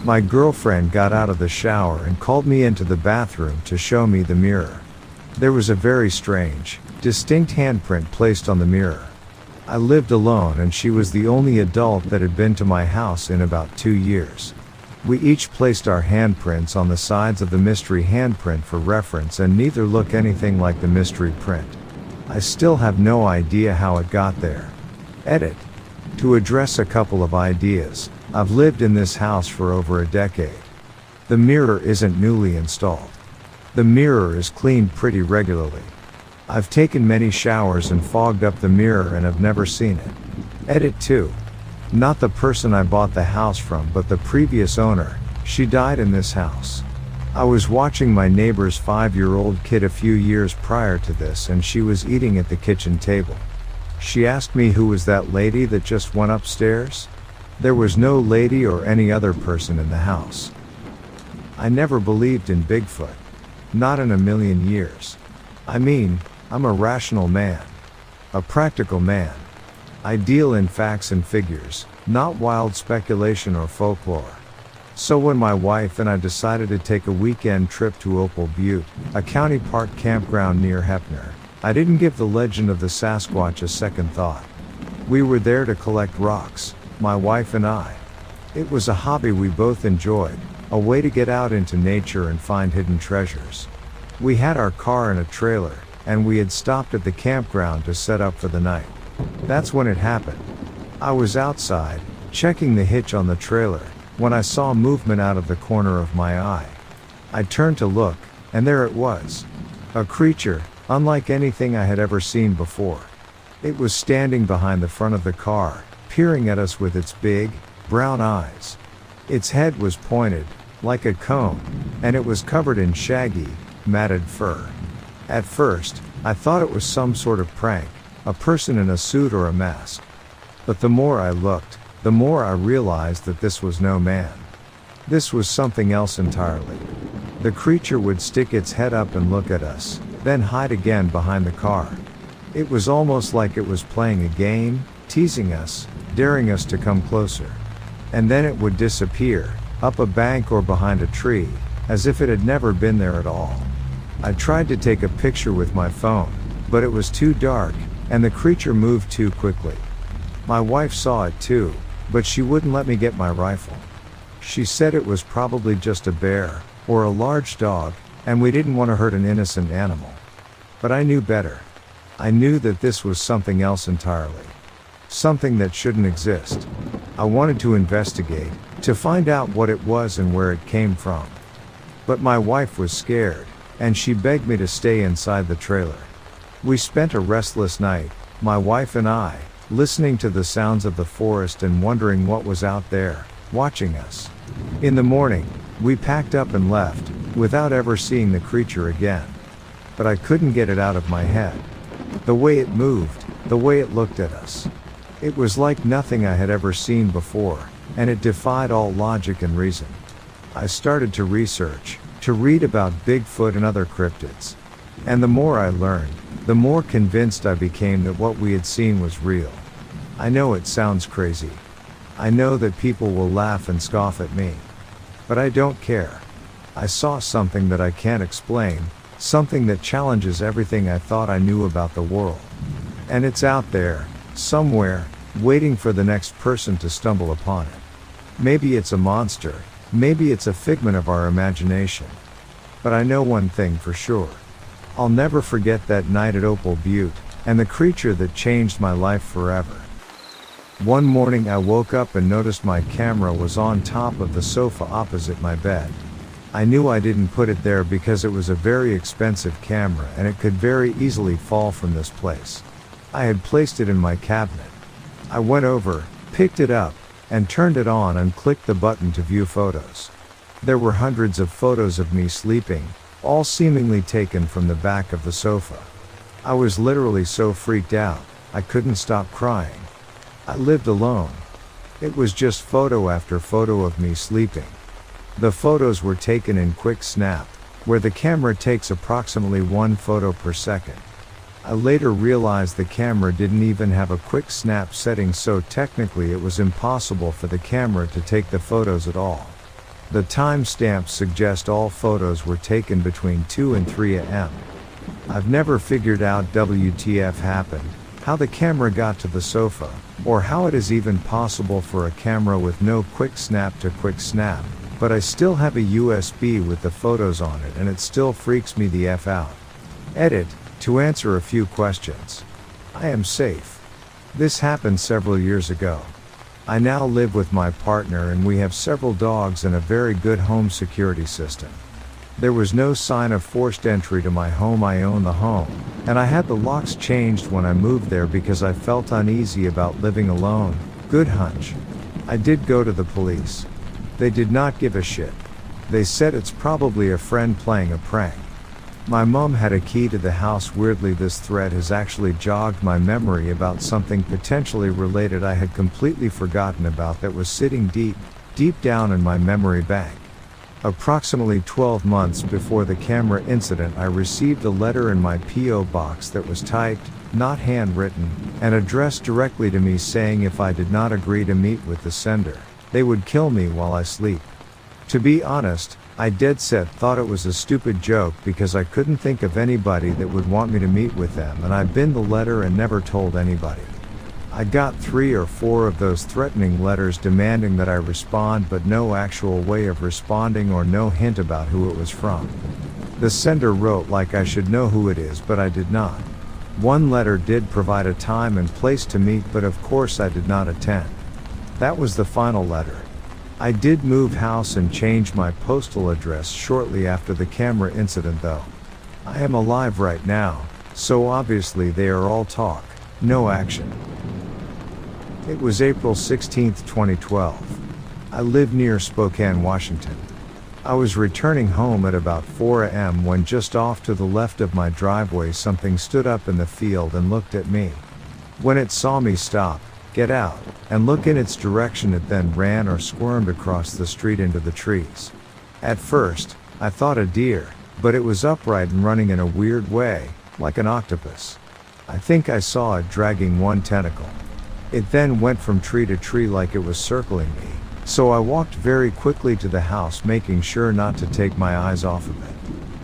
My girlfriend got out of the shower and called me into the bathroom to show me the mirror. There was a very strange, distinct handprint placed on the mirror. I lived alone and she was the only adult that had been to my house in about 2 years. We each placed our handprints on the sides of the mystery handprint for reference, and neither look anything like the mystery print. I still have no idea how it got there. Edit. To address a couple of ideas, I've lived in this house for over a decade. The mirror isn't newly installed. The mirror is cleaned pretty regularly. I've taken many showers and fogged up the mirror and have never seen it. Edit 2. Not the person I bought the house from, but the previous owner. She died in this house. I was watching my neighbor's 5-year-old kid a few years prior to this, and she was eating at the kitchen table. She asked me who was that lady that just went upstairs? There was no lady or any other person in the house. I never believed in Bigfoot. Not in a million years. I mean, I'm a rational man. A practical man. I deal in facts and figures, not wild speculation or folklore. So when my wife and I decided to take a weekend trip to Opal Butte, a county park campground near Heppner, I didn't give the legend of the Sasquatch a second thought. We were there to collect rocks, my wife and I. It was a hobby we both enjoyed, a way to get out into nature and find hidden treasures. We had our car and a trailer, and we had stopped at the campground to set up for the night. That's when it happened. I was outside, checking the hitch on the trailer, when I saw movement out of the corner of my eye. I turned to look, and there it was. A creature, unlike anything I had ever seen before. It was standing behind the front of the car, peering at us with its big, brown eyes. Its head was pointed, like a comb, and it was covered in shaggy, matted fur. At first, I thought it was some sort of prank, a person in a suit or a mask. But the more I looked, the more I realized that this was no man. This was something else entirely. The creature would stick its head up and look at us, then hide again behind the car. It was almost like it was playing a game, teasing us, daring us to come closer. And then it would disappear, up a bank or behind a tree, as if it had never been there at all. I tried to take a picture with my phone, but it was too dark, and the creature moved too quickly. My wife saw it too, but she wouldn't let me get my rifle. She said it was probably just a bear, or a large dog, and we didn't want to hurt an innocent animal. But I knew better. I knew that this was something else entirely. Something that shouldn't exist. I wanted to investigate, to find out what it was and where it came from. But my wife was scared, and she begged me to stay inside the trailer. We spent a restless night, my wife and I, listening to the sounds of the forest and wondering what was out there, watching us. In the morning, we packed up and left, without ever seeing the creature again. But I couldn't get it out of my head. The way it moved, the way it looked at us. It was like nothing I had ever seen before, and it defied all logic and reason. I started to research, to read about Bigfoot and other cryptids. And the more I learned, the more convinced I became that what we had seen was real. I know it sounds crazy. I know that people will laugh and scoff at me. But I don't care. I saw something that I can't explain, something that challenges everything I thought I knew about the world. And it's out there, somewhere, waiting for the next person to stumble upon it. Maybe it's a monster, maybe it's a figment of our imagination. But I know one thing for sure. I'll never forget that night at Opal Butte, and the creature that changed my life forever. One morning I woke up and noticed my camera was on top of the sofa opposite my bed. I knew I didn't put it there because it was a very expensive camera and it could very easily fall from this place. I had placed it in my cabinet. I went over, picked it up, and turned it on and clicked the button to view photos. There were hundreds of photos of me sleeping, all seemingly taken from the back of the sofa. I was literally so freaked out, I couldn't stop crying. I lived alone. It was just photo after photo of me sleeping. The photos were taken in quick snap, where the camera takes approximately 1 photo per second. I later realized the camera didn't even have a quick snap setting, so technically it was impossible for the camera to take the photos at all. The timestamps suggest all photos were taken between 2 and 3 a.m. I've never figured out WTF happened, how the camera got to the sofa, or how it is even possible for a camera with no quick snap to quick snap, but I still have a USB with the photos on it and it still freaks me the F out. Edit, to answer a few questions. I am safe. This happened several years ago. I now live with my partner and we have several dogs and a very good home security system. There was no sign of forced entry to my home. I own the home, and I had the locks changed when I moved there because I felt uneasy about living alone. Good hunch. I did go to the police. They did not give a shit. They said it's probably a friend playing a prank. My mom had a key to the house. Weirdly, this thread has actually jogged my memory about something potentially related I had completely forgotten about that was sitting deep down in my memory bank. Approximately 12 months before the camera incident, I received a letter in my P.O. box that was typed, not handwritten, and addressed directly to me saying if I did not agree to meet with the sender, they would kill me while I sleep. To be honest, I dead set thought it was a stupid joke because I couldn't think of anybody that would want me to meet with them, and I binned the letter and never told anybody. I got 3 or 4 of those threatening letters demanding that I respond, but no actual way of responding or no hint about who it was from. The sender wrote like I should know who it is, but I did not. One letter did provide a time and place to meet, but of course I did not attend. That was the final letter. I did move house and change my postal address shortly after the camera incident though. I am alive right now, so obviously they are all talk, no action. It was April 16, 2012. I live near Spokane, Washington. I was returning home at about 4 a.m. when just off to the left of my driveway something stood up in the field and looked at me. When it saw me stop, get out, and look in its direction, it then ran or squirmed across the street into the trees. At first, I thought a deer, but it was upright and running in a weird way, like an octopus. I think I saw it dragging one tentacle. It then went from tree to tree like it was circling me, so I walked very quickly to the house, making sure not to take my eyes off of it.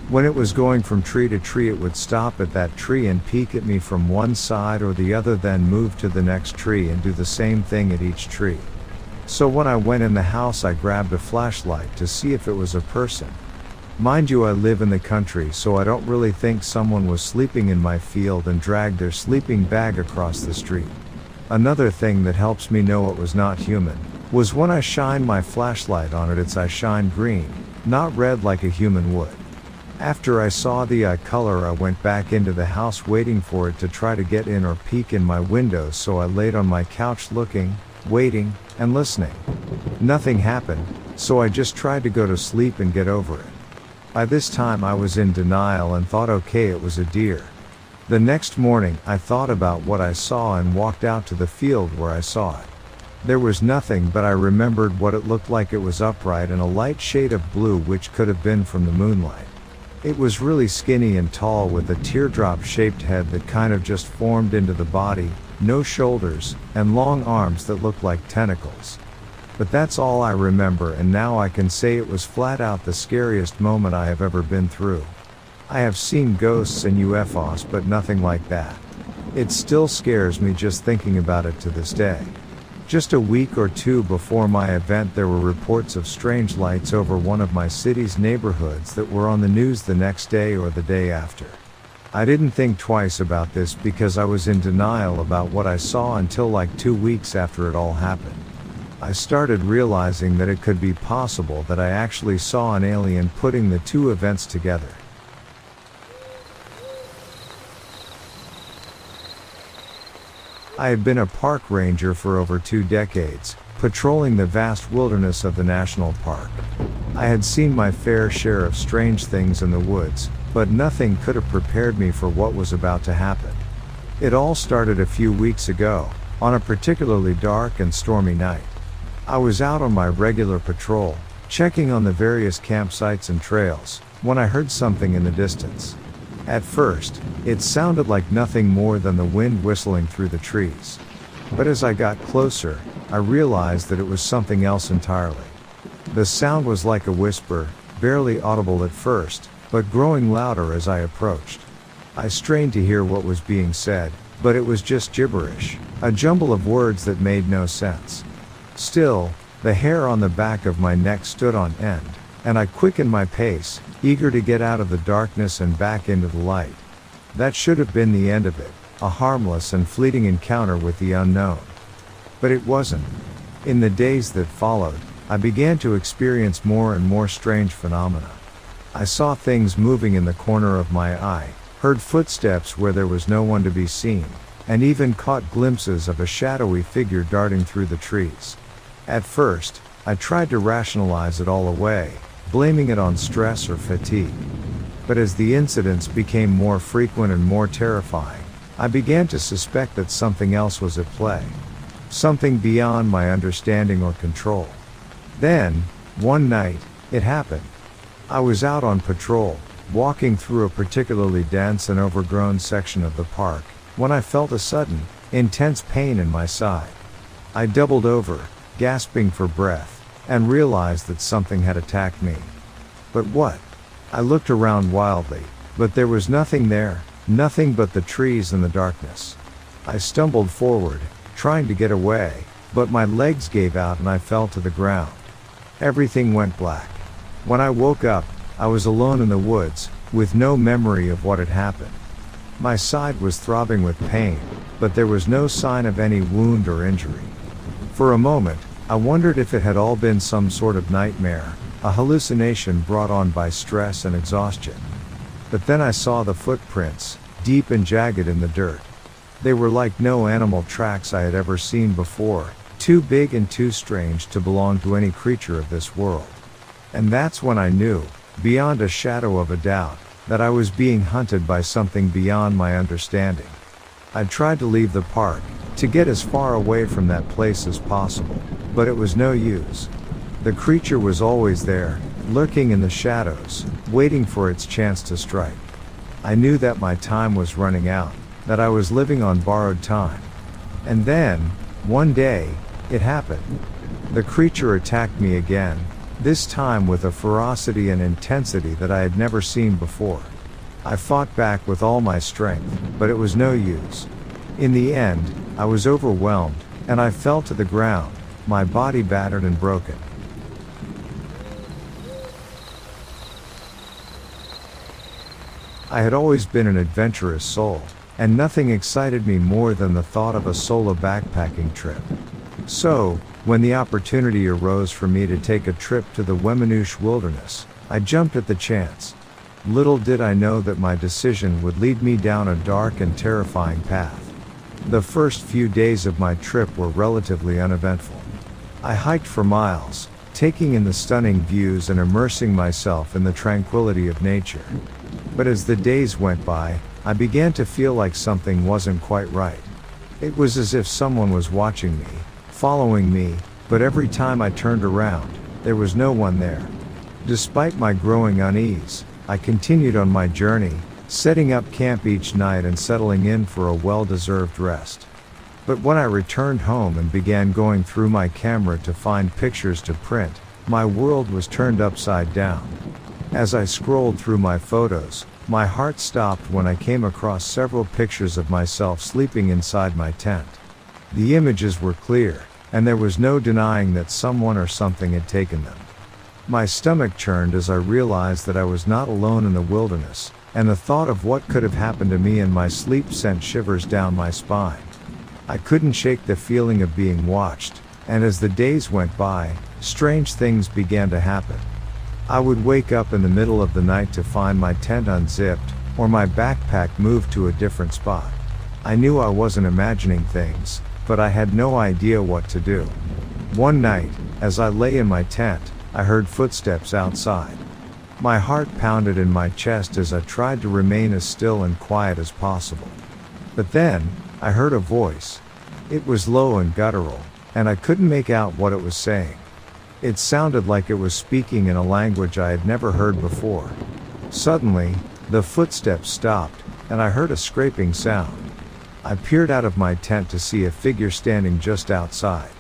When it was going from tree to tree, it would stop at that tree and peek at me from one side or the other, then move to the next tree and do the same thing at each tree. So when I went in the house, I grabbed a flashlight to see if it was a person. Mind you, I live in the country, so I don't really think someone was sleeping in my field and dragged their sleeping bag across the street. Another thing that helps me know it was not human was when I shined my flashlight on it, its eye shined green, not red like a human would. After I saw the eye color, I went back into the house waiting for it to try to get in or peek in my window, so I laid on my couch looking, waiting, and listening. Nothing happened, so I just tried to go to sleep and get over it. By this time I was in denial and thought okay, it was a deer. The next morning I thought about what I saw and walked out to the field where I saw it. There was nothing, but I remembered what it looked like. It was upright and a light shade of blue, which could have been from the moonlight. It was really skinny and tall with a teardrop-shaped head that kind of just formed into the body, no shoulders, and long arms that looked like tentacles. But that's all I remember, and now I can say it was flat out the scariest moment I have ever been through. I have seen ghosts and UFOs, but nothing like that. It still scares me just thinking about it to this day. Just a week or two before my event, there were reports of strange lights over one of my city's neighborhoods that were on the news the next day or the day after. I didn't think twice about this because I was in denial about what I saw until like 2 weeks after it all happened. I started realizing that it could be possible that I actually saw an alien, putting the two events together. I had been a park ranger for over 2 decades, patrolling the vast wilderness of the national park. I had seen my fair share of strange things in the woods, but nothing could have prepared me for what was about to happen. It all started a few weeks ago, on a particularly dark and stormy night. I was out on my regular patrol, checking on the various campsites and trails, when I heard something in the distance. At first, it sounded like nothing more than the wind whistling through the trees. But as I got closer, I realized that it was something else entirely. The sound was like a whisper, barely audible at first, but growing louder as I approached. I strained to hear what was being said, but it was just gibberish, a jumble of words that made no sense. Still, the hair on the back of my neck stood on end, and I quickened my pace, eager to get out of the darkness and back into the light. That should have been the end of it, a harmless and fleeting encounter with the unknown. But it wasn't. In the days that followed, I began to experience more and more strange phenomena. I saw things moving in the corner of my eye, heard footsteps where there was no one to be seen, and even caught glimpses of a shadowy figure darting through the trees. At first, I tried to rationalize it all away, blaming it on stress or fatigue. But as the incidents became more frequent and more terrifying, I began to suspect that something else was at play. Something beyond my understanding or control. Then, one night, it happened. I was out on patrol, walking through a particularly dense and overgrown section of the park, when I felt a sudden, intense pain in my side. I doubled over, gasping for breath, and realized that something had attacked me. But what? I looked around wildly, but there was nothing there, nothing but the trees and the darkness. I stumbled forward, trying to get away, but my legs gave out and I fell to the ground. Everything went black. When I woke up, I was alone in the woods, with no memory of what had happened. My side was throbbing with pain, but there was no sign of any wound or injury. For a moment, I wondered if it had all been some sort of nightmare, a hallucination brought on by stress and exhaustion. But then I saw the footprints, deep and jagged in the dirt. They were like no animal tracks I had ever seen before, too big and too strange to belong to any creature of this world. And that's when I knew, beyond a shadow of a doubt, that I was being hunted by something beyond my understanding. I tried to leave the park, to get as far away from that place as possible, but it was no use. The creature was always there, lurking in the shadows, waiting for its chance to strike. I knew that my time was running out, that I was living on borrowed time. And then, one day, it happened. The creature attacked me again, this time with a ferocity and intensity that I had never seen before. I fought back with all my strength, but it was no use. In the end, I was overwhelmed, and I fell to the ground, my body battered and broken. I had always been an adventurous soul, and nothing excited me more than the thought of a solo backpacking trip. So, when the opportunity arose for me to take a trip to the Weminuche wilderness, I jumped at the chance. Little did I know that my decision would lead me down a dark and terrifying path. The first few days of my trip were relatively uneventful. I hiked for miles, taking in the stunning views and immersing myself in the tranquility of nature. But as the days went by, I began to feel like something wasn't quite right. It was as if someone was watching me, following me, but every time I turned around, there was no one there. Despite my growing unease, I continued on my journey, setting up camp each night and settling in for a well-deserved rest. But when I returned home and began going through my camera to find pictures to print, my world was turned upside down. As I scrolled through my photos, my heart stopped when I came across several pictures of myself sleeping inside my tent. The images were clear, and there was no denying that someone or something had taken them. My stomach churned as I realized that I was not alone in the wilderness, and the thought of what could have happened to me in my sleep sent shivers down my spine. I couldn't shake the feeling of being watched, and as the days went by, strange things began to happen. I would wake up in the middle of the night to find my tent unzipped, or my backpack moved to a different spot. I knew I wasn't imagining things, but I had no idea what to do. One night, as I lay in my tent, I heard footsteps outside. My heart pounded in my chest as I tried to remain as still and quiet as possible. But then, I heard a voice. It was low and guttural, and I couldn't make out what it was saying. It sounded like it was speaking in a language I had never heard before. Suddenly, the footsteps stopped, and I heard a scraping sound. I peered out of my tent to see a figure standing just outside.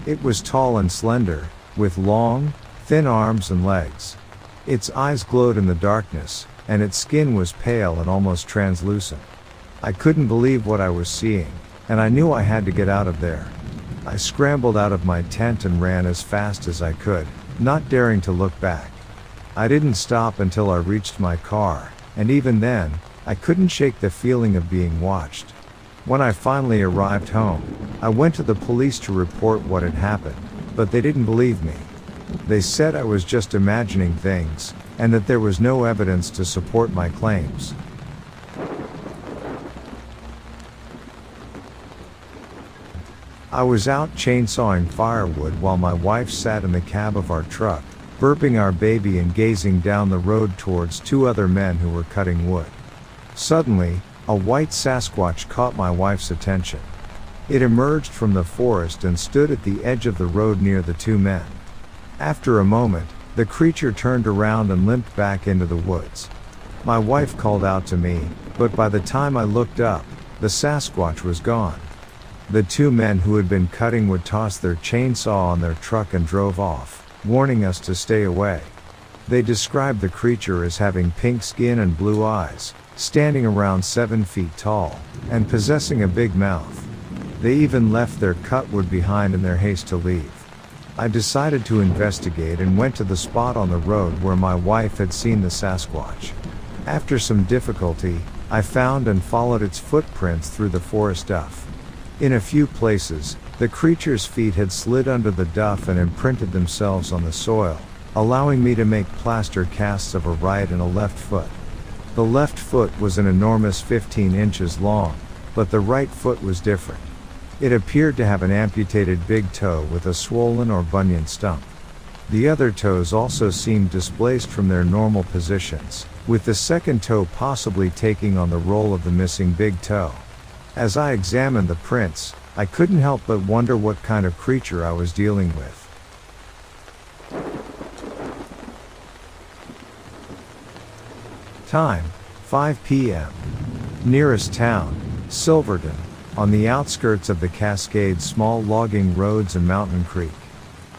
It was tall and slender, with long, thin arms and legs. Its eyes glowed in the darkness, and its skin was pale and almost translucent. I couldn't believe what I was seeing, and I knew I had to get out of there. I scrambled out of my tent and ran as fast as I could, not daring to look back. I didn't stop until I reached my car, and even then, I couldn't shake the feeling of being watched. When I finally arrived home, I went to the police to report what had happened, but they didn't believe me. They said I was just imagining things, and that there was no evidence to support my claims. I was out chainsawing firewood while my wife sat in the cab of our truck, burping our baby and gazing down the road towards two other men who were cutting wood. Suddenly, a white Sasquatch caught my wife's attention. It emerged from the forest and stood at the edge of the road near the two men. After a moment, the creature turned around and limped back into the woods. My wife called out to me, but by the time I looked up, the Sasquatch was gone. The two men who had been cutting wood tossed their chainsaw on their truck and drove off, warning us to stay away. They described the creature as having pink skin and blue eyes, standing around 7 feet tall, and possessing a big mouth. They even left their cut wood behind in their haste to leave. I decided to investigate and went to the spot on the road where my wife had seen the Sasquatch. After some difficulty, I found and followed its footprints through the forest duff. In a few places, the creature's feet had slid under the duff and imprinted themselves on the soil, allowing me to make plaster casts of a right and a left foot. The left foot was an enormous 15 inches long, but the right foot was different. It appeared to have an amputated big toe with a swollen or bunion stump. The other toes also seemed displaced from their normal positions, with the second toe possibly taking on the role of the missing big toe. As I examined the prints, I couldn't help but wonder what kind of creature I was dealing with. Time, 5 p.m. Nearest town, Silverton, on the outskirts of the Cascades, small logging roads and Mountain Creek.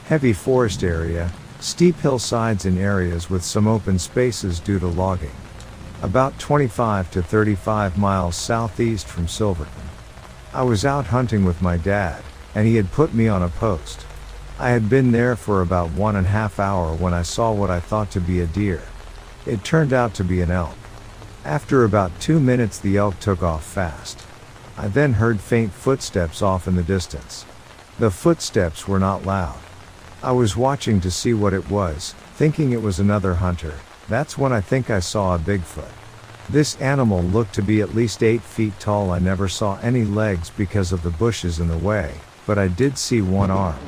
Heavy forest area, steep hillsides in areas with some open spaces due to logging. About 25 to 35 miles southeast from Silverton. I was out hunting with my dad, and he had put me on a post. I had been there for about 1.5 hours when I saw what I thought to be a deer. It turned out to be an elk. After about 2 minutes the elk took off fast. I then heard faint footsteps off in the distance. The footsteps were not loud. I was watching to see what it was, thinking it was another hunter. That's when I think I saw a Bigfoot. This animal looked to be at least 8 feet tall. I never saw any legs because of the bushes in the way, but I did see one arm.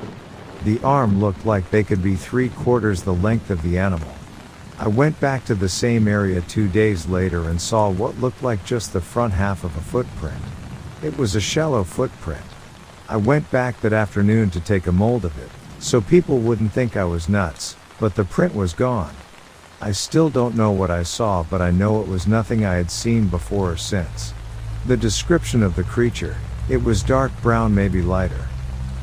The arm looked like they could be 3/4 the length of the animal. I went back to the same area 2 days later and saw what looked like just the front half of a footprint. It was a shallow footprint. I went back that afternoon to take a mold of it, so people wouldn't think I was nuts, but the print was gone. I still don't know what I saw, but I know it was nothing I had seen before or since. The description of the creature, it was dark brown, maybe lighter.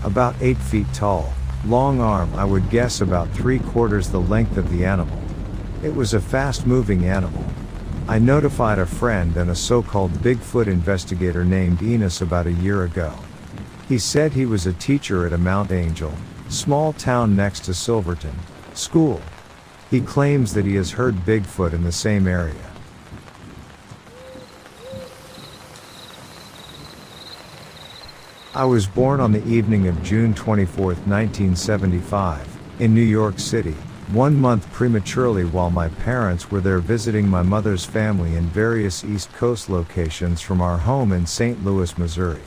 About 8 feet tall, long arm, I would guess about 3/4 the length of the animal. It was a fast-moving animal. I notified a friend and a so-called Bigfoot investigator named Enos about a year ago. He said he was a teacher at a Mount Angel, small town next to Silverton, school. He claims that he has heard Bigfoot in the same area. I was born on the evening of June 24, 1975, in New York City, 1 month prematurely while my parents were there visiting my mother's family in various East Coast locations from our home in St. Louis, Missouri.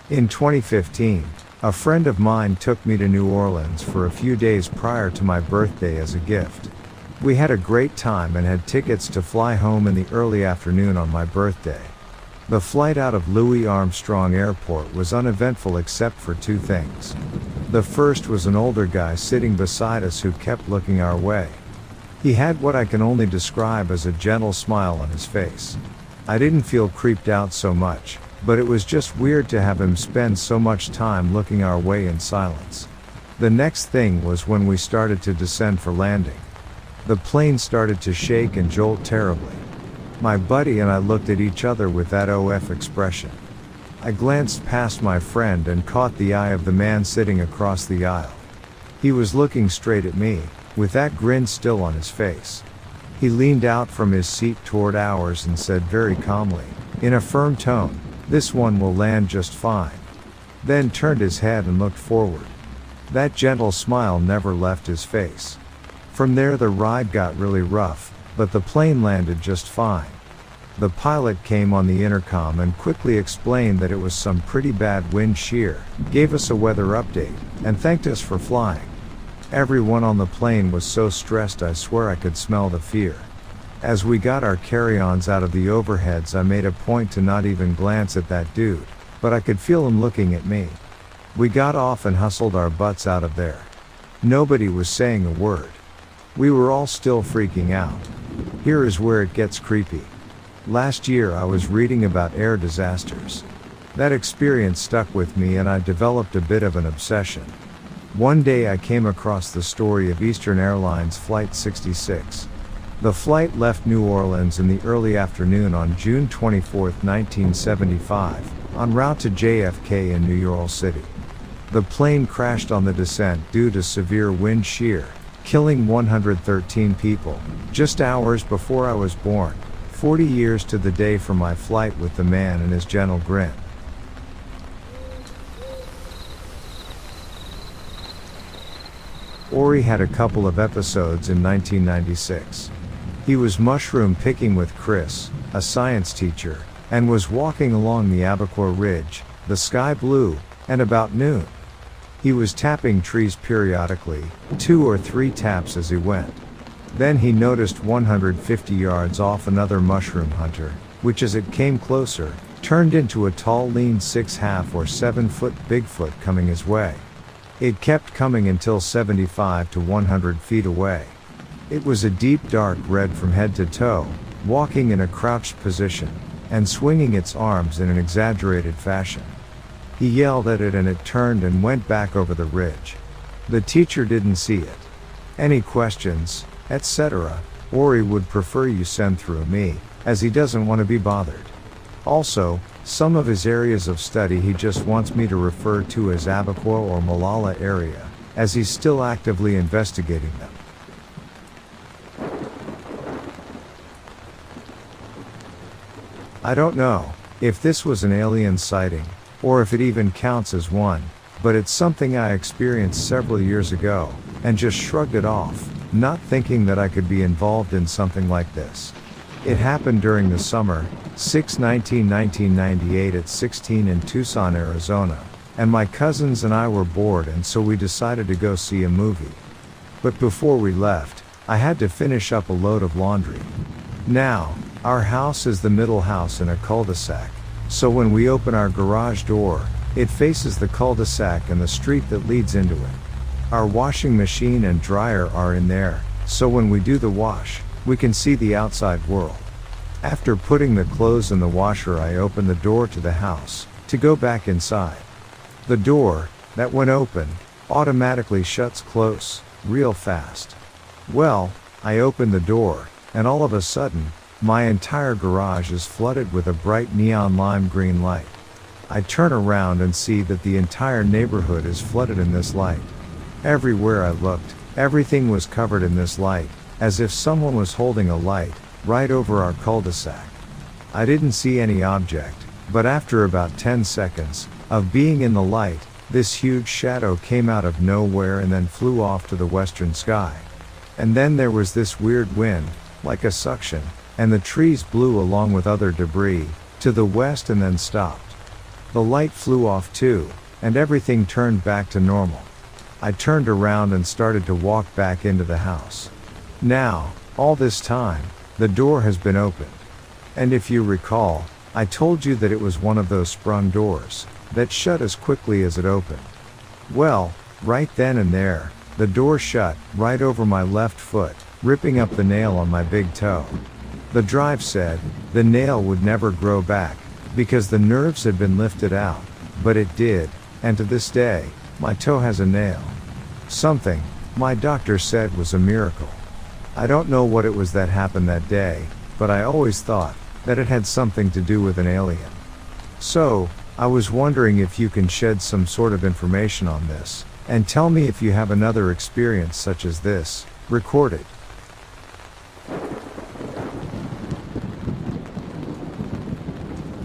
In 2015, a friend of mine took me to New Orleans for a few days prior to my birthday as a gift. We had a great time and had tickets to fly home in the early afternoon on my birthday. The flight out of Louis Armstrong Airport was uneventful except for 2 things. The first was an older guy sitting beside us who kept looking our way. He had what I can only describe as a gentle smile on his face. I didn't feel creeped out so much, but it was just weird to have him spend so much time looking our way in silence. The next thing was when we started to descend for landing. The plane started to shake and jolt terribly. My buddy and I looked at each other with that OF expression. I glanced past my friend and caught the eye of the man sitting across the aisle. He was looking straight at me, with that grin still on his face. He leaned out from his seat toward ours and said very calmly, in a firm tone, "This one will land just fine." Then turned his head and looked forward. That gentle smile never left his face. From there the ride got really rough, but the plane landed just fine. The pilot came on the intercom and quickly explained that it was some pretty bad wind shear, gave us a weather update, and thanked us for flying. Everyone on the plane was so stressed I swear I could smell the fear. As we got our carry-ons out of the overheads, I made a point to not even glance at that dude, but I could feel him looking at me. We got off and hustled our butts out of there. Nobody was saying a word. We were all still freaking out. Here is where it gets creepy. Last year I was reading about air disasters. That experience stuck with me and I developed a bit of an obsession. One day I came across the story of Eastern Airlines Flight 66. The flight left New Orleans in the early afternoon on June 24, 1975, en route to JFK in New York City. The plane crashed on the descent due to severe wind shear, killing 113 people, just hours before I was born, 40 years to the day from my flight with the man and his gentle grin. Ori had a couple of episodes in 1996. He was mushroom picking with Chris, a science teacher, and was walking along the Abacour Ridge, the sky blue, and about noon. He was tapping trees periodically, 2 or 3 taps as he went. Then he noticed 150 yards off another mushroom hunter, which as it came closer, turned into a tall lean 6.5 or 7-foot Bigfoot coming his way. It kept coming until 75 to 100 feet away. It was a deep dark red from head to toe, walking in a crouched position, and swinging its arms in an exaggerated fashion. He yelled at it and it turned and went back over the ridge. The teacher didn't see it. Any questions, etc., Ori would prefer you send through me, as he doesn't want to be bothered. Also, some of his areas of study he just wants me to refer to as Abacour or Malala area, as he's still actively investigating them. I don't know if this was an alien sighting, or if it even counts as one, but it's something I experienced several years ago, and just shrugged it off, not thinking that I could be involved in something like this. It happened during the summer, 1998 at 16 in Tucson, Arizona, and my cousins and I were bored and so we decided to go see a movie. But before we left, I had to finish up a load of laundry. Now, our house is the middle house in a cul-de-sac, so when we open our garage door, it faces the cul-de-sac and the street that leads into it. Our washing machine and dryer are in there, so when we do the wash, we can see the outside world. After putting the clothes in the washer, I open the door to the house, to go back inside. The door, that when open, automatically shuts close, real fast. Well, I open the door, and all of a sudden, my entire garage is flooded with a bright neon lime green light. I turn around and see that the entire neighborhood is flooded in this light. Everywhere I looked, everything was covered in this light, as if someone was holding a light, right over our cul-de-sac. I didn't see any object, but after about 10 seconds of being in the light, this huge shadow came out of nowhere and then flew off to the western sky. And then there was this weird wind, like a suction, and the trees blew along with other debris, to the west and then stopped. The light flew off too, and everything turned back to normal. I turned around and started to walk back into the house. Now, all this time, the door has been opened. And if you recall, I told you that it was one of those sprung doors, that shut as quickly as it opened. Well, right then and there, the door shut, right over my left foot, ripping up the nail on my big toe. The drive said, the nail would never grow back, because the nerves had been lifted out, but it did, and to this day, my toe has a nail. Something, my doctor said, was a miracle. I don't know what it was that happened that day, but I always thought that it had something to do with an alien. So, I was wondering if you can shed some sort of information on this, and tell me if you have another experience such as this, recorded.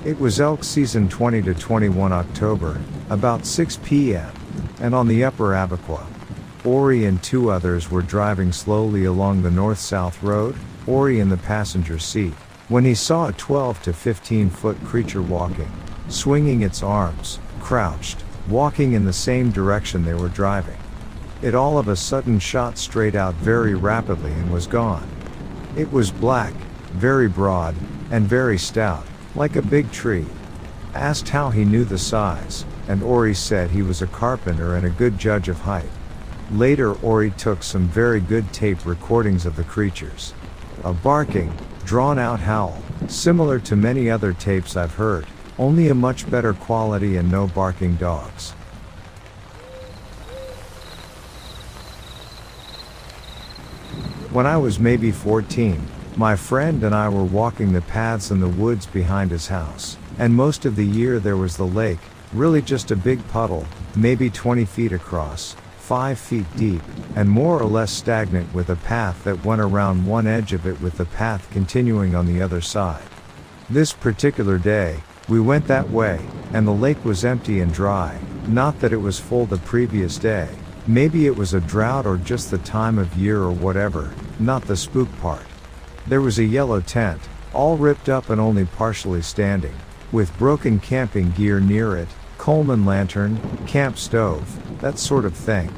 It was elk season 20 to 21 October, about 6 p.m., and on the upper Abaquah. Ori and two others were driving slowly along the north-south road, Ori in the passenger seat, when he saw a 12 to 15-foot creature walking, swinging its arms, crouched, walking in the same direction they were driving. It all of a sudden shot straight out very rapidly and was gone. It was black, very broad, and very stout, like a big tree. Asked how he knew the size, and Ori said he was a carpenter and a good judge of height. Later Ori took some very good tape recordings of the creatures. A barking, drawn-out howl, similar to many other tapes I've heard, only a much better quality and no barking dogs. When I was maybe 14, my friend and I were walking the paths in the woods behind his house, and most of the year there was the lake, really just a big puddle, maybe 20 feet across, 5 feet deep, and more or less stagnant, with a path that went around one edge of it with the path continuing on the other side. This particular day, we went that way, and the lake was empty and dry, not that it was full the previous day, maybe it was a drought or just the time of year or whatever, not the spook part. There was a yellow tent, all ripped up and only partially standing, with broken camping gear near it, Coleman lantern, camp stove, that sort of thing.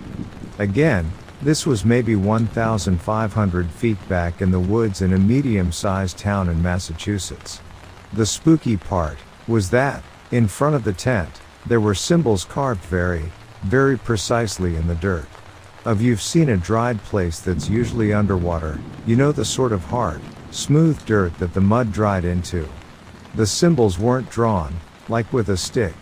Again, this was maybe 1,500 feet back in the woods in a medium-sized town in Massachusetts. The spooky part was that, in front of the tent, there were symbols carved very, very precisely in the dirt. You've seen a dried place that's usually underwater, you know, the sort of hard, smooth dirt that the mud dried into. The symbols weren't drawn, like with a stick.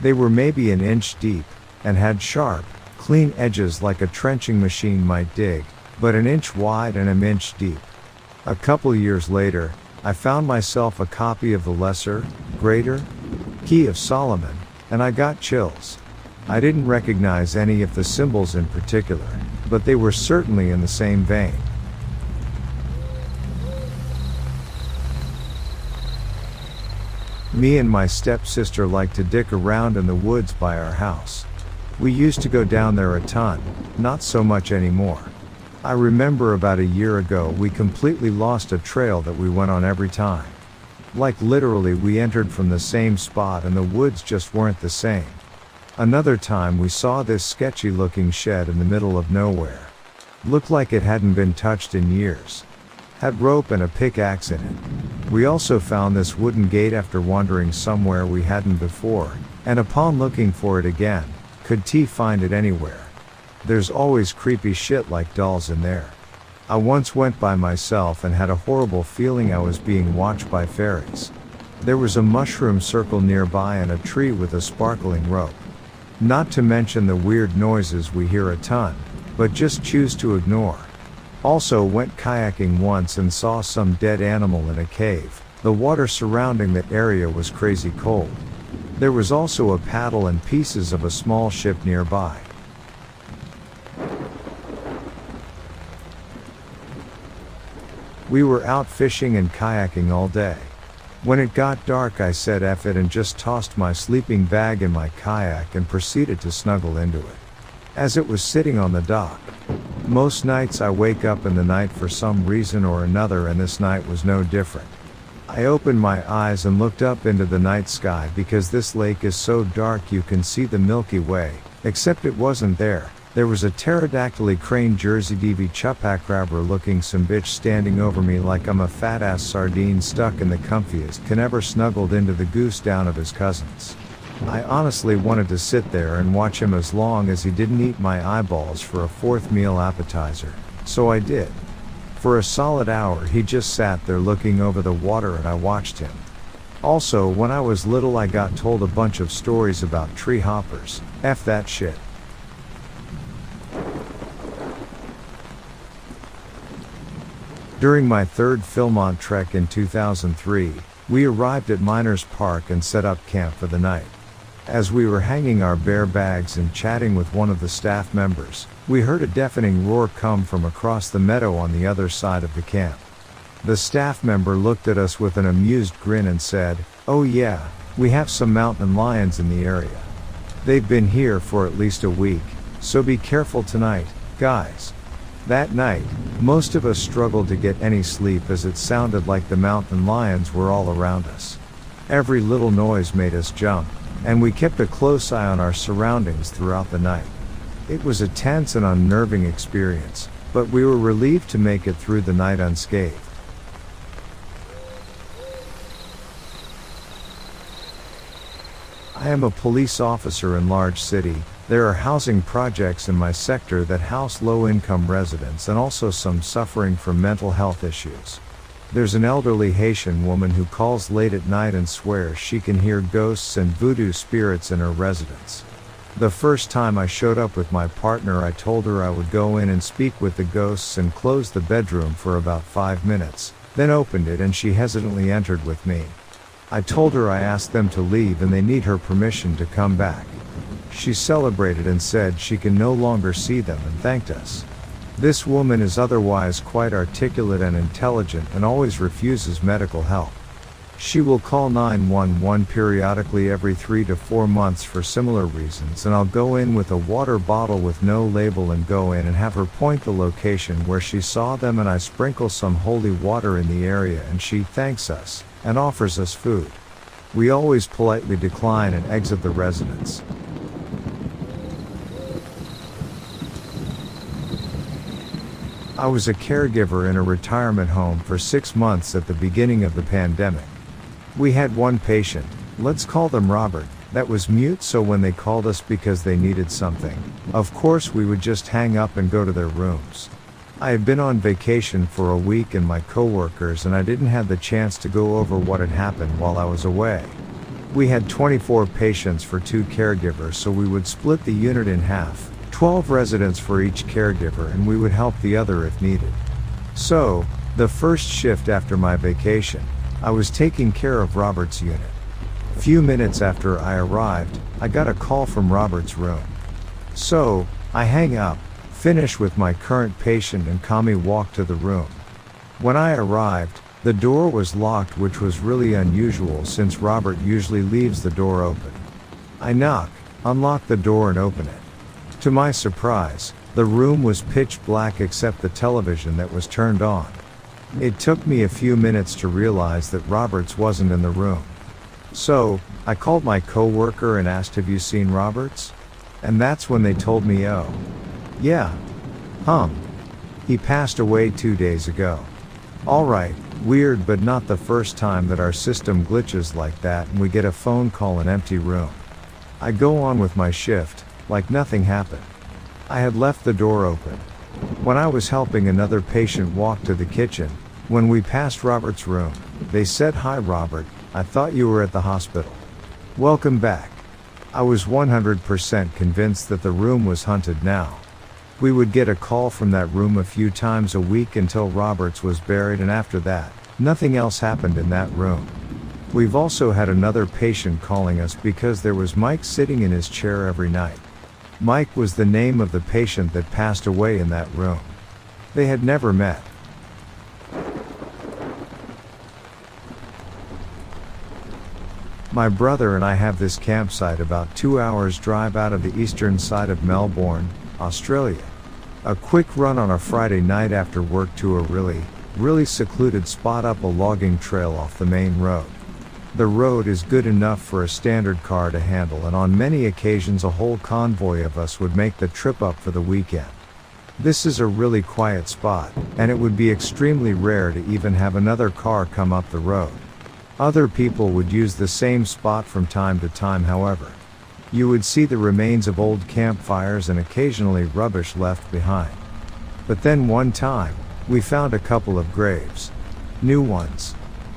They were maybe an inch deep, and had sharp, clean edges like a trenching machine might dig, but an inch wide and an inch deep. A couple years later, I found myself a copy of the Lesser, Greater Key of Solomon, and I got chills. I didn't recognize any of the symbols in particular, but they were certainly in the same vein. Me and my stepsister liked to dick around in the woods by our house. We used to go down there a ton, not so much anymore. I remember about a year ago we completely lost a trail that we went on every time. Like literally we entered from the same spot and the woods just weren't the same. Another time we saw this sketchy looking shed in the middle of nowhere. Looked like it hadn't been touched in years. Had rope and a pickaxe in it. We also found this wooden gate after wandering somewhere we hadn't before, and upon looking for it again, could find it anywhere. There's always creepy shit like dolls in there. I once went by myself and had a horrible feeling I was being watched by fairies. There was a mushroom circle nearby and a tree with a sparkling rope. Not to mention the weird noises we hear a ton, but just choose to ignore. Also went kayaking once and saw some dead animal in a cave. The water surrounding that area was crazy cold. There was also a paddle and pieces of a small ship nearby. We were out fishing and kayaking all day. When it got dark I said F it and just tossed my sleeping bag in my kayak and proceeded to snuggle into it. As it was sitting on the dock. Most nights I wake up in the night for some reason or another, and this night was no different. I opened my eyes and looked up into the night sky because this lake is so dark you can see the Milky Way, except it wasn't there. There was a pterodactyly crane Jersey DV chupacabra looking some bitch standing over me like I'm a fat ass sardine stuck in the comfiest can ever snuggled into the goose down of his cousins. I honestly wanted to sit there and watch him as long as he didn't eat my eyeballs for a fourth meal appetizer, so I did. For a solid hour he just sat there looking over the water and I watched him. Also, when I was little I got told a bunch of stories about tree hoppers. F that shit. During my third Philmont trek in 2003, we arrived at Miners Park and set up camp for the night. As we were hanging our bear bags and chatting with one of the staff members, we heard a deafening roar come from across the meadow on the other side of the camp. The staff member looked at us with an amused grin and said, "Oh yeah, we have some mountain lions in the area. They've been here for at least a week, so be careful tonight, guys." That night, most of us struggled to get any sleep as it sounded like the mountain lions were all around us. Every little noise made us jump, and we kept a close eye on our surroundings throughout the night. It was a tense and unnerving experience, but we were relieved to make it through the night unscathed. I am a police officer in large city. There are housing projects in my sector that house low-income residents and also some suffering from mental health issues. There's an elderly Haitian woman who calls late at night and swears she can hear ghosts and voodoo spirits in her residence. The first time I showed up with my partner, I told her I would go in and speak with the ghosts and close the bedroom for about 5 minutes, then opened it and she hesitantly entered with me. I told her I asked them to leave and they need her permission to come back. She celebrated and said she can no longer see them and thanked us. This woman is otherwise quite articulate and intelligent and always refuses medical help. She will call 911 periodically every 3 to 4 months for similar reasons, and I'll go in with a water bottle with no label and go in and have her point the location where she saw them, and I sprinkle some holy water in the area and she thanks us and offers us food. We always politely decline and exit the residence. I was a caregiver in a retirement home for 6 months at the beginning of the pandemic. We had one patient, let's call them Robert, that was mute, so when they called us because they needed something, of course we would just hang up and go to their rooms. I had been on vacation for a week and my coworkers and I didn't have the chance to go over what had happened while I was away. We had 24 patients for 2 caregivers, so we would split the unit in half. 12 residents for each caregiver, and we would help the other if needed. So, the first shift after my vacation, I was taking care of Robert's unit. Few minutes after I arrived, I got a call from Robert's room. So, I hang up, finish with my current patient and calmly walk to the room. When I arrived, the door was locked, which was really unusual since Robert usually leaves the door open. I knock, unlock the door and open it. To my surprise, the room was pitch black except the television that was turned on. It took me a few minutes to realize that Roberts wasn't in the room. So, I called my coworker and asked, "Have you seen Roberts?" And that's when they told me, "Oh, yeah. He passed away 2 days ago." Alright, weird, but not the first time that our system glitches like that and we get a phone call in an empty room. I go on with my shift, like nothing happened. I had left the door open. When I was helping another patient walk to the kitchen, when we passed Robert's room, they said, "Hi Robert, I thought you were at the hospital. Welcome back." I was 100% convinced that the room was haunted now. We would get a call from that room a few times a week until Roberts was buried, and after that, nothing else happened in that room. We've also had another patient calling us because there was Mike sitting in his chair every night. Mike was the name of the patient that passed away in that room. They had never met. My brother and I have this campsite about 2 hours drive out of the eastern side of Melbourne, Australia. A quick run on a Friday night after work to a really secluded spot up a logging trail off the main road. The road is good enough for a standard car to handle, and on many occasions a whole convoy of us would make the trip up for the weekend. This is a really quiet spot, and it would be extremely rare to even have another car come up the road. Other people would use the same spot from time to time, however. You would see the remains of old campfires and occasionally rubbish left behind. But then one time, we found a couple of graves. New ones.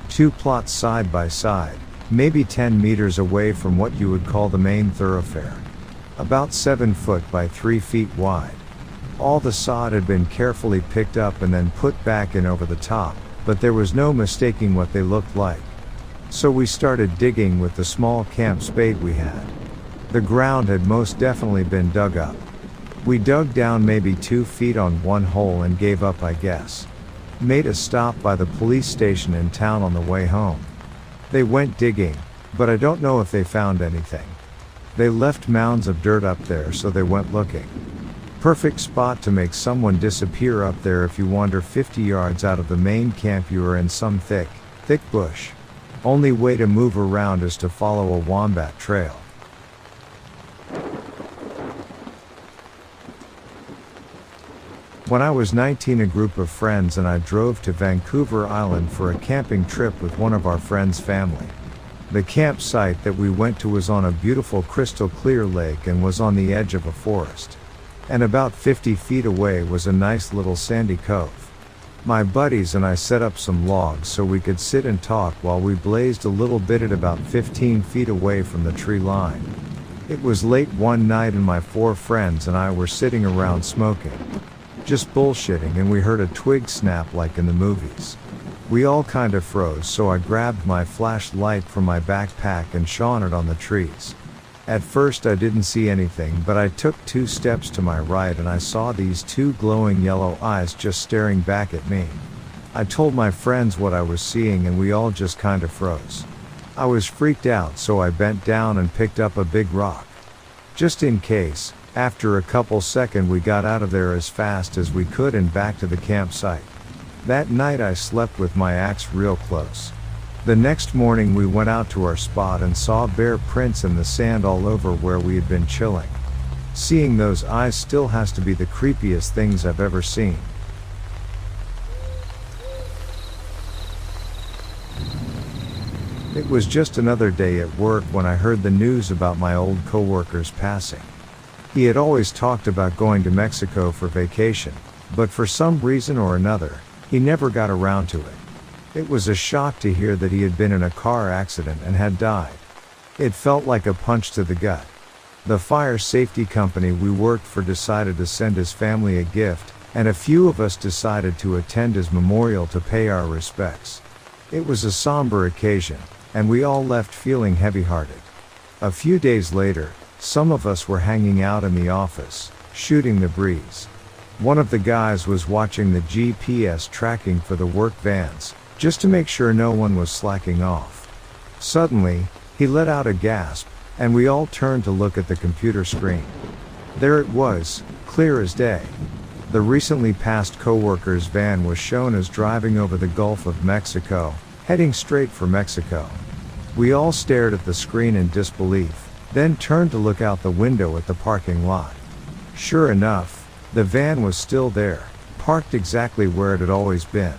2 plots side by side, maybe 10 meters away from what you would call the main thoroughfare. About 7 foot by 3 feet wide. All the sod had been carefully picked up and then put back in over the top, but there was no mistaking what they looked like. So we started digging with the small camp spade we had. The ground had most definitely been dug up. We dug down maybe 2 feet on one hole and gave up, I guess. Made a stop by the police station in town on the way home. They went digging, but I don't know if they found anything. They left mounds of dirt up there, so they went looking. Perfect spot to make someone disappear up there if you wander 50 yards out of the main camp. You are in some thick bush. Only way to move around is to follow a wombat trail. When I was 19, a group of friends and I drove to Vancouver Island for a camping trip with one of our friends' family. The campsite that we went to was on a beautiful crystal clear lake and was on the edge of a forest. And about 50 feet away was a nice little sandy cove. My buddies and I set up some logs so we could sit and talk while we blazed a little bit at about 15 feet away from the tree line. It was late one night and my 4 friends and I were sitting around smoking. Just bullshitting, and we heard a twig snap like in the movies. We all kind of froze, so I grabbed my flashlight from my backpack and shone it on the trees. At first I didn't see anything, but I took 2 steps to my right and I saw these 2 glowing yellow eyes just staring back at me. I told my friends what I was seeing and we all just kind of froze. I was freaked out, so I bent down and picked up a big rock. Just in case. After a couple seconds we got out of there as fast as we could and back to the campsite. That night I slept with my axe real close. The next morning we went out to our spot and saw bear prints in the sand all over where we had been chilling. Seeing those eyes still has to be the creepiest things I've ever seen. It was just another day at work when I heard the news about my old coworker's passing. He had always talked about going to Mexico for vacation, but for some reason or another, he never got around to it. It was a shock to hear that he had been in a car accident and had died. It felt like a punch to the gut. The fire safety company we worked for decided to send his family a gift, and a few of us decided to attend his memorial to pay our respects. It was a somber occasion, and we all left feeling heavy-hearted. A few days later, some of us were hanging out in the office, shooting the breeze. One of the guys was watching the GPS tracking for the work vans, just to make sure no one was slacking off. Suddenly, he let out a gasp, and we all turned to look at the computer screen. There it was, clear as day. The recently passed coworker's van was shown as driving over the Gulf of Mexico, heading straight for Mexico. We all stared at the screen in disbelief, then turned to look out the window at the parking lot. Sure enough, the van was still there, parked exactly where it had always been.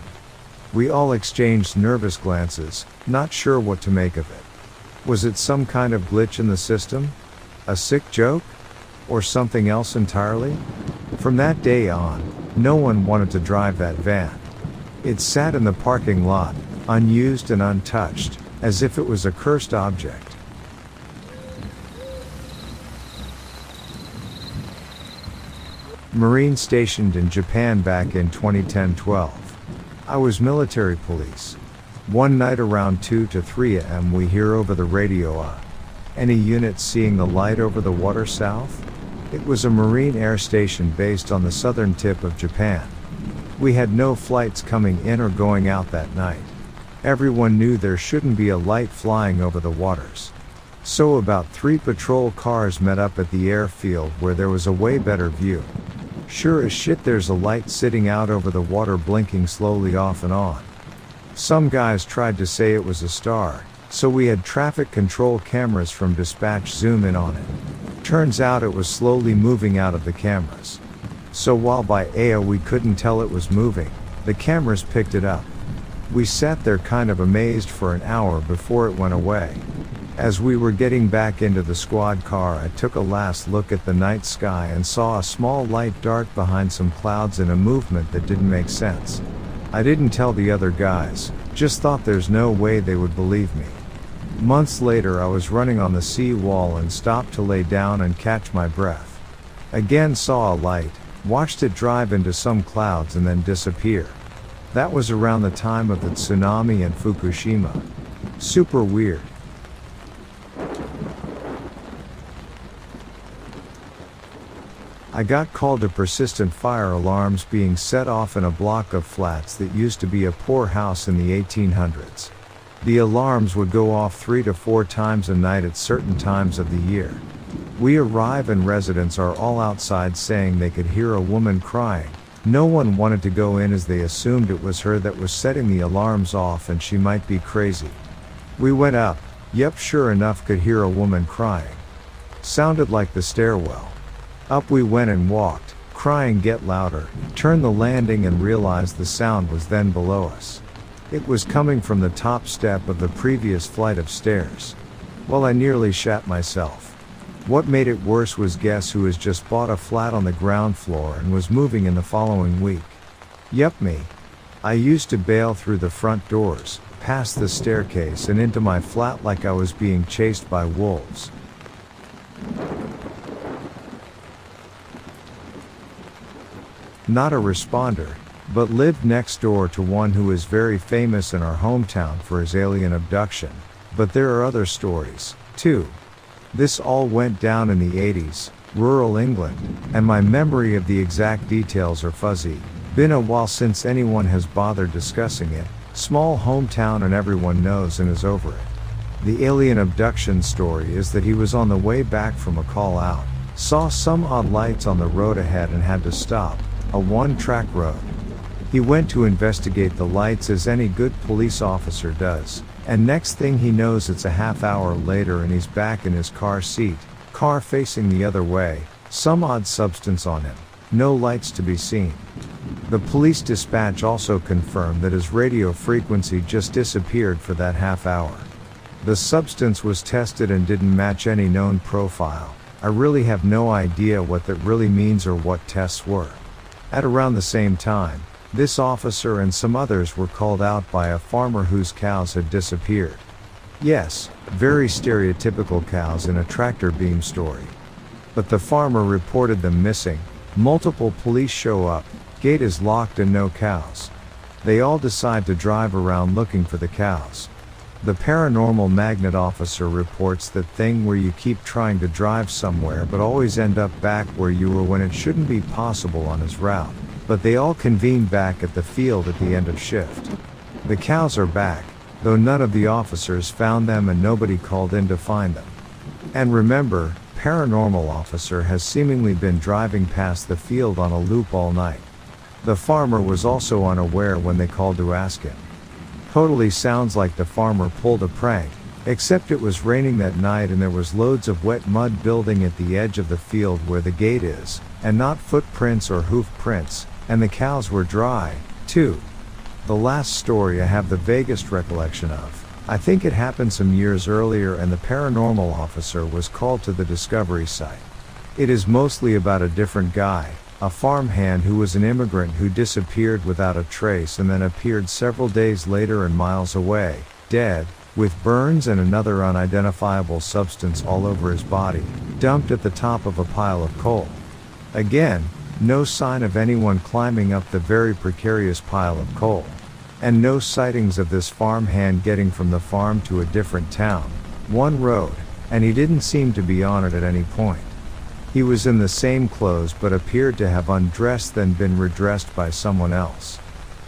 We all exchanged nervous glances, not sure what to make of it. Was it some kind of glitch in the system? A sick joke? Or something else entirely? From that day on, no one wanted to drive that van. It sat in the parking lot, unused and untouched, as if it was a cursed object. Marine stationed in Japan back in 2010-12. I was military police. One night around 2 to 3 a.m. we hear over the radio, any units seeing the light over the water south? It was a Marine air station based on the southern tip of Japan. We had no flights coming in or going out that night. Everyone knew there shouldn't be a light flying over the waters. So about 3 patrol cars met up at the airfield where there was a way better view. Sure as shit there's a light sitting out over the water blinking slowly off and on. Some guys tried to say it was a star, so we had traffic control cameras from dispatch zoom in on it. Turns out it was slowly moving out of the cameras. So while by AO we couldn't tell it was moving, the cameras picked it up. We sat there kind of amazed for an hour before it went away. As we were getting back into the squad car, I took a last look at the night sky and saw a small light dart behind some clouds in a movement that didn't make sense. I didn't tell the other guys, just thought there's no way they would believe me. Months later I was running on the sea wall and stopped to lay down and catch my breath. Again saw a light, Watched it drive into some clouds and then disappear. That was around the time of the tsunami and Fukushima. Super weird. I got called to persistent fire alarms being set off in a block of flats that used to be a poor house in the 1800s. The alarms would go off 3 to 4 times a night at certain times of the year. We arrive and residents are all outside saying they could hear a woman crying. No one wanted to go in as they assumed it was her that was setting the alarms off and she might be crazy. We went up. Yep, sure enough, could hear a woman crying. Sounded like the stairwell. Up we went and walked, crying get louder, turned the landing and realized the sound was then below us. It was coming from the top step of the previous flight of stairs. Well, I nearly shat myself. What made it worse was guess who has just bought a flat on the ground floor and was moving in the following week. Yep, me. I used to bail through the front doors, past the staircase and into my flat like I was being chased by wolves. Not a responder, but lived next door to one who is very famous in our hometown for his alien abduction. But there are other stories, too. This all went down in the 80s, rural England, and my memory of the exact details are fuzzy. Been a while since anyone has bothered discussing it. Small hometown and everyone knows and is over it. The alien abduction story is that he was on the way back from a call out, saw some odd lights on the road ahead and had to stop, a one-track road. He went to investigate the lights as any good police officer does. And next thing he knows it's a half hour later and he's back in his car seat, car facing the other way, some odd substance on him, no lights to be seen. The police dispatch also confirmed that his radio frequency just disappeared for that half hour. The substance was tested and didn't match any known profile. I really have no idea what that really means or what tests were. At around the same time, this officer and some others were called out by a farmer whose cows had disappeared. Yes, very stereotypical cows in a tractor beam story. But the farmer reported them missing. Multiple police show up, gate is locked and no cows. They all decide to drive around looking for the cows. The paranormal magnet officer reports that thing where you keep trying to drive somewhere but always end up back where you were when it shouldn't be possible on his route. But they all convene back at the field at the end of shift. The cows are back, though none of the officers found them and nobody called in to find them. And remember, paranormal officer has seemingly been driving past the field on a loop all night. The farmer was also unaware when they called to ask him. Totally sounds like the farmer pulled a prank, except it was raining that night and there was loads of wet mud building at the edge of the field where the gate is, and not footprints or hoof prints. And the cows were dry, too. The last story I have the vaguest recollection of. I think it happened some years earlier and the paranormal officer was called to the discovery site. It is mostly about a different guy, a farmhand who was an immigrant who disappeared without a trace and then appeared several days later and miles away, dead, with burns and another unidentifiable substance all over his body, dumped at the top of a pile of coal. Again, no sign of anyone climbing up the very precarious pile of coal. And no sightings of this farmhand getting from the farm to a different town, one road, and he didn't seem to be on it at any point. He was in the same clothes but appeared to have undressed then been redressed by someone else.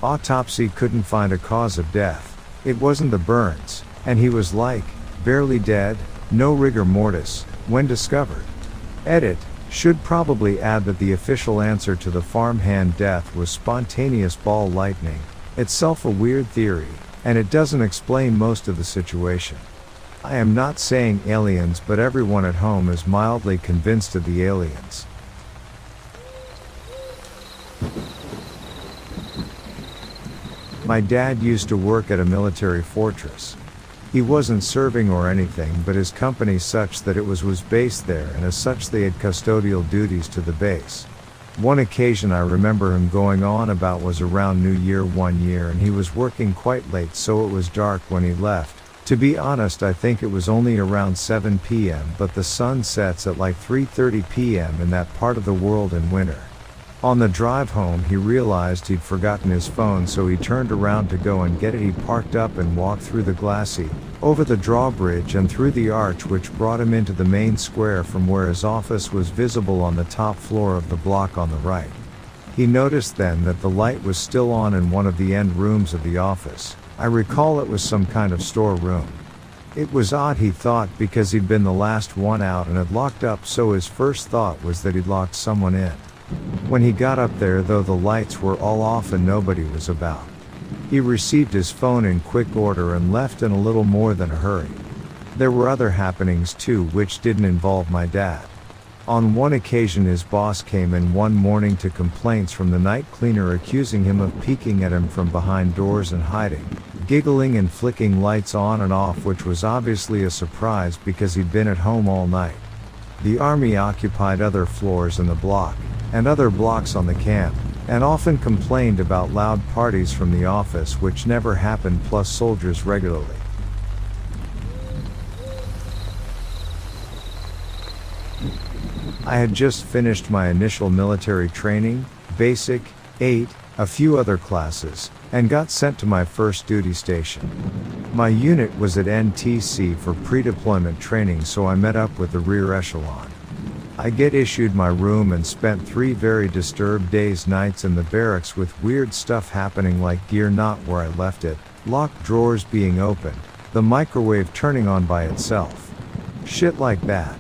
Autopsy couldn't find a cause of death. It wasn't the burns, and he was like, barely dead, no rigor mortis, when discovered. Edit. Should probably add that the official answer to the farmhand death was spontaneous ball lightning, itself a weird theory, and it doesn't explain most of the situation. I am not saying aliens, but everyone at home is mildly convinced of the aliens. My dad used to work at a military fortress. He wasn't serving or anything, but his company such that it was based there, and as such they had custodial duties to the base. One occasion I remember him going on about was around New Year one year and he was working quite late, so it was dark when he left. To be honest, I think it was only around 7 p.m. but the sun sets at like 3:30 p.m. in that part of the world in winter. On the drive home he realized he'd forgotten his phone, so he turned around to go and get it. He parked up and walked through the glacis, over the drawbridge and through the arch which brought him into the main square from where his office was visible on the top floor of the block on the right. He noticed then that the light was still on in one of the end rooms of the office. I recall it was some kind of storeroom. It was odd, he thought, because he'd been the last one out and had locked up, so his first thought was that he'd locked someone in. When he got up there though, the lights were all off and nobody was about. He received his phone in quick order and left in a little more than a hurry. There were other happenings too which didn't involve my dad. On one occasion his boss came in one morning to complaints from the night cleaner accusing him of peeking at him from behind doors and hiding, giggling and flicking lights on and off, which was obviously a surprise because he'd been at home all night. The army occupied other floors in the block, and other blocks on the camp, and often complained about loud parties from the office which never happened, plus soldiers regularly. I had just finished my initial military training, basic, 8, a few other classes, and got sent to my first duty station. My unit was at NTC for pre-deployment training, so I met up with the rear echelon. I get issued my room and spent 3 very disturbed days, nights in the barracks with weird stuff happening, like gear not where I left it, locked drawers being opened, the microwave turning on by itself. Shit like that.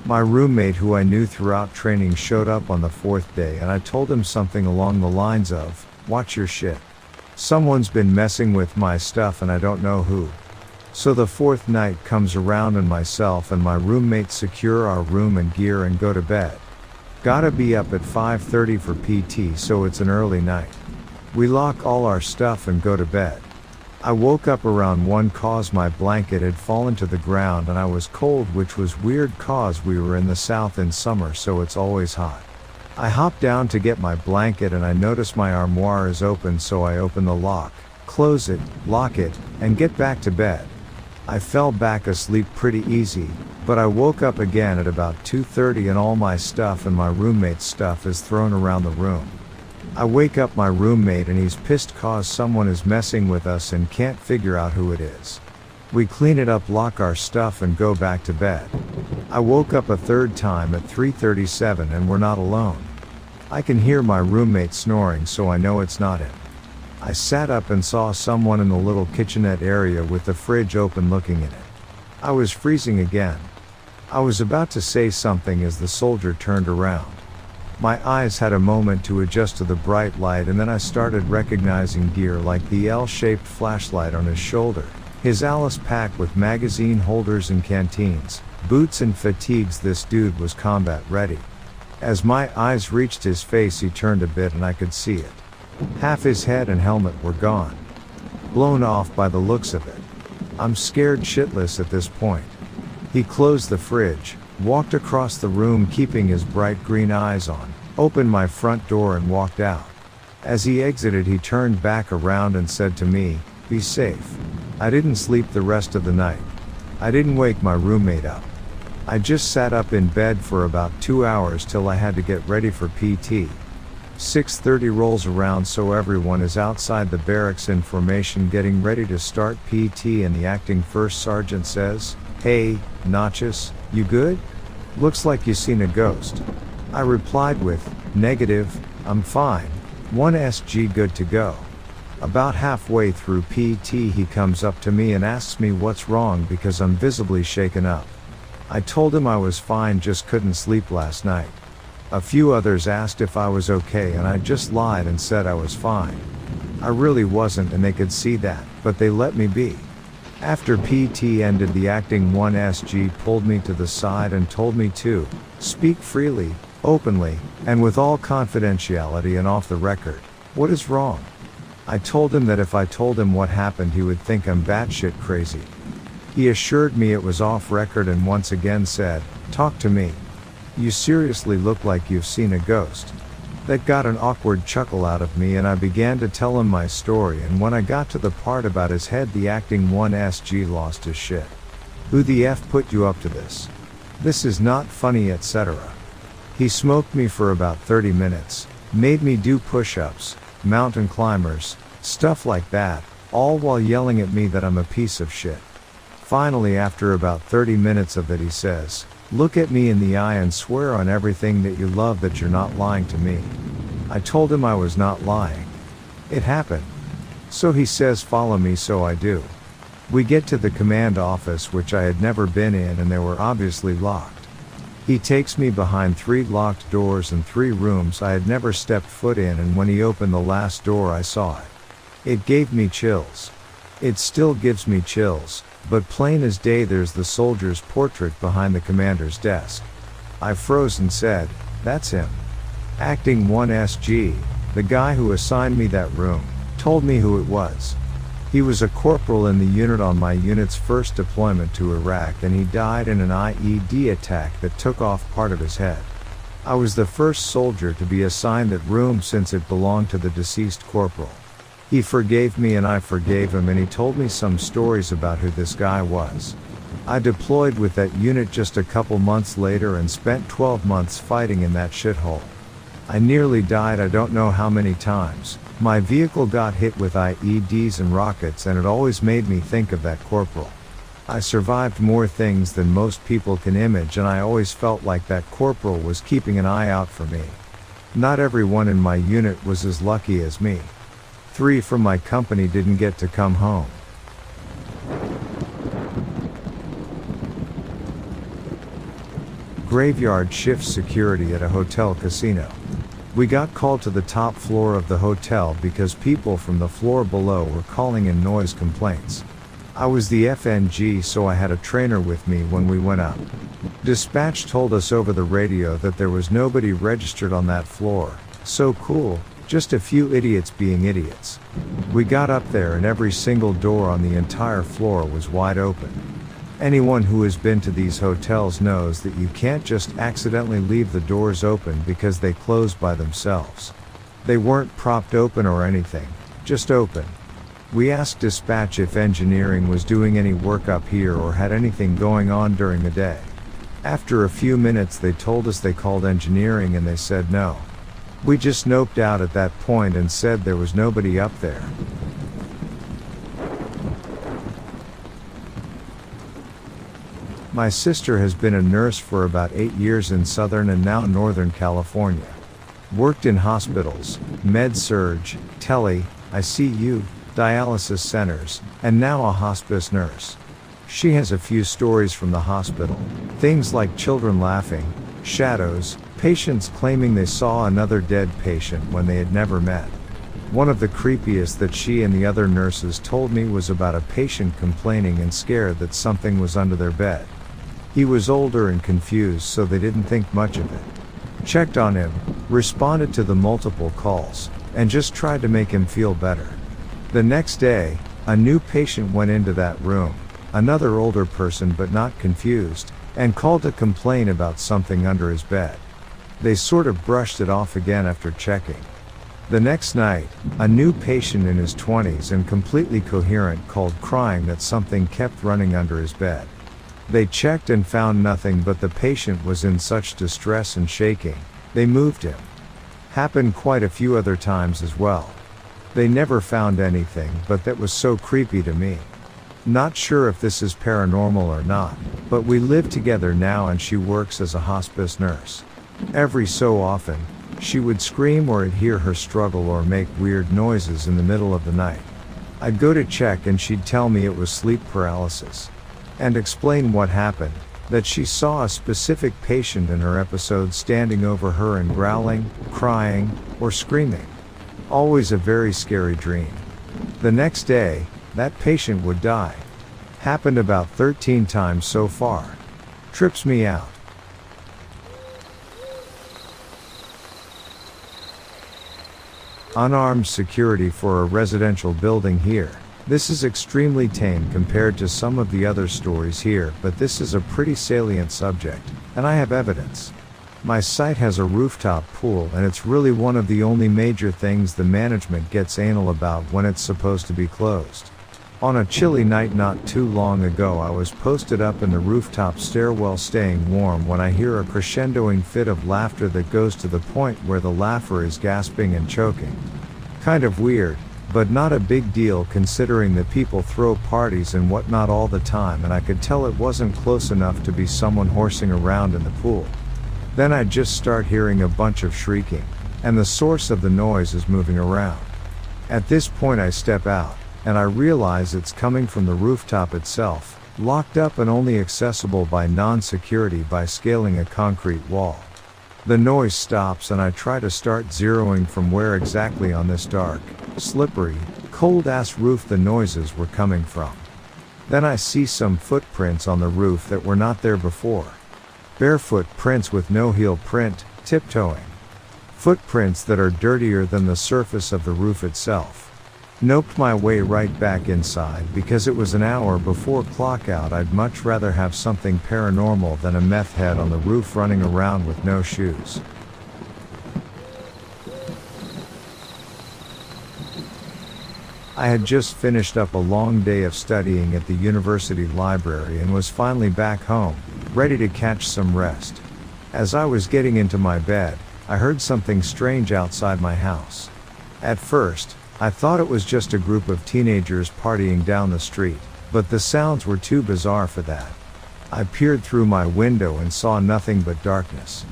My roommate, who I knew throughout training, showed up on the 4th day and I told him something along the lines of, "Watch your shit. Someone's been messing with my stuff and I don't know who." So the 4th night comes around and myself and my roommate secure our room and gear and go to bed. Gotta be up at 5:30 for PT, so it's an early night. We lock all our stuff and go to bed. I woke up around 1 cause my blanket had fallen to the ground and I was cold, which was weird cause we were in the south in summer, so it's always hot. I hop down to get my blanket and I notice my armoire is open, so I open the lock, close it, lock it, and get back to bed. I fell back asleep pretty easy, but I woke up again at about 2:30 and all my stuff and my roommate's stuff is thrown around the room. I wake up my roommate and he's pissed cause someone is messing with us and can't figure out who it is. We clean it up, lock our stuff and go back to bed. I woke up a 3rd time at 3:37 and we're not alone. I can hear my roommate snoring, so I know it's not him. I sat up and saw someone in the little kitchenette area with the fridge open looking in it. I was freezing again. I was about to say something as the soldier turned around. My eyes had a moment to adjust to the bright light and then I started recognizing gear like the L-shaped flashlight on his shoulder, his Alice pack with magazine holders and canteens, boots and fatigues. This dude was combat ready. As my eyes reached his face, he turned a bit and I could see it. Half his head and helmet were gone. Blown off by the looks of it. I'm scared shitless at this point. He closed the fridge, walked across the room keeping his bright green eyes on, opened my front door and walked out. As he exited he turned back around and said to me, "Be safe." I didn't sleep the rest of the night. I didn't wake my roommate up. I just sat up in bed for about 2 hours till I had to get ready for PT. 6:30 rolls around, so everyone is outside the barracks in formation getting ready to start PT, and the acting first sergeant says, "Hey, Notches, you good? Looks like you seen a ghost." I replied with, "Negative, I'm fine, 1 SG good to go." About halfway through PT he comes up to me and asks me what's wrong because I'm visibly shaken up. I told him I was fine, just couldn't sleep last night. A few others asked if I was okay and I just lied and said I was fine. I really wasn't and they could see that, but they let me be. After PT ended, the acting 1 SG pulled me to the side and told me to speak freely, openly, and with all confidentiality and off the record. What is wrong? I told him that if I told him what happened he would think I'm batshit crazy. He assured me it was off record and once again said, "Talk to me. You seriously look like you've seen a ghost." That got an awkward chuckle out of me and I began to tell him my story, and when I got to the part about his head the acting 1 SG lost his shit. "Who the F put you up to this? This is not funny," etc. He smoked me for about 30 minutes, Made me do push-ups, mountain climbers, stuff like that, all while yelling at me that I'm a piece of shit. Finally, after about 30 minutes of it, he says, "Look at me in the eye and swear on everything that you love that you're not lying to me." I told him I was not lying. It happened. So he says, "Follow me," so I do. We get to the command office, which I had never been in, and they were obviously locked. He takes me behind 3 locked doors and 3 rooms I had never stepped foot in, and when he opened the last door I saw it. It gave me chills. It still gives me chills, but plain as day there's the soldier's portrait behind the commander's desk. I froze and said, "That's him." Acting 1 SG, the guy who assigned me that room, told me who it was. He was a corporal in the unit on my unit's first deployment to Iraq, and he died in an IED attack that took off part of his head. I was the first soldier to be assigned that room since it belonged to the deceased corporal. He forgave me and I forgave him, and he told me some stories about who this guy was. I deployed with that unit just a couple months later and spent 12 months fighting in that shithole. I nearly died I don't know how many times. My vehicle got hit with IEDs and rockets, and it always made me think of that corporal. I survived more things than most people can image, and I always felt like that corporal was keeping an eye out for me. Not everyone in my unit was as lucky as me. 3 from my company didn't get to come home. Graveyard shift security at a hotel casino. We got called to the top floor of the hotel because people from the floor below were calling in noise complaints. I was the FNG, so I had a trainer with me when we went up. Dispatch told us over the radio that there was nobody registered on that floor. So cool, just a few idiots being idiots. We got up there and every single door on the entire floor was wide open. Anyone who has been to these hotels knows that you can't just accidentally leave the doors open because they close by themselves. They weren't propped open or anything, just open. We asked dispatch if engineering was doing any work up here or had anything going on during the day. After a few minutes they told us they called engineering and they said no. We just noped out at that point and said there was nobody up there. My sister has been a nurse for about 8 years in Southern and now Northern California. Worked in hospitals, med-surg, tele, ICU, dialysis centers, and now a hospice nurse. She has a few stories from the hospital, things like children laughing, shadows, patients claiming they saw another dead patient when they had never met. One of the creepiest that she and the other nurses told me was about a patient complaining and scared that something was under their bed. He was older and confused, so they didn't think much of it. Checked on him, responded to the multiple calls, and just tried to make him feel better. The next day, a new patient went into that room, another older person but not confused, and called to complain about something under his bed. They sort of brushed it off again after checking. The next night, a new patient in his 20s and completely coherent called crying that something kept running under his bed. They checked and found nothing, but the patient was in such distress and shaking, they moved him. Happened quite a few other times as well. They never found anything, but that was so creepy to me. Not sure if this is paranormal or not, but we live together now and she works as a hospice nurse. Every so often, she would scream or I'd hear her struggle or make weird noises in the middle of the night. I'd go to check and she'd tell me it was sleep paralysis. And explain what happened, that she saw a specific patient in her episode standing over her and growling, crying, or screaming. Always a very scary dream. The next day, that patient would die. Happened about 13 times so far. Trips me out. Unarmed security for a residential building here. This is extremely tame compared to some of the other stories here, but this is a pretty salient subject, and I have evidence. My site has a rooftop pool, and it's really one of the only major things the management gets anal about when it's supposed to be closed. On a chilly night not too long ago, I was posted up in the rooftop stairwell staying warm when I hear a crescendoing fit of laughter that goes to the point where the laugher is gasping and choking. Kind of weird, but not a big deal considering that people throw parties and whatnot all the time, and I could tell it wasn't close enough to be someone horsing around in the pool. Then I just start hearing a bunch of shrieking, and the source of the noise is moving around. At this point I step out, and I realize it's coming from the rooftop itself, locked up and only accessible by non-security by scaling a concrete wall. The noise stops and I try to start zeroing from where exactly on this dark, slippery, cold-ass roof the noises were coming from. Then I see some footprints on the roof that were not there before. Barefoot prints with no heel print, tiptoeing. Footprints that are dirtier than the surface of the roof itself. Noped my way right back inside because it was an hour before clock out. I'd much rather have something paranormal than a meth head on the roof running around with no shoes. I had just finished up a long day of studying at the university library and was finally back home, ready to catch some rest. As I was getting into my bed, I heard something strange outside my house. At first, I thought it was just a group of teenagers partying down the street, but the sounds were too bizarre for that. I peered through my window and saw nothing but darkness.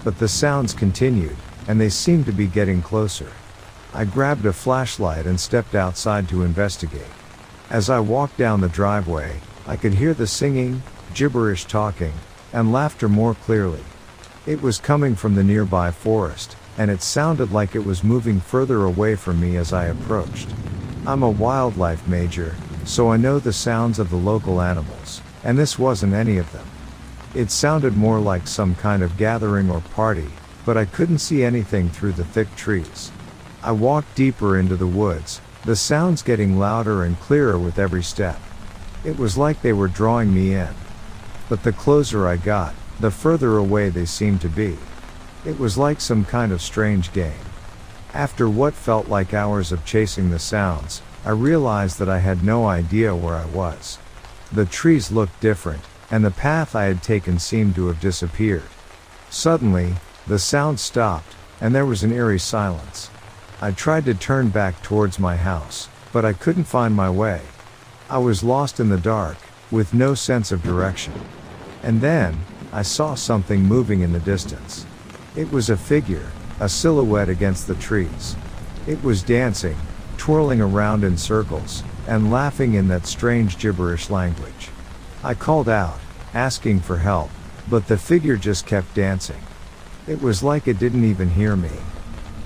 But the sounds continued, and they seemed to be getting closer. I grabbed a flashlight and stepped outside to investigate. As I walked down the driveway, I could hear the singing, gibberish talking, and laughter more clearly. It was coming from the nearby forest, and it sounded like it was moving further away from me as I approached. I'm a wildlife major, so I know the sounds of the local animals, and this wasn't any of them. It sounded more like some kind of gathering or party, but I couldn't see anything through the thick trees. I walked deeper into the woods, the sounds getting louder and clearer with every step. It was like they were drawing me in. But the closer I got, the further away they seemed to be. It was like some kind of strange game. After what felt like hours of chasing the sounds, I realized that I had no idea where I was. The trees looked different, and the path I had taken seemed to have disappeared. Suddenly, the sound stopped, and there was an eerie silence. I tried to turn back towards my house, but I couldn't find my way. I was lost in the dark, with no sense of direction. And then, I saw something moving in the distance. It was a figure, a silhouette against the trees. It was dancing, twirling around in circles, and laughing in that strange gibberish language. I called out, asking for help, but the figure just kept dancing. It was like it didn't even hear me.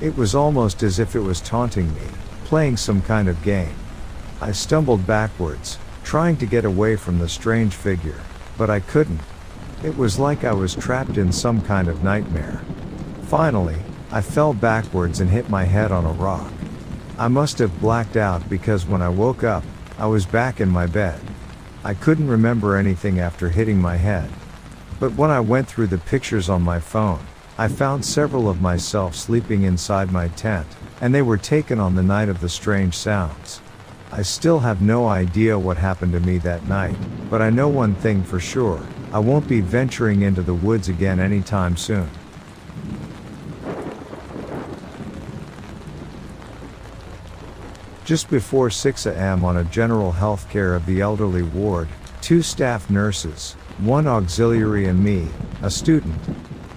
It was almost as if it was taunting me, playing some kind of game. I stumbled backwards, trying to get away from the strange figure, but I couldn't. It was like I was trapped in some kind of nightmare. Finally, I fell backwards and hit my head on a rock. I must have blacked out because when I woke up, I was back in my bed. I couldn't remember anything after hitting my head. But when I went through the pictures on my phone, I found several of myself sleeping inside my tent, and they were taken on the night of the strange sounds. I still have no idea what happened to me that night, but I know one thing for sure, I won't be venturing into the woods again anytime soon. Just before 6 a.m. on a general health care of the elderly ward, 2 staff nurses, 1 auxiliary and me, a student.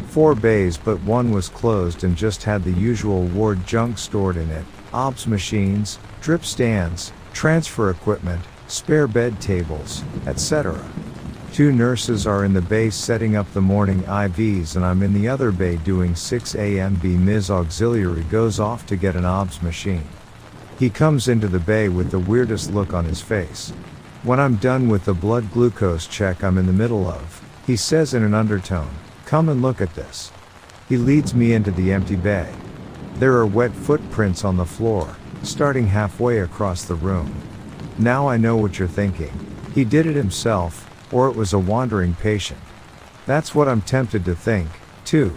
4 bays but one was closed and just had the usual ward junk stored in it, obs machines, drip stands, transfer equipment, spare bed tables, etc. 2 nurses are in the bay setting up the morning IVs and I'm in the other bay doing 6 a.m. Ms. auxiliary goes off to get an obs machine. He comes into the bay with the weirdest look on his face. When I'm done with the blood glucose check I'm in the middle of, he says in an undertone, "Come and look at this." He leads me into the empty bay. There are wet footprints on the floor, starting halfway across the room. Now I know what you're thinking. He did it himself, or it was a wandering patient. That's what I'm tempted to think, too.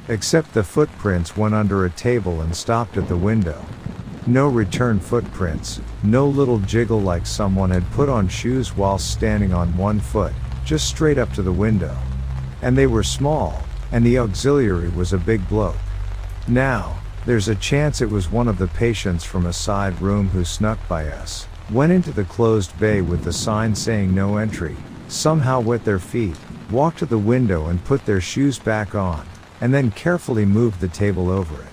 Except the footprints went under a table and stopped at the window. No return footprints, no little jiggle like someone had put on shoes while standing on one foot, just straight up to the window. And they were small, and the auxiliary was a big bloke. Now, there's a chance it was one of the patients from a side room who snuck by us, went into the closed bay with the sign saying no entry, somehow wet their feet, walked to the window and put their shoes back on, and then carefully moved the table over it.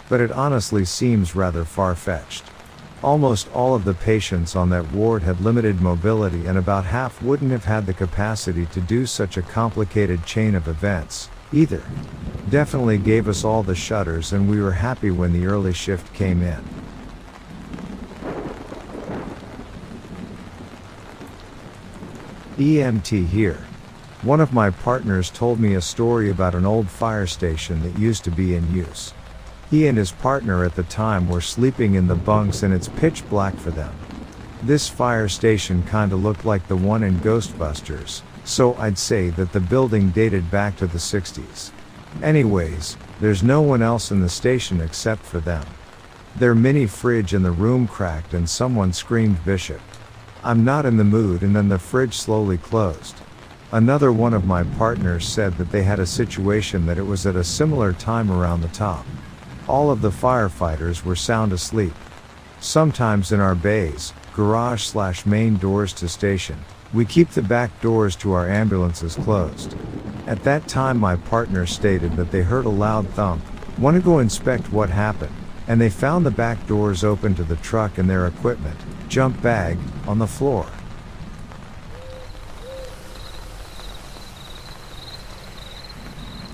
But it honestly seems rather far-fetched. Almost all of the patients on that ward had limited mobility, and about half wouldn't have had the capacity to do such a complicated chain of events, either. Definitely gave us all the shudders, and we were happy when the early shift came in. EMT here. One of my partners told me a story about an old fire station that used to be in use. He and his partner at the time were sleeping in the bunks, and it's pitch black for them. This fire station kinda looked like the one in Ghostbusters, so I'd say that the building dated back to the 60s. Anyways, there's no one else in the station except for them. Their mini fridge in the room cracked and someone screamed "Bishop. I'm not in the mood," and then the fridge slowly closed. Another one of my partners said that they had a situation that it was at a similar time around the top. All of the firefighters were sound asleep. Sometimes in our bays, garage/main doors to station, we keep the back doors to our ambulances closed. At that time my partner stated that they heard a loud thump, "Want to go inspect what happened," and they found the back doors open to the truck and their equipment, jump bag, on the floor.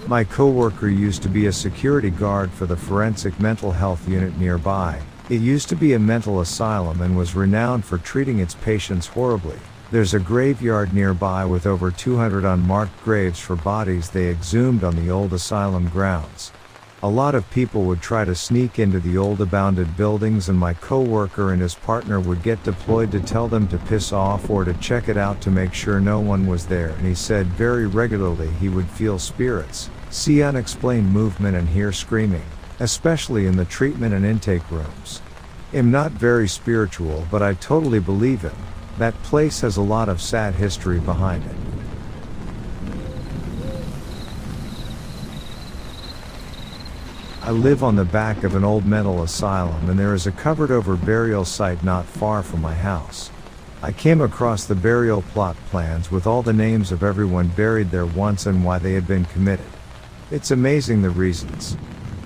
My coworker used to be a security guard for the forensic mental health unit nearby. It used to be a mental asylum and was renowned for treating its patients horribly. There's a graveyard nearby with over 200 unmarked graves for bodies they exhumed on the old asylum grounds. A lot of people would try to sneak into the old abandoned buildings, and my coworker and his partner would get deployed to tell them to piss off or to check it out to make sure no one was there, and he said very regularly he would feel spirits, see unexplained movement and hear screaming, especially in the treatment and intake rooms. I'm not very spiritual, but I totally believe him. That place has a lot of sad history behind it. I live on the back of an old mental asylum, and there is a covered over burial site not far from my house. I came across the burial plot plans with all the names of everyone buried there once and why they had been committed. It's amazing the reasons.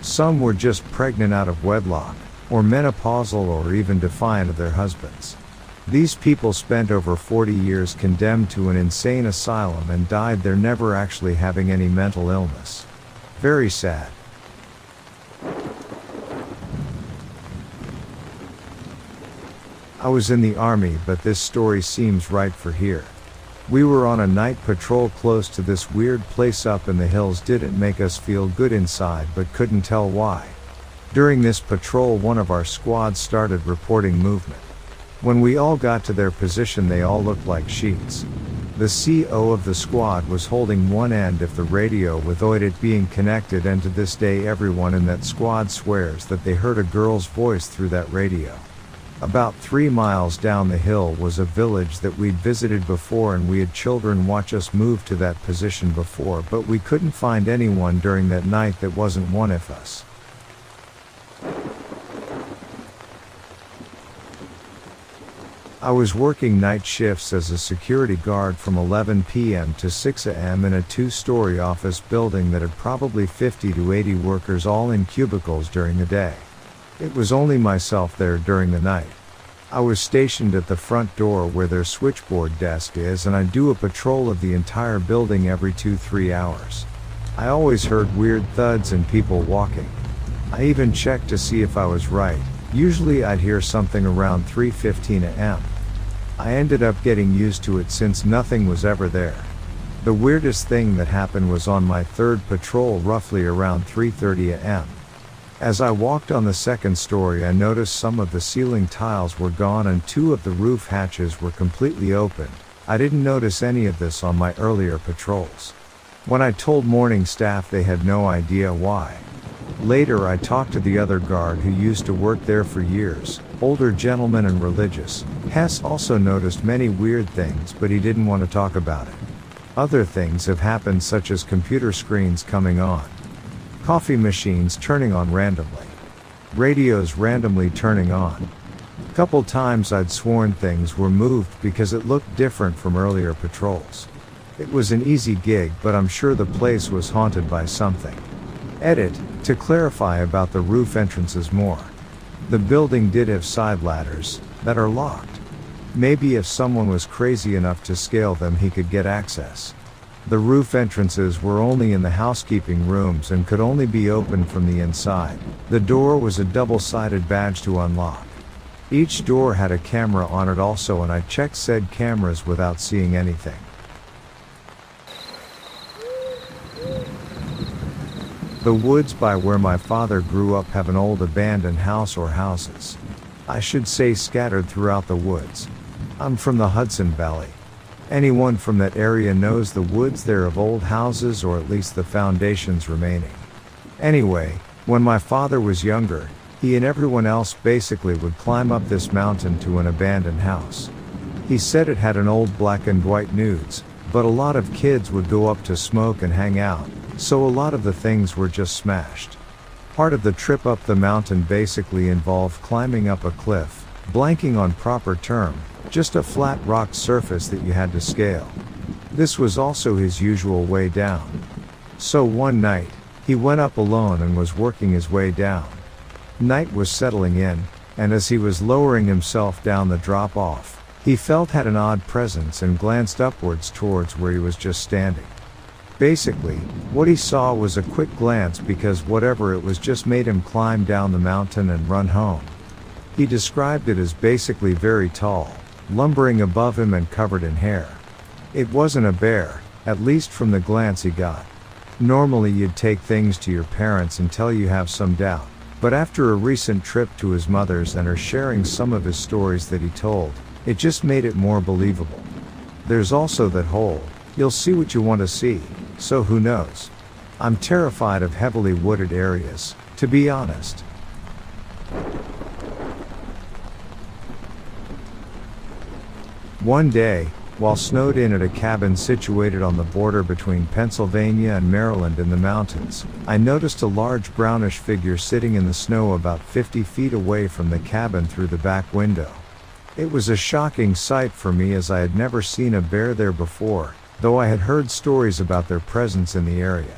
Some were just pregnant out of wedlock, or menopausal, or even defiant of their husbands. These people spent over 40 years condemned to an insane asylum and died there never actually having any mental illness. Very sad. I was in the army, but this story seems right for here. We were on a night patrol close to this weird place up in the hills. Didn't make us feel good inside, but couldn't tell why. During this patrol, one of our squads started reporting movement. When we all got to their position, they all looked like sheets. The CO of the squad was holding one end of the radio without it being connected, and to this day everyone in that squad swears that they heard a girl's voice through that radio. About 3 miles down the hill was a village that we'd visited before, and we had children watch us move to that position before, but we couldn't find anyone during that night that wasn't one of us. I was working night shifts as a security guard from 11 p.m. to 6 a.m. in a 2-story office building that had probably 50 to 80 workers, all in cubicles during the day. It was only myself there during the night. I was stationed at the front door where their switchboard desk is, and I do a patrol of the entire building every 2-3 hours. I always heard weird thuds and people walking. I even checked to see if I was right. Usually I'd hear something around 3:15 a.m. I ended up getting used to it since nothing was ever there. The weirdest thing that happened was on my third patrol roughly around 3:30 a.m. As I walked on the second story, I noticed some of the ceiling tiles were gone and 2 of the roof hatches were completely open. I didn't notice any of this on my earlier patrols. When I told morning staff, they had no idea why. Later I talked to the other guard who used to work there for years, older gentleman and religious. Hess also noticed many weird things, but he didn't want to talk about it. Other things have happened, such as computer screens coming on, coffee machines turning on randomly, radios randomly turning on. Couple times I'd sworn things were moved because it looked different from earlier patrols. It was an easy gig, but I'm sure the place was haunted by something. Edit, to clarify about the roof entrances more. The building did have side ladders that are locked. Maybe if someone was crazy enough to scale them, he could get access. The roof entrances were only in the housekeeping rooms and could only be opened from the inside. The door was a double-sided badge to unlock. Each door had a camera on it also, and I checked said cameras without seeing anything. The woods by where my father grew up have an old abandoned house or houses. I should say scattered throughout the woods. I'm from the Hudson Valley. Anyone from that area knows the woods there have old houses, or at least the foundations remaining. Anyway, when my father was younger, he and everyone else basically would climb up this mountain to an abandoned house. He said it had an old black and white nudes, but a lot of kids would go up to smoke and hang out, so a lot of the things were just smashed. Part of the trip up the mountain basically involved climbing up a cliff, blanking on proper term, just a flat rock surface that you had to scale. This was also his usual way down. So one night, he went up alone and was working his way down. Night was settling in, and as he was lowering himself down the drop-off, he felt had an odd presence and glanced upwards towards where he was just standing. Basically, what he saw was a quick glance, because whatever it was just made him climb down the mountain and run home. He described it as basically very tall, lumbering above him and covered in hair. It wasn't a bear, at least from the glance he got. Normally you'd take things to your parents until you have some doubt, but after a recent trip to his mother's and her sharing some of his stories that he told, it just made it more believable. There's also that hole. You'll see what you want to see, so who knows? I'm terrified of heavily wooded areas, to be honest. One day, while snowed in at a cabin situated on the border between Pennsylvania and Maryland in the mountains, I noticed a large brownish figure sitting in the snow about 50 feet away from the cabin through the back window. It was a shocking sight for me, as I had never seen a bear there before, though I had heard stories about their presence in the area.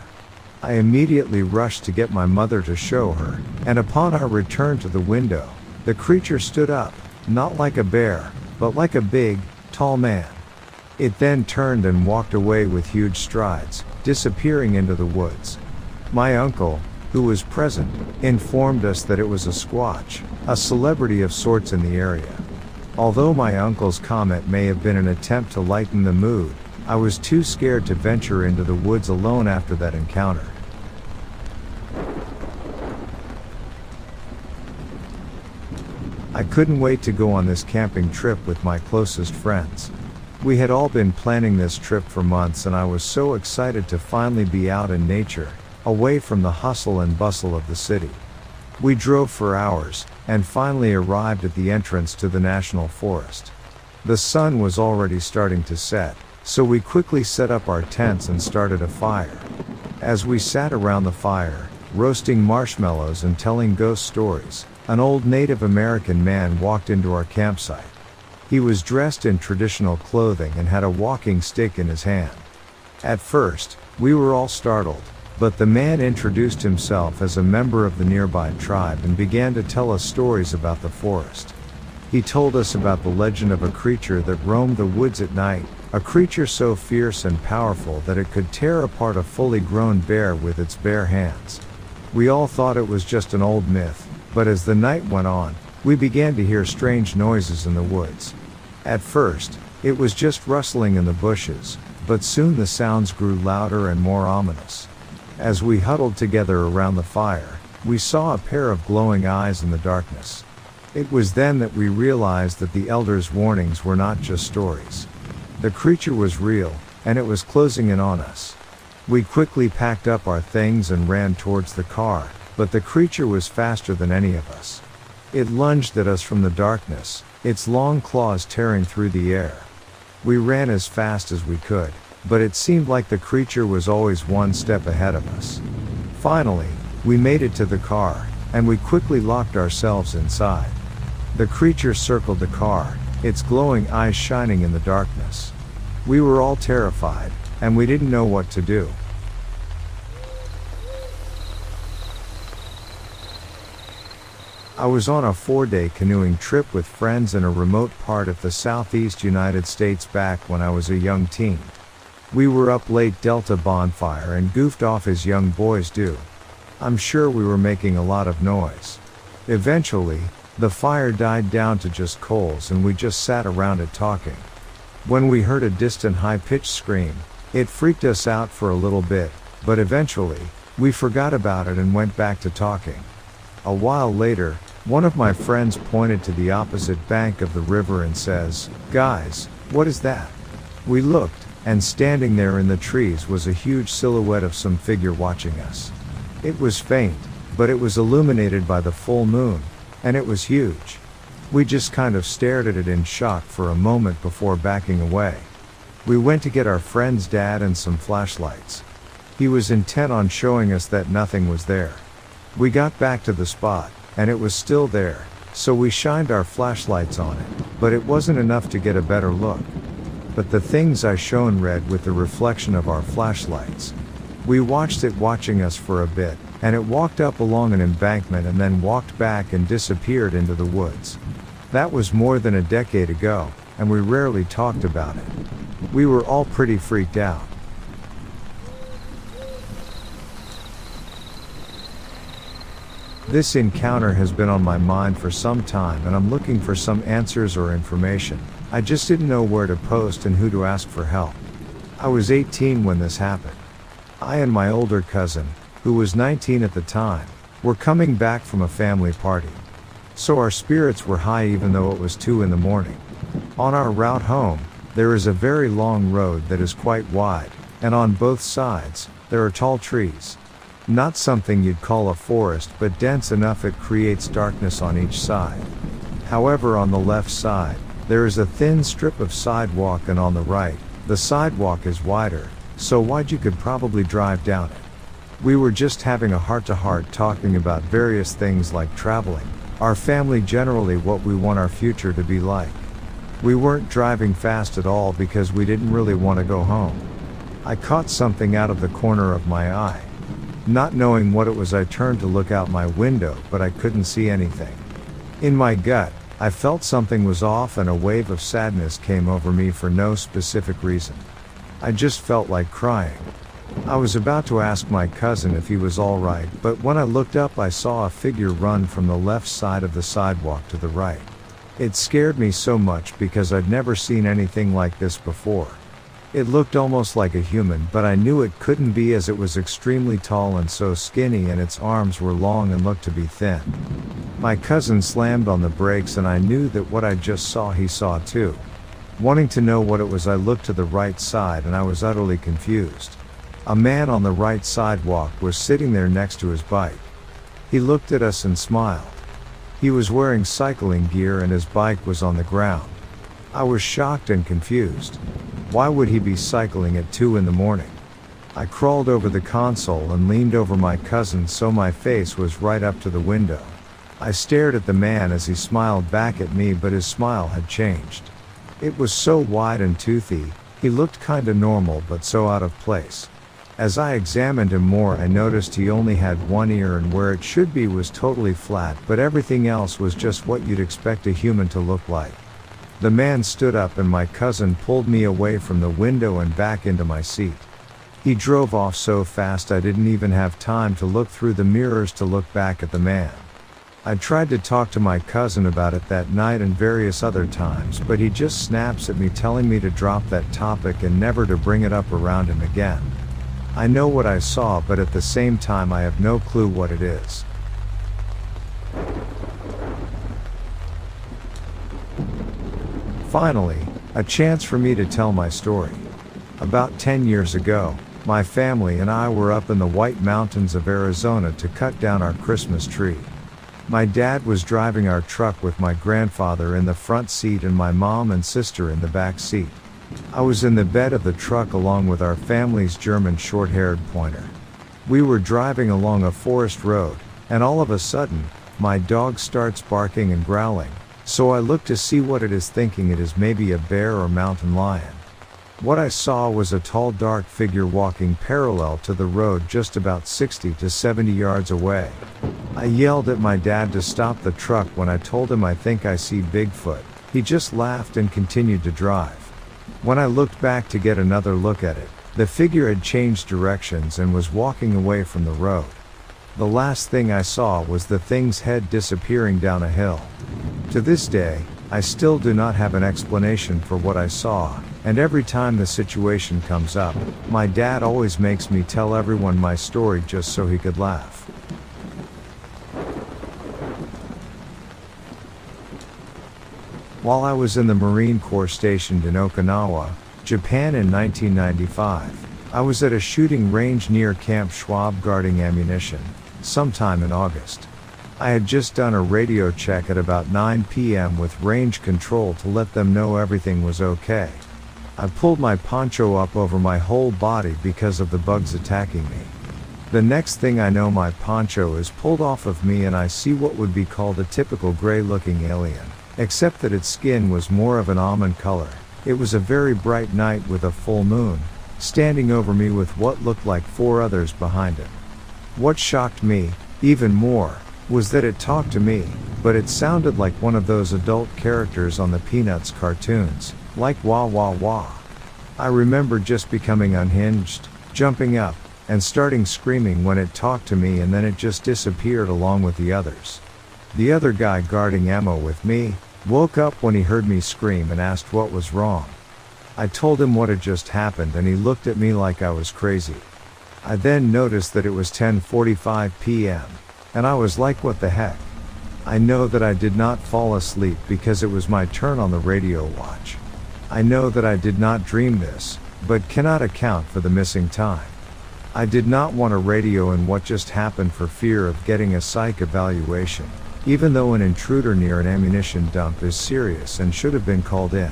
I immediately rushed to get my mother to show her, and upon our return to the window, the creature stood up, not like a bear, but like a big, tall man. It then turned and walked away with huge strides, disappearing into the woods. My uncle, who was present, informed us that it was a Squatch, a celebrity of sorts in the area. Although my uncle's comment may have been an attempt to lighten the mood, I was too scared to venture into the woods alone after that encounter. I couldn't wait to go on this camping trip with my closest friends. We had all been planning this trip for months, and I was so excited to finally be out in nature, away from the hustle and bustle of the city. We drove for hours, and finally arrived at the entrance to the national forest. The sun was already starting to set, so we quickly set up our tents and started a fire. As we sat around the fire, roasting marshmallows and telling ghost stories, an old Native American man walked into our campsite. He was dressed in traditional clothing and had a walking stick in his hand. At first, we were all startled, but the man introduced himself as a member of the nearby tribe and began to tell us stories about the forest. He told us about the legend of a creature that roamed the woods at night, a creature so fierce and powerful that it could tear apart a fully grown bear with its bare hands. We all thought it was just an old myth, but as the night went on, we began to hear strange noises in the woods. At first, it was just rustling in the bushes, but soon the sounds grew louder and more ominous. As we huddled together around the fire, we saw a pair of glowing eyes in the darkness. It was then that we realized that the elders' warnings were not just stories. The creature was real, and it was closing in on us. We quickly packed up our things and ran towards the car, but the creature was faster than any of us. It lunged at us from the darkness, its long claws tearing through the air. We ran as fast as we could, but it seemed like the creature was always one step ahead of us. Finally, we made it to the car, and we quickly locked ourselves inside. The creature circled the car, its glowing eyes shining in the darkness. We were all terrified, and we didn't know what to do. I was on a 4-day canoeing trip with friends in a remote part of the southeast United States back when I was a young teen. We were up late Delta bonfire and goofed off as young boys do. I'm sure we were making a lot of noise. Eventually, the fire died down to just coals and we just sat around it talking. When we heard a distant high-pitched scream, it freaked us out for a little bit, but eventually, we forgot about it and went back to talking. A while later, one of my friends pointed to the opposite bank of the river and says, "Guys, what is that?" We looked, and standing there in the trees was a huge silhouette of some figure watching us. It was faint, but it was illuminated by the full moon, and it was huge. We just kind of stared at it in shock for a moment before backing away. We went to get our friend's dad and some flashlights. He was intent on showing us that nothing was there. We got back to the spot, and it was still there, so we shined our flashlights on it, but it wasn't enough to get a better look. But the things I shone red with the reflection of our flashlights. We watched it watching us for a bit, and it walked up along an embankment and then walked back and disappeared into the woods. That was more than a decade ago, and we rarely talked about it. We were all pretty freaked out. This encounter has been on my mind for some time and I'm looking for some answers or information. I just didn't know where to post and who to ask for help. I was 18 when this happened. I and my older cousin, who was 19 at the time, were coming back from a family party. So our spirits were high even though it was 2 in the morning. On our route home, there is a very long road that is quite wide, and on both sides, there are tall trees. Not something you'd call a forest, but dense enough it creates darkness on each side. However, on the left side, there is a thin strip of sidewalk, and on the right, the sidewalk is wider, so wide you could probably drive down it. We were just having a heart-to-heart talking about various things like traveling, our family generally, what we want our future to be like. We weren't driving fast at all because we didn't really want to go home. I caught something out of the corner of my eye. Not knowing what it was, I turned to look out my window, but I couldn't see anything. In my gut, I felt something was off and a wave of sadness came over me for no specific reason. I just felt like crying. I was about to ask my cousin if he was all right, but when I looked up I saw a figure run from the left side of the sidewalk to the right. It scared me so much because I'd never seen anything like this before. It looked almost like a human, but I knew it couldn't be as it was extremely tall and so skinny, and its arms were long and looked to be thin. My cousin slammed on the brakes and I knew that what I just saw he saw too. Wanting to know what it was, I looked to the right side and I was utterly confused. A man on the right sidewalk was sitting there next to his bike. He looked at us and smiled. He was wearing cycling gear and his bike was on the ground. I was shocked and confused. Why would he be cycling at 2 in the morning? I crawled over the console and leaned over my cousin so my face was right up to the window. I stared at the man as he smiled back at me, but his smile had changed. It was so wide and toothy, he looked kinda normal but so out of place. As I examined him more, I noticed he only had one ear, and where it should be was totally flat, but everything else was just what you'd expect a human to look like. The man stood up and my cousin pulled me away from the window and back into my seat. He drove off so fast I didn't even have time to look through the mirrors to look back at the man. I tried to talk to my cousin about it that night and various other times, but he just snaps at me telling me to drop that topic and never to bring it up around him again. I know what I saw, but at the same time I have no clue what it is. Finally, a chance for me to tell my story. About 10 years ago, My family and I were up in the White Mountains of Arizona to cut down our Christmas tree. My dad was driving our truck with my grandfather in the front seat and my mom and sister in the back seat. I was in the bed of the truck along with our family's German short-haired pointer. We were driving along a forest road, and all of a sudden, my dog starts barking and growling, so I look to see what it is, thinking it is maybe a bear or mountain lion. What I saw was a tall dark figure walking parallel to the road just about 60 to 70 yards away. I yelled at my dad to stop the truck when I told him I think I see Bigfoot. He just laughed and continued to drive. When I looked back to get another look at it, the figure had changed directions and was walking away from the road. The last thing I saw was the thing's head disappearing down a hill. To this day, I still do not have an explanation for what I saw, and every time the situation comes up, my dad always makes me tell everyone my story just so he could laugh. While I was in the Marine Corps stationed in Okinawa, Japan in 1995, I was at a shooting range near Camp Schwab guarding ammunition, sometime in August. I had just done a radio check at about 9 p.m. with range control to let them know everything was okay. I pulled my poncho up over my whole body because of the bugs attacking me. The next thing I know, my poncho is pulled off of me and I see what would be called a typical gray-looking alien, except that its skin was more of an almond color. It was a very bright night with a full moon, standing over me with what looked like 4 others behind it. What shocked me, even more, was that it talked to me, but it sounded like one of those adult characters on the Peanuts cartoons, like wah wah wah. I remember just becoming unhinged, jumping up, and starting screaming when it talked to me, and then it just disappeared along with the others. The other guy guarding ammo with me woke up when he heard me scream and asked what was wrong. I told him what had just happened and he looked at me like I was crazy. I then noticed that it was 10:45 p.m. and I was like, what the heck? I know that I did not fall asleep because it was my turn on the radio watch. I know that I did not dream this, but cannot account for the missing time. I did not want to radio in what just happened for fear of getting a psych evaluation, even though an intruder near an ammunition dump is serious and should have been called in.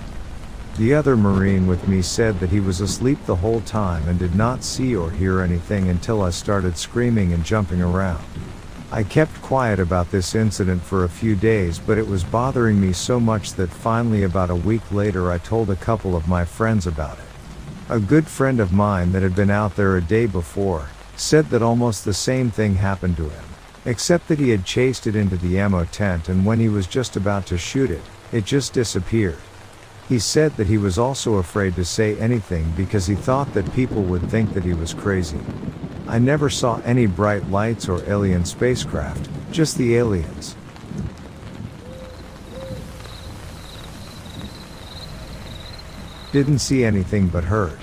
The other Marine with me said that he was asleep the whole time and did not see or hear anything until I started screaming and jumping around. I kept quiet about this incident for a few days, but it was bothering me so much that finally about a week later I told a couple of my friends about it. A good friend of mine that had been out there a day before said that almost the same thing happened to him, except that he had chased it into the ammo tent, and when he was just about to shoot it, it just disappeared. He said that he was also afraid to say anything because he thought that people would think that he was crazy. I never saw any bright lights or alien spacecraft, just the aliens. Didn't see anything but heard.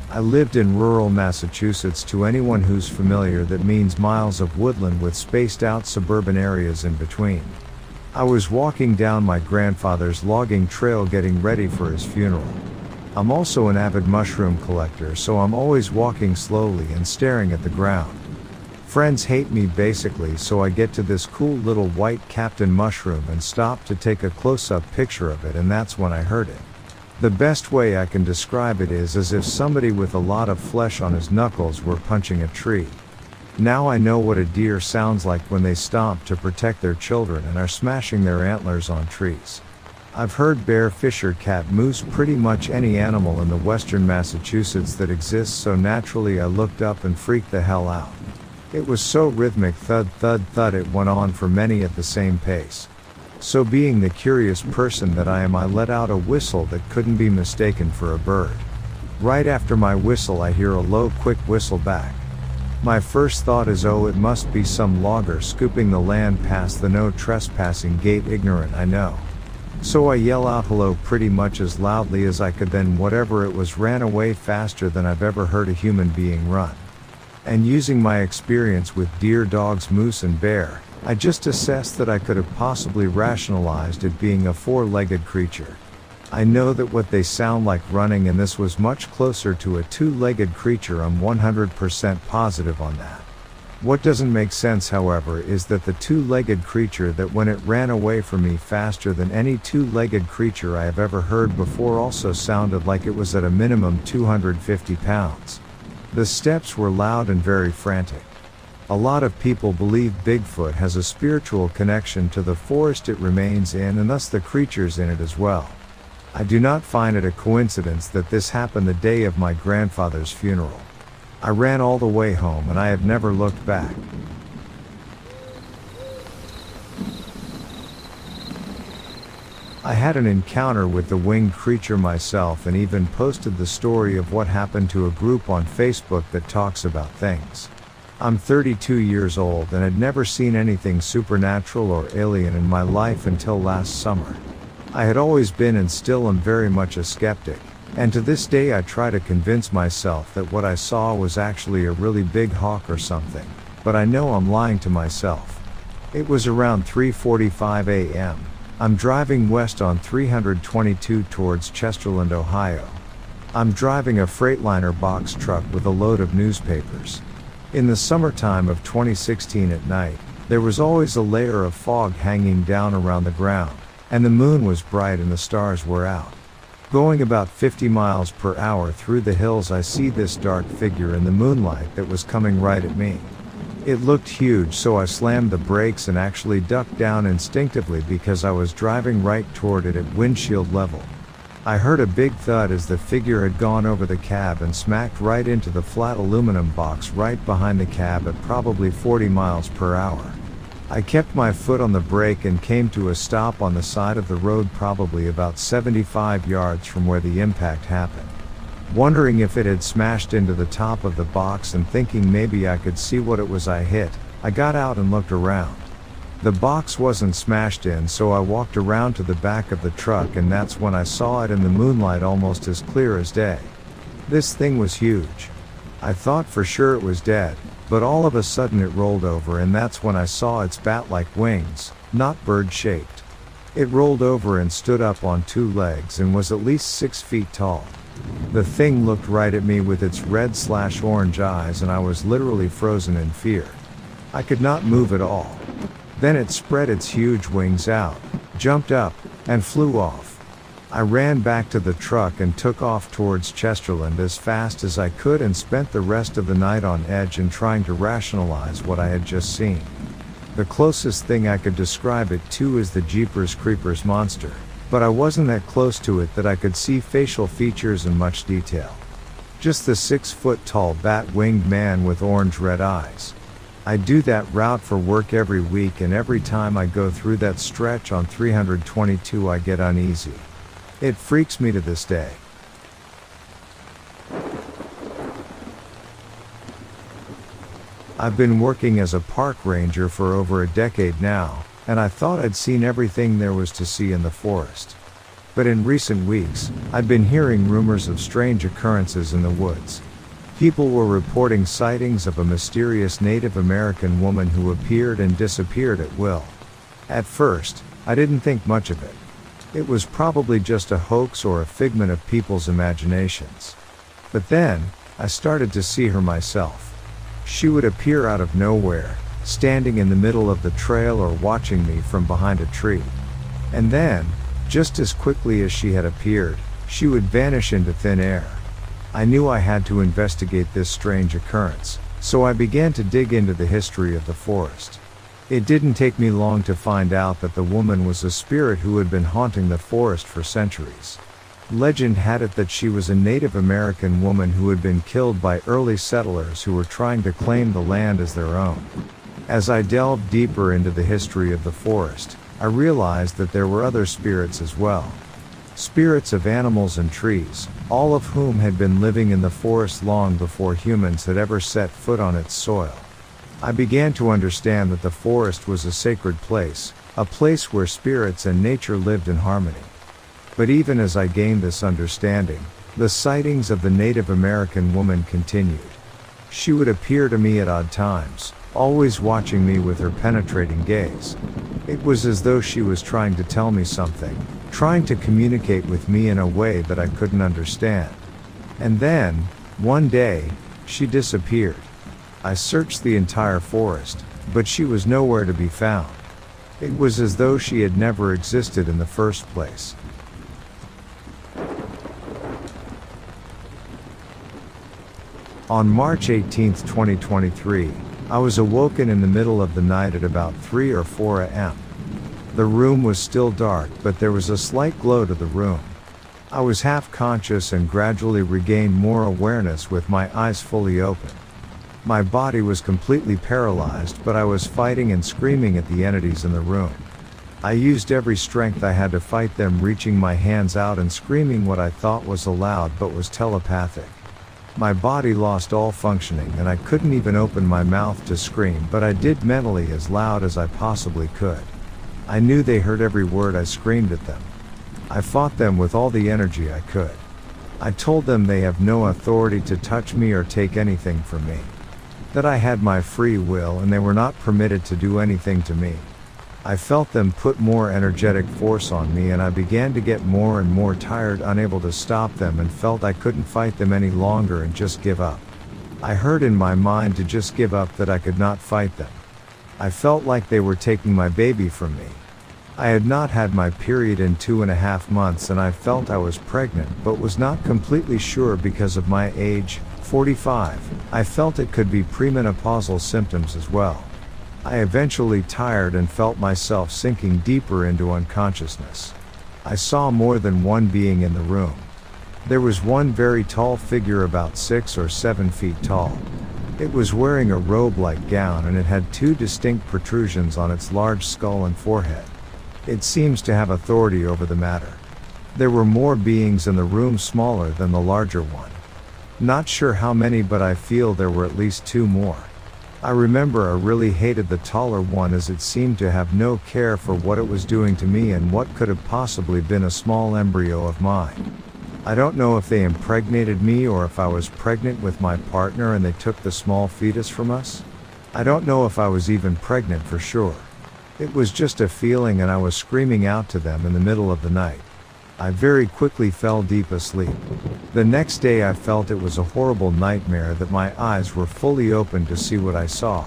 I lived in rural Massachusetts. To anyone who's familiar, that means miles of woodland with spaced out suburban areas in between. I was walking down my grandfather's logging trail getting ready for his funeral. I'm also an avid mushroom collector, so I'm always walking slowly and staring at the ground. Friends hate me basically, so I get to this cool little white Captain Mushroom and stop to take a close-up picture of it, and that's when I heard it. The best way I can describe it is as if somebody with a lot of flesh on his knuckles were punching a tree. Now I know what a deer sounds like when they stomp to protect their children and are smashing their antlers on trees. I've heard bear, fisher, cat, moose, pretty much any animal in the western Massachusetts that exists, so naturally I looked up and freaked the hell out. It was so rhythmic, thud thud thud, it went on for many at the same pace. So being the curious person that I am, I let out a whistle that couldn't be mistaken for a bird. Right after my whistle I hear a low, quick whistle back. My first thought is, oh, it must be some logger scooping the land past the no trespassing gate. Ignorant, I know. So I yell out hello pretty much as loudly as I could, then whatever it was ran away faster than I've ever heard a human being run. And using my experience with deer, dogs, moose and bear, I just assessed that I could have possibly rationalized it being a 4-legged creature. I know that what they sound like running, and this was much closer to a two-legged creature. I'm 100% positive on that. What doesn't make sense, however, is that the two-legged creature, that when it ran away from me faster than any two-legged creature I have ever heard before, also sounded like it was at a minimum 250 pounds. The steps were loud and very frantic. A lot of people believe Bigfoot has a spiritual connection to the forest it remains in, and thus the creatures in it as well. I do not find it a coincidence that this happened the day of my grandfather's funeral. I ran all the way home and I have never looked back. I had an encounter with the winged creature myself, and even posted the story of what happened to a group on Facebook that talks about things. I'm 32 years old and had never seen anything supernatural or alien in my life until last summer. I had always been, and still am, very much a skeptic. And to this day I try to convince myself that what I saw was actually a really big hawk or something, but I know I'm lying to myself. It was around 3:45 a.m. I'm driving west on 322 towards Chesterland, Ohio. I'm driving a Freightliner box truck with a load of newspapers. In the summertime of 2016 at night, there was always a layer of fog hanging down around the ground, and the moon was bright and the stars were out. Going about 50 miles per hour through the hills, I see this dark figure in the moonlight that was coming right at me. It looked huge, so I slammed the brakes and actually ducked down instinctively because I was driving right toward it at windshield level. I heard a big thud as the figure had gone over the cab and smacked right into the flat aluminum box right behind the cab at probably 40 miles per hour. I kept my foot on the brake and came to a stop on the side of the road, probably about 75 yards from where the impact happened. Wondering if it had smashed into the top of the box and thinking maybe I could see what it was I hit, I got out and looked around. The box wasn't smashed in, so I walked around to the back of the truck, and that's when I saw it in the moonlight almost as clear as day. This thing was huge. I thought for sure it was dead, but all of a sudden it rolled over, and that's when I saw its bat-like wings, not bird-shaped. It rolled over and stood up on two legs and was at least 6 feet tall. The thing looked right at me with its red/orange eyes, and I was literally frozen in fear. I could not move at all. Then it spread its huge wings out, jumped up, and flew off. I ran back to the truck and took off towards Chesterland as fast as I could, and spent the rest of the night on edge and trying to rationalize what I had just seen. The closest thing I could describe it to is the Jeepers Creepers monster, but I wasn't that close to it that I could see facial features in much detail. Just the 6-foot-tall bat-winged man with orange-red eyes. I do that route for work every week, and every time I go through that stretch on 322 I get uneasy. It freaks me to this day. I've been working as a park ranger for over a decade now, and I thought I'd seen everything there was to see in the forest. But in recent weeks, I've been hearing rumors of strange occurrences in the woods. People were reporting sightings of a mysterious Native American woman who appeared and disappeared at will. At first, I didn't think much of it. It was probably just a hoax or a figment of people's imaginations. But then, I started to see her myself. She would appear out of nowhere, standing in the middle of the trail or watching me from behind a tree. And then, just as quickly as she had appeared, she would vanish into thin air. I knew I had to investigate this strange occurrence, so I began to dig into the history of the forest. It didn't take me long to find out that the woman was a spirit who had been haunting the forest for centuries. Legend had it that she was a Native American woman who had been killed by early settlers who were trying to claim the land as their own. As I delved deeper into the history of the forest, I realized that there were other spirits as well. Spirits of animals and trees, all of whom had been living in the forest long before humans had ever set foot on its soil. I began to understand that the forest was a sacred place, a place where spirits and nature lived in harmony. But even as I gained this understanding, the sightings of the Native American woman continued. She would appear to me at odd times, always watching me with her penetrating gaze. It was as though she was trying to tell me something, trying to communicate with me in a way that I couldn't understand. And then, one day, she disappeared. I searched the entire forest, but she was nowhere to be found. It was as though she had never existed in the first place. On March 18, 2023, I was awoken in the middle of the night at about 3 or 4 a.m. The room was still dark, but there was a slight glow to the room. I was half conscious and gradually regained more awareness with my eyes fully open. My body was completely paralyzed, but I was fighting and screaming at the entities in the room. I used every strength I had to fight them, reaching my hands out and screaming what I thought was aloud but was telepathic. My body lost all functioning and I couldn't even open my mouth to scream, but I did mentally as loud as I possibly could. I knew they heard every word I screamed at them. I fought them with all the energy I could. I told them they have no authority to touch me or take anything from me. That I had my free will and they were not permitted to do anything to me. I felt them put more energetic force on me and I began to get more and more tired, unable to stop them, and felt I couldn't fight them any longer and just give up. I heard in my mind to just give up, that I could not fight them. I felt like they were taking my baby from me. I had not had my period in 2.5 months and I felt I was pregnant but was not completely sure because of my age, 45. I felt it could be premenopausal symptoms as well. I eventually tired and felt myself sinking deeper into unconsciousness. I saw more than one being in the room. There was one very tall figure, about 6 or 7 feet tall. It was wearing a robe-like gown and it had 2 distinct protrusions on its large skull and forehead. It seems to have authority over the matter. There were more beings in the room, smaller than the larger one. Not sure how many, but I feel there were at least 2 more. I remember I really hated the taller one, as it seemed to have no care for what it was doing to me and what could have possibly been a small embryo of mine. I don't know if they impregnated me or if I was pregnant with my partner and they took the small fetus from us. I don't know if I was even pregnant for sure. It was just a feeling and I was screaming out to them in the middle of the night. I very quickly fell deep asleep. The next day I felt it was a horrible nightmare, that my eyes were fully open to see what I saw.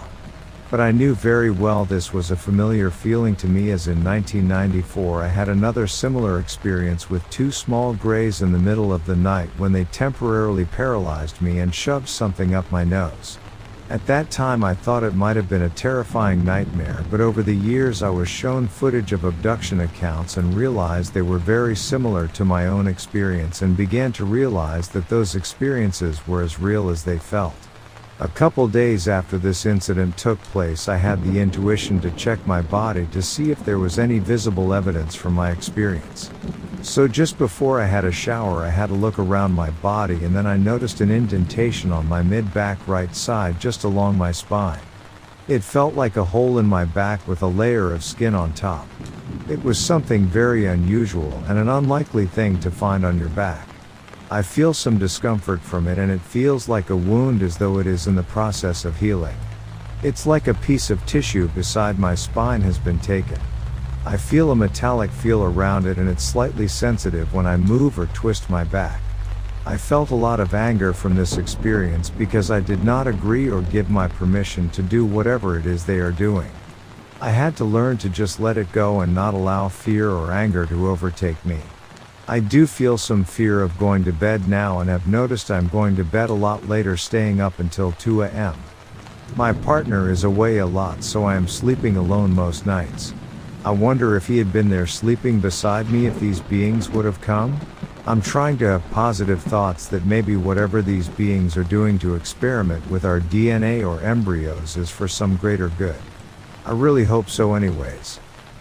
But I knew very well this was a familiar feeling to me, as in 1994 I had another similar experience with 2 small greys in the middle of the night when they temporarily paralyzed me and shoved something up my nose. At that time I thought it might have been a terrifying nightmare, but over the years I was shown footage of abduction accounts and realized they were very similar to my own experience, and began to realize that those experiences were as real as they felt. A couple days after this incident took place, I had the intuition to check my body to see if there was any visible evidence from my experience. So just before I had a shower I had a look around my body, and then I noticed an indentation on my mid-back right side just along my spine. It felt like a hole in my back with a layer of skin on top. It was something very unusual and an unlikely thing to find on your back. I feel some discomfort from it and it feels like a wound, as though it is in the process of healing. It's like a piece of tissue beside my spine has been taken. I feel a metallic feel around it and it's slightly sensitive when I move or twist my back. I felt a lot of anger from this experience because I did not agree or give my permission to do whatever it is they are doing. I had to learn to just let it go and not allow fear or anger to overtake me. I do feel some fear of going to bed now and have noticed I'm going to bed a lot later, staying up until 2 a.m. My partner is away a lot, so I am sleeping alone most nights. I wonder if he had been there sleeping beside me, if these beings would have come? I'm trying to have positive thoughts that maybe whatever these beings are doing to experiment with our DNA or embryos is for some greater good. I really hope so anyways.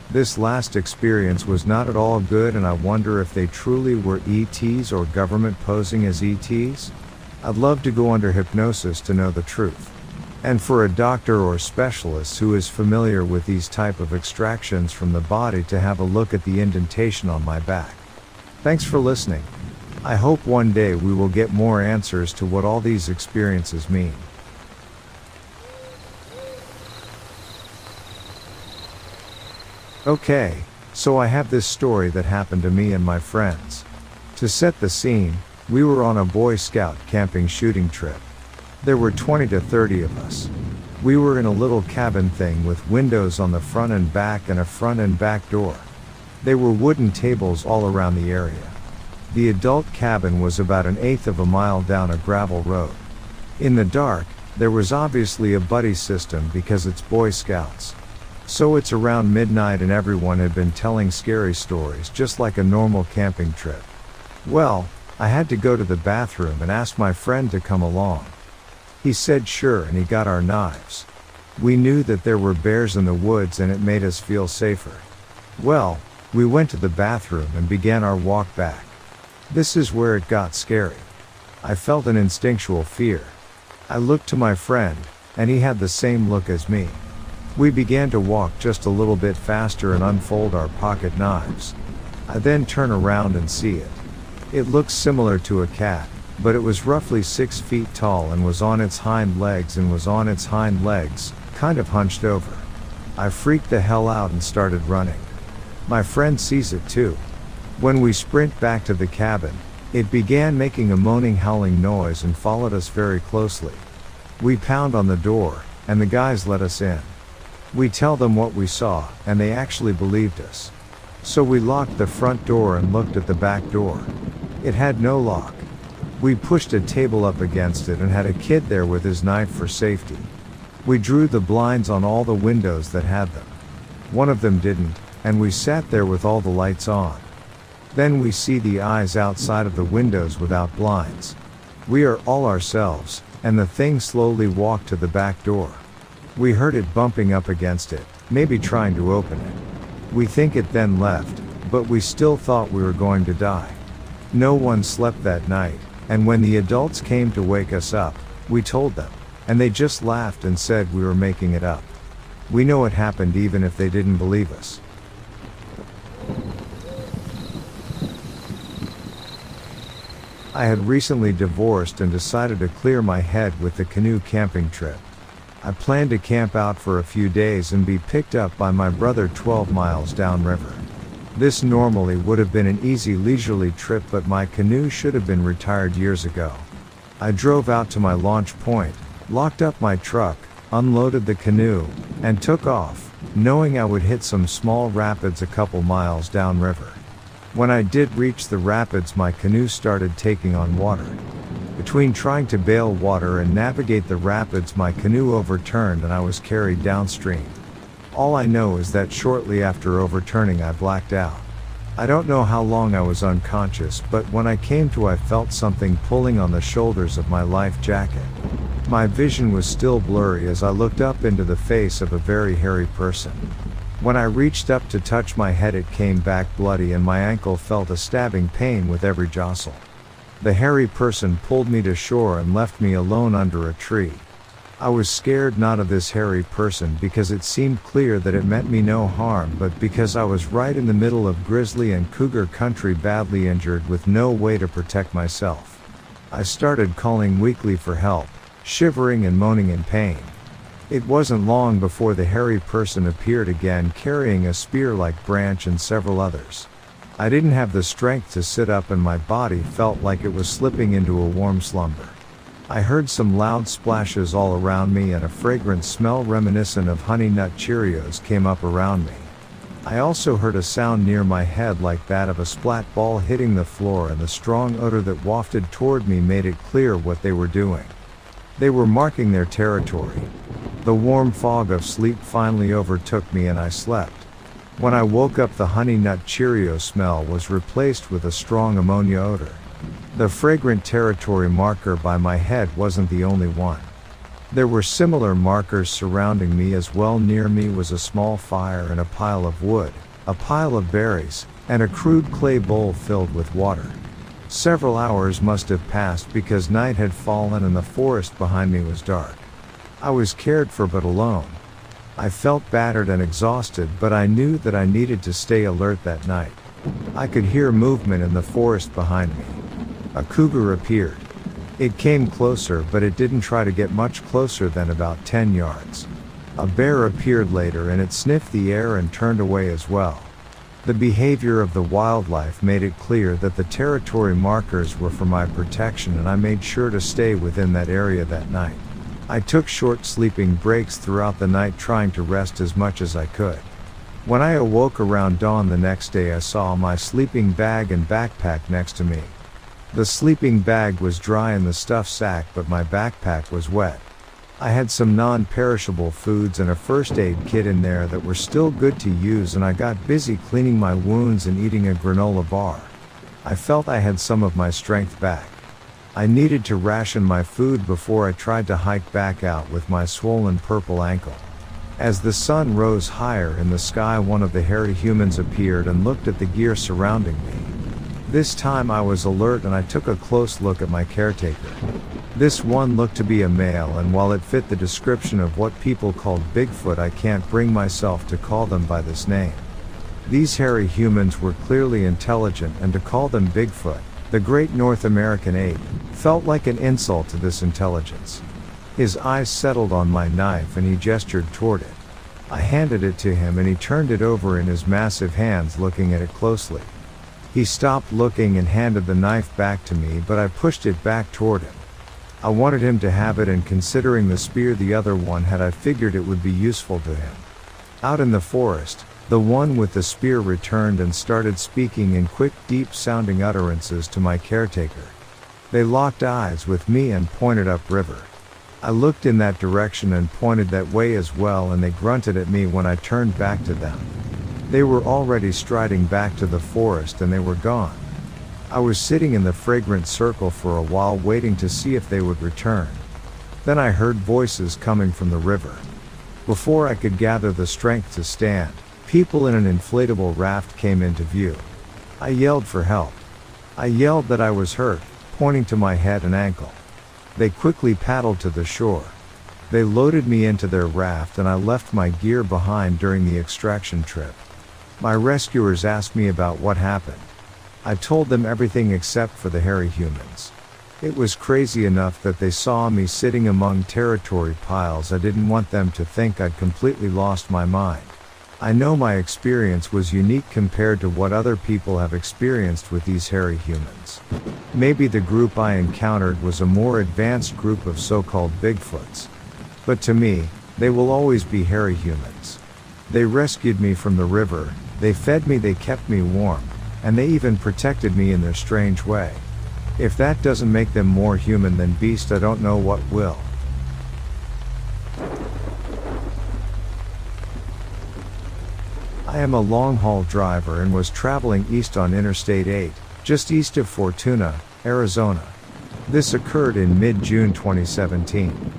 This last experience was not at all good, and I wonder if they truly were ETs or government posing as ETs? I'd love to go under hypnosis to know the truth. And for a doctor or specialist who is familiar with these type of extractions from the body to have a look at the indentation on my back. Thanks for listening. I hope one day we will get more answers to what all these experiences mean. Okay, so I have this story that happened to me and my friends. To set the scene, we were on a Boy Scout camping shooting trip. There were 20 to 30 of us. We were in a little cabin thing with windows on the front and back and a front and back door. There were wooden tables all around the area. The adult cabin was about an eighth of a mile down a gravel road. In the dark, there was obviously a buddy system because it's Boy Scouts. So it's around midnight and everyone had been telling scary stories just like a normal camping trip. Well, I had to go to the bathroom and ask my friend to come along. He said sure and he got our knives. We knew that there were bears in the woods and it made us feel safer. Well, we went to the bathroom and began our walk back. This is where it got scary. I felt an instinctual fear. I looked to my friend, and he had the same look as me. We began to walk just a little bit faster and unfold our pocket knives. I then turn around and see it. It looks similar to a cat, but it was roughly 6 feet tall and was on its hind legs kind of hunched over. I freaked the hell out and started running. My friend sees it too. When we sprint back to the cabin, it began making a moaning, howling noise and followed us very closely. We pound on the door, and the guys let us in. We tell them what we saw, and they actually believed us. So we locked the front door and looked at the back door. It had no lock. We pushed a table up against it and had a kid there with his knife for safety. We drew the blinds on all the windows that had them. One of them didn't, and we sat there with all the lights on. Then we see the eyes outside of the windows without blinds. We are all ourselves, and the thing slowly walked to the back door. We heard it bumping up against it, maybe trying to open it. We think it then left, but we still thought we were going to die. No one slept that night, and when the adults came to wake us up, we told them, and they just laughed and said we were making it up. We know it happened even if they didn't believe us. I had recently divorced and decided to clear my head with the canoe camping trip. I planned to camp out for a few days and be picked up by my brother 12 miles downriver. This normally would have been an easy leisurely trip, but my canoe should have been retired years ago. I drove out to my launch point, locked up my truck, unloaded the canoe, and took off, knowing I would hit some small rapids a couple miles downriver. When I did reach the rapids, my canoe started taking on water. Between trying to bail water and navigate the rapids, my canoe overturned and I was carried downstream. All I know is that shortly after overturning I blacked out. I don't know how long I was unconscious, but when I came to, I felt something pulling on the shoulders of my life jacket. My vision was still blurry as I looked up into the face of a very hairy person. When I reached up to touch my head, it came back bloody and my ankle felt a stabbing pain with every jostle. The hairy person pulled me to shore and left me alone under a tree. I was scared not of this hairy person because it seemed clear that it meant me no harm, but because I was right in the middle of grizzly and cougar country, badly injured with no way to protect myself. I started calling weakly for help, shivering and moaning in pain. It wasn't long before the hairy person appeared again, carrying a spear-like branch and several others. I didn't have the strength to sit up and my body felt like it was slipping into a warm slumber. I heard some loud splashes all around me and a fragrant smell reminiscent of Honey Nut Cheerios came up around me. I also heard a sound near my head like that of a splat ball hitting the floor, and the strong odor that wafted toward me made it clear what they were doing. They were marking their territory. The warm fog of sleep finally overtook me and I slept. When I woke up, the Honey Nut Cheerio smell was replaced with a strong ammonia odor. The fragrant territory marker by my head wasn't the only one. There were similar markers surrounding me as well. Near me was a small fire and a pile of wood, a pile of berries, and a crude clay bowl filled with water. Several hours must have passed because night had fallen and the forest behind me was dark. I was cared for but alone. I felt battered and exhausted, but I knew that I needed to stay alert that night. I could hear movement in the forest behind me. A cougar appeared. It came closer, but it didn't try to get much closer than about 10 yards. A bear appeared later and it sniffed the air and turned away as well. The behavior of the wildlife made it clear that the territory markers were for my protection, and I made sure to stay within that area that night. I took short sleeping breaks throughout the night, trying to rest as much as I could. When I awoke around dawn the next day, I saw my sleeping bag and backpack next to me. The sleeping bag was dry in the stuff sack, but my backpack was wet. I had some non-perishable foods and a first aid kit in there that were still good to use, and I got busy cleaning my wounds and eating a granola bar. I felt I had some of my strength back. I needed to ration my food before I tried to hike back out with my swollen purple ankle. As the sun rose higher in the sky, one of the hairy humans appeared and looked at the gear surrounding me. This time I was alert and I took a close look at my caretaker. This one looked to be a male, and while it fit the description of what people called Bigfoot, I can't bring myself to call them by this name. These hairy humans were clearly intelligent, and to call them Bigfoot, the great North American ape, felt like an insult to this intelligence. His eyes settled on my knife and he gestured toward it. I handed it to him and he turned it over in his massive hands, looking at it closely. He stopped looking and handed the knife back to me, but I pushed it back toward him. I wanted him to have it, and considering the spear the other one had, I figured it would be useful to him. Out in the forest, the one with the spear returned and started speaking in quick, deep-sounding utterances to my caretaker. They locked eyes with me and pointed upriver. I looked in that direction and pointed that way as well, and they grunted at me when I turned back to them. They were already striding back to the forest and they were gone. I was sitting in the fragrant circle for a while, waiting to see if they would return. Then I heard voices coming from the river. Before I could gather the strength to stand, people in an inflatable raft came into view. I yelled for help. I yelled that I was hurt, pointing to my head and ankle. They quickly paddled to the shore. They loaded me into their raft and I left my gear behind during the extraction trip. My rescuers asked me about what happened. I told them everything except for the hairy humans. It was crazy enough that they saw me sitting among territory piles. I didn't want them to think I'd completely lost my mind. I know my experience was unique compared to what other people have experienced with these hairy humans. Maybe the group I encountered was a more advanced group of so-called Bigfoots. But to me, they will always be hairy humans. They rescued me from the river, they fed me, they kept me warm, and they even protected me in their strange way. If that doesn't make them more human than beast, I don't know what will. I am a long-haul driver and was traveling east on Interstate 8, just east of Fortuna, Arizona. This occurred in mid-June 2017.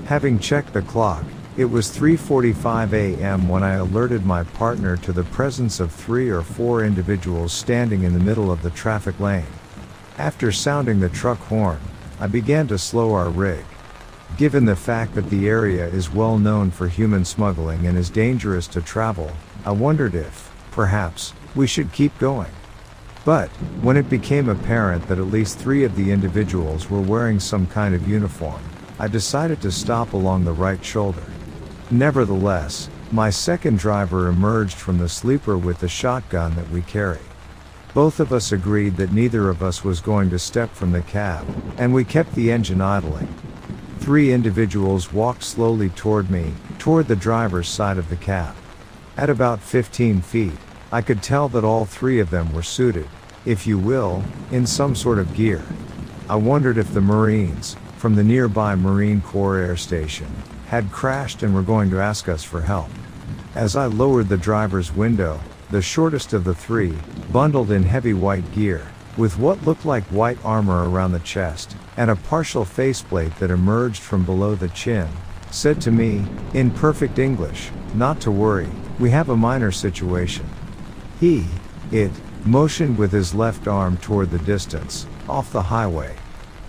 Having checked the clock, it was 3:45 a.m. when I alerted my partner to the presence of 3 or 4 individuals standing in the middle of the traffic lane. After sounding the truck horn, I began to slow our rig. Given the fact that the area is well known for human smuggling and is dangerous to travel, I wondered if, perhaps, we should keep going. But, when it became apparent that at least 3 of the individuals were wearing some kind of uniform, I decided to stop along the right shoulder. Nevertheless, my second driver emerged from the sleeper with the shotgun that we carry. Both of us agreed that neither of us was going to step from the cab, and we kept the engine idling. 3 individuals walked slowly toward me, toward the driver's side of the cab. At about 15 feet, I could tell that all 3 of them were suited, if you will, in some sort of gear. I wondered if the Marines, from the nearby Marine Corps Air Station, had crashed and were going to ask us for help. As I lowered the driver's window, the shortest of the 3, bundled in heavy white gear, with what looked like white armor around the chest, and a partial faceplate that emerged from below the chin, said to me, in perfect English, not to worry, we have a minor situation. It, motioned with his left arm toward the distance, off the highway.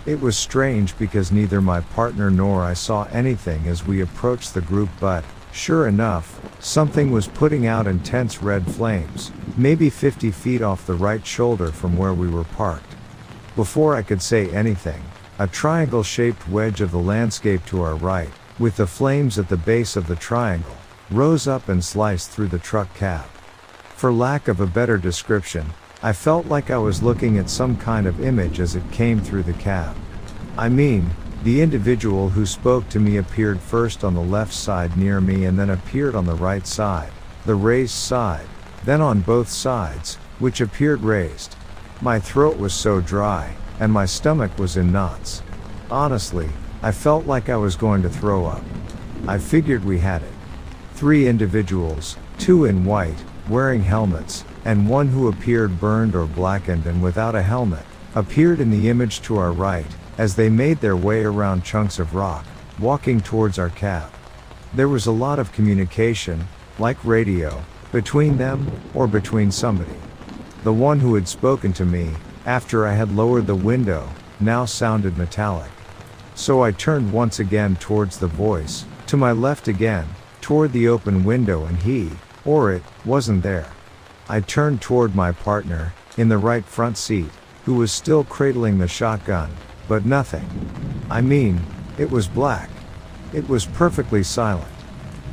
It was strange because neither my partner nor I saw anything as we approached the group, but, sure enough, something was putting out intense red flames, maybe 50 feet off the right shoulder from where we were parked. Before I could say anything, a triangle-shaped wedge of the landscape to our right, with the flames at the base of the triangle, rose up and sliced through the truck cab. For lack of a better description, I felt like I was looking at some kind of image as it came through the cab. I mean, the individual who spoke to me appeared first on the left side near me and then appeared on the right side, the raised side, then on both sides, which appeared raised. My throat was so dry, and my stomach was in knots. Honestly, I felt like I was going to throw up. I figured we had it. 3 individuals, 2 in white, wearing helmets, and 1 who appeared burned or blackened and without a helmet, appeared in the image to our right, as they made their way around chunks of rock, walking towards our cab. There was a lot of communication, like radio, between them, or between somebody. The one who had spoken to me, after I had lowered the window, now sounded metallic. So I turned once again towards the voice, to my left again, toward the open window, and he, or it, wasn't there. I turned toward my partner, in the right front seat, who was still cradling the shotgun, but nothing. I mean, it was black. It was perfectly silent.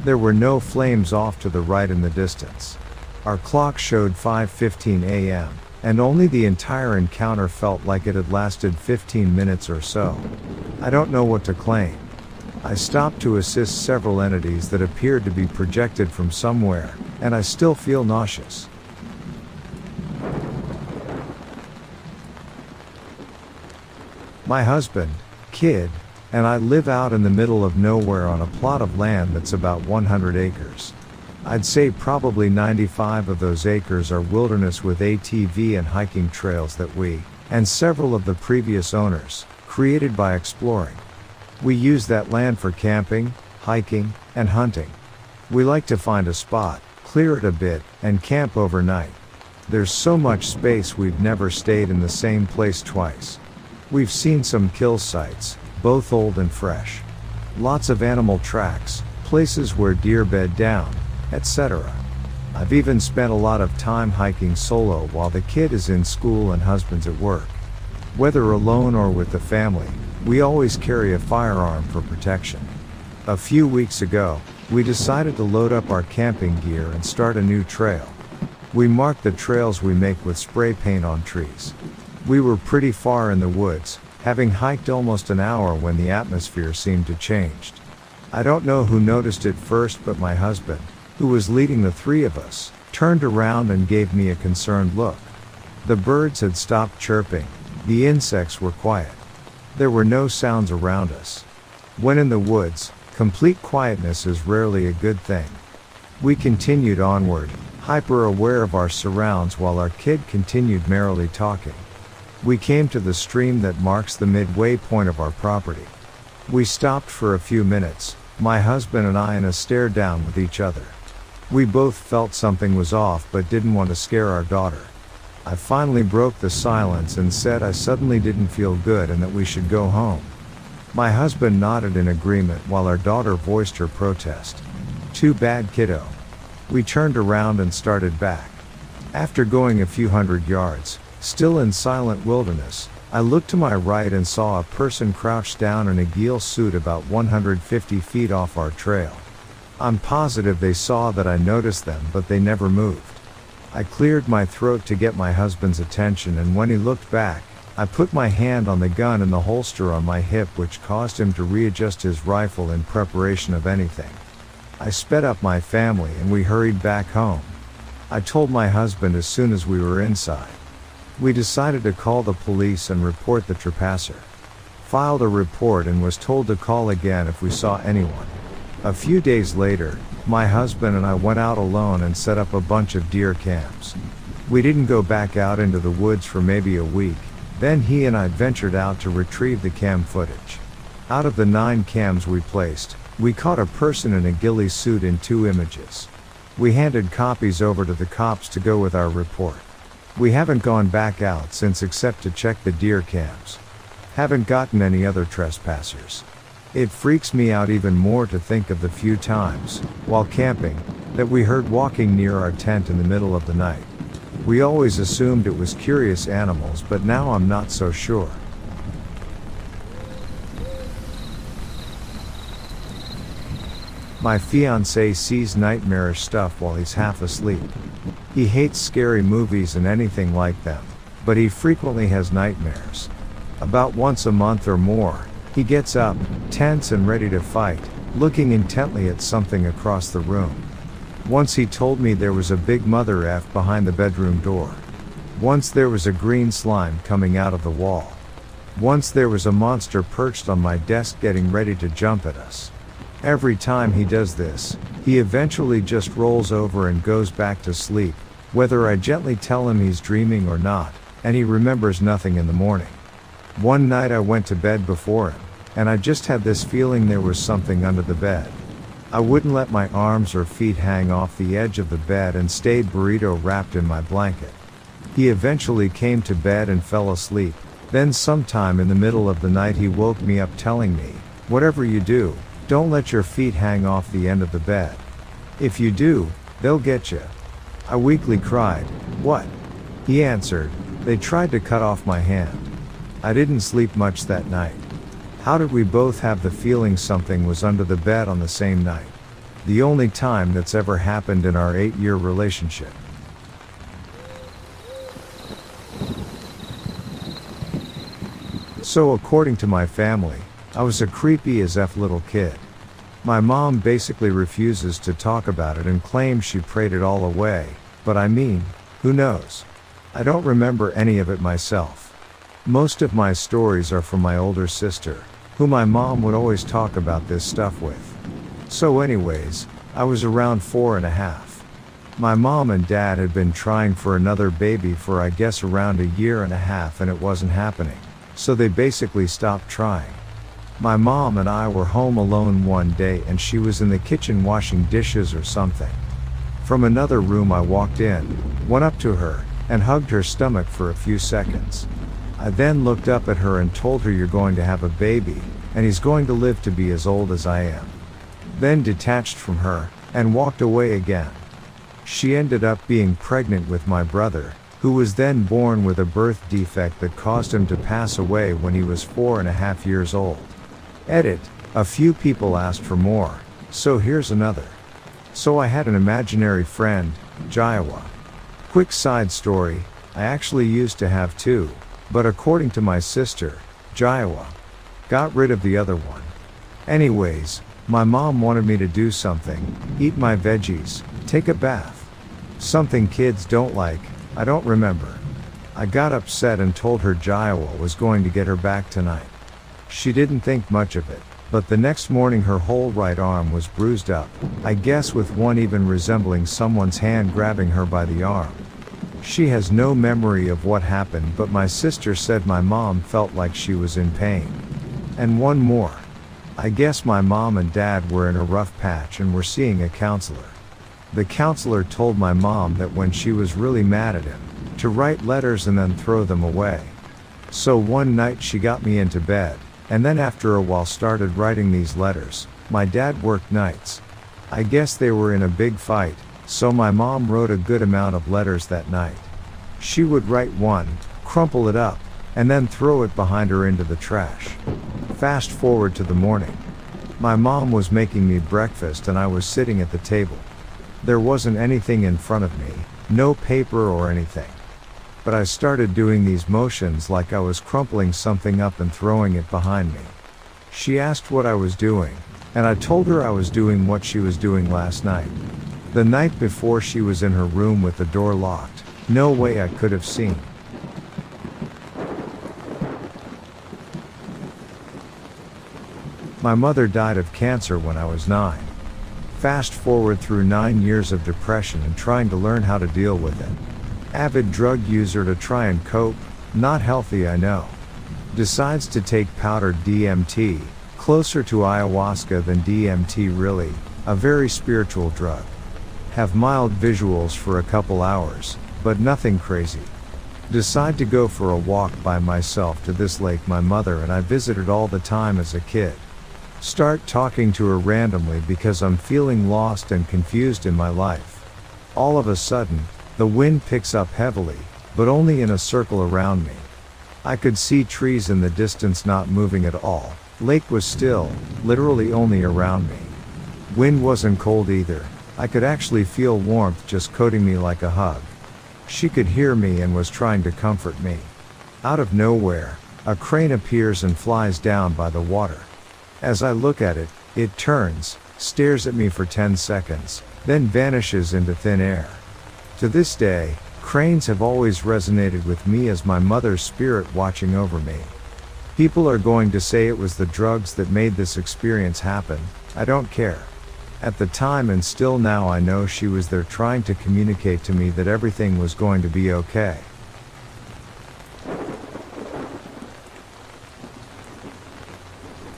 There were no flames off to the right in the distance. Our clock showed 5:15 a.m., and only the entire encounter felt like it had lasted 15 minutes or so. I don't know what to claim. I stopped to assist several entities that appeared to be projected from somewhere, and I still feel nauseous. My husband, kid, and I live out in the middle of nowhere on a plot of land that's about 100 acres. I'd say probably 95 of those acres are wilderness with ATV and hiking trails that we, and several of the previous owners, created by exploring. We use that land for camping, hiking, and hunting. We like to find a spot, clear it a bit, and camp overnight. There's so much space we've never stayed in the same place twice. We've seen some kill sites, both old and fresh. Lots of animal tracks, places where deer bed down, etc. I've even spent a lot of time hiking solo while the kid is in school and husband's at work. Whether alone or with the family, we always carry a firearm for protection. A few weeks ago, we decided to load up our camping gear and start a new trail. We marked the trails we make with spray paint on trees. We were pretty far in the woods, having hiked almost an hour when the atmosphere seemed to change. I don't know who noticed it first, but my husband, who was leading the 3 of us, turned around and gave me a concerned look. The birds had stopped chirping, the insects were quiet. There were no sounds around us. When in the woods, complete quietness is rarely a good thing. We continued onward, hyper aware of our surrounds while our kid continued merrily talking. We came to the stream that marks the midway point of our property. We stopped for a few minutes, my husband and I, in a stare down with each other. We both felt something was off but didn't want to scare our daughter. I finally broke the silence and said I suddenly didn't feel good and that we should go home. My husband nodded in agreement while our daughter voiced her protest. "Too bad, kiddo." We turned around and started back. After going a few hundred yards, still in silent wilderness, I looked to my right and saw a person crouched down in a ghillie suit about 150 feet off our trail. I'm positive they saw that I noticed them, but they never moved. I cleared my throat to get my husband's attention, and when he looked back, I put my hand on the gun in the holster on my hip, which caused him to readjust his rifle in preparation of anything. I sped up my family and we hurried back home. I told my husband as soon as we were inside. We decided to call the police and report the trespasser. Filed a report and was told to call again if we saw anyone. A few days later, my husband and I went out alone and set up a bunch of deer cams. We didn't go back out into the woods for maybe a week, then he and I ventured out to retrieve the cam footage. Out of the 9 cams we placed, we caught a person in a ghillie suit in 2 images. We handed copies over to the cops to go with our report. We haven't gone back out since except to check the deer cams. Haven't gotten any other trespassers. It freaks me out even more to think of the few times, while camping, that we heard walking near our tent in the middle of the night. We always assumed it was curious animals, but now I'm not so sure. My fiancé sees nightmarish stuff while he's half asleep. He hates scary movies and anything like them, but he frequently has nightmares. About once a month or more, he gets up, tense and ready to fight, looking intently at something across the room. Once he told me there was a big mother F behind the bedroom door. Once there was a green slime coming out of the wall. Once there was a monster perched on my desk getting ready to jump at us. Every time he does this, he eventually just rolls over and goes back to sleep, whether I gently tell him he's dreaming or not, and he remembers nothing in the morning. One night I went to bed before him, and I just had this feeling there was something under the bed. I wouldn't let my arms or feet hang off the edge of the bed and stayed burrito wrapped in my blanket. He eventually came to bed and fell asleep. Then sometime in the middle of the night he woke me up telling me, "Whatever you do, don't let your feet hang off the end of the bed. If you do, they'll get you." I weakly cried, "What?" He answered, "They tried to cut off my hand." I didn't sleep much that night. How did we both have the feeling something was under the bed on the same night? The only time that's ever happened in our 8-year relationship. So according to my family, I was a creepy as F little kid. My mom basically refuses to talk about it and claims she prayed it all away, but I mean, who knows? I don't remember any of it myself. Most of my stories are from my older sister, who my mom would always talk about this stuff with. So anyways, I was around 4.5. My mom and dad had been trying for another baby for I guess around 1.5 years and it wasn't happening, so they basically stopped trying. My mom and I were home alone one day and she was in the kitchen washing dishes or something. From another room I walked in, went up to her, and hugged her stomach for a few seconds. I then looked up at her and told her, "You're going to have a baby, and he's going to live to be as old as I am." Then detached from her, and walked away again. She ended up being pregnant with my brother, who was then born with a birth defect that caused him to pass away when he was 4.5 years old. Edit, a few people asked for more, so here's another. So I had an imaginary friend, Jaiwa. Quick side story, I actually used to have two, but according to my sister, Jaiwa got rid of the other one. Anyways, my mom wanted me to do something, eat my veggies, take a bath. Something kids don't like, I don't remember. I got upset and told her Jaiwa was going to get her back tonight. She didn't think much of it, but the next morning her whole right arm was bruised up, I guess with one even resembling someone's hand grabbing her by the arm. She has no memory of what happened, but my sister said my mom felt like she was in pain. And one more. I guess my mom and dad were in a rough patch and were seeing a counselor. The counselor told my mom that when she was really mad at him, to write letters and then throw them away. So one night she got me into bed, and then after a while started writing these letters. My dad worked nights. I guess they were in a big fight, so my mom wrote a good amount of letters that night. She would write one, crumple it up, and then throw it behind her into the trash. Fast forward to the morning. My mom was making me breakfast and I was sitting at the table. There wasn't anything in front of me, no paper or anything. But I started doing these motions like I was crumpling something up and throwing it behind me. She asked what I was doing, and I told her I was doing what she was doing last night. The night before she was in her room with the door locked. No way I could have seen. My mother died of cancer when I was 9. Fast forward through 9 years of depression and trying to learn how to deal with it. Avid drug user to try and cope, not healthy I know. Decides to take powdered DMT, closer to ayahuasca than DMT really, a very spiritual drug. Have mild visuals for a couple hours, but nothing crazy. Decide to go for a walk by myself to this lake my mother and I visited all the time as a kid. Start talking to her randomly because I'm feeling lost and confused in my life. All of a sudden, the wind picks up heavily, but only in a circle around me. I could see trees in the distance not moving at all. Lake was still, literally only around me. Wind wasn't cold either. I could actually feel warmth just coating me like a hug. She could hear me and was trying to comfort me. Out of nowhere, a crane appears and flies down by the water. As I look at it, it turns, stares at me for 10 seconds, then vanishes into thin air. To this day, cranes have always resonated with me as my mother's spirit watching over me. People are going to say it was the drugs that made this experience happen. I don't care. At the time and still now I know she was there trying to communicate to me that everything was going to be okay.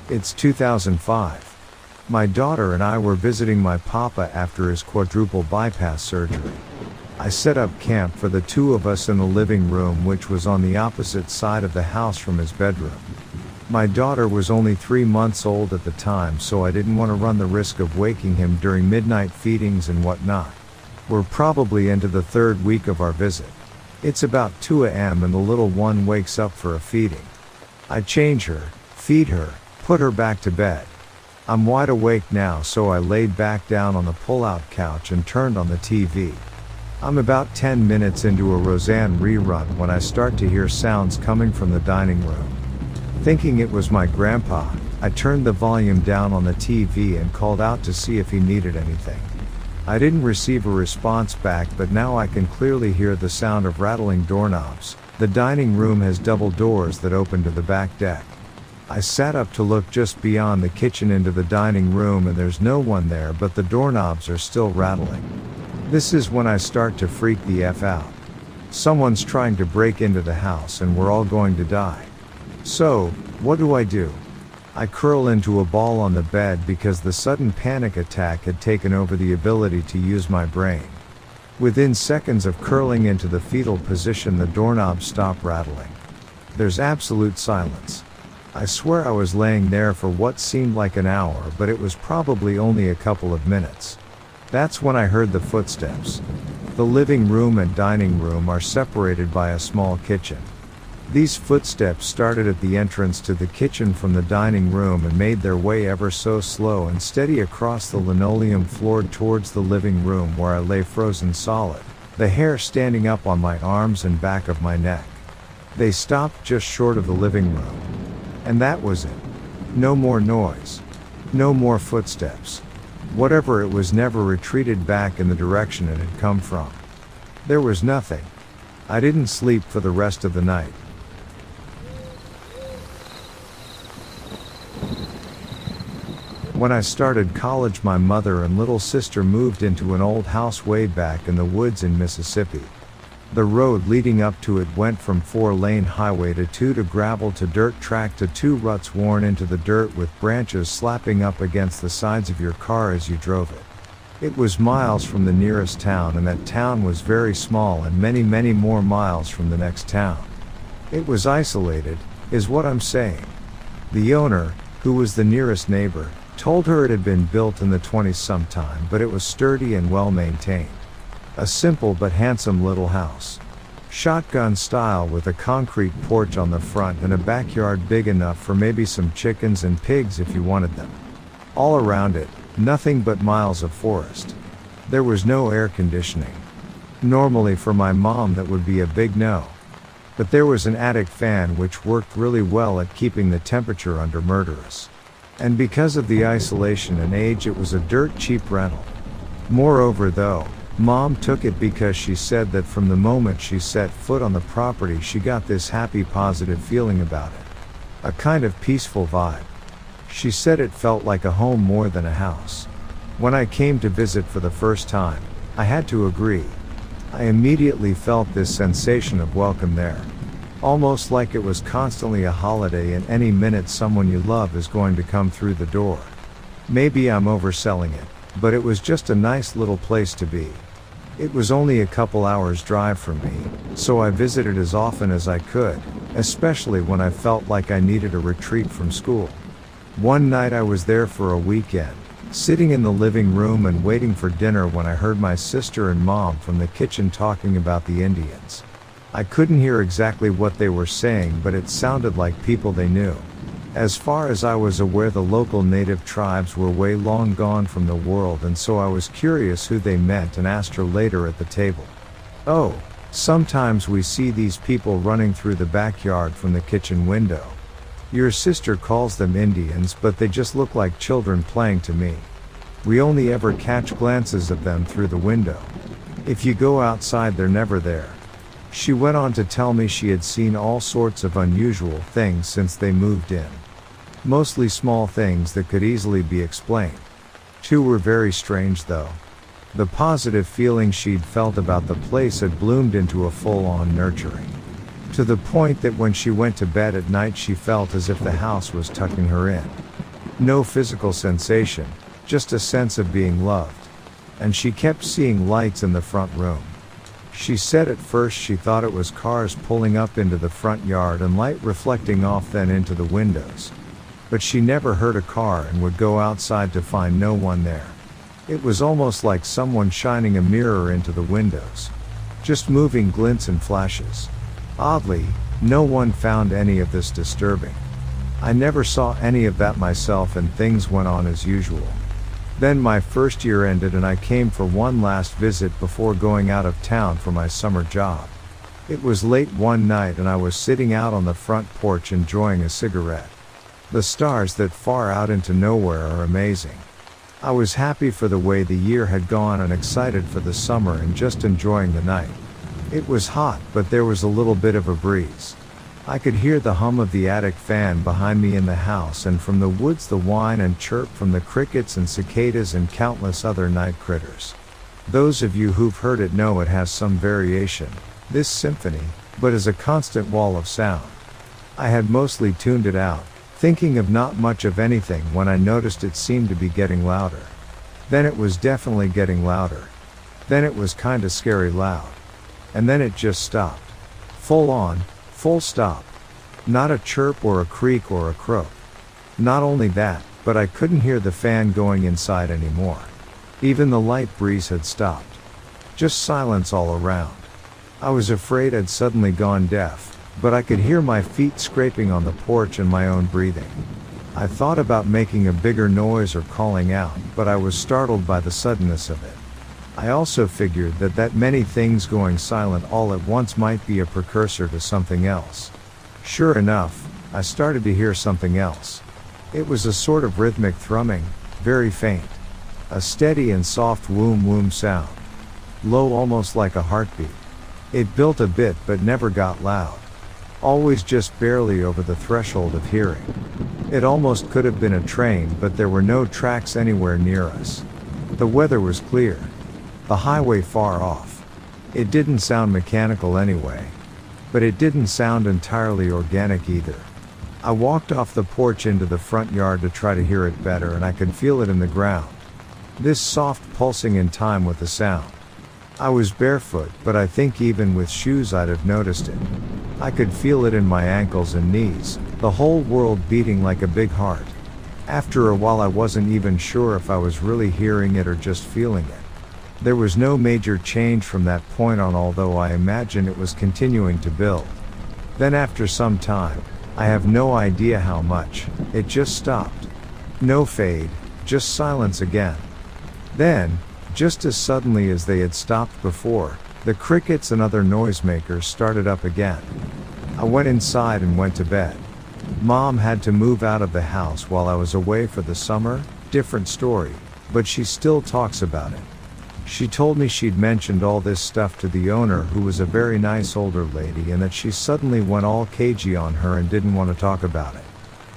It's 2005. My daughter and I were visiting my papa after his quadruple bypass surgery. I set up camp for the two of us in the living room, which was on the opposite side of the house from his bedroom. My daughter was only 3 months old at the time, so I didn't want to run the risk of waking him during midnight feedings and whatnot. We're probably into the 3rd week of our visit. It's about 2 a.m. and the little one wakes up for a feeding. I change her, feed her, put her back to bed. I'm wide awake now, so I laid back down on the pull-out couch and turned on the TV. I'm about 10 minutes into a Roseanne rerun when I start to hear sounds coming from the dining room. Thinking it was my grandpa, I turned the volume down on the TV and called out to see if he needed anything. I didn't receive a response back, but now I can clearly hear the sound of rattling doorknobs. The dining room has double doors that open to the back deck. I sat up to look just beyond the kitchen into the dining room, and there's no one there, but the doorknobs are still rattling. This is when I start to freak the F out. Someone's trying to break into the house and we're all going to die. So, what do? I curl into a ball on the bed because the sudden panic attack had taken over the ability to use my brain. Within seconds of curling into the fetal position, the doorknobs stop rattling. There's absolute silence. I swear I was laying there for what seemed like an hour, but it was probably only a couple of minutes. That's when I heard the footsteps. The living room and dining room are separated by a small kitchen. These footsteps started at the entrance to the kitchen from the dining room and made their way ever so slow and steady across the linoleum floor towards the living room, where I lay frozen solid, the hair standing up on my arms and back of my neck. They stopped just short of the living room. And that was it. No more noise. No more footsteps. Whatever it was never retreated back in the direction it had come from. There was nothing. I didn't sleep for the rest of the night. When I started college, my mother and little sister moved into an old house way back in the woods in Mississippi. The road leading up to it went from 4-lane highway to 2 to gravel to dirt track to 2 ruts worn into the dirt with branches slapping up against the sides of your car as you drove it. It was miles from the nearest town, and that town was very small and many more miles from the next town. It was isolated, is what I'm saying. The owner, who was the nearest neighbor, told her it had been built in the 20s sometime, but it was sturdy and well maintained. A simple but handsome little house. Shotgun style, with a concrete porch on the front and a backyard big enough for maybe some chickens and pigs if you wanted them. All around it, nothing but miles of forest. There was no air conditioning. Normally for my mom that would be a big no. But there was an attic fan which worked really well at keeping the temperature under murderous. And because of the isolation and age, it was a dirt cheap rental. Moreover though, Mom took it because she said that from the moment she set foot on the property she got this happy, positive feeling about it. A kind of peaceful vibe. She said it felt like a home more than a house. When I came to visit for the first time, I had to agree. I immediately felt this sensation of welcome there. Almost like it was constantly a holiday and any minute someone you love is going to come through the door. Maybe I'm overselling it, but it was just a nice little place to be. It was only a couple hours drive from me, so I visited as often as I could, especially when I felt like I needed a retreat from school. One night I was there for a weekend, sitting in the living room and waiting for dinner when I heard my sister and Mom from the kitchen talking about the Indians. I couldn't hear exactly what they were saying, but it sounded like people they knew. As far as I was aware, the local native tribes were way long gone from the world, and so I was curious who they meant and asked her later at the table. "Oh, sometimes we see these people running through the backyard from the kitchen window. Your sister calls them Indians, but they just look like children playing to me. We only ever catch glances of them through the window. If you go outside, they're never there." She went on to tell me she had seen all sorts of unusual things since they moved in. Mostly small things that could easily be explained. Two were very strange though. The positive feeling she'd felt about the place had bloomed into a full-on nurturing. To the point that when she went to bed at night she felt as if the house was tucking her in. No physical sensation, just a sense of being loved. And she kept seeing lights in the front room. She said at first she thought it was cars pulling up into the front yard and light reflecting off then into the windows. But she never heard a car and would go outside to find no one there. It was almost like someone shining a mirror into the windows. Just moving glints and flashes. Oddly, no one found any of this disturbing. I never saw any of that myself and things went on as usual. Then my first year ended and I came for one last visit before going out of town for my summer job. It was late one night and I was sitting out on the front porch enjoying a cigarette. The stars that far out into nowhere are amazing. I was happy for the way the year had gone and excited for the summer and just enjoying the night. It was hot, but there was a little bit of a breeze. I could hear the hum of the attic fan behind me in the house, and from the woods the whine and chirp from the crickets and cicadas and countless other night critters. Those of you who've heard it know it has some variation, this symphony, but is a constant wall of sound. I had mostly tuned it out, thinking of not much of anything, when I noticed it seemed to be getting louder. Then it was definitely getting louder. Then it was kinda scary loud. And then it just stopped. Full on, full stop. Not a chirp or a creak or a croak. Not only that, but I couldn't hear the fan going inside anymore. Even the light breeze had stopped. Just silence all around. I was afraid I'd suddenly gone deaf, but I could hear my feet scraping on the porch and my own breathing. I thought about making a bigger noise or calling out, but I was startled by the suddenness of it. I also figured that many things going silent all at once might be a precursor to something else. Sure enough, I started to hear something else. It was a sort of rhythmic thrumming, very faint. A steady and soft whoom sound. Low, almost like a heartbeat. It built a bit but never got loud. Always just barely over the threshold of hearing. It almost could have been a train, but there were no tracks anywhere near us. The weather was clear. The highway far off. It didn't sound mechanical anyway. But it didn't sound entirely organic either. I walked off the porch into the front yard to try to hear it better, and I could feel it in the ground. This soft pulsing in time with the sound. I was barefoot, but I think even with shoes I'd have noticed it. I could feel it in my ankles and knees, the whole world beating like a big heart. After a while I wasn't even sure if I was really hearing it or just feeling it. There was no major change from that point on, although I imagine it was continuing to build. Then after some time, I have no idea how much, it just stopped. No fade, just silence again. Then, just as suddenly as they had stopped before, the crickets and other noisemakers started up again. I went inside and went to bed. Mom had to move out of the house while I was away for the summer, different story, but she still talks about it. She told me she'd mentioned all this stuff to the owner, who was a very nice older lady, and that she suddenly went all cagey on her and didn't want to talk about it.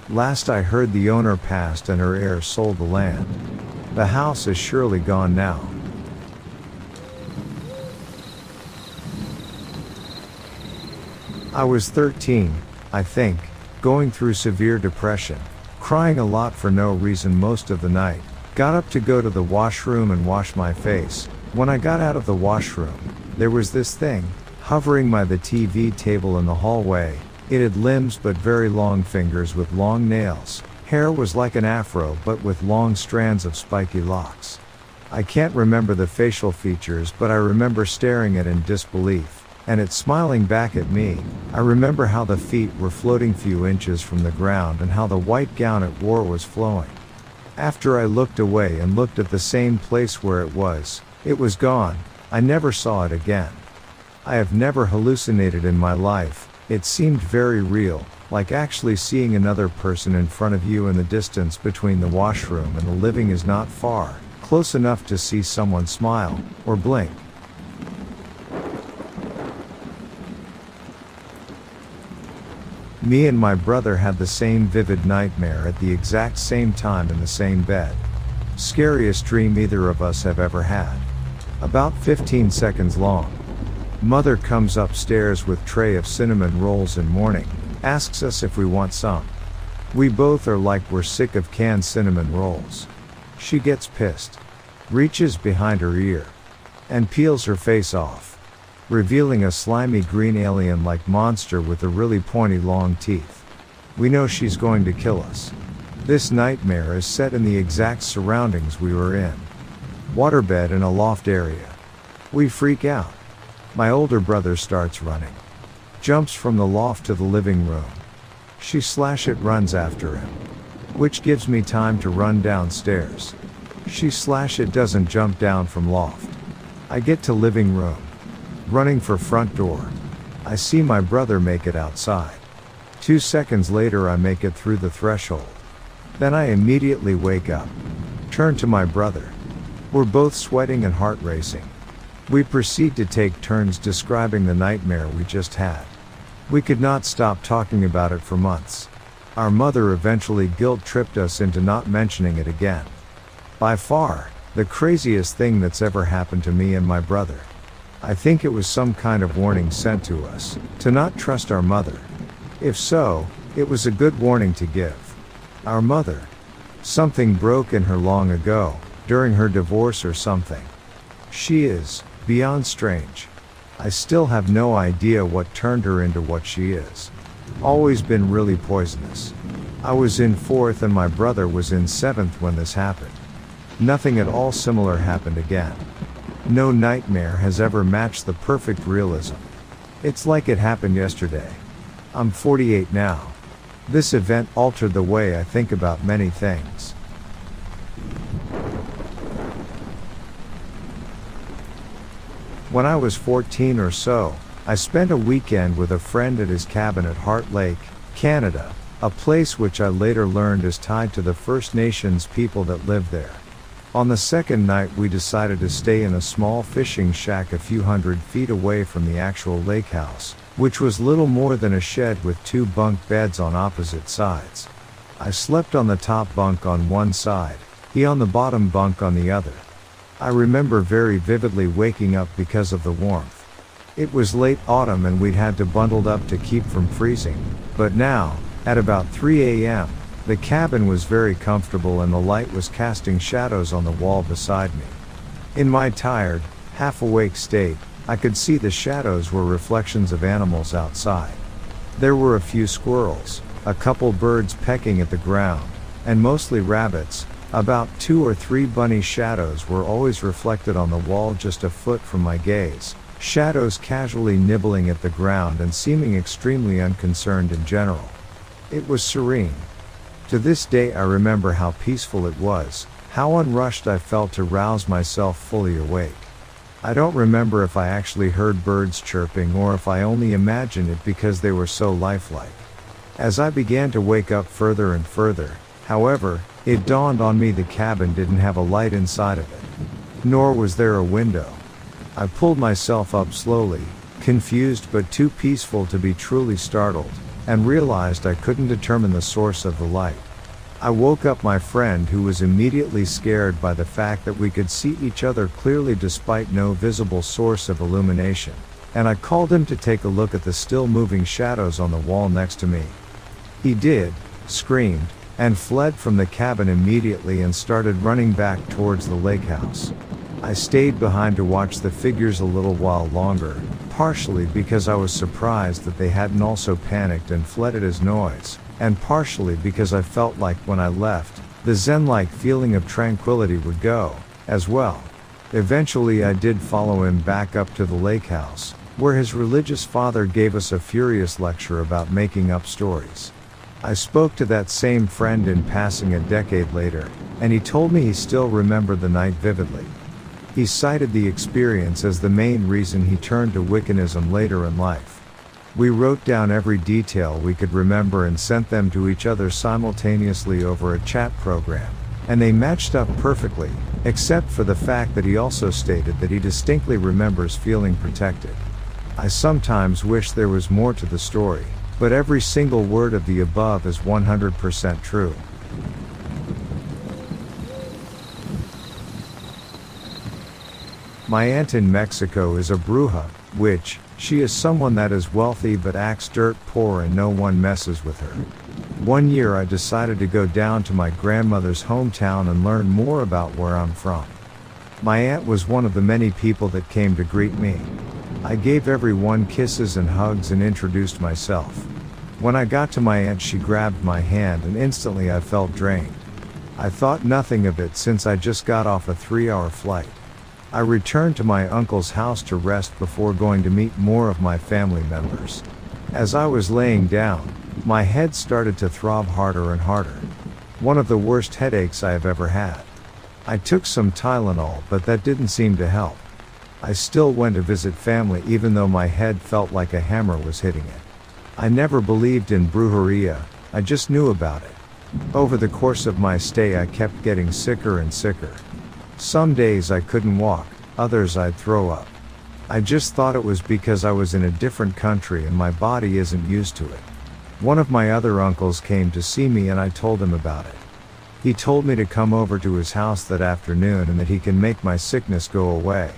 Last I heard, the owner passed and her heirs sold the land. The house is surely gone now. I was 13, I think, going through severe depression, crying a lot for no reason most of the night. Got up to go to the washroom and wash my face. When I got out of the washroom, there was this thing, hovering by the TV table in the hallway. It had limbs but very long fingers with long nails. Hair was like an afro but with long strands of spiky locks. I can't remember the facial features, but I remember staring at it in disbelief. and it smiling back at me. I remember how the feet were floating few inches from the ground and how the white gown it wore was flowing. After I looked away and looked at the same place where it was gone. I never saw it again. I have never hallucinated in my life. It seemed very real, like actually seeing another person in front of you, and the distance between the washroom and the living is not far, close enough to see someone smile or blink. Me and my brother had the same vivid nightmare at the exact same time in the same bed. Scariest dream either of us have ever had. About 15 seconds long. Mother comes upstairs with tray of cinnamon rolls in morning, asks us if we want some. We both are like we're sick of canned cinnamon rolls. She gets pissed, reaches behind her ear, and peels her face off, revealing a slimy green alien-like monster with the really pointy long teeth. We know she's going to kill us. This nightmare is set in the exact surroundings we were in. Waterbed in a loft area. We freak out. My older brother starts running. Jumps from the loft to the living room. She runs after him. Which gives me time to run downstairs. She doesn't jump down from loft. I get to living room. Running for front door. I see my brother make it outside. 2 seconds later I make it through the threshold. Then I immediately wake up. Turn to my brother. We're both sweating and heart racing. We proceed to take turns describing the nightmare we just had. We could not stop talking about it for months. Our mother eventually guilt-tripped us into not mentioning it again. By far, the craziest thing that's ever happened to me and my brother. I think it was some kind of warning sent to us, to not trust our mother. If so, it was a good warning to give. Our mother. Something broke in her long ago, during her divorce or something. She is beyond strange. I still have no idea what turned her into what she is. Always been really poisonous. I was in 4th and my brother was in 7th when this happened. Nothing at all similar happened again. No nightmare has ever matched the perfect realism. It's like it happened yesterday. I'm 48 now. This event altered the way I think about many things. When I was 14 or so, I spent a weekend with a friend at his cabin at Heart Lake, Canada, a place which I later learned is tied to the First Nations people that live there. On the second night we decided to stay in a small fishing shack a few hundred feet away from the actual lake house, which was little more than a shed with 2 bunk beds on opposite sides. I slept on the top bunk on one side, he on the bottom bunk on the other. I remember very vividly waking up because of the warmth. It was late autumn and we'd had to bundle up to keep from freezing, but now, at about 3 a.m., the cabin was very comfortable and the light was casting shadows on the wall beside me. In my tired, half-awake state, I could see the shadows were reflections of animals outside. There were a few squirrels, a couple birds pecking at the ground, and mostly rabbits. About 2 or 3 bunny shadows were always reflected on the wall just a foot from my gaze, shadows casually nibbling at the ground and seeming extremely unconcerned in general. It was serene. To this day I remember how peaceful it was, how unrushed I felt to rouse myself fully awake. I don't remember if I actually heard birds chirping or if I only imagined it because they were so lifelike. As I began to wake up further and further, however, it dawned on me the cabin didn't have a light inside of it. Nor was there a window. I pulled myself up slowly, confused but too peaceful to be truly startled, and realized I couldn't determine the source of the light. I woke up my friend who was immediately scared by the fact that we could see each other clearly despite no visible source of illumination, and I called him to take a look at the still moving shadows on the wall next to me. He did, screamed, and fled from the cabin immediately and started running back towards the lake house. I stayed behind to watch the figures a little while longer, partially because I was surprised that they hadn't also panicked and fled at his noise, and partially because I felt like when I left, the zen-like feeling of tranquility would go, as well. Eventually I did follow him back up to the lake house, where his religious father gave us a furious lecture about making up stories. I spoke to that same friend in passing a decade later, and he told me he still remembered the night vividly. He cited the experience as the main reason he turned to Wiccanism later in life. We wrote down every detail we could remember and sent them to each other simultaneously over a chat program, and they matched up perfectly, except for the fact that he also stated that he distinctly remembers feeling protected. I sometimes wish there was more to the story, but every single word of the above is 100% true. My aunt in Mexico is a bruja, which, she is someone that is wealthy but acts dirt poor and no one messes with her. One year I decided to go down to my grandmother's hometown and learn more about where I'm from. My aunt was one of the many people that came to greet me. I gave everyone kisses and hugs and introduced myself. When I got to my aunt, she grabbed my hand and instantly I felt drained. I thought nothing of it since I just got off a 3-hour flight. I returned to my uncle's house to rest before going to meet more of my family members. As I was laying down, my head started to throb harder and harder. One of the worst headaches I have ever had. I took some Tylenol, but that didn't seem to help. I still went to visit family even though my head felt like a hammer was hitting it. I never believed in brujeria, I just knew about it. Over the course of my stay I kept getting sicker and sicker. Some days I couldn't walk, others I'd throw up. I just thought it was because I was in a different country and my body isn't used to it. One of my other uncles came to see me and I told him about it. He told me to come over to his house that afternoon and that he can make my sickness go away.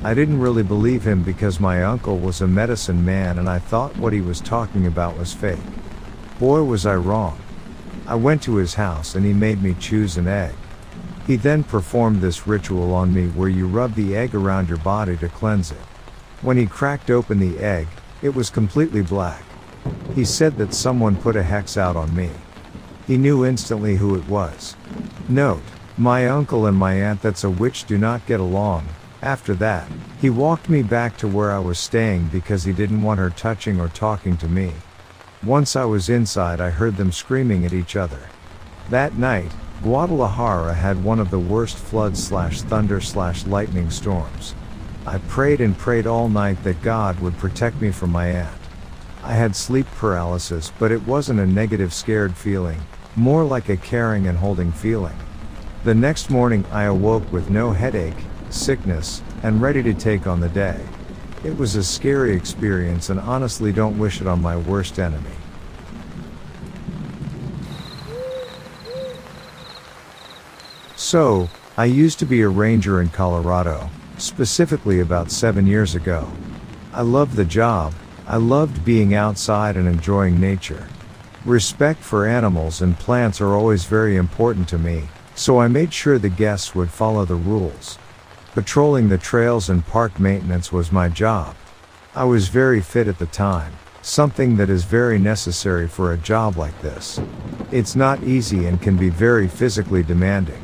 I didn't really believe him because my uncle was a medicine man and I thought what he was talking about was fake. Boy, was I wrong. I went to his house and he made me choose an egg. He then performed this ritual on me where you rub the egg around your body to cleanse it. When he cracked open the egg, it was completely black. He said that someone put a hex out on me. He knew instantly who it was. Note, my uncle and my aunt that's a witch do not get along. After that, he walked me back to where I was staying because he didn't want her touching or talking to me. Once I was inside I heard them screaming at each other. That night, Guadalajara had one of the worst flood/thunder/lightning storms. I prayed and prayed all night that God would protect me from my aunt. I had sleep paralysis, but it wasn't a negative scared feeling, more like a caring and holding feeling. The next morning I awoke with no headache, sickness, and ready to take on the day. It was a scary experience and honestly don't wish it on my worst enemy. So, I used to be a ranger in Colorado, specifically about 7 years ago. I loved the job, I loved being outside and enjoying nature. Respect for animals and plants are always very important to me, so I made sure the guests would follow the rules. Patrolling the trails and park maintenance was my job. I was very fit at the time, something that is very necessary for a job like this. It's not easy and can be very physically demanding.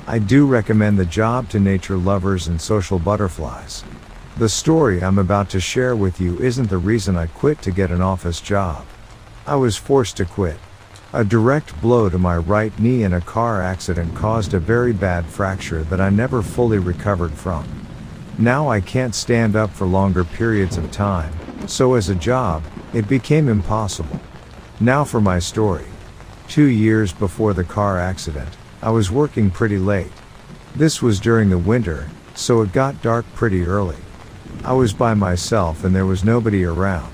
I do recommend the job to nature lovers and social butterflies. The story I'm about to share with you isn't the reason I quit to get an office job. I was forced to quit. A direct blow to my right knee in a car accident caused a very bad fracture that I never fully recovered from. Now I can't stand up for longer periods of time, so as a job, it became impossible. Now for my story. 2 years before the car accident, I was working pretty late. This was during the winter, so it got dark pretty early. I was by myself and there was nobody around.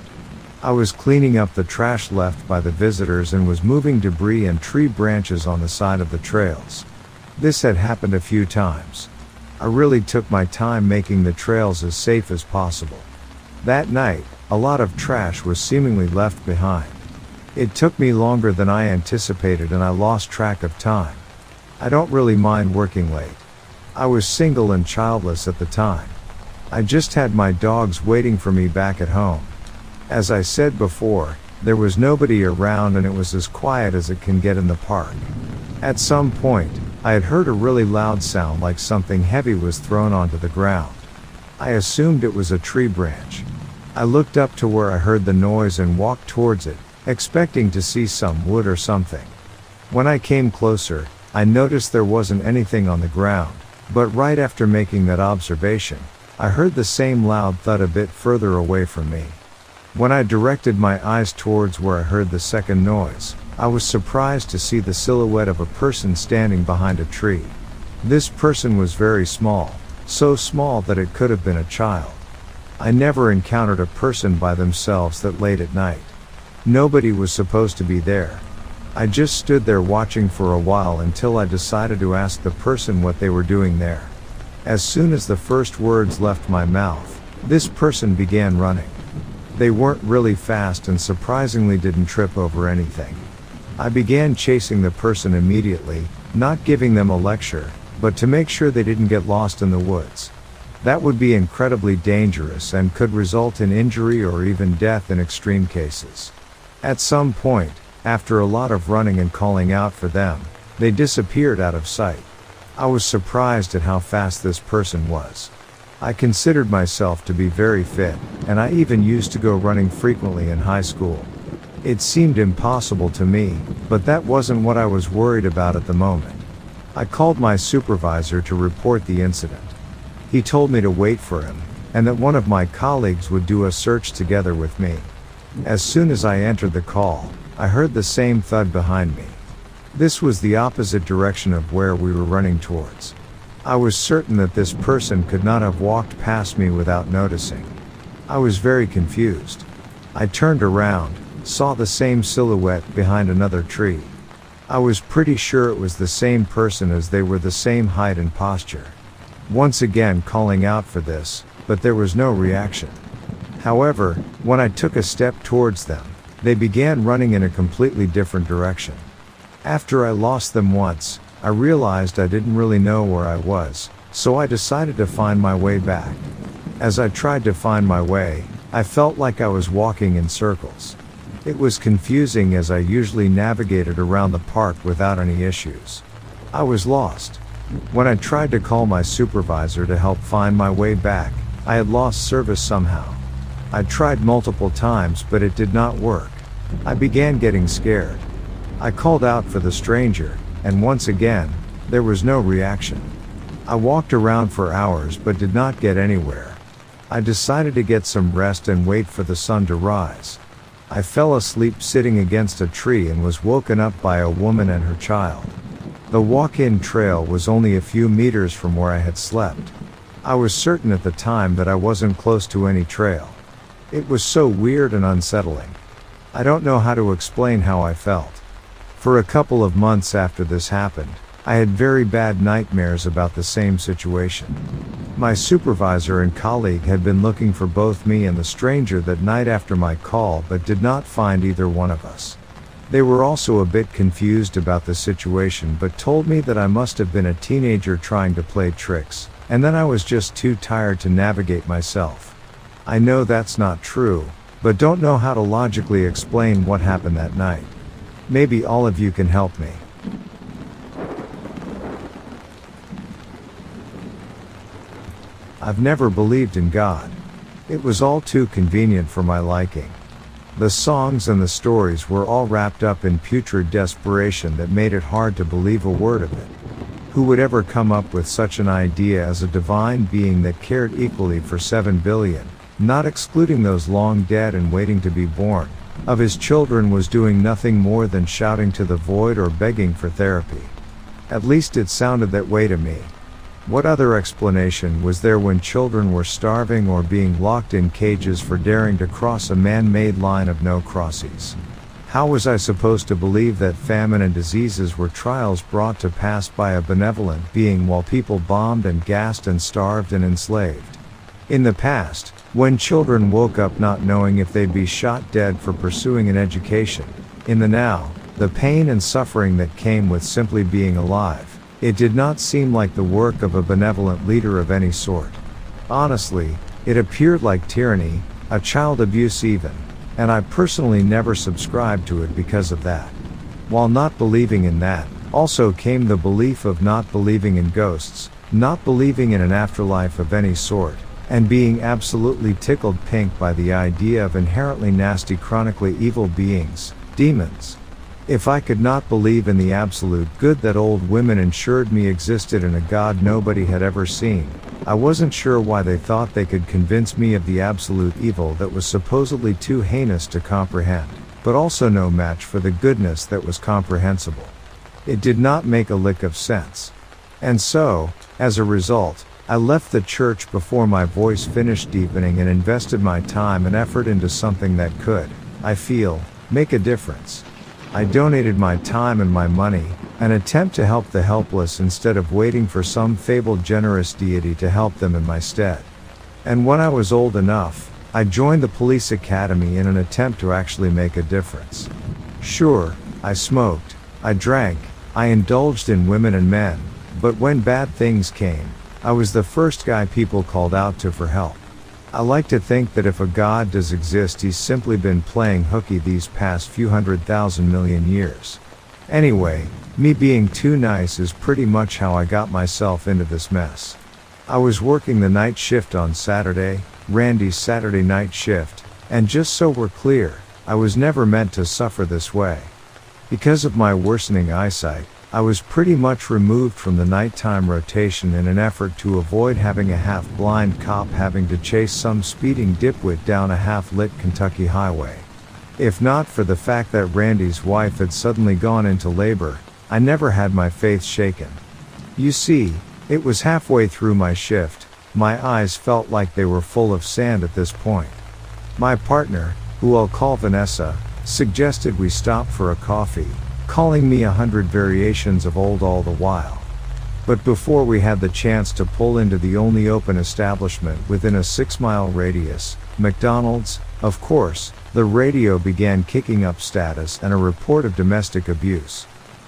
I was cleaning up the trash left by the visitors and was moving debris and tree branches on the side of the trails. This had happened a few times. I really took my time making the trails as safe as possible. That night, a lot of trash was seemingly left behind. It took me longer than I anticipated and I lost track of time. I don't really mind working late. I was single and childless at the time. I just had my dogs waiting for me back at home. As I said before, there was nobody around and it was as quiet as it can get in the park. At some point, I had heard a really loud sound like something heavy was thrown onto the ground. I assumed it was a tree branch. I looked up to where I heard the noise and walked towards it, expecting to see some wood or something. When I came closer, I noticed there wasn't anything on the ground, but right after making that observation, I heard the same loud thud a bit further away from me. When I directed my eyes towards where I heard the second noise, I was surprised to see the silhouette of a person standing behind a tree. This person was very small, so small that it could have been a child. I never encountered a person by themselves that late at night. Nobody was supposed to be there. I just stood there watching for a while until I decided to ask the person what they were doing there. As soon as the first words left my mouth, this person began running. They weren't really fast and surprisingly didn't trip over anything. I began chasing the person immediately, not giving them a lecture, but to make sure they didn't get lost in the woods. That would be incredibly dangerous and could result in injury or even death in extreme cases. At some point, after a lot of running and calling out for them, they disappeared out of sight. I was surprised at how fast this person was. I considered myself to be very fit, and I even used to go running frequently in high school. It seemed impossible to me, but that wasn't what I was worried about at the moment. I called my supervisor to report the incident. He told me to wait for him, and that one of my colleagues would do a search together with me. As soon as I entered the call, I heard the same thud behind me. This was the opposite direction of where we were running towards. I was certain that this person could not have walked past me without noticing. I was very confused. I turned around, saw the same silhouette behind another tree. I was pretty sure it was the same person as they were the same height and posture. Once again calling out for this, but there was no reaction. However, when I took a step towards them, they began running in a completely different direction. After I lost them once, I realized I didn't really know where I was, so I decided to find my way back. As I tried to find my way, I felt like I was walking in circles. It was confusing as I usually navigated around the park without any issues. I was lost. When I tried to call my supervisor to help find my way back, I had lost service somehow. I tried multiple times but it did not work. I began getting scared. I called out for the stranger, and once again, there was no reaction. I walked around for hours but did not get anywhere. I decided to get some rest and wait for the sun to rise. I fell asleep sitting against a tree and was woken up by a woman and her child. The walk-in trail was only a few meters from where I had slept. I was certain at the time that I wasn't close to any trail. It was so weird and unsettling. I don't know how to explain how I felt. For a couple of months after this happened, I had very bad nightmares about the same situation. My supervisor and colleague had been looking for both me and the stranger that night after my call but did not find either one of us. They were also a bit confused about the situation but told me that I must have been a teenager trying to play tricks, and then I was just too tired to navigate myself. I know that's not true, but don't know how to logically explain what happened that night. Maybe all of you can help me. I've never believed in God. It was all too convenient for my liking. The songs and the stories were all wrapped up in putrid desperation that made it hard to believe a word of it. Who would ever come up with such an idea as a divine being that cared equally for 7 billion, not excluding those long dead and waiting to be born, of his children was doing nothing more than shouting to the void or begging for therapy? At least it sounded that way to me. What other explanation was there when children were starving or being locked in cages for daring to cross a man-made line of no crossies? How was I supposed to believe that famine and diseases were trials brought to pass by a benevolent being while people bombed and gassed and starved and enslaved? In the past, when children woke up not knowing if they'd be shot dead for pursuing an education, in the now, the pain and suffering that came with simply being alive, it did not seem like the work of a benevolent leader of any sort. Honestly, it appeared like tyranny, a child abuse even, and I personally never subscribed to it because of that. While not believing in that, also came the belief of not believing in ghosts, not believing in an afterlife of any sort, and being absolutely tickled pink by the idea of inherently nasty, chronically evil beings, demons. If I could not believe in the absolute good that old women assured me existed in a God nobody had ever seen, I wasn't sure why they thought they could convince me of the absolute evil that was supposedly too heinous to comprehend, but also no match for the goodness that was comprehensible. It did not make a lick of sense. And so, as a result, I left the church before my voice finished deepening and invested my time and effort into something that could, I feel, make a difference. I donated my time and my money, an attempt to help the helpless instead of waiting for some fabled generous deity to help them in my stead. And when I was old enough, I joined the police academy in an attempt to actually make a difference. Sure, I smoked, I drank, I indulged in women and men, but when bad things came, I was the first guy people called out to for help. I like to think that if a God does exist, he's simply been playing hooky these past few 100,000 million years. Anyway, me being too nice is pretty much how I got myself into this mess. I was working the night shift on Saturday, Randy's Saturday night shift, and just so we're clear, I was never meant to suffer this way. Because of my worsening eyesight, I was pretty much removed from the nighttime rotation in an effort to avoid having a half-blind cop having to chase some speeding dipwit down a half-lit Kentucky highway. If not for the fact that Randy's wife had suddenly gone into labor, I never had my faith shaken. You see, it was halfway through my shift, my eyes felt like they were full of sand at this point. My partner, who I'll call Vanessa, suggested we stop for a coffee, calling me 100 variations of old all the while. But before we had the chance to pull into the only open establishment within a 6-mile radius, McDonald's, of course, the radio began kicking up status and a report of domestic abuse.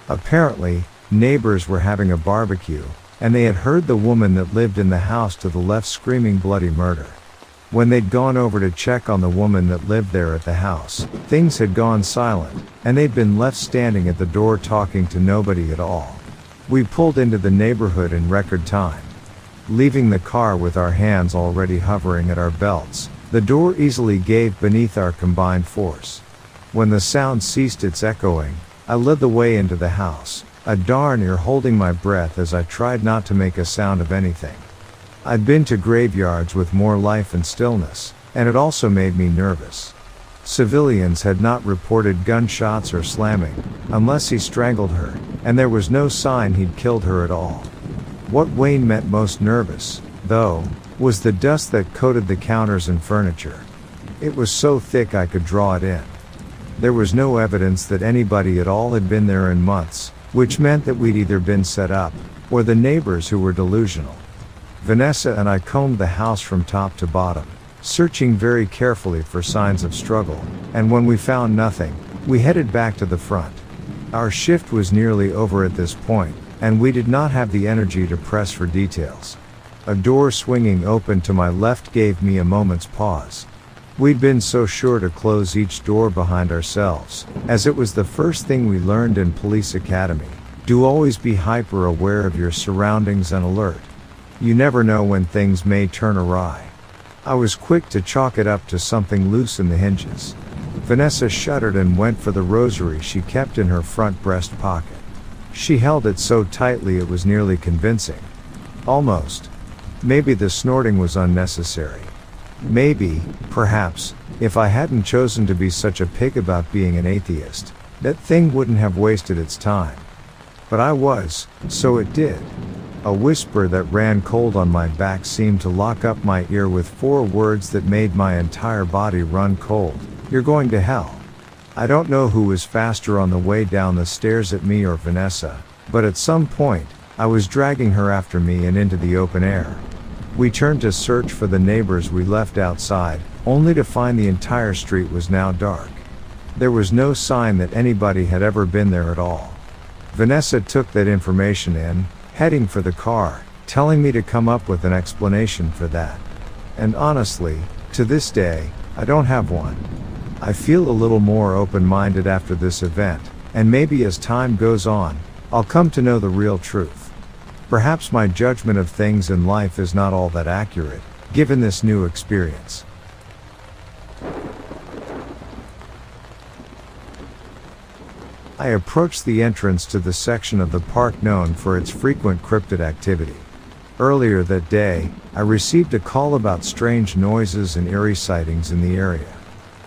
Apparently, neighbors were having a barbecue, and they had heard the woman that lived in the house to the left screaming bloody murder. When they'd gone over to check on the woman that lived there at the house, things had gone silent, and they'd been left standing at the door talking to nobody at all. We pulled into the neighborhood in record time. Leaving the car with our hands already hovering at our belts, the door easily gave beneath our combined force. When the sound ceased its echoing, I led the way into the house, a darn near holding my breath as I tried not to make a sound of anything. I'd been to graveyards with more life and stillness, and it also made me nervous. Civilians had not reported gunshots or slamming, unless he strangled her, and there was no sign he'd killed her at all. What Wayne meant most nervous, though, was the dust that coated the counters and furniture. It was so thick I could draw it in. There was no evidence that anybody at all had been there in months, which meant that we'd either been set up, or the neighbors who were delusional. Vanessa and I combed the house from top to bottom, searching very carefully for signs of struggle, and when we found nothing, we headed back to the front. Our shift was nearly over at this point, and we did not have the energy to press for details. A door swinging open to my left gave me a moment's pause. We'd been so sure to close each door behind ourselves, as it was the first thing we learned in police academy. Do always be hyper aware of your surroundings and alert. You never know when things may turn awry. I was quick to chalk it up to something loose in the hinges. Vanessa shuddered and went for the rosary she kept in her front breast pocket. She held it so tightly it was nearly convincing. Almost. Maybe the snorting was unnecessary. Maybe, perhaps, if I hadn't chosen to be such a pig about being an atheist, that thing wouldn't have wasted its time. But I was, so it did. A whisper that ran cold on my back seemed to lock up my ear with 4 words that made my entire body run cold. You're going to hell. I don't know who was faster on the way down the stairs at me or Vanessa, but at some point, I was dragging her after me and into the open air. We turned to search for the neighbors we left outside, only to find the entire street was now dark. There was no sign that anybody had ever been there at all. Vanessa took that information in, heading for the car, telling me to come up with an explanation for that. And honestly, to this day, I don't have one. I feel a little more open-minded after this event, and maybe as time goes on, I'll come to know the real truth. Perhaps my judgment of things in life is not all that accurate, given this new experience. I approached the entrance to the section of the park known for its frequent cryptid activity. Earlier that day, I received a call about strange noises and eerie sightings in the area.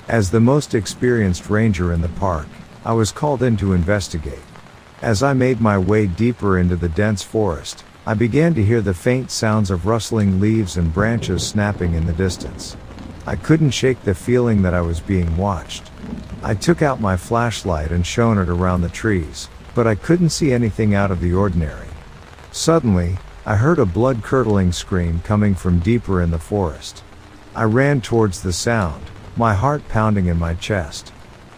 As the most experienced ranger in the park, I was called in to investigate. As I made my way deeper into the dense forest, I began to hear the faint sounds of rustling leaves and branches snapping in the distance. I couldn't shake the feeling that I was being watched. I took out my flashlight and shone it around the trees, but I couldn't see anything out of the ordinary. Suddenly, I heard a blood-curdling scream coming from deeper in the forest. I ran towards the sound, my heart pounding in my chest.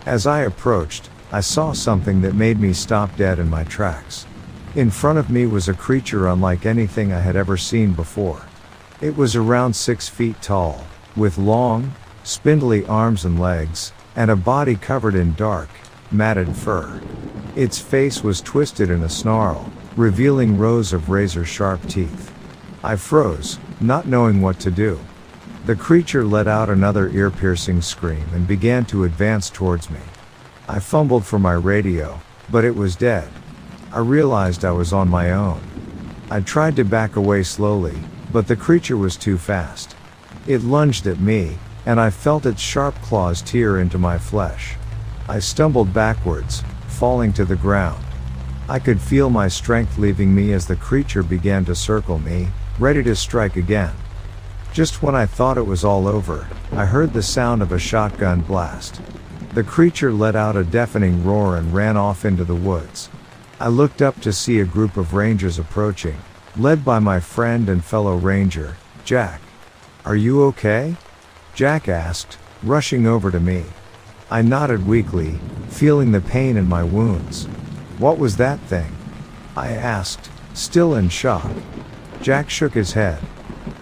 As I approached, I saw something that made me stop dead in my tracks. In front of me was a creature unlike anything I had ever seen before. It was around 6 feet tall, with long, spindly arms and legs, and a body covered in dark, matted fur. Its face was twisted in a snarl, revealing rows of razor-sharp teeth. I froze, not knowing what to do. The creature let out another ear-piercing scream and began to advance towards me. I fumbled for my radio, but it was dead. I realized I was on my own. I tried to back away slowly, but the creature was too fast. It lunged at me, and I felt its sharp claws tear into my flesh. I stumbled backwards, falling to the ground. I could feel my strength leaving me as the creature began to circle me, ready to strike again. Just when I thought it was all over, I heard the sound of a shotgun blast. The creature let out a deafening roar and ran off into the woods. I looked up to see a group of rangers approaching, led by my friend and fellow ranger, Jack. "Are you okay?" Jack asked, rushing over to me. I nodded weakly, feeling the pain in my wounds. "What was that thing?" I asked, still in shock. Jack shook his head.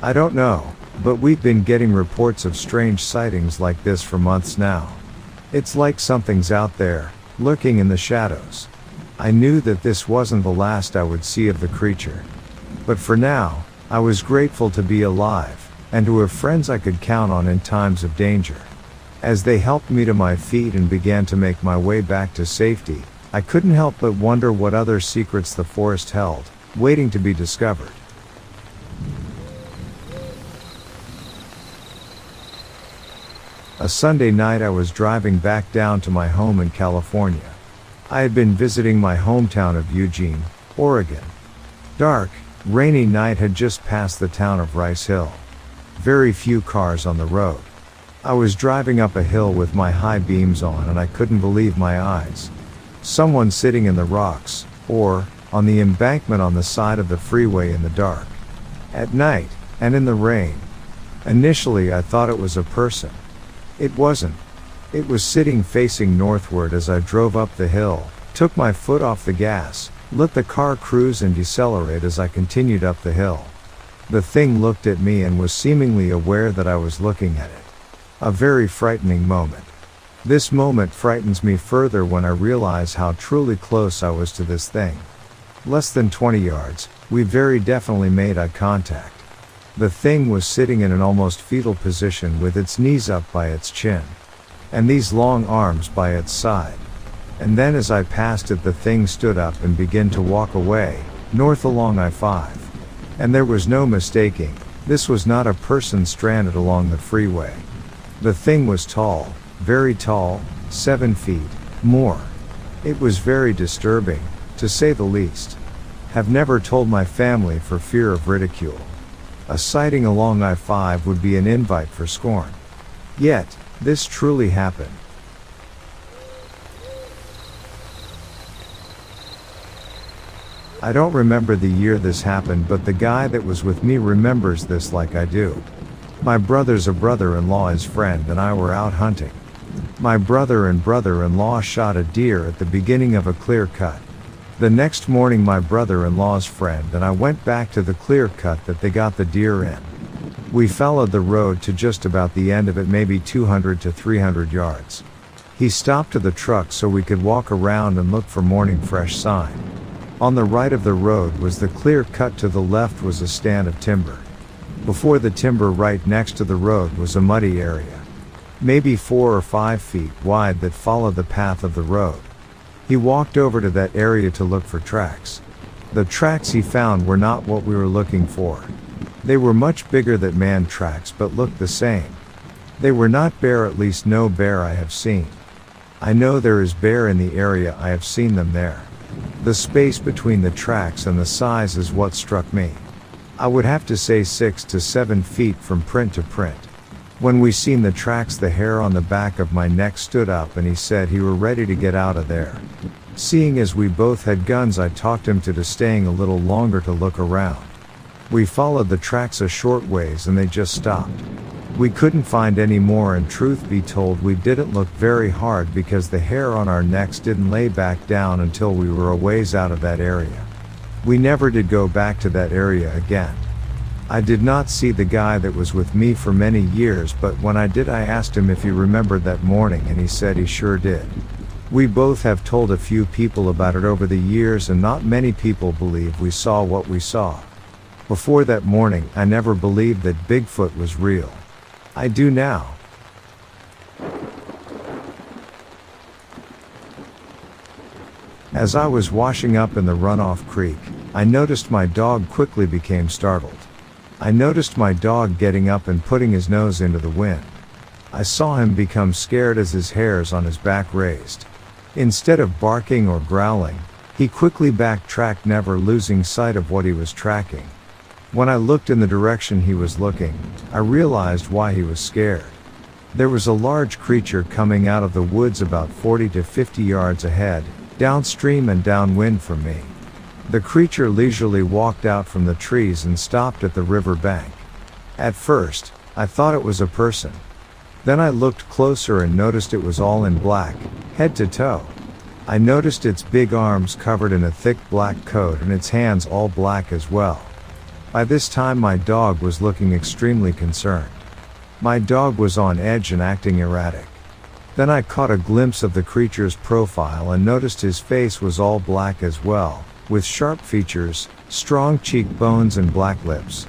"I don't know, but we've been getting reports of strange sightings like this for months now. It's like something's out there, lurking in the shadows." I knew that this wasn't the last I would see of the creature. But for now, I was grateful to be alive, and to have friends I could count on in times of danger. As they helped me to my feet and began to make my way back to safety, I couldn't help but wonder what other secrets the forest held, waiting to be discovered. A Sunday night I was driving back down to my home in California. I had been visiting my hometown of Eugene, Oregon. Dark, rainy night had just passed the town of Rice Hill. Very few cars on the road. I was driving up a hill with my high beams on and I couldn't believe my eyes. Someone sitting in the rocks, or on the embankment on the side of the freeway in the dark. At night, and in the rain. Initially I thought it was a person. It wasn't. It was sitting facing northward as I drove up the hill, took my foot off the gas, let the car cruise and decelerate as I continued up the hill. The thing looked at me and was seemingly aware that I was looking at it. A very frightening moment. This moment frightens me further when I realize how truly close I was to this thing. Less than 20 yards, we very definitely made eye contact. The thing was sitting in an almost fetal position with its knees up by its chin, and these long arms by its side. And then as I passed it, the thing stood up and began to walk away, north along I-5. And there was no mistaking, this was not a person stranded along the freeway. The thing was tall, very tall, 7 feet, more. It was very disturbing, to say the least. Have never told my family for fear of ridicule. A sighting along I-5 would be an invite for scorn. Yet, this truly happened. I don't remember the year this happened, but the guy that was with me remembers this like I do. My brother's a brother-in-law, his friend and I were out hunting. My brother and brother-in-law shot a deer at the beginning of a clear cut. The next morning my brother-in-law's friend and I went back to the clear cut that they got the deer in. We followed the road to just about the end of it, maybe 200 to 300 yards. He stopped to the truck so we could walk around and look for morning fresh sign. On the right of the road was the clear cut, to the left was a stand of timber. Before the timber right next to the road was a muddy area, maybe 4 or 5 feet wide, that followed the path of the road. He walked over to that area to look for tracks. The tracks he found were not what we were looking for. They were much bigger than man tracks, but looked the same. They were not bear, at least no bear I have seen. I know there is bear in the area, I have seen them there. The space between the tracks and the size is what struck me. I would have to say 6 to 7 feet from print to print. When we seen the tracks, the hair on the back of my neck stood up, and he said he were ready to get out of there. Seeing as we both had guns, I talked him to staying a little longer to look around. We followed the tracks a short ways and they just stopped. We couldn't find any more, and truth be told, we didn't look very hard because the hair on our necks didn't lay back down until we were a ways out of that area. We never did go back to that area again. I did not see the guy that was with me for many years, but when I did, I asked him if he remembered that morning, and he said he sure did. We both have told a few people about it over the years, and not many people believe we saw what we saw. Before that morning, I never believed that Bigfoot was real. I do now. As I was washing up in the runoff creek, I noticed my dog quickly became startled. I noticed my dog getting up and putting his nose into the wind. I saw him become scared as his hairs on his back raised. Instead of barking or growling, he quickly backtracked, never losing sight of what he was tracking. When I looked in the direction he was looking, I realized why he was scared. There was a large creature coming out of the woods about 40 to 50 yards ahead, downstream and downwind from me. The creature leisurely walked out from the trees and stopped at the river bank. At first, I thought it was a person. Then I looked closer and noticed it was all in black, head to toe. I noticed its big arms covered in a thick black coat and its hands all black as well. By this time my dog was looking extremely concerned. My dog was on edge and acting erratic. Then I caught a glimpse of the creature's profile and noticed his face was all black as well, with sharp features, strong cheekbones and black lips.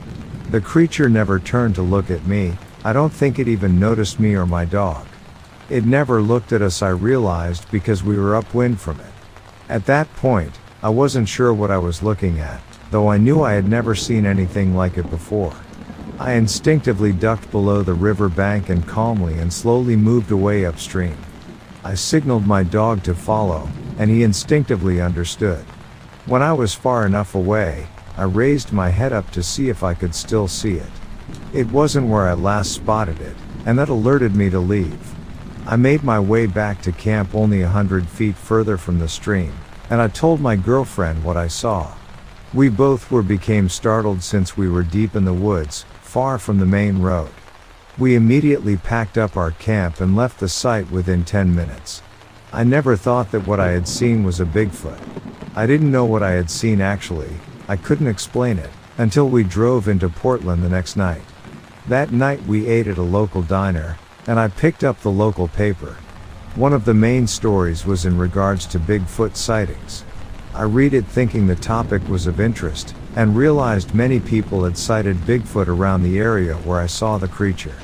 The creature never turned to look at me. I don't think it even noticed me or my dog. It never looked at us, I realized, because we were upwind from it. At that point, I wasn't sure what I was looking at, though I knew I had never seen anything like it before. I instinctively ducked below the river bank and calmly and slowly moved away upstream. I signaled my dog to follow, and he instinctively understood. When I was far enough away, I raised my head up to see if I could still see it. It wasn't where I last spotted it, and that alerted me to leave. I made my way back to camp only 100 feet further from the stream, and I told my girlfriend what I saw. We both became startled since we were deep in the woods, far from the main road. We immediately packed up our camp and left the site within 10 minutes. I never thought that what I had seen was a Bigfoot. I didn't know what I had seen actually. I couldn't explain it, until we drove into Portland the next night. That night we ate at a local diner, and I picked up the local paper. One of the main stories was in regards to Bigfoot sightings. I read it thinking the topic was of interest, and realized many people had sighted Bigfoot around the area where I saw the creature.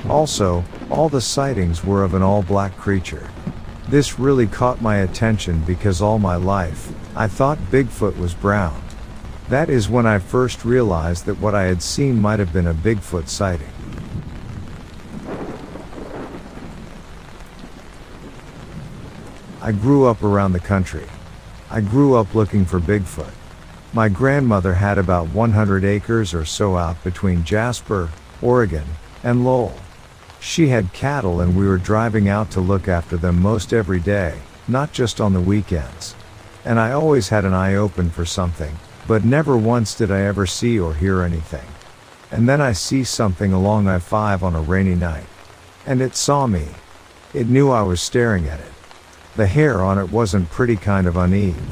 Also, all the sightings were of an all-black creature. This really caught my attention because all my life, I thought Bigfoot was brown. That is when I first realized that what I had seen might have been a Bigfoot sighting. I grew up around the country. I grew up looking for Bigfoot. My grandmother had about 100 acres or so out between Jasper, Oregon, and Lowell. She had cattle and we were driving out to look after them most every day, not just on the weekends. And I always had an eye open for something, but never once did I ever see or hear anything. And then I see something along I-5 on a rainy night. And it saw me. It knew I was staring at it. The hair on it wasn't pretty, kind of uneven.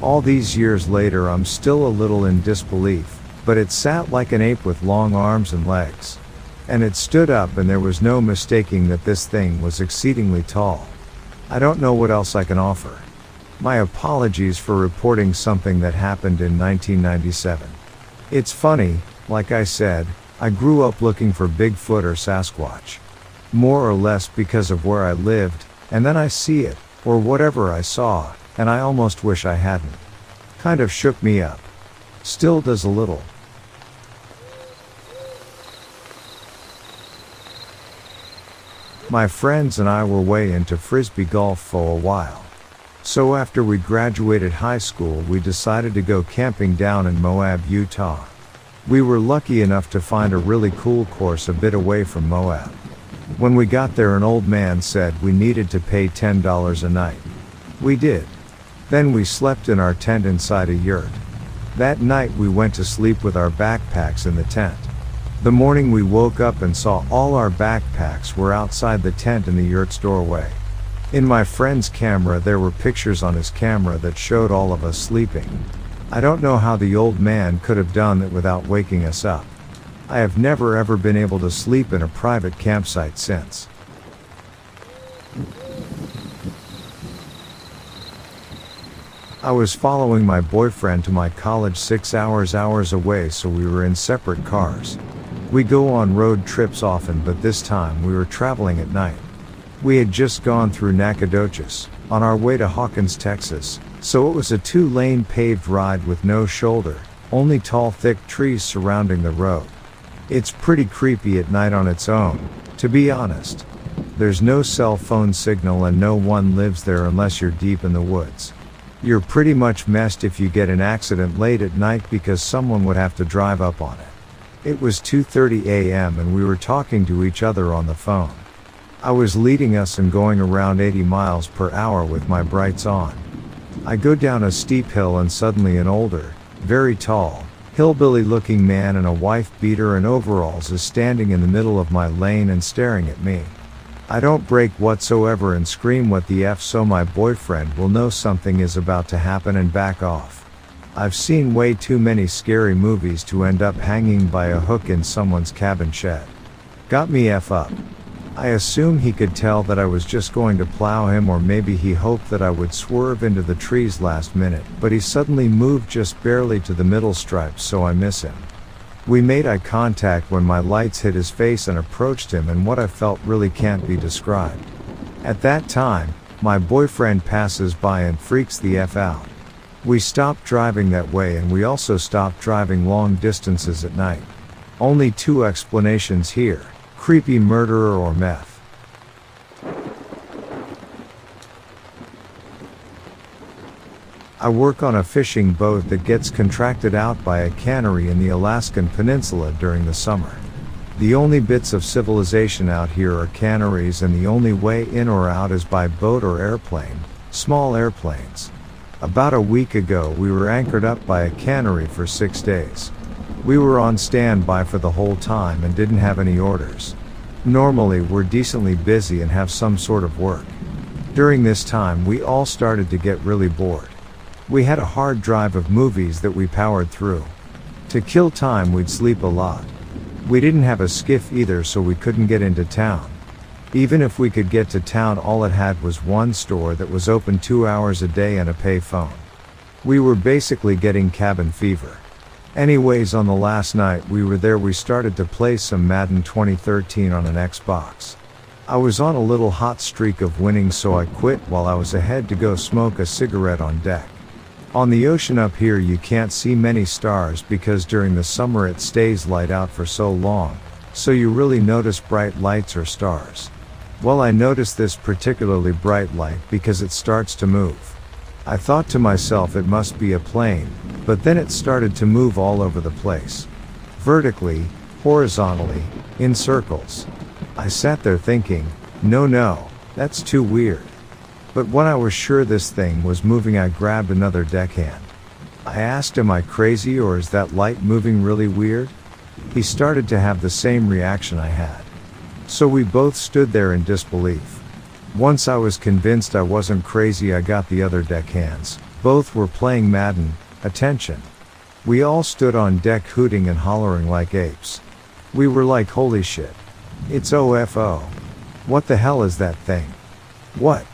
All these years later I'm still a little in disbelief, but it sat like an ape with long arms and legs. And it stood up and there was no mistaking that this thing was exceedingly tall. I don't know what else I can offer. My apologies for reporting something that happened in 1997. It's funny, like I said, I grew up looking for Bigfoot or Sasquatch. More or less because of where I lived, and then I see it, or whatever I saw, and I almost wish I hadn't. Kind of shook me up. Still does a little. My friends and I were way into frisbee golf for a while. So after we graduated high school, we decided to go camping down in Moab, Utah. We were lucky enough to find a really cool course a bit away from Moab. When we got there, an old man said we needed to pay $10 a night. We did. Then we slept in our tent inside a yurt. That night we went to sleep with our backpacks in the tent. The morning we woke up and saw all our backpacks were outside the tent in the yurt's doorway. In my friend's camera there were pictures on his camera that showed all of us sleeping. I don't know how the old man could have done it without waking us up. I have never ever been able to sleep in a private campsite since. I was following my boyfriend to my college 6 hours away, so we were in separate cars. We go on road trips often, but this time we were traveling at night. We had just gone through Nacogdoches, on our way to Hawkins, Texas, so it was a 2-lane paved ride with no shoulder, only tall thick trees surrounding the road. It's pretty creepy at night on its own, to be honest. There's no cell phone signal and no one lives there unless you're deep in the woods. You're pretty much messed if you get an accident late at night because someone would have to drive up on it. It was 2:30 a.m. and we were talking to each other on the phone. I was leading us and going around 80 miles per hour with my brights on. I go down a steep hill and suddenly an older, very tall, hillbilly looking man in a wife beater and overalls is standing in the middle of my lane and staring at me. I don't brake whatsoever and scream what the F so my boyfriend will know something is about to happen and back off. I've seen way too many scary movies to end up hanging by a hook in someone's cabin shed. Got me F up. I assume he could tell that I was just going to plow him, or maybe he hoped that I would swerve into the trees last minute, but he suddenly moved just barely to the middle stripes, so I miss him. We made eye contact when my lights hit his face and approached him, and what I felt really can't be described. At that time, my boyfriend passes by and freaks the F out. We stopped driving that way, and we also stopped driving long distances at night. Only 2 explanations here: creepy murderer or meth. I work on a fishing boat that gets contracted out by a cannery in the Alaskan Peninsula during the summer. The only bits of civilization out here are canneries, and the only way in or out is by boat or airplane, small airplanes. About a week ago we were anchored up by a cannery for 6 days. We were on standby for the whole time and didn't have any orders. Normally we're decently busy and have some sort of work. During this time we all started to get really bored. We had a hard drive of movies that we powered through. To kill time we'd sleep a lot. We didn't have a skiff either, so we couldn't get into town. Even if we could get to town, all it had was one store that was open 2 hours a day and a pay phone. We were basically getting cabin fever. Anyways, on the last night we were there we started to play some Madden 2013 on an Xbox. I was on a little hot streak of winning, so I quit while I was ahead to go smoke a cigarette on deck. On the ocean up here you can't see many stars because during the summer it stays light out for so long, so you really notice bright lights or stars. Well, I noticed this particularly bright light because it starts to move. I thought to myself it must be a plane, but then it started to move all over the place. Vertically, horizontally, in circles. I sat there thinking, no, that's too weird. But when I was sure this thing was moving, I grabbed another deckhand. I asked, am I crazy or is that light moving really weird? He started to have the same reaction I had. So we both stood there in disbelief. Once I was convinced I wasn't crazy, I got the other deckhands. Both were playing Madden. Attention. We all stood on deck hooting and hollering like apes. We were like, holy shit. It's OFO. What the hell is that thing? What?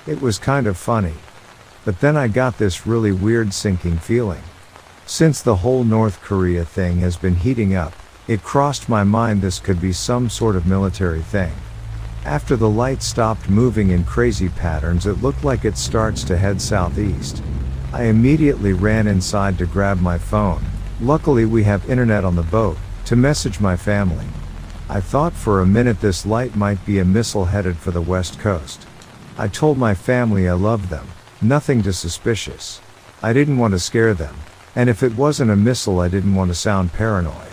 It was kind of funny. But then I got this really weird sinking feeling. Since the whole North Korea thing has been heating up, It crossed my mind this could be some sort of military thing. After the light stopped moving in crazy patterns, it looked like it starts to head southeast. I immediately ran inside to grab my phone. Luckily we have internet on the boat, to message my family. I thought for a minute this light might be a missile headed for the west coast. I told my family I loved them, nothing too suspicious. I didn't want to scare them, and if it wasn't a missile I didn't want to sound paranoid.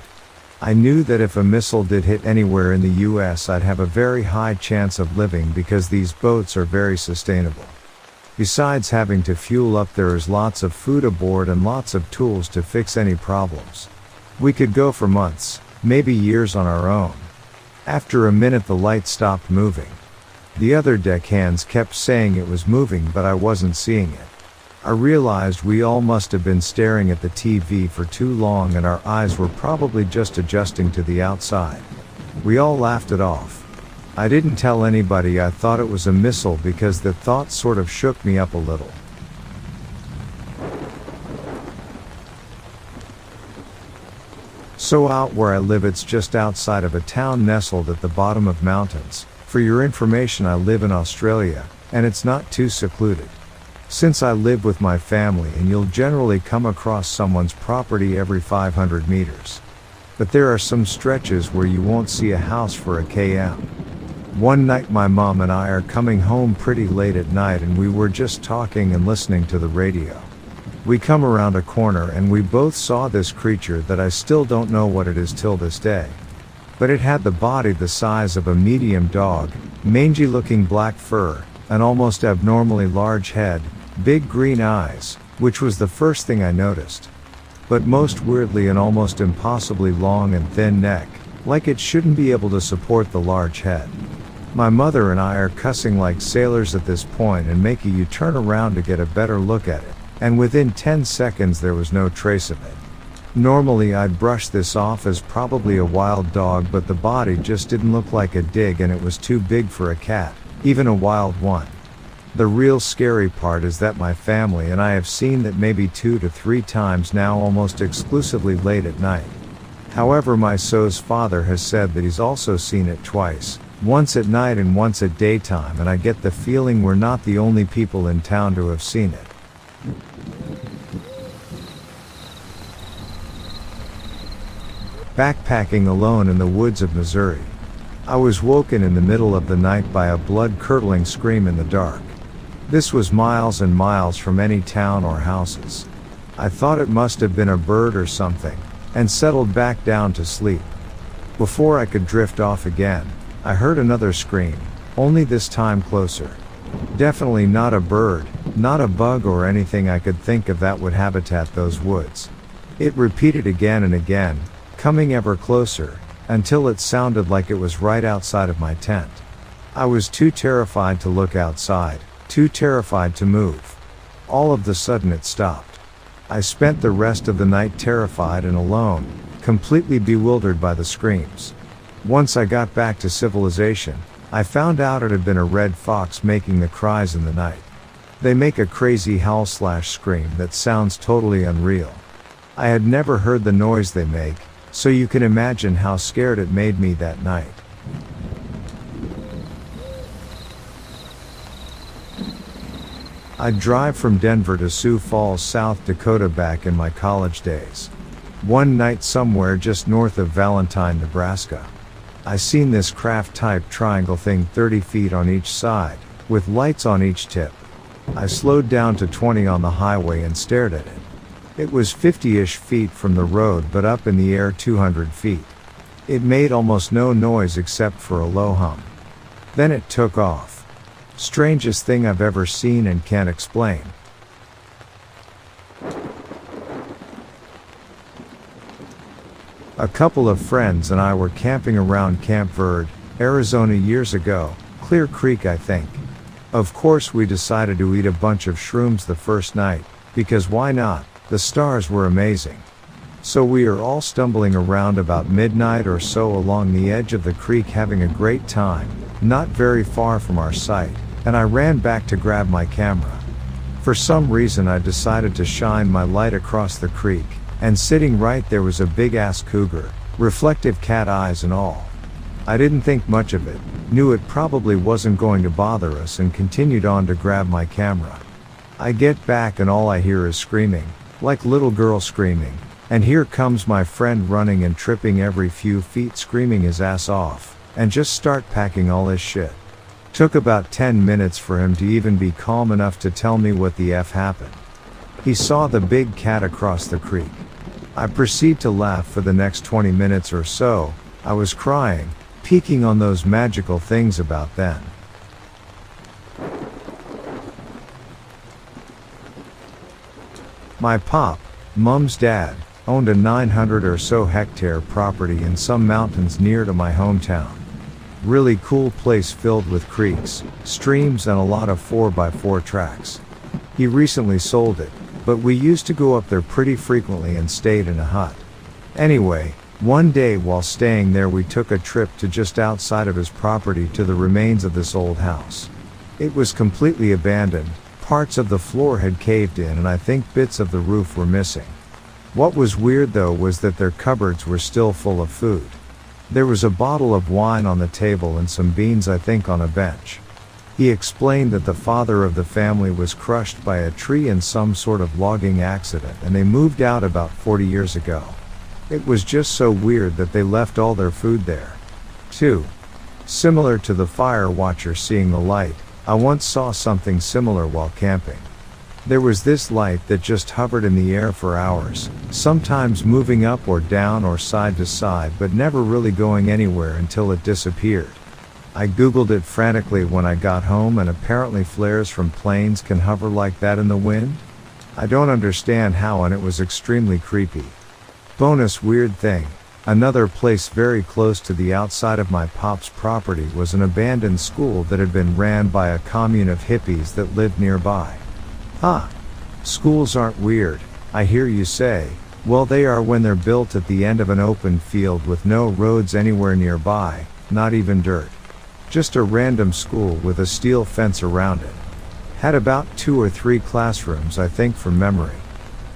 I knew that if a missile did hit anywhere in the US I'd have a very high chance of living because these boats are very sustainable. Besides having to fuel up, there is lots of food aboard and lots of tools to fix any problems. We could go for months, maybe years on our own. After a minute the light stopped moving. The other deckhands kept saying it was moving but I wasn't seeing it. I realized we all must have been staring at the TV for too long and our eyes were probably just adjusting to the outside. We all laughed it off. I didn't tell anybody I thought it was a missile because the thought sort of shook me up a little. So out where I live, it's just outside of a town nestled at the bottom of mountains. For your information, I live in Australia, and it's not too secluded. Since I live with my family, and you'll generally come across someone's property every 500 meters. But there are some stretches where you won't see a house for a km. One night my mom and I are coming home pretty late at night and we were just talking and listening to the radio. We come around a corner and we both saw this creature that I still don't know what it is till this day. But it had the body the size of a medium dog, mangy looking black fur, an almost abnormally large head, big green eyes, which was the first thing I noticed. But most weirdly an almost impossibly long and thin neck, like it shouldn't be able to support the large head. My mother and I are cussing like sailors at this point and making you turn around to get a better look at it, and within 10 seconds there was no trace of it. Normally I'd brush this off as probably a wild dog, but the body just didn't look like a dig and it was too big for a cat, even a wild one. The real scary part is that my family and I have seen that maybe 2 to 3 times now, almost exclusively late at night. However, my so's father has said that he's also seen it twice, once at night and once at daytime, and I get the feeling we're not the only people in town to have seen it. Backpacking alone in the woods of Missouri. I was woken in the middle of the night by a blood-curdling scream in the dark. This was miles and miles from any town or houses. I thought it must have been a bird or something, and settled back down to sleep. Before I could drift off again, I heard another scream, only this time closer. Definitely not a bird, not a bug or anything I could think of that would habitat those woods. It repeated again and again, coming ever closer, until it sounded like it was right outside of my tent. I was too terrified to look outside, too terrified to move. All of the sudden it stopped. I spent the rest of the night terrified and alone, completely bewildered by the screams. Once I got back to civilization, I found out it had been a red fox making the cries in the night. They make a crazy howl/scream that sounds totally unreal. I had never heard the noise they make, so you can imagine how scared it made me that night. I'd drive from Denver to Sioux Falls, South Dakota back in my college days. One night somewhere just north of Valentine, Nebraska. I seen this craft-type triangle thing 30 feet on each side, with lights on each tip. I slowed down to 20 on the highway and stared at it. It was 50-ish feet from the road but up in the air 200 feet. It made almost no noise except for a low hum. Then it took off. Strangest thing I've ever seen and can't explain. A couple of friends and I were camping around Camp Verde, Arizona years ago, Clear Creek I think. Of course we decided to eat a bunch of shrooms the first night, because why not? The stars were amazing. So we are all stumbling around about midnight or so along the edge of the creek having a great time, not very far from our site, and I ran back to grab my camera. For some reason I decided to shine my light across the creek, and sitting right there was a big-ass cougar, reflective cat eyes and all. I didn't think much of it, knew it probably wasn't going to bother us, and continued on to grab my camera. I get back and all I hear is screaming, like little girl screaming, and here comes my friend running and tripping every few feet, screaming his ass off, and just start packing all his shit. Took about 10 minutes for him to even be calm enough to tell me what the F happened. He saw the big cat across the creek. I proceed to laugh for the next 20 minutes or so. I was crying, peeking on those magical things about then. My pop, Mum's dad, owned a 900 or so hectare property in some mountains near to my hometown. Really cool place filled with creeks, streams, and a lot of 4x4 tracks. He recently sold it, but we used to go up there pretty frequently and stayed in a hut. Anyway, one day while staying there we took a trip to just outside of his property to the remains of this old house. It was completely abandoned, parts of the floor had caved in and I think bits of the roof were missing. What was weird though was that their cupboards were still full of food. There was a bottle of wine on the table and some beans I think on a bench. He explained that the father of the family was crushed by a tree in some sort of logging accident and they moved out about 40 years ago. It was just so weird that they left all their food there. 2. Similar to the fire watcher seeing the light, I once saw something similar while camping. There was this light that just hovered in the air for hours, sometimes moving up or down or side to side but never really going anywhere until it disappeared. I googled it frantically when I got home, and apparently flares from planes can hover like that in the wind? I don't understand how, and it was extremely creepy. Bonus weird thing, another place very close to the outside of my pop's property was an abandoned school that had been ran by a commune of hippies that lived nearby. Schools aren't weird, I hear you say. Well, they are when they're built at the end of an open field with no roads anywhere nearby, not even dirt. Just a random school with a steel fence around it. Had about 2 or 3 classrooms I think from memory.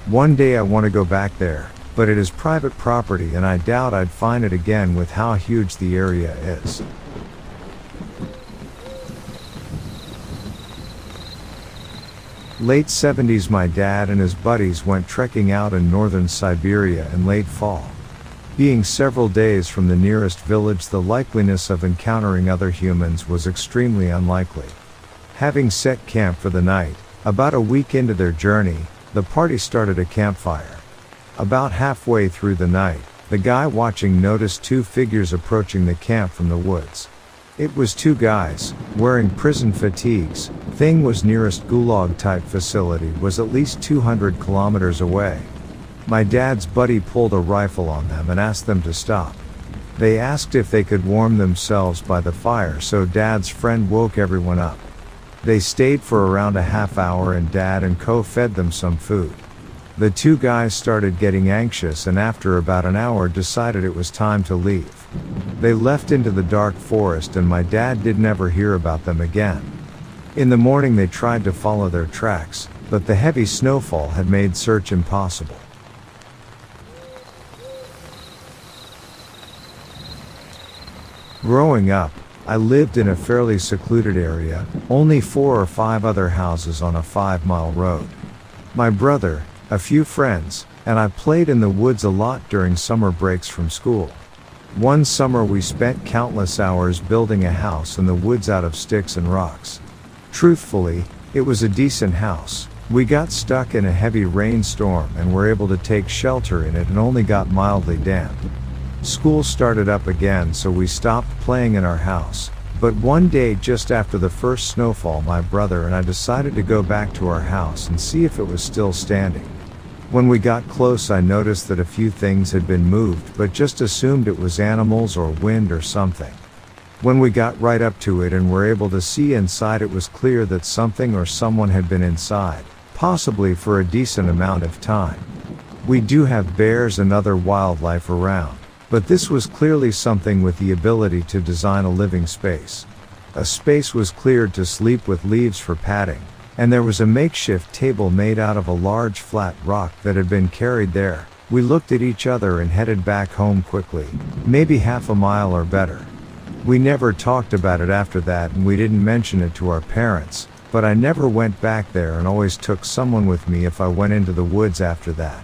One day I want to go back there, but it is private property and I doubt I'd find it again with how huge the area is. Late 70s, my dad and his buddies went trekking out in northern Siberia in late fall. Being several days from the nearest village, the likeliness of encountering other humans was extremely unlikely. Having set camp for the night, about a week into their journey, the party started a campfire. About halfway through the night, the guy watching noticed 2 figures approaching the camp from the woods. It was 2 guys, wearing prison fatigues. Thing was nearest gulag type facility was at least 200 kilometers away. My dad's buddy pulled a rifle on them and asked them to stop. They asked if they could warm themselves by the fire, so dad's friend woke everyone up. They stayed for around a half hour and dad and co fed them some food. The 2 guys started getting anxious and after about an hour decided it was time to leave. They left into the dark forest and my dad didn't ever hear about them again. In the morning they tried to follow their tracks, but the heavy snowfall had made search impossible. Growing up, I lived in a fairly secluded area, only 4 or 5 other houses on a 5-mile road. My brother, a few friends, and I played in the woods a lot during summer breaks from school. One summer we spent countless hours building a house in the woods out of sticks and rocks. Truthfully, it was a decent house. We got stuck in a heavy rainstorm and were able to take shelter in it and only got mildly damp. School started up again, so we stopped playing in our house, but one day just after the first snowfall my brother and I decided to go back to our house and see if it was still standing. When we got close I noticed that a few things had been moved, but just assumed it was animals or wind or something. When we got right up to it and were able to see inside, it was clear that something or someone had been inside, possibly for a decent amount of time. We do have bears and other wildlife around, but this was clearly something with the ability to design a living space. A space was cleared to sleep with leaves for padding, and there was a makeshift table made out of a large flat rock that had been carried there, We looked at each other and headed back home quickly, maybe half a mile or better. We never talked about it after that, and we didn't mention it to our parents, but I never went back there and always took someone with me if I went into the woods after that.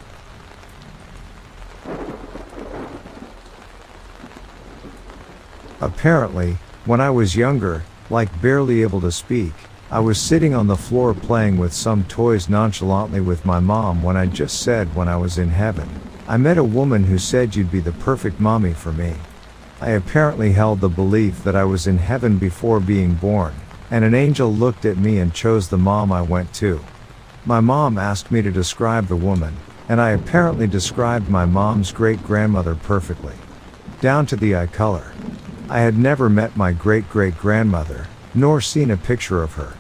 Apparently, when I was younger, like barely able to speak, I was sitting on the floor playing with some toys nonchalantly with my mom when I just said when I was in heaven. I met a woman who said you'd be the perfect mommy for me. I apparently held the belief that I was in heaven before being born, and an angel looked at me and chose the mom I went to. My mom asked me to describe the woman, and I apparently described my mom's great-grandmother perfectly, down to the eye color. I had never met my great-great-grandmother, nor seen a picture of her.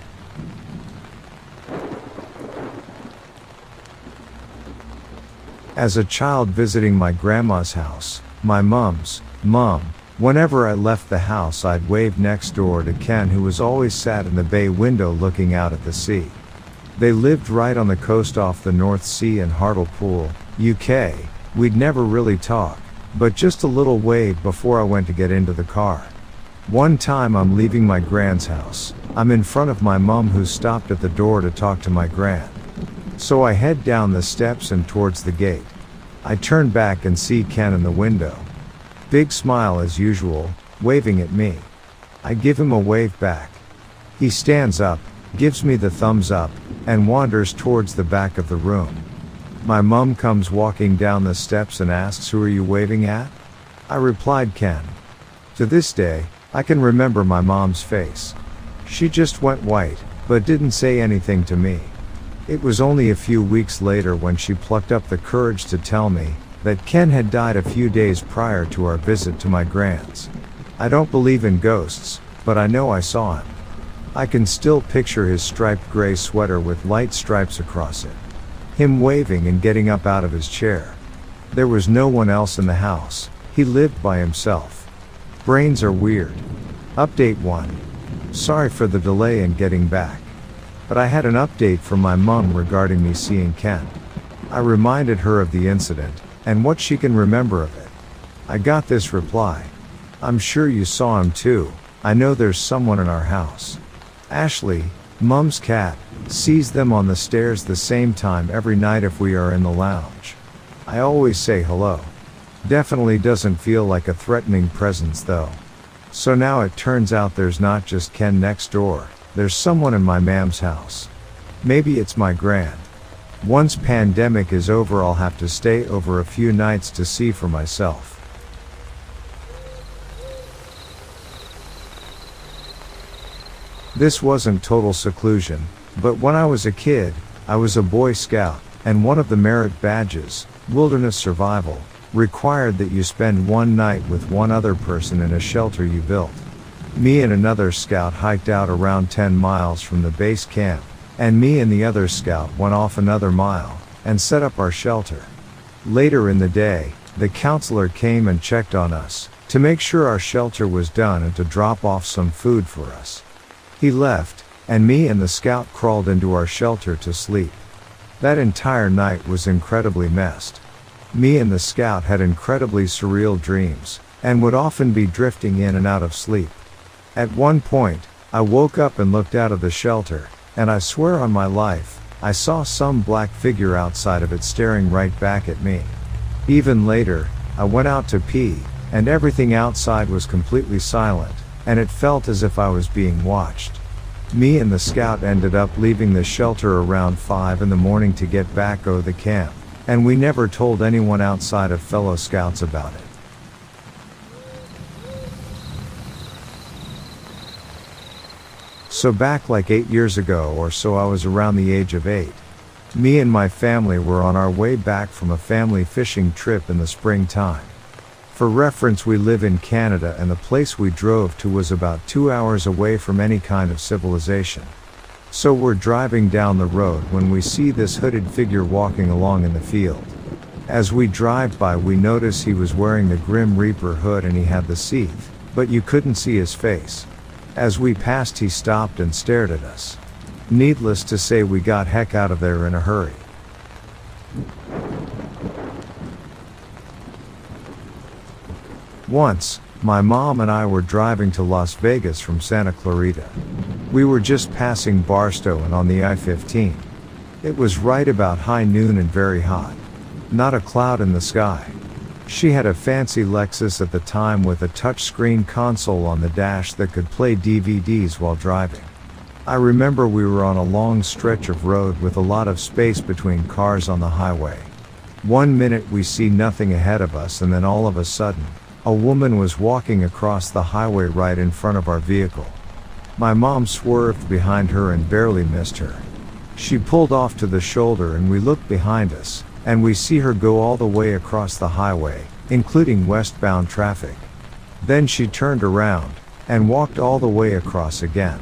As a child visiting my grandma's house, my mom's mom, whenever I left the house I'd wave next door to Ken, who was always sat in the bay window looking out at the sea. They lived right on the coast off the North Sea in Hartlepool, UK. We'd never really talk, but just a little wave before I went to get into the car. One time I'm leaving my grand's house. I'm in front of my mom, who stopped at the door to talk to my grand. So I head down the steps and towards the gate. I turn back and see Ken in the window. Big smile as usual, waving at me. I give him a wave back. He stands up, gives me the thumbs up, and wanders towards the back of the room. My mom comes walking down the steps and asks, "Who are you waving at?" I replied, "Ken." To this day, I can remember my mom's face. She just went white, but didn't say anything to me. It was only a few weeks later when she plucked up the courage to tell me that Ken had died a few days prior to our visit to my grand's. I don't believe in ghosts, but I know I saw him. I can still picture his striped gray sweater with light stripes across it. Him waving and getting up out of his chair. There was no one else in the house. He lived by himself. Brains are weird. Update 1. Sorry for the delay in getting back. But I had an update from my mom regarding me seeing Ken. I reminded her of the incident, and what she can remember of it. I got this reply. "I'm sure you saw him too. I know there's someone in our house. Ashley, Mom's cat, sees them on the stairs the same time every night if we are in the lounge. I always say hello. Definitely doesn't feel like a threatening presence though. So now it turns out there's not just Ken next door, there's someone in my mam's house. Maybe it's my grand. Once pandemic is over I'll have to stay over a few nights to see for myself." This wasn't total seclusion, but when I was a kid, I was a Boy Scout, and one of the merit badges, Wilderness Survival, required that you spend one night with one other person in a shelter you built. Me and another scout hiked out around 10 miles from the base camp, and me and the other scout went off another mile, and set up our shelter. Later in the day, the counselor came and checked on us, to make sure our shelter was done and to drop off some food for us. He left, and me and the scout crawled into our shelter to sleep. That entire night was incredibly messed. Me and the scout had incredibly surreal dreams, and would often be drifting in and out of sleep. At one point, I woke up and looked out of the shelter, and I swear on my life, I saw some black figure outside of it staring right back at me. Even later, I went out to pee, and everything outside was completely silent, and it felt as if I was being watched. Me and the scout ended up leaving the shelter around 5 in the morning to get back to the camp, and we never told anyone outside of fellow scouts about it. So back like 8 years ago or so, I was around the age of 8. Me and my family were on our way back from a family fishing trip in the springtime. For reference, we live in Canada and the place we drove to was about 2 hours away from any kind of civilization. So we're driving down the road when we see this hooded figure walking along in the field. As we drive by, we notice he was wearing the Grim Reaper hood and he had the sheath, but you couldn't see his face. As we passed, he stopped and stared at us. Needless to say, we got heck out of there in a hurry. Once, my mom and I were driving to Las Vegas from Santa Clarita. We were just passing Barstow and on the I-15. It was right about high noon and very hot. Not a cloud in the sky. She had a fancy Lexus at the time with a touchscreen console on the dash that could play DVDs while driving. I remember we were on a long stretch of road with a lot of space between cars on the highway. One minute we see nothing ahead of us, and then all of a sudden, a woman was walking across the highway right in front of our vehicle. My mom swerved behind her and barely missed her. She pulled off to the shoulder and we looked behind us, and we see her go all the way across the highway, including westbound traffic. Then she turned around and walked all the way across again.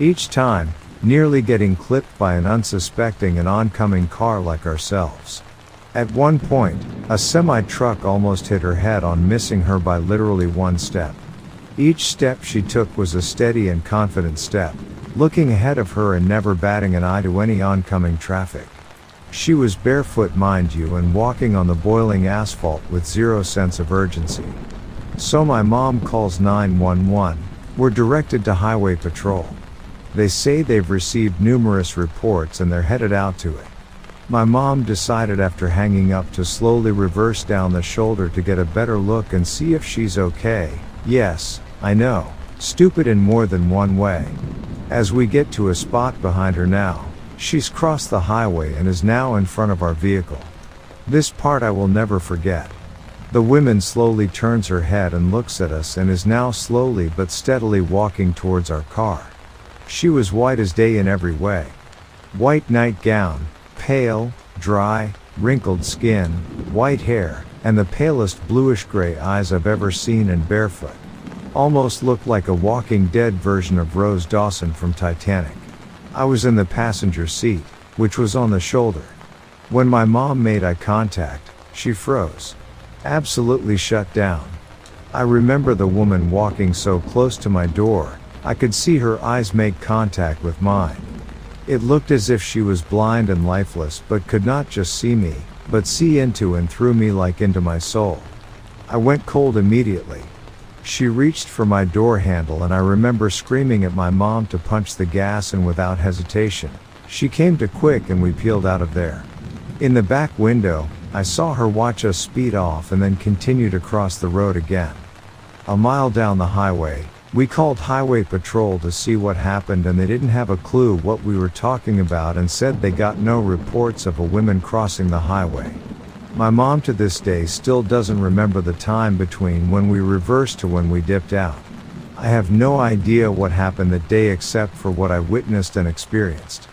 Each time, nearly getting clipped by an unsuspecting and oncoming car like ourselves. At one point, a semi-truck almost hit her head on, missing her by literally one step. Each step she took was a steady and confident step, looking ahead of her and never batting an eye to any oncoming traffic. She was barefoot, mind you, and walking on the boiling asphalt with zero sense of urgency. So my mom calls 911. We're directed to Highway Patrol. They say they've received numerous reports and they're headed out to it. My mom decided after hanging up to slowly reverse down the shoulder to get a better look and see if she's okay. Yes, I know, stupid in more than one way. As we get to a spot behind her now, she's crossed the highway and is now in front of our vehicle. This part I will never forget. The woman slowly turns her head and looks at us and is now slowly but steadily walking towards our car. She was white as day in every way. White nightgown, pale, dry, wrinkled skin, white hair, and the palest bluish-gray eyes I've ever seen, and barefoot. Almost looked like a Walking Dead version of Rose Dawson from Titanic. I was in the passenger seat, which was on the shoulder. When my mom made eye contact, she froze. Absolutely shut down. I remember the woman walking so close to my door, I could see her eyes make contact with mine. It looked as if she was blind and lifeless, but could not just see me, but see into and through me, like into my soul. I went cold immediately. She reached for my door handle and I remember screaming at my mom to punch the gas, and without hesitation, she came to quick and we peeled out of there. In the back window, I saw her watch us speed off and then continued across the road again. A mile down the highway, we called Highway Patrol to see what happened, and they didn't have a clue what we were talking about and said they got no reports of a woman crossing the highway. My mom to this day still doesn't remember the time between when we reversed to when we dipped out. I have no idea what happened that day except for what I witnessed and experienced.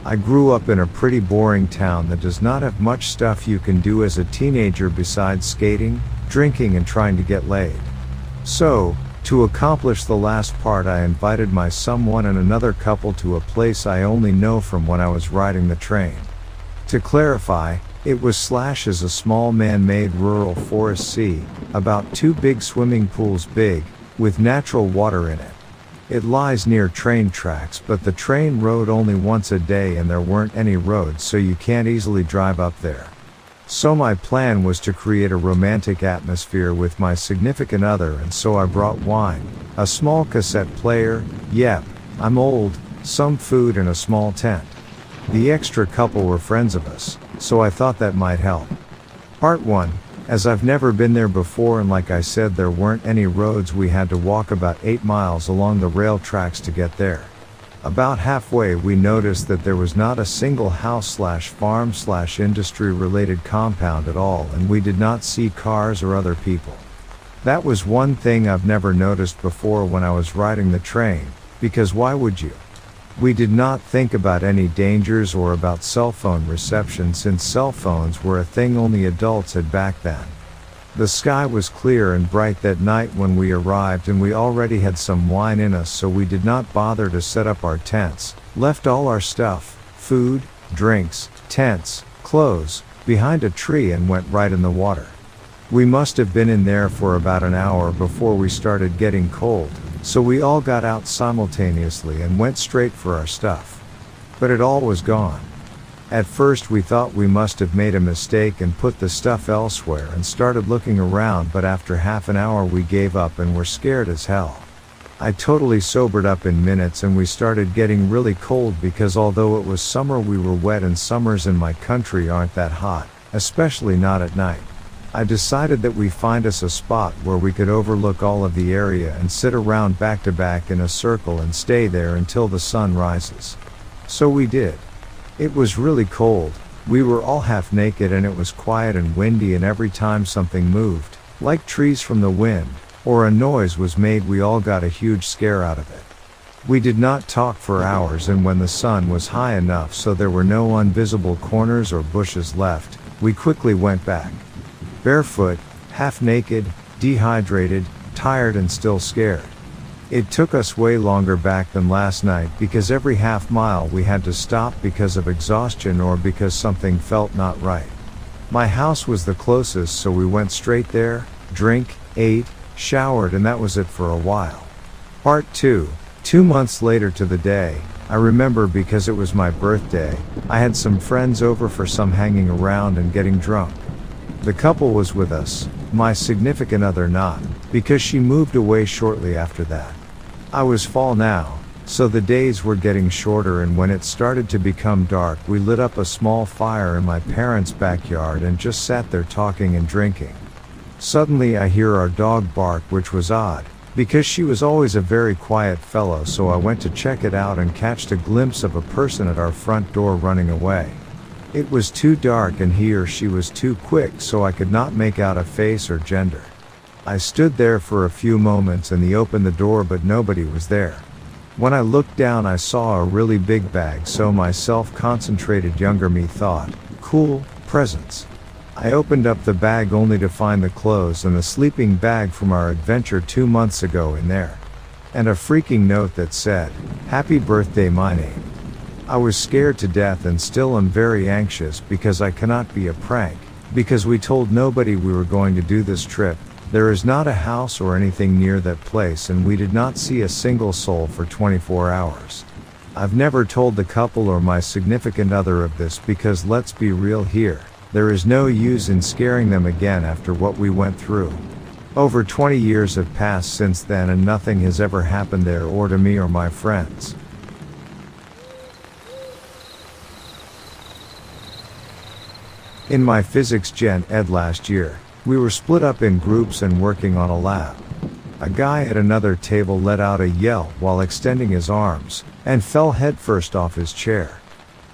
I grew up in a pretty boring town that does not have much stuff you can do as a teenager besides skating, drinking, and trying to get laid. So, to accomplish the last part, I invited my someone and another couple to a place I only know from when I was riding the train. To clarify, it was / a small man-made rural forest sea, about 2 big swimming pools big, with natural water in it. It lies near train tracks, but the train rode only once a day and there weren't any roads, so you can't easily drive up there. So my plan was to create a romantic atmosphere with my significant other, and so I brought wine, a small cassette player, yep, I'm old, some food, and a small tent. The extra couple were friends of us, so I thought that might help. Part 1. As I've never been there before, and like I said, there weren't any roads, we had to walk about 8 miles along the rail tracks to get there. About halfway we noticed that there was not a single house / farm / industry related compound at all, and we did not see cars or other people. That was one thing I've never noticed before when I was riding the train, because why would you? We did not think about any dangers or about cell phone reception, since cell phones were a thing only adults had back then. The sky was clear and bright that night when we arrived, and we already had some wine in us, so we did not bother to set up our tents, left all our stuff, food, drinks, tents, clothes, behind a tree and went right in the water. We must have been in there for about an hour before we started getting cold, so we all got out simultaneously and went straight for our stuff. But it all was gone. At first we thought we must have made a mistake and put the stuff elsewhere and started looking around, but after half an hour we gave up and were scared as hell. I totally sobered up in minutes and we started getting really cold because although it was summer we were wet, and summers in my country aren't that hot, especially not at night. I decided that we find us a spot where we could overlook all of the area and sit around back to back in a circle and stay there until the sun rises. So we did. It was really cold, we were all half naked, and it was quiet and windy, and every time something moved, like trees from the wind, or a noise was made, we all got a huge scare out of it. We did not talk for hours, and when the sun was high enough so there were no invisible corners or bushes left, we quickly went back. Barefoot, half naked, dehydrated, tired, and still scared. It took us way longer back than last night because every half mile we had to stop because of exhaustion or because something felt not right. My house was the closest, so we went straight there, drank, ate, showered, and that was it for a while. Part 2. 2 months later to the day, I remember because it was my birthday, I had some friends over for some hanging around and getting drunk. The couple was with us, my significant other not, because she moved away shortly after that. I was fall now, so the days were getting shorter, and when it started to become dark we lit up a small fire in my parents' backyard and just sat there talking and drinking. Suddenly I hear our dog bark, which was odd, because she was always a very quiet fellow, so I went to check it out and catched a glimpse of a person at our front door running away. It was too dark and he or she was too quick, so I could not make out a face or gender. I stood there for a few moments and he opened the door, but nobody was there. When I looked down I saw a really big bag, so my self-concentrated younger me thought, cool, presents. I opened up the bag only to find the clothes and the sleeping bag from our adventure 2 months ago in there. And a freaking note that said, "Happy birthday, my name." I was scared to death and still am very anxious because I cannot be a prank, because we told nobody we were going to do this trip. There is not a house or anything near that place, and we did not see a single soul for 24 hours. I've never told the couple or my significant other of this because let's be real here, there is no use in scaring them again after what we went through. Over 20 years have passed since then and nothing has ever happened there or to me or my friends. In my physics gen ed last year, we were split up in groups and working on a lab. A guy at another table let out a yell while extending his arms, and fell headfirst off his chair.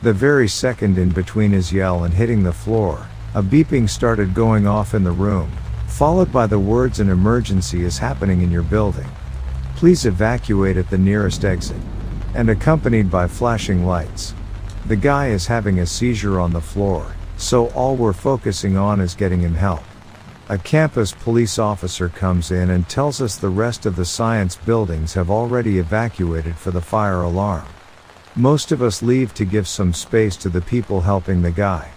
The very second in between his yell and hitting the floor, a beeping started going off in the room, followed by the words, "An emergency is happening in your building. Please evacuate at the nearest exit," and accompanied by flashing lights. The guy is having a seizure on the floor, so all we're focusing on is getting him help. A campus police officer comes in and tells us the rest of the science buildings have already evacuated for the fire alarm. Most of us leave to give some space to the people helping the guy.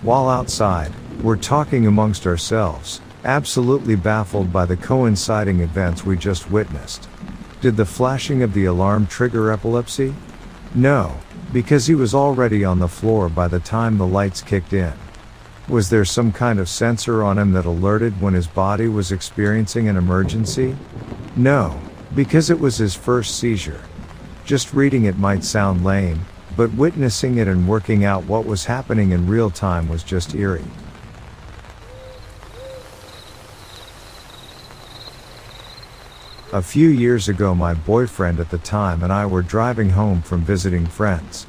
While outside, we're talking amongst ourselves, absolutely baffled by the coinciding events we just witnessed. Did the flashing of the alarm trigger epilepsy? No, because he was already on the floor by the time the lights kicked in. Was there some kind of sensor on him that alerted when his body was experiencing an emergency? No, because it was his first seizure. Just reading it might sound lame, but witnessing it and working out what was happening in real time was just eerie. A few years ago my boyfriend at the time and I were driving home from visiting friends.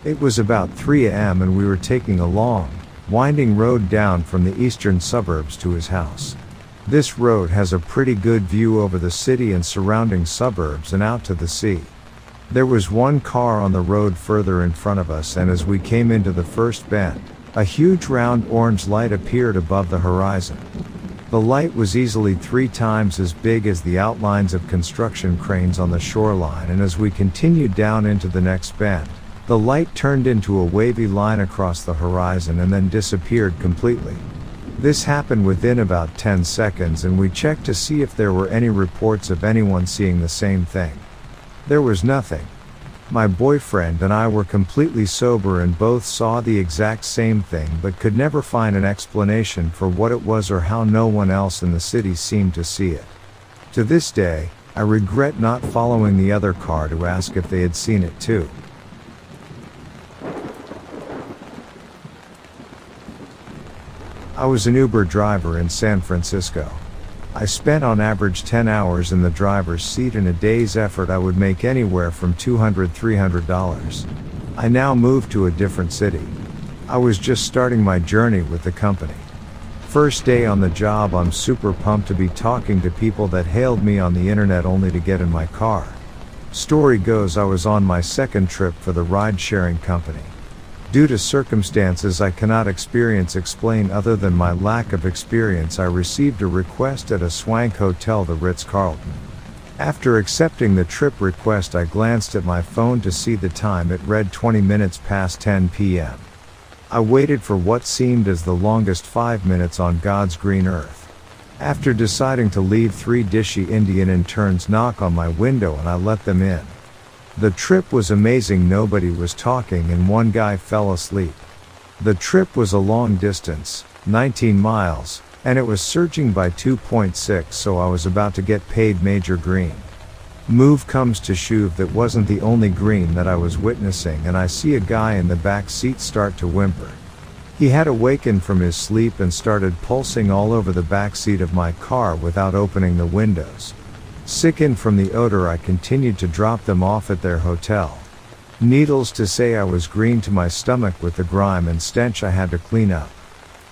It was about 3 a.m. and we were taking a long, winding road down from the eastern suburbs to his house. This road has a pretty good view over the city and surrounding suburbs and out to the sea. There was one car on the road further in front of us, and as we came into the first bend, a huge round orange light appeared above the horizon. The light was easily 3 times as big as the outlines of construction cranes on the shoreline, and as we continued down into the next bend, the light turned into a wavy line across the horizon and then disappeared completely. This happened within about 10 seconds, and we checked to see if there were any reports of anyone seeing the same thing. There was nothing. My boyfriend and I were completely sober and both saw the exact same thing but could never find an explanation for what it was or how no one else in the city seemed to see it. To this day, I regret not following the other car to ask if they had seen it too. I was an Uber driver in San Francisco. I spent on average 10 hours in the driver's seat. In a day's effort I would make anywhere from $200–300. I now moved to a different city. I was just starting my journey with the company. First day on the job, I'm super pumped to be talking to people that hailed me on the internet only to get in my car. Story goes I was on my second trip for the ride-sharing company. Due to circumstances I cannot explain other than my lack of experience, I received a request at a swank hotel, the Ritz-Carlton. After accepting the trip request, I glanced at my phone to see the time. It read 20 minutes past 10 p.m. I waited for what seemed as the longest 5 minutes on God's green earth. After deciding to leave, 3 dishy Indian interns knock on my window and I let them in. The trip was amazing. Nobody was talking and one guy fell asleep. The trip was a long distance, 19 miles, and it was surging by 2.6, so I was about to get paid major green. Move comes to shove, that wasn't the only green that I was witnessing, and I see a guy in the back seat start to whimper. He had awakened from his sleep and started pulsing all over the back seat of my car without opening the windows. Sickened from the odor, I continued to drop them off at their hotel. Needless to say, I was green to my stomach with the grime and stench I had to clean up.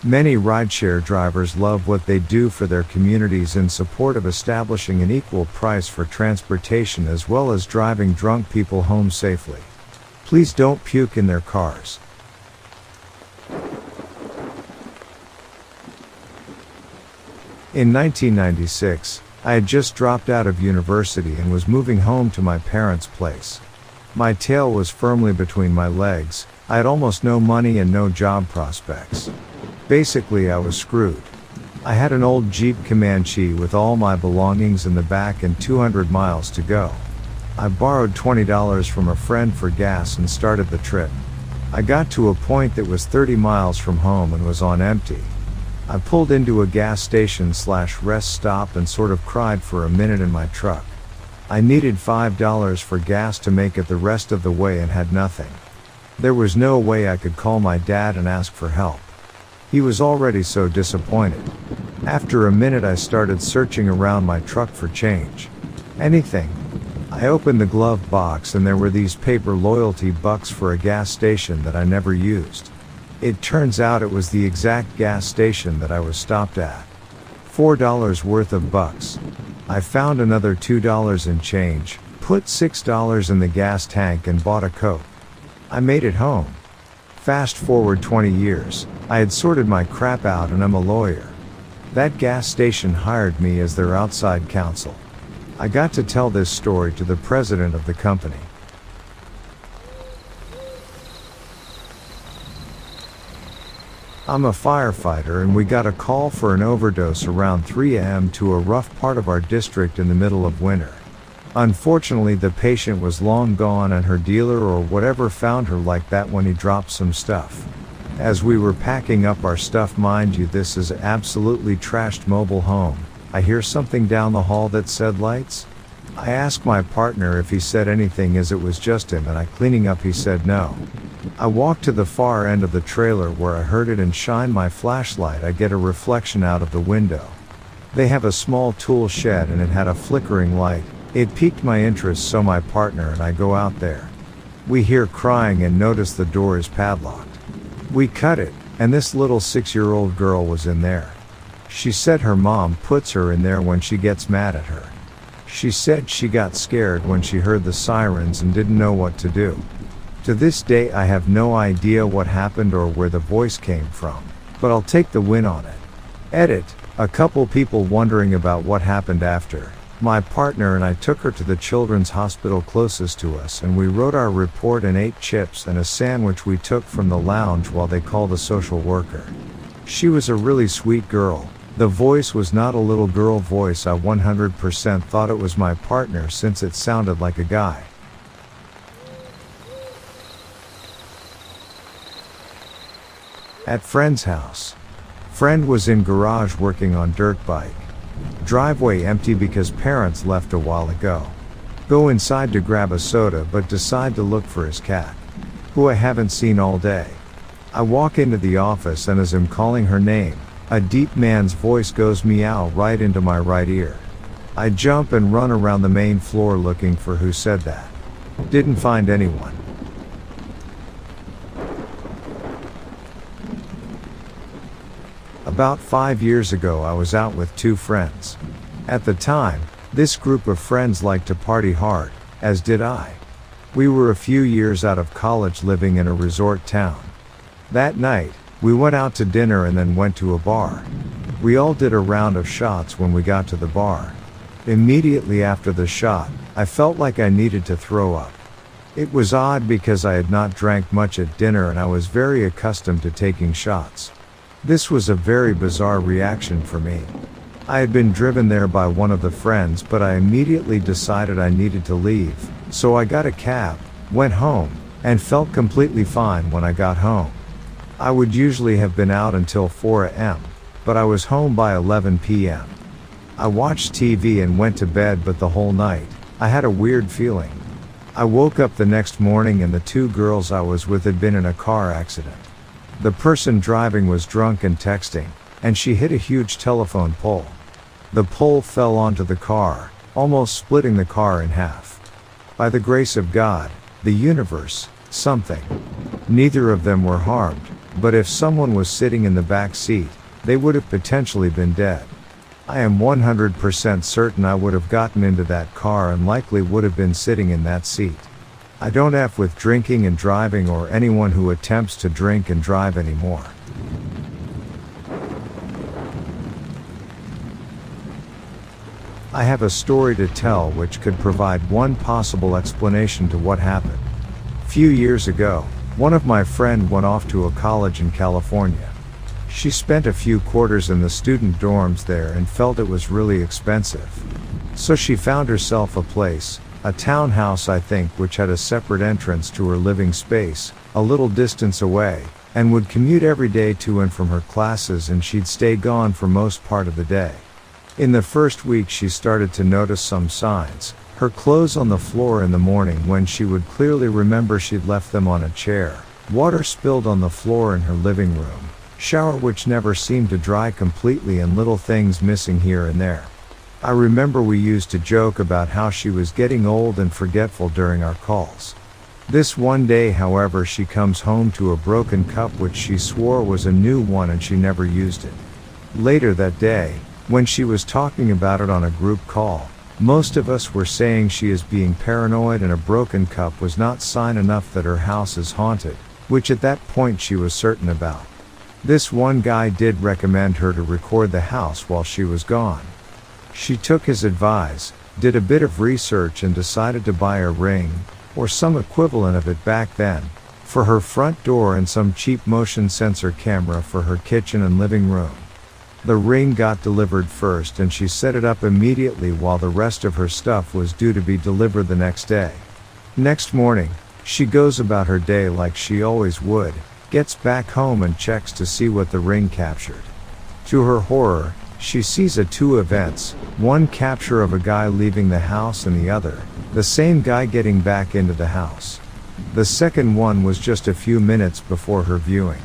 Many rideshare drivers love what they do for their communities in support of establishing an equal price for transportation as well as driving drunk people home safely. Please don't puke in their cars. In 1996, I had just dropped out of university and was moving home to my parents' place. My tail was firmly between my legs. I had almost no money and no job prospects. Basically, I was screwed. I had an old Jeep Comanche with all my belongings in the back and 200 miles to go. I borrowed $20 from a friend for gas and started the trip. I got to a point that was 30 miles from home and was on empty. I pulled into a gas station/rest stop and sort of cried for a minute in my truck. I needed $5 for gas to make it the rest of the way and had nothing. There was no way I could call my dad and ask for help. He was already so disappointed. After a minute I started searching around my truck for change. Anything. I opened the glove box and there were these paper loyalty bucks for a gas station that I never used. It turns out it was the exact gas station that I was stopped at. $4 worth of bucks. I found another $2 in change, put $6 in the gas tank and bought a Coke. I made it home. Fast forward 20 years, I had sorted my crap out and I'm a lawyer. That gas station hired me as their outside counsel. I got to tell this story to the president of the company. I'm a firefighter and we got a call for an overdose around 3 a.m. to a rough part of our district in the middle of winter. Unfortunately, the patient was long gone and her dealer or whatever found her like that when he dropped some stuff. As we were packing up our stuff, mind you, this is absolutely trashed mobile home, I hear something down the hall that said lights. I asked my partner if he said anything as it was just him and I cleaning up, he said no. I walked to the far end of the trailer where I heard it and shine my flashlight. I get a reflection out of the window. They have a small tool shed and it had a flickering light. It piqued my interest, so my partner and I go out there. We hear crying and notice the door is padlocked. We cut it, and this little 6-year-old girl was in there. She said her mom puts her in there when she gets mad at her. She said she got scared when she heard the sirens and didn't know what to do. To this day I have no idea what happened or where the voice came from, but I'll take the win on it. Edit. A couple people wondering about what happened after. My partner and I took her to the children's hospital closest to us and we wrote our report and ate chips and a sandwich we took from the lounge while they called a social worker. She was a really sweet girl. The voice was not a little girl voice. I 100% thought it was my partner since it sounded like a guy. At friend's house. Friend was in garage working on dirt bike. Driveway empty because parents left a while ago. Go inside to grab a soda but decide to look for his cat, who I haven't seen all day. I walk into the office and as I'm calling her name, a deep man's voice goes meow right into my right ear. I jump and run around the main floor looking for who said that. Didn't find anyone. About 5 years ago I was out with 2 friends. At the time, this group of friends liked to party hard, as did I. We were a few years out of college living in a resort town. That night, we went out to dinner and then went to a bar. We all did a round of shots when we got to the bar. Immediately after the shot, I felt like I needed to throw up. It was odd because I had not drank much at dinner and I was very accustomed to taking shots. This was a very bizarre reaction for me. I had been driven there by one of the friends but I immediately decided I needed to leave, so I got a cab, went home, and felt completely fine when I got home. I would usually have been out until 4 a.m., but I was home by 11 p.m. I watched TV and went to bed but the whole night, I had a weird feeling. I woke up the next morning and the 2 girls I was with had been in a car accident. The person driving was drunk and texting, and she hit a huge telephone pole. The pole fell onto the car, almost splitting the car in half. By the grace of God, the universe, something. Neither of them were harmed, but if someone was sitting in the back seat, they would have potentially been dead. I am 100% certain I would have gotten into that car and likely would have been sitting in that seat. I don't F with drinking and driving or anyone who attempts to drink and drive anymore. I have a story to tell which could provide one possible explanation to what happened. Few years ago, one of my friends went off to a college in California. She spent a few quarters in the student dorms there and felt it was really expensive. So she found herself a place, a townhouse I think, which had a separate entrance to her living space, a little distance away, and would commute every day to and from her classes, and she'd stay gone for most part of the day. In the first week she started to notice some signs, her clothes on the floor in the morning when she would clearly remember she'd left them on a chair, water spilled on the floor in her living room, shower which never seemed to dry completely, and little things missing here and there. I remember we used to joke about how she was getting old and forgetful during our calls. This one day, however, she comes home to a broken cup which she swore was a new one and she never used it. Later that day, when she was talking about it on a group call, most of us were saying she is being paranoid and a broken cup was not sign enough that her house is haunted, which at that point she was certain about. This one guy did recommend her to record the house while she was gone. She took his advice, did a bit of research and decided to buy a Ring, or some equivalent of it back then, for her front door and some cheap motion sensor camera for her kitchen and living room. The Ring got delivered first and she set it up immediately while the rest of her stuff was due to be delivered the next day. Next morning, she goes about her day like she always would, gets back home and checks to see what the Ring captured. To her horror, she sees 2 events, one capture of a guy leaving the house and the other, the same guy getting back into the house. The second one was just a few minutes before her viewing.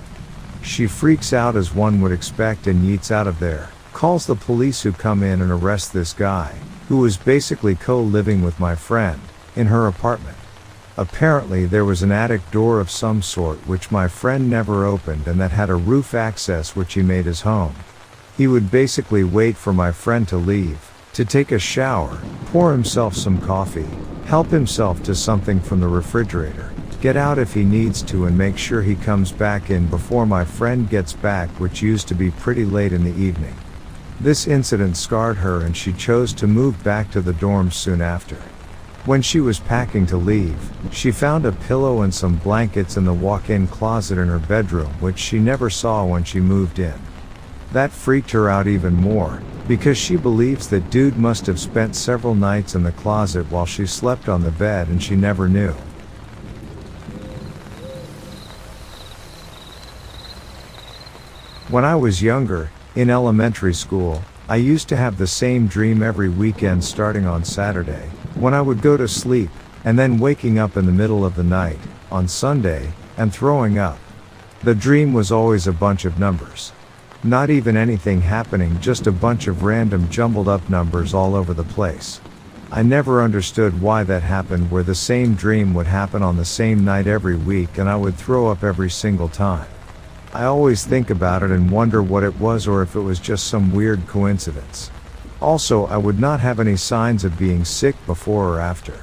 She freaks out as one would expect and yeets out of there, calls the police who come in and arrest this guy, who was basically co-living with my friend, in her apartment. Apparently there was an attic door of some sort which my friend never opened and that had a roof access which he made his home. He would basically wait for my friend to leave, to take a shower, pour himself some coffee, help himself to something from the refrigerator, get out if he needs to and make sure he comes back in before my friend gets back, which used to be pretty late in the evening. This incident scarred her and she chose to move back to the dorms soon after. When she was packing to leave, she found a pillow and some blankets in the walk-in closet in her bedroom which she never saw when she moved in. That freaked her out even more, because she believes that dude must have spent several nights in the closet while she slept on the bed and she never knew. When I was younger, in elementary school, I used to have the same dream every weekend starting on Saturday, when I would go to sleep, and then waking up in the middle of the night, on Sunday, and throwing up. The dream was always a bunch of numbers. Not even anything happening, just a bunch of random jumbled up numbers all over the place. I never understood why that happened, where the same dream would happen on the same night every week and I would throw up every single time. I always think about it and wonder what it was, or if it was just some weird coincidence. Also, I would not have any signs of being sick before or after.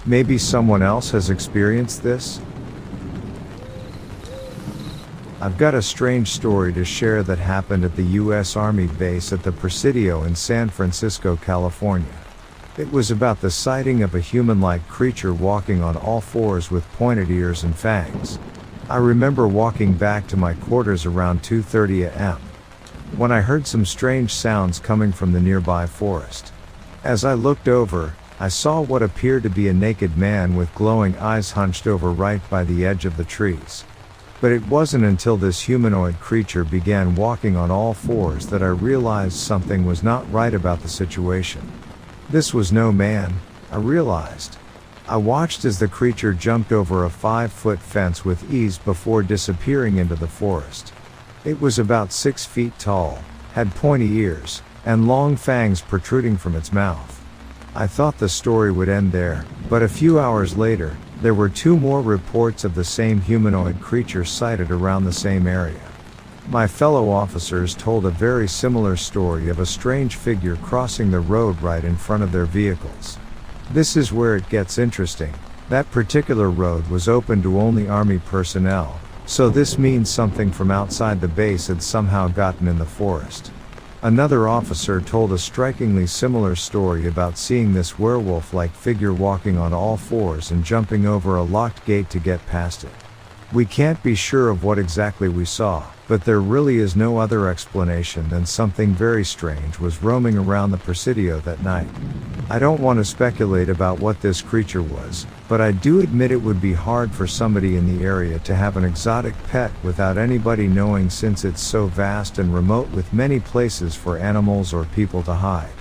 Maybe someone else has experienced this? I've got a strange story to share that happened at the U.S. Army base at the Presidio in San Francisco, California. It was about the sighting of a human-like creature walking on all fours with pointed ears and fangs. I remember walking back to my quarters around 2:30 a.m. when I heard some strange sounds coming from the nearby forest. As I looked over, I saw what appeared to be a naked man with glowing eyes hunched over right by the edge of the trees. But it wasn't until this humanoid creature began walking on all fours that I realized something was not right about the situation. This was no man, I realized. I watched as the creature jumped over a 5-foot fence with ease before disappearing into the forest. It was about 6 feet tall, had pointy ears, and long fangs protruding from its mouth. I thought the story would end there, but a few hours later, there were 2 more reports of the same humanoid creature sighted around the same area. My fellow officers told a very similar story of a strange figure crossing the road right in front of their vehicles. This is where it gets interesting. That particular road was open to only Army personnel, so this means something from outside the base had somehow gotten in the forest. Another officer told a strikingly similar story about seeing this werewolf-like figure walking on all fours and jumping over a locked gate to get past it. We can't be sure of what exactly we saw, but there really is no other explanation than something very strange was roaming around the Presidio that night. I don't want to speculate about what this creature was, but I do admit it would be hard for somebody in the area to have an exotic pet without anybody knowing, since it's so vast and remote with many places for animals or people to hide.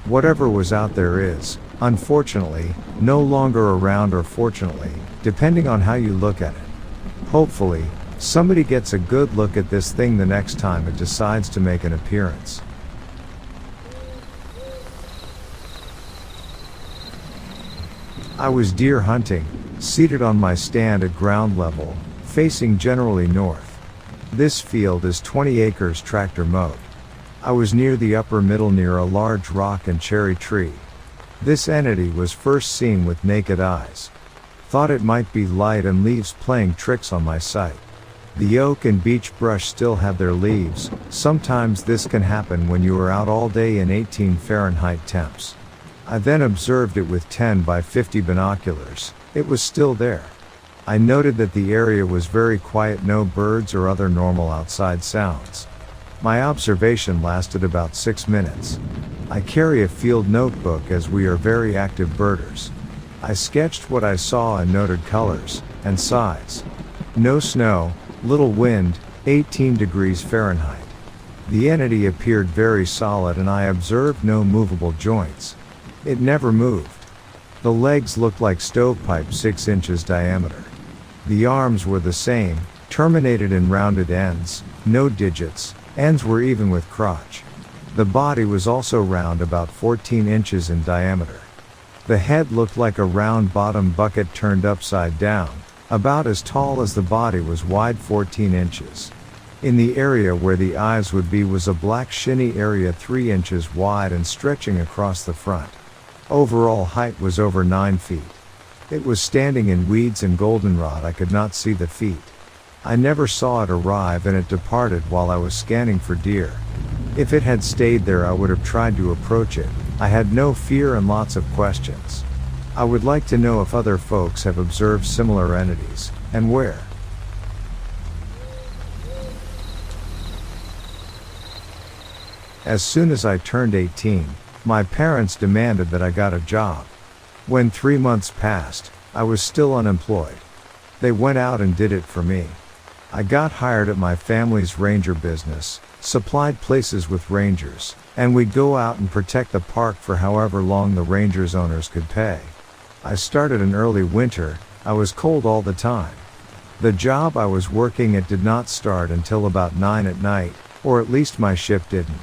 Whatever was out there is, unfortunately, no longer around, or fortunately, depending on how you look at it. Hopefully, somebody gets a good look at this thing the next time it decides to make an appearance. I was deer hunting, seated on my stand at ground level, facing generally north. This field is 20 acres tractor mowed. I was near the upper middle near a large rock and cherry tree. This entity was first seen with naked eyes. Thought it might be light and leaves playing tricks on my sight. The oak and beech brush still have their leaves. Sometimes this can happen when you are out all day in 18 Fahrenheit temps. I then observed it with 10 by 50 binoculars. It was still there. I noted that the area was very quiet, no birds or other normal outside sounds. My observation lasted about 6 minutes. I carry a field notebook as we are very active birders. I sketched what I saw and noted colors and size. No snow, little wind, 18 degrees Fahrenheit. The entity appeared very solid and I observed no movable joints. It never moved. The legs looked like stovepipes 6 inches diameter. The arms were the same, terminated in rounded ends, no digits, ends were even with crotch. The body was also round, about 14 inches in diameter. The head looked like a round bottom bucket turned upside down, about as tall as the body was wide, 14 inches. In the area where the eyes would be was a black shiny area 3 inches wide and stretching across the front. Overall height was over 9 feet. It was standing in weeds and goldenrod. I could not see the feet. I never saw it arrive and it departed while I was scanning for deer. If it had stayed there I would have tried to approach it. I had no fear and lots of questions. I would like to know if other folks have observed similar entities, and where. As soon as I turned 18, my parents demanded that I got a job. When 3 months passed, I was still unemployed. They went out and did it for me. I got hired at my family's ranger business, supplied places with rangers, and we'd go out and protect the park for however long the rangers' owners could pay. I started in early winter. I was cold all the time. The job I was working at did not start until about 9 at night, or at least my shift didn't.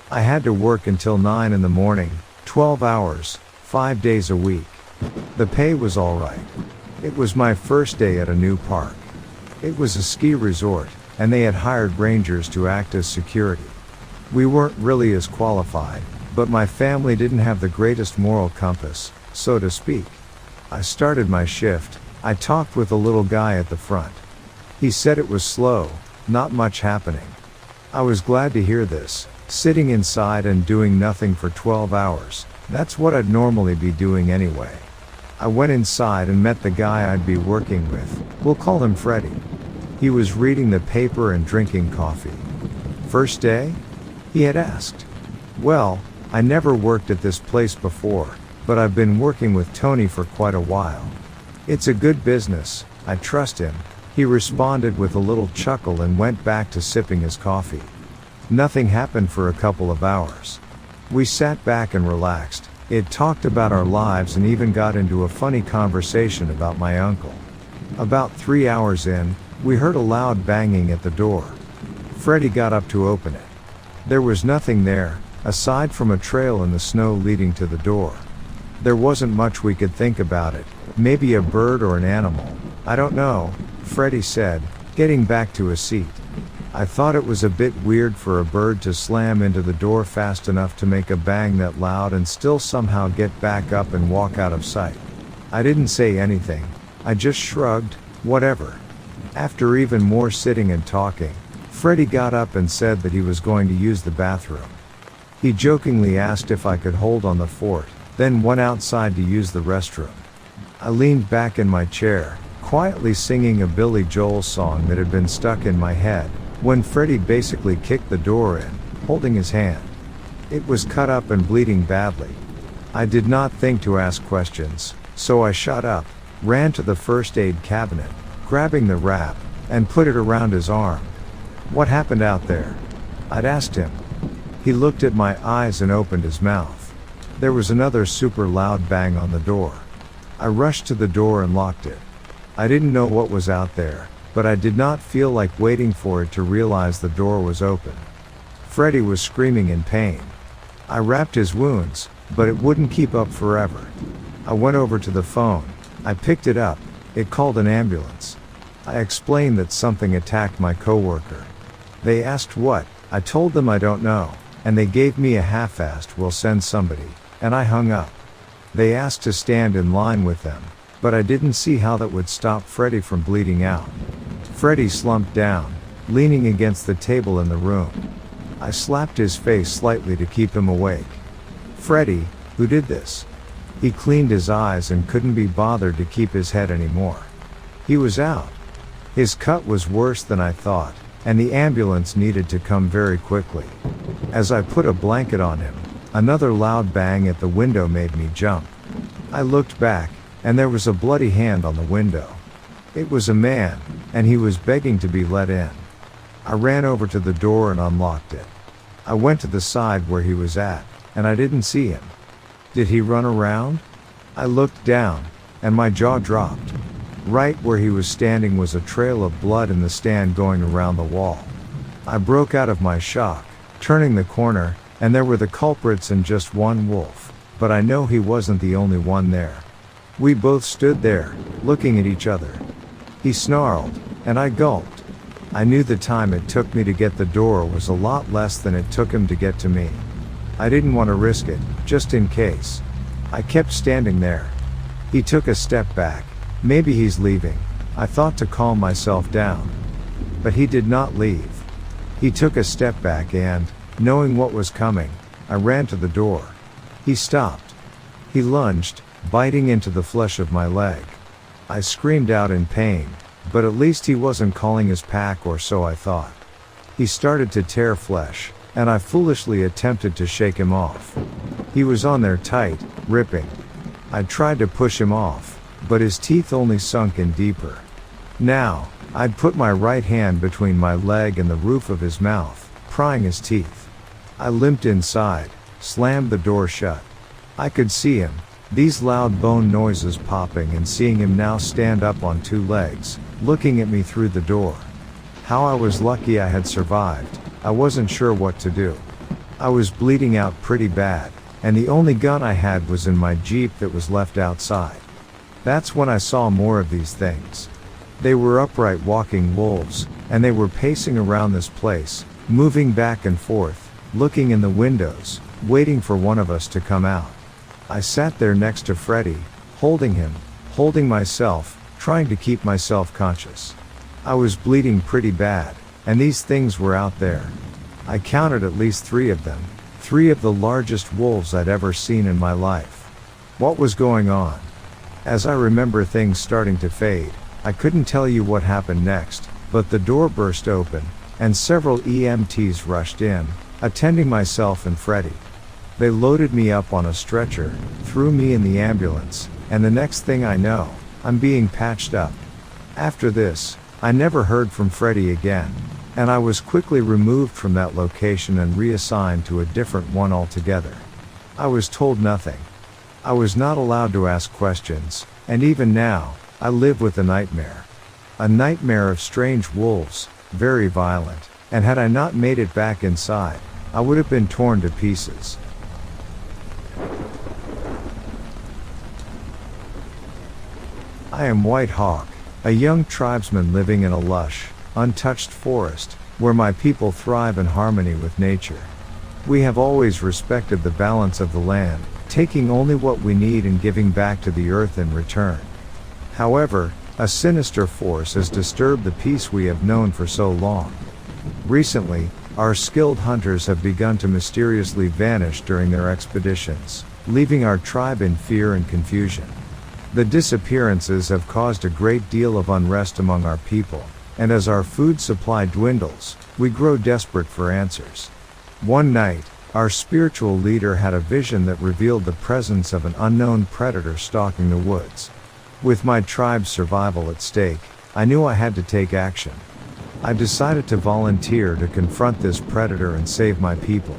I had to work until 9 in the morning, 12 hours, 5 days a week. The pay was alright. It was my first day at a new park. It was a ski resort, and they had hired rangers to act as security. We weren't really as qualified, but my family didn't have the greatest moral compass, so to speak. I started my shift. I talked with a little guy at the front. He said it was slow, not much happening. I was glad to hear this. Sitting inside and doing nothing for 12 hours, that's what I'd normally be doing anyway. I went inside and met the guy I'd be working with. We'll call him Freddie. He was reading the paper and drinking coffee. First day? He had asked. Well, I never worked at this place before, but I've been working with Tony for quite a while. It's a good business, I trust him. He responded with a little chuckle and went back to sipping his coffee. Nothing happened for a couple of hours. We sat back and relaxed. It talked about our lives and even got into a funny conversation about my uncle. About 3 hours in, we heard a loud banging at the door. Freddie got up to open it. There was nothing there, aside from a trail in the snow leading to the door. There wasn't much we could think about it, maybe a bird or an animal, I don't know, Freddie said, getting back to his seat. I thought it was a bit weird for a bird to slam into the door fast enough to make a bang that loud and still somehow get back up and walk out of sight. I didn't say anything, I just shrugged, whatever. After even more sitting and talking, Freddie got up and said that he was going to use the bathroom. He jokingly asked if I could hold on the fort, then went outside to use the restroom. I leaned back in my chair, quietly singing a Billy Joel song that had been stuck in my head, when Freddie basically kicked the door in, holding his hand. It was cut up and bleeding badly. I did not think to ask questions, so I shot up, ran to the first aid cabinet, grabbing the wrap, and put it around his arm. What happened out there? I'd asked him. He looked at my eyes and opened his mouth. There was another super loud bang on the door. I rushed to the door and locked it. I didn't know what was out there, but I did not feel like waiting for it to realize the door was open. Freddie was screaming in pain. I wrapped his wounds, but it wouldn't keep up forever. I went over to the phone. I picked it up. It called an ambulance. I explained that something attacked my coworker. They asked what. I told them I don't know, and they gave me a half-assed "we'll send somebody," and I hung up. They asked to stand in line with them, but I didn't see how that would stop Freddie from bleeding out. Freddie slumped down, leaning against the table in the room. I slapped his face slightly to keep him awake. Freddie, who did this? He cleaned his eyes and couldn't be bothered to keep his head anymore. He was out. His cut was worse than I thought, and the ambulance needed to come very quickly. As I put a blanket on him, another loud bang at the window made me jump. I looked back, and there was a bloody hand on the window. It was a man, and he was begging to be let in. I ran over to the door and unlocked it. I went to the side where he was at, and I didn't see him. Did he run around? I looked down, and my jaw dropped. Right where he was standing was a trail of blood in the stand going around the wall. I broke out of my shock, turning the corner, and there were the culprits and just one wolf, but I know he wasn't the only one there. We both stood there, looking at each other. He snarled, and I gulped. I knew the time it took me to get the door was a lot less than it took him to get to me. I didn't want to risk it, just in case. I kept standing there. He took a step back. Maybe he's leaving, I thought to calm myself down. But he did not leave. He took a step back and, knowing what was coming, I ran to the door. He stopped. He lunged, biting into the flesh of my leg. I screamed out in pain, but at least he wasn't calling his pack, or so I thought. He started to tear flesh, and I foolishly attempted to shake him off. He was on there tight, ripping. I tried to push him off, but his teeth only sunk in deeper. Now, I'd put my right hand between my leg and the roof of his mouth, prying his teeth. I limped inside, slammed the door shut. I could see him, these loud bone noises popping, and seeing him now stand up on two legs, looking at me through the door. How I was lucky I had survived, I wasn't sure what to do. I was bleeding out pretty bad, and the only gun I had was in my Jeep that was left outside. That's when I saw more of these things. They were upright walking wolves, and they were pacing around this place, moving back and forth, looking in the windows, waiting for one of us to come out. I sat there next to Freddy, holding him, holding myself, trying to keep myself conscious. I was bleeding pretty bad, and these things were out there. I counted at least 3 of them, 3 of the largest wolves I'd ever seen in my life. What was going on? As I remember things starting to fade, I couldn't tell you what happened next, but the door burst open, and several EMTs rushed in, attending myself and Freddy. They loaded me up on a stretcher, threw me in the ambulance, and the next thing I know, I'm being patched up. After this, I never heard from Freddy again, and I was quickly removed from that location and reassigned to a different one altogether. I was told nothing. I was not allowed to ask questions, and even now, I live with a nightmare. A nightmare of strange wolves, very violent, and had I not made it back inside, I would have been torn to pieces. I am White Hawk, a young tribesman living in a lush, untouched forest, where my people thrive in harmony with nature. We have always respected the balance of the land, taking only what we need and giving back to the earth in return. However, a sinister force has disturbed the peace we have known for so long. Recently, our skilled hunters have begun to mysteriously vanish during their expeditions, leaving our tribe in fear and confusion. The disappearances have caused a great deal of unrest among our people, and as our food supply dwindles, we grow desperate for answers. One night, our spiritual leader had a vision that revealed the presence of an unknown predator stalking the woods. With my tribe's survival at stake, I knew I had to take action. I decided to volunteer to confront this predator and save my people.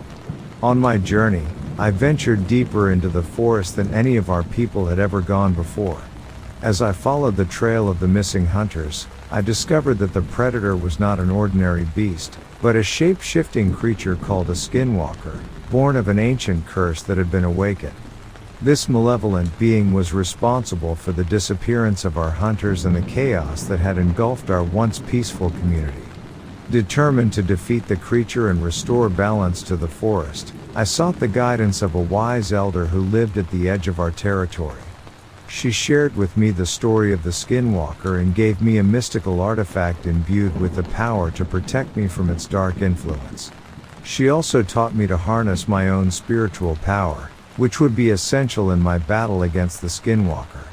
On my journey, I ventured deeper into the forest than any of our people had ever gone before. As I followed the trail of the missing hunters, I discovered that the predator was not an ordinary beast, but a shape-shifting creature called a skinwalker, born of an ancient curse that had been awakened. This malevolent being was responsible for the disappearance of our hunters and the chaos that had engulfed our once peaceful community. Determined to defeat the creature and restore balance to the forest, I sought the guidance of a wise elder who lived at the edge of our territory. She shared with me the story of the skinwalker and gave me a mystical artifact imbued with the power to protect me from its dark influence. She also taught me to harness my own spiritual power, which would be essential in my battle against the skinwalker.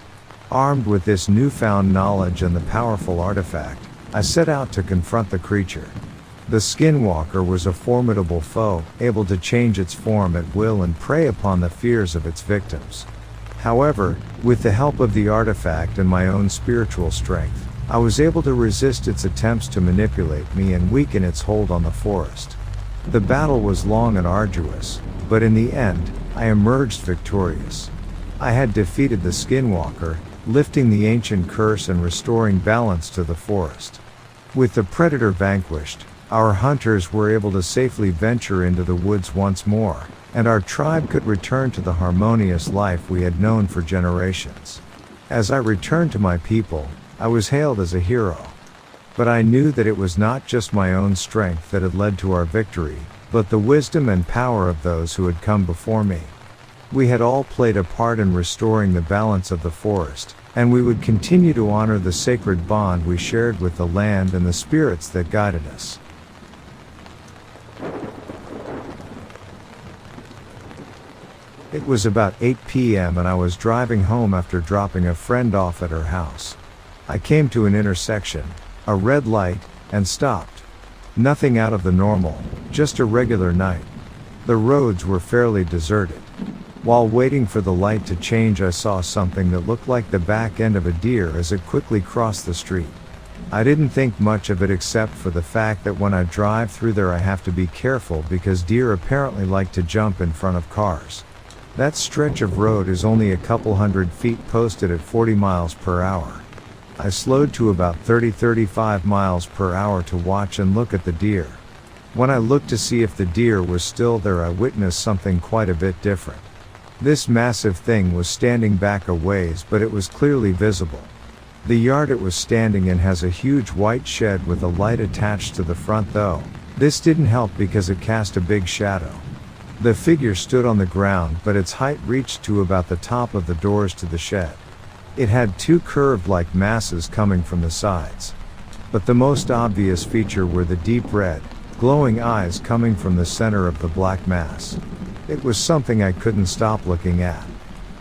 Armed with this newfound knowledge and the powerful artifact, I set out to confront the creature. The skinwalker was a formidable foe, able to change its form at will and prey upon the fears of its victims. However, with the help of the artifact and my own spiritual strength, I was able to resist its attempts to manipulate me and weaken its hold on the forest. The battle was long and arduous, but in the end, I emerged victorious. I had defeated the skinwalker, lifting the ancient curse and restoring balance to the forest. With the predator vanquished, our hunters were able to safely venture into the woods once more, and our tribe could return to the harmonious life we had known for generations. As I returned to my people, I was hailed as a hero. But I knew that it was not just my own strength that had led to our victory, but the wisdom and power of those who had come before me. We had all played a part in restoring the balance of the forest, and we would continue to honor the sacred bond we shared with the land and the spirits that guided us. It was about 8 p.m. and I was driving home after dropping a friend off at her house. I came to an intersection, a red light, and stopped. Nothing out of the normal, just a regular night. The roads were fairly deserted. While waiting for the light to change, I saw something that looked like the back end of a deer as it quickly crossed the street. I didn't think much of it except for the fact that when I drive through there I have to be careful because deer apparently like to jump in front of cars. That stretch of road is only a couple hundred feet posted at 40 miles per hour. I slowed to about 30-35 miles per hour to watch and look at the deer. When I looked to see if the deer was still there, I witnessed something quite a bit different. This massive thing was standing back a ways, but it was clearly visible. The yard it was standing in has a huge white shed with a light attached to the front though. This didn't help because it cast a big shadow. The figure stood on the ground, but its height reached to about the top of the doors to the shed. It had two curved-like masses coming from the sides. But the most obvious feature were the deep red, glowing eyes coming from the center of the black mass. It was something I couldn't stop looking at.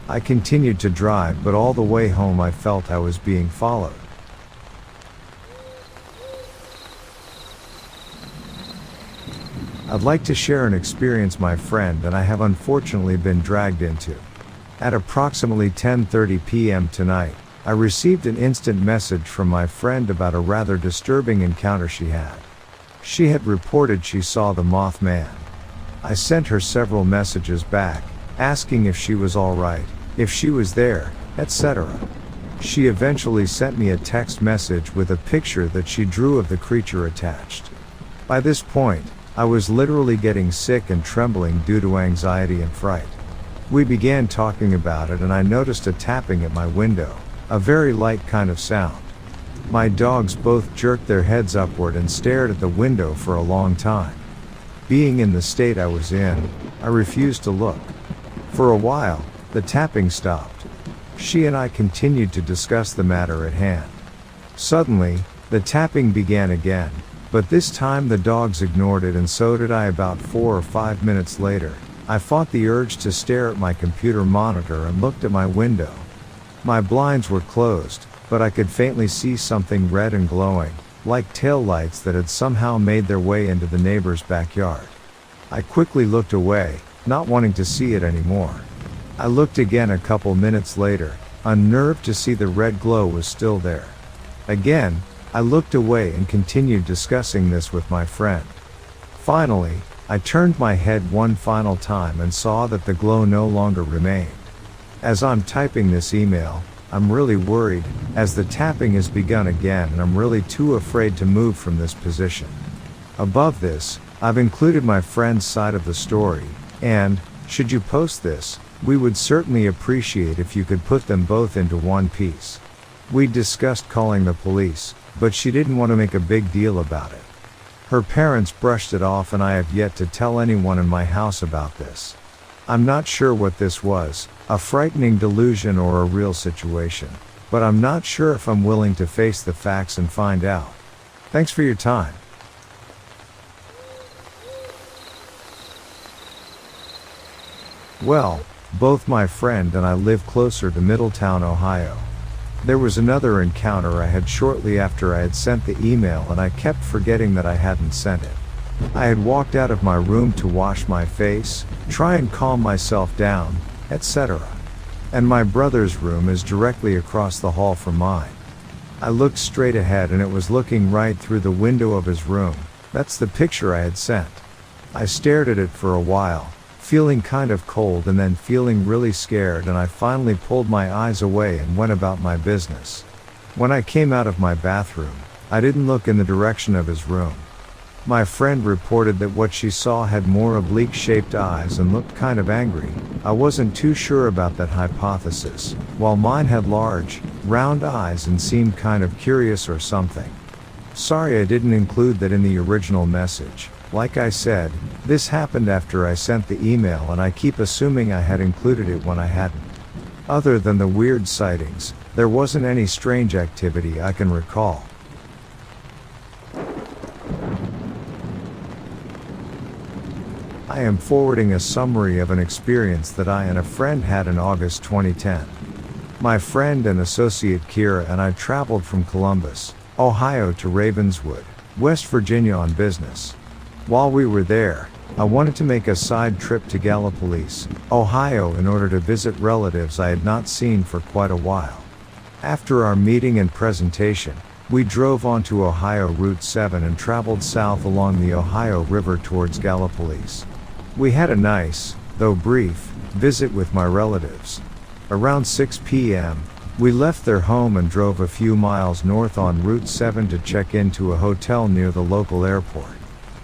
I continued to drive, but all the way home I felt I was being followed. I'd like to share an experience my friend and I have unfortunately been dragged into. At approximately 10:30 p.m. tonight, I received an instant message from my friend about a rather disturbing encounter she had. She had reported she saw the Mothman. I sent her several messages back, asking if she was alright, if she was there, etc. She eventually sent me a text message with a picture that she drew of the creature attached. By this point, I was literally getting sick and trembling due to anxiety and fright. We began talking about it and I noticed a tapping at my window, a very light kind of sound. My dogs both jerked their heads upward and stared at the window for a long time. Being in the state I was in, I refused to look. For a while, the tapping stopped. She and I continued to discuss the matter at hand. Suddenly, the tapping began again, but this time the dogs ignored it and so did I. About 4 or 5 minutes later, I fought the urge to stare at my computer monitor and looked at my window. My blinds were closed, but I could faintly see something red and glowing, like tail lights that had somehow made their way into the neighbor's backyard. I quickly looked away, not wanting to see it anymore. I looked again a couple minutes later, unnerved to see the red glow was still there. Again, I looked away and continued discussing this with my friend. Finally, I turned my head one final time and saw that the glow no longer remained. As I'm typing this email, I'm really worried, as the tapping has begun again and I'm really too afraid to move from this position. Above this, I've included my friend's side of the story, and, should you post this, we would certainly appreciate if you could put them both into one piece. We discussed calling the police, but she didn't want to make a big deal about it. Her parents brushed it off and I have yet to tell anyone in my house about this. I'm not sure what this was, a frightening delusion or a real situation, but I'm not sure if I'm willing to face the facts and find out. Thanks for your time. Well, both my friend and I live closer to Middletown, Ohio. There was another encounter I had shortly after I had sent the email and I kept forgetting that I hadn't sent it. I had walked out of my room to wash my face, try and calm myself down, etc. And my brother's room is directly across the hall from mine. I looked straight ahead and it was looking right through the window of his room. That's the picture I had sent. I stared at it for a while, feeling kind of cold and then feeling really scared, and I finally pulled my eyes away and went about my business. When I came out of my bathroom, I didn't look in the direction of his room. My friend reported that what she saw had more oblique-shaped eyes and looked kind of angry. I wasn't too sure about that hypothesis, while mine had large, round eyes and seemed kind of curious or something. Sorry I didn't include that in the original message. Like I said, this happened after I sent the email and I keep assuming I had included it when I hadn't. Other than the weird sightings, there wasn't any strange activity I can recall. I am forwarding a summary of an experience that I and a friend had in August 2010. My friend and associate Kira and I traveled from Columbus, Ohio to Ravenswood, West Virginia on business. While we were there, I wanted to make a side trip to Gallipolis, Ohio in order to visit relatives I had not seen for quite a while. After our meeting and presentation, We drove onto Ohio Route 7 and traveled south along the Ohio River towards Gallipolis. We had a nice, though brief, visit with my relatives. Around 6 p.m., we left their home and drove a few miles north on Route 7 to check into a hotel near the local airport.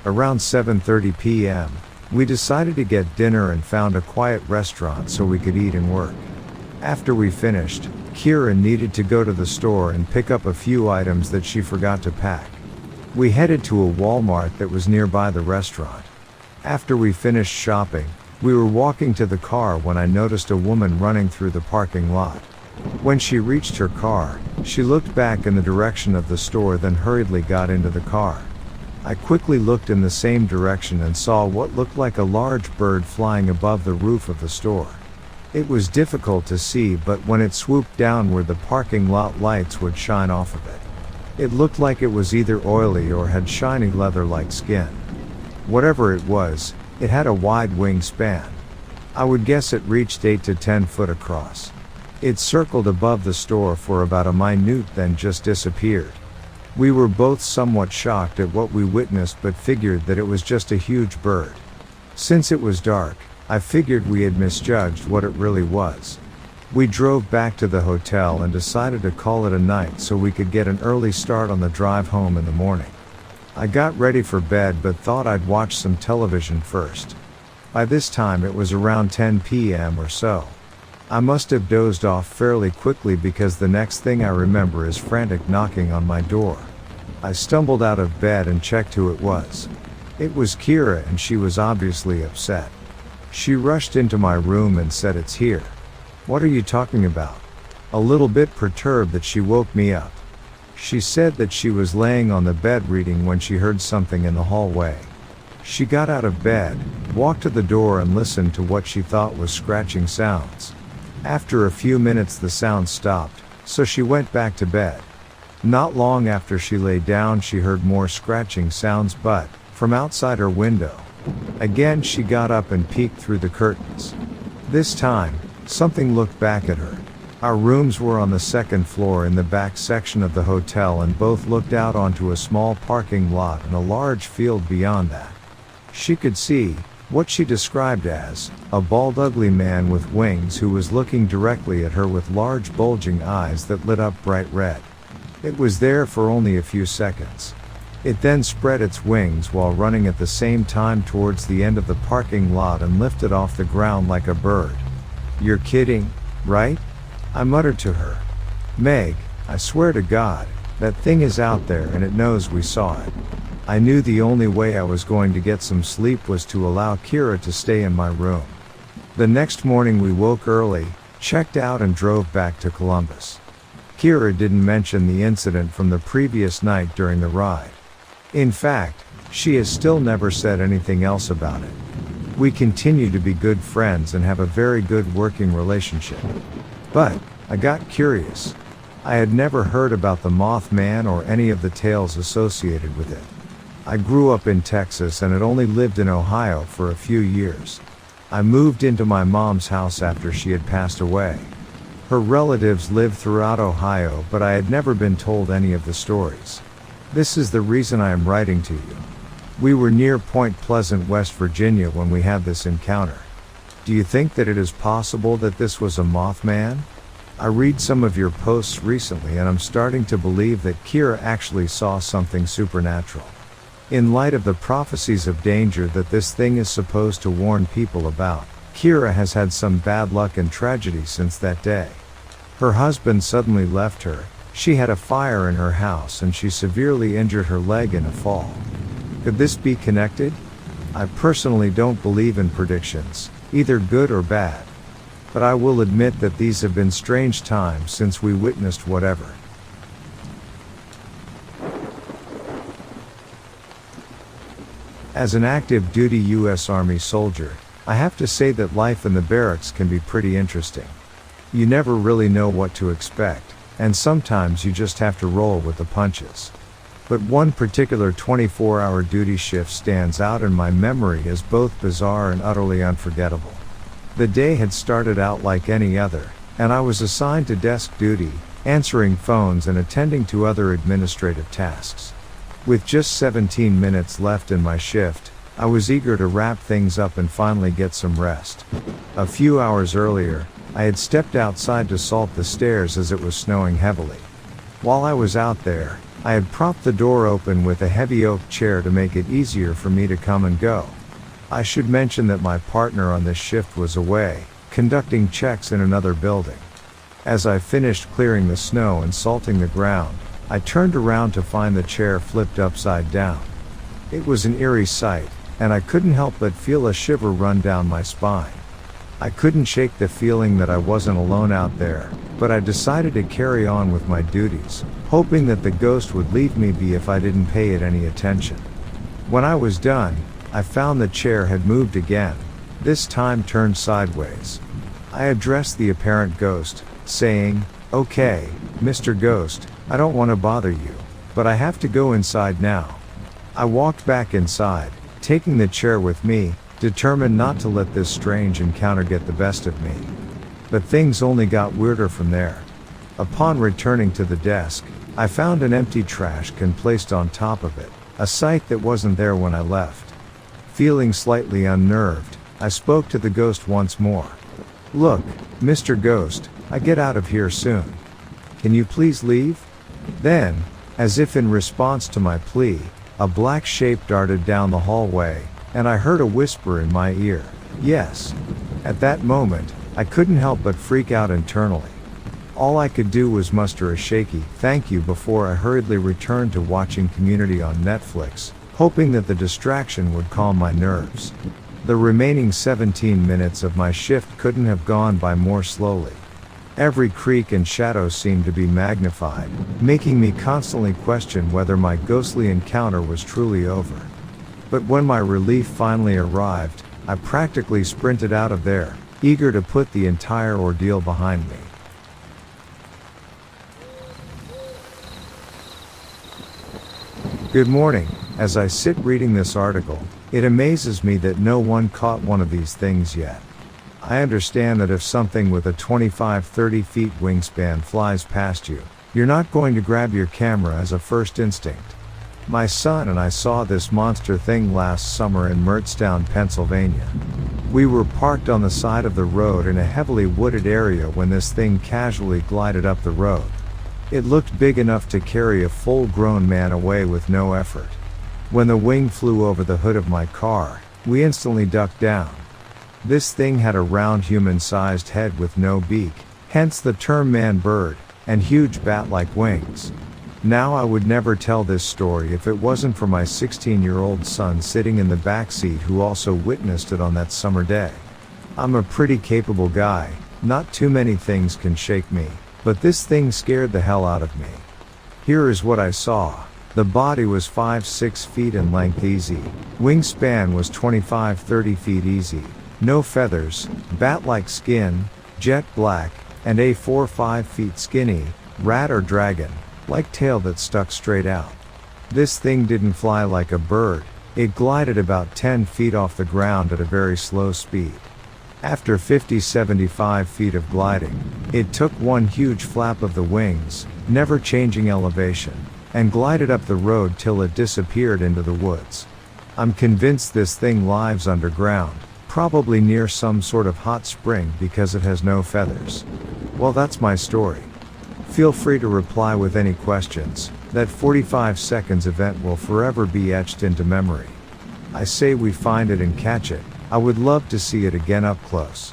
Around 7:30 p.m., we decided to get dinner and found a quiet restaurant so we could eat and work. After we finished, Kira needed to go to the store and pick up a few items that she forgot to pack. We headed to a Walmart that was nearby the restaurant. After we finished shopping, we were walking to the car when I noticed a woman running through the parking lot. When she reached her car, she looked back in the direction of the store, then hurriedly got into the car. I quickly looked in the same direction and saw what looked like a large bird flying above the roof of the store. It was difficult to see, but when it swooped downward, the parking lot lights would shine off of it. It looked like it was either oily or had shiny leather-like skin. Whatever it was, it had a wide wingspan. I would guess it reached 8 to 10 foot across. It circled above the store for about a minute, then just disappeared. We were both somewhat shocked at what we witnessed, but figured that it was just a huge bird. Since it was dark, I figured we had misjudged what it really was. We drove back to the hotel and decided to call it a night so we could get an early start on the drive home in the morning. I got ready for bed but thought I'd watch some television first. By this time it was around 10 p.m. or so. I must have dozed off fairly quickly because the next thing I remember is frantic knocking on my door. I stumbled out of bed and checked who it was. It was Kira, and she was obviously upset. She rushed into my room and said, "It's here." "What are you talking about?" A little bit perturbed that she woke me up. She said that she was laying on the bed reading when she heard something in the hallway. She got out of bed, walked to the door and listened to what she thought was scratching sounds. After a few minutes the sound stopped, so she went back to bed. Not long after she lay down she heard more scratching sounds, but from outside her window. Again she got up and peeked through the curtains. This time, something looked back at her. Our rooms were on the second floor in the back section of the hotel and both looked out onto a small parking lot and a large field beyond that. She could see what she described as a bald, ugly man with wings who was looking directly at her with large bulging eyes that lit up bright red. It was there for only a few seconds. It then spread its wings while running at the same time towards the end of the parking lot and lifted off the ground like a bird. "You're kidding, right?" I muttered to her. "Meg, I swear to God, that thing is out there and it knows we saw it." I knew the only way I was going to get some sleep was to allow Kira to stay in my room. The next morning we woke early, checked out and drove back to Columbus. Kira didn't mention the incident from the previous night during the ride. In fact, she has still never said anything else about it. We continue to be good friends and have a very good working relationship. But I got curious. I had never heard about the Mothman or any of the tales associated with it. I grew up in Texas and had only lived in Ohio for a few years. I moved into my mom's house after she had passed away. Her relatives lived throughout Ohio, but I had never been told any of the stories. This is the reason I am writing to you. We were near Point Pleasant, West Virginia when we had this encounter. Do you think that it is possible that this was a Mothman? I read some of your posts recently and I'm starting to believe that Kira actually saw something supernatural. In light of the prophecies of danger that this thing is supposed to warn people about, Kira has had some bad luck and tragedy since that day. Her husband suddenly left her, she had a fire in her house and she severely injured her leg in a fall. Could this be connected? I personally don't believe in predictions, either good or bad. But I will admit that these have been strange times since we witnessed whatever. As an active duty U.S. Army soldier, I have to say that life in the barracks can be pretty interesting. You never really know what to expect, and sometimes you just have to roll with the punches. But one particular 24-hour duty shift stands out in my memory as both bizarre and utterly unforgettable. The day had started out like any other, and I was assigned to desk duty, answering phones and attending to other administrative tasks. With just 17 minutes left in my shift, I was eager to wrap things up and finally get some rest. A few hours earlier, I had stepped outside to salt the stairs as it was snowing heavily. While I was out there, I had propped the door open with a heavy oak chair to make it easier for me to come and go. I should mention that my partner on this shift was away, conducting checks in another building. As I finished clearing the snow and salting the ground, I turned around to find the chair flipped upside down. It was an eerie sight, and I couldn't help but feel a shiver run down my spine. I couldn't shake the feeling that I wasn't alone out there, but I decided to carry on with my duties, hoping that the ghost would leave me be if I didn't pay it any attention. When I was done, I found the chair had moved again, this time turned sideways. I addressed the apparent ghost, saying, "Okay, Mr. Ghost, I don't want to bother you, but I have to go inside now." I walked back inside, taking the chair with me, determined not to let this strange encounter get the best of me. But things only got weirder from there. Upon returning to the desk, I found an empty trash can placed on top of it, a sight that wasn't there when I left. Feeling slightly unnerved, I spoke to the ghost once more. "Look, Mr. Ghost, I get out of here soon. Can you please leave?" Then, as if in response to my plea, a black shape darted down the hallway, and I heard a whisper in my ear, "Yes." At that moment, I couldn't help but freak out internally. All I could do was muster a shaky "thank you" before I hurriedly returned to watching Community on Netflix, hoping that the distraction would calm my nerves. The remaining 17 minutes of my shift couldn't have gone by more slowly. Every creak and shadow seemed to be magnified, making me constantly question whether my ghostly encounter was truly over. But when my relief finally arrived, I practically sprinted out of there, eager to put the entire ordeal behind me. Good morning. As I sit reading this article, it amazes me that no one caught one of these things yet. I understand that if something with a 25-30 feet wingspan flies past you, you're not going to grab your camera as a first instinct. My son and I saw this monster thing last summer in Mertztown, Pennsylvania. We were parked on the side of the road in a heavily wooded area when this thing casually glided up the road. It looked big enough to carry a full-grown man away with no effort. When the wing flew over the hood of my car, we instantly ducked down. This thing had a round human-sized head with no beak, hence the term man-bird, and huge bat-like wings. Now I would never tell this story if it wasn't for my 16-year-old son sitting in the back seat who also witnessed it on that summer day. I'm a pretty capable guy, not too many things can shake me, but this thing scared the hell out of me. Here is what I saw. The body was 5-6 feet in length easy, wingspan was 25-30 feet easy, no feathers, bat-like skin, jet black, and a 4-5 feet skinny, rat or dragon, like tail that stuck straight out. This thing didn't fly like a bird, it glided about 10 feet off the ground at a very slow speed. After 50-75 feet of gliding, it took one huge flap of the wings, never changing elevation, and glided up the road till it disappeared into the woods. I'm convinced this thing lives underground, probably near some sort of hot spring because it has no feathers. Well, that's my story. Feel free to reply with any questions. That 45 seconds event will forever be etched into memory. I say we find it and catch it. I would love to see it again up close.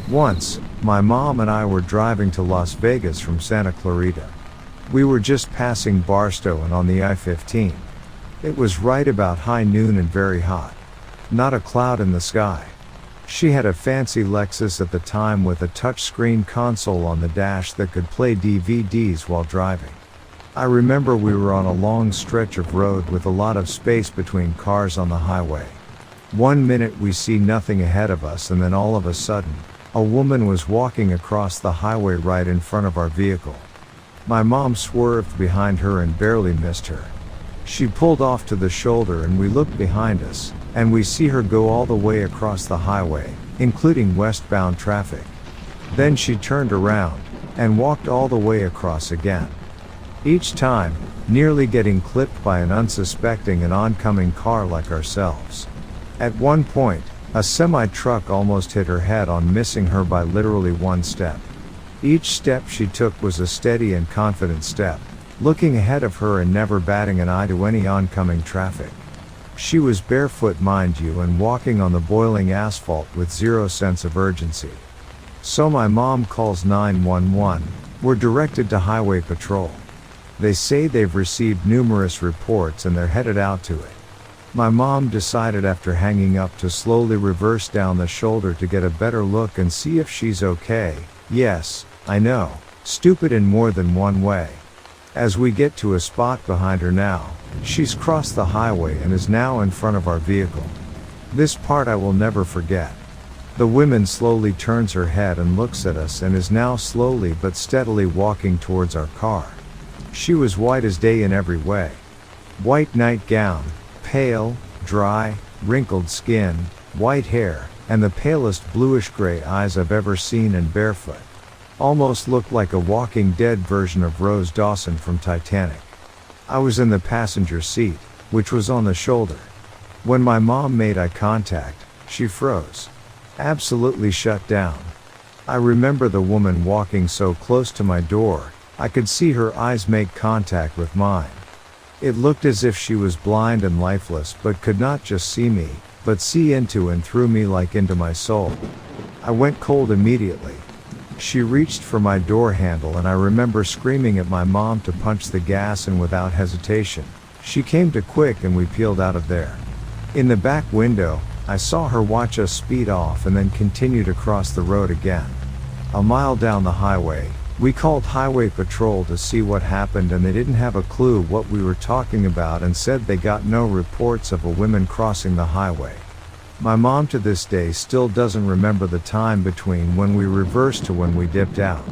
Once, my mom and I were driving to Las Vegas from Santa Clarita. We were just passing Barstow and on the I-15. It was right about high noon and very hot. Not a cloud in the sky. She had a fancy Lexus at the time with a touchscreen console on the dash that could play DVDs while driving. I remember we were on a long stretch of road with a lot of space between cars on the highway. One minute we see nothing ahead of us, and then all of a sudden, a woman was walking across the highway right in front of our vehicle. My mom swerved behind her and barely missed her. She pulled off to the shoulder and we looked behind us, and we see her go all the way across the highway, including westbound traffic. Then she turned around and walked all the way across again. Each time, nearly getting clipped by an unsuspecting and oncoming car like ourselves. At one point, a semi-truck almost hit her head on, missing her by literally one step. Each step she took was a steady and confident step, looking ahead of her and never batting an eye to any oncoming traffic. She was barefoot, mind you, and walking on the boiling asphalt with zero sense of urgency. So my mom calls 911. We're directed to Highway Patrol. They say they've received numerous reports and they're headed out to it. My mom decided after hanging up to slowly reverse down the shoulder to get a better look and see if she's okay. Yes, I know, stupid in more than one way. As we get to a spot behind her now, she's crossed the highway and is now in front of our vehicle. This part I will never forget. The woman slowly turns her head and looks at us and is now slowly but steadily walking towards our car. She was white as day in every way. White nightgown, pale, dry, wrinkled skin, white hair, and the palest bluish-gray eyes I've ever seen, and barefoot. Almost looked like a Walking Dead version of Rose Dawson from Titanic. I was in the passenger seat, which was on the shoulder. When my mom made eye contact, she froze. Absolutely shut down. I remember the woman walking so close to my door, I could see her eyes make contact with mine. It looked as if she was blind and lifeless, but could not just see me, but see into and through me, like into my soul. I went cold immediately. She reached for my door handle and I remember screaming at my mom to punch the gas, and without hesitation, she came to quick and we peeled out of there. In the back window, I saw her watch us speed off and then continue to cross the road again. A mile down the highway, we called Highway Patrol to see what happened, and they didn't have a clue what we were talking about and said they got no reports of a woman crossing the highway. My mom to this day still doesn't remember the time between when we reversed to when we dipped out.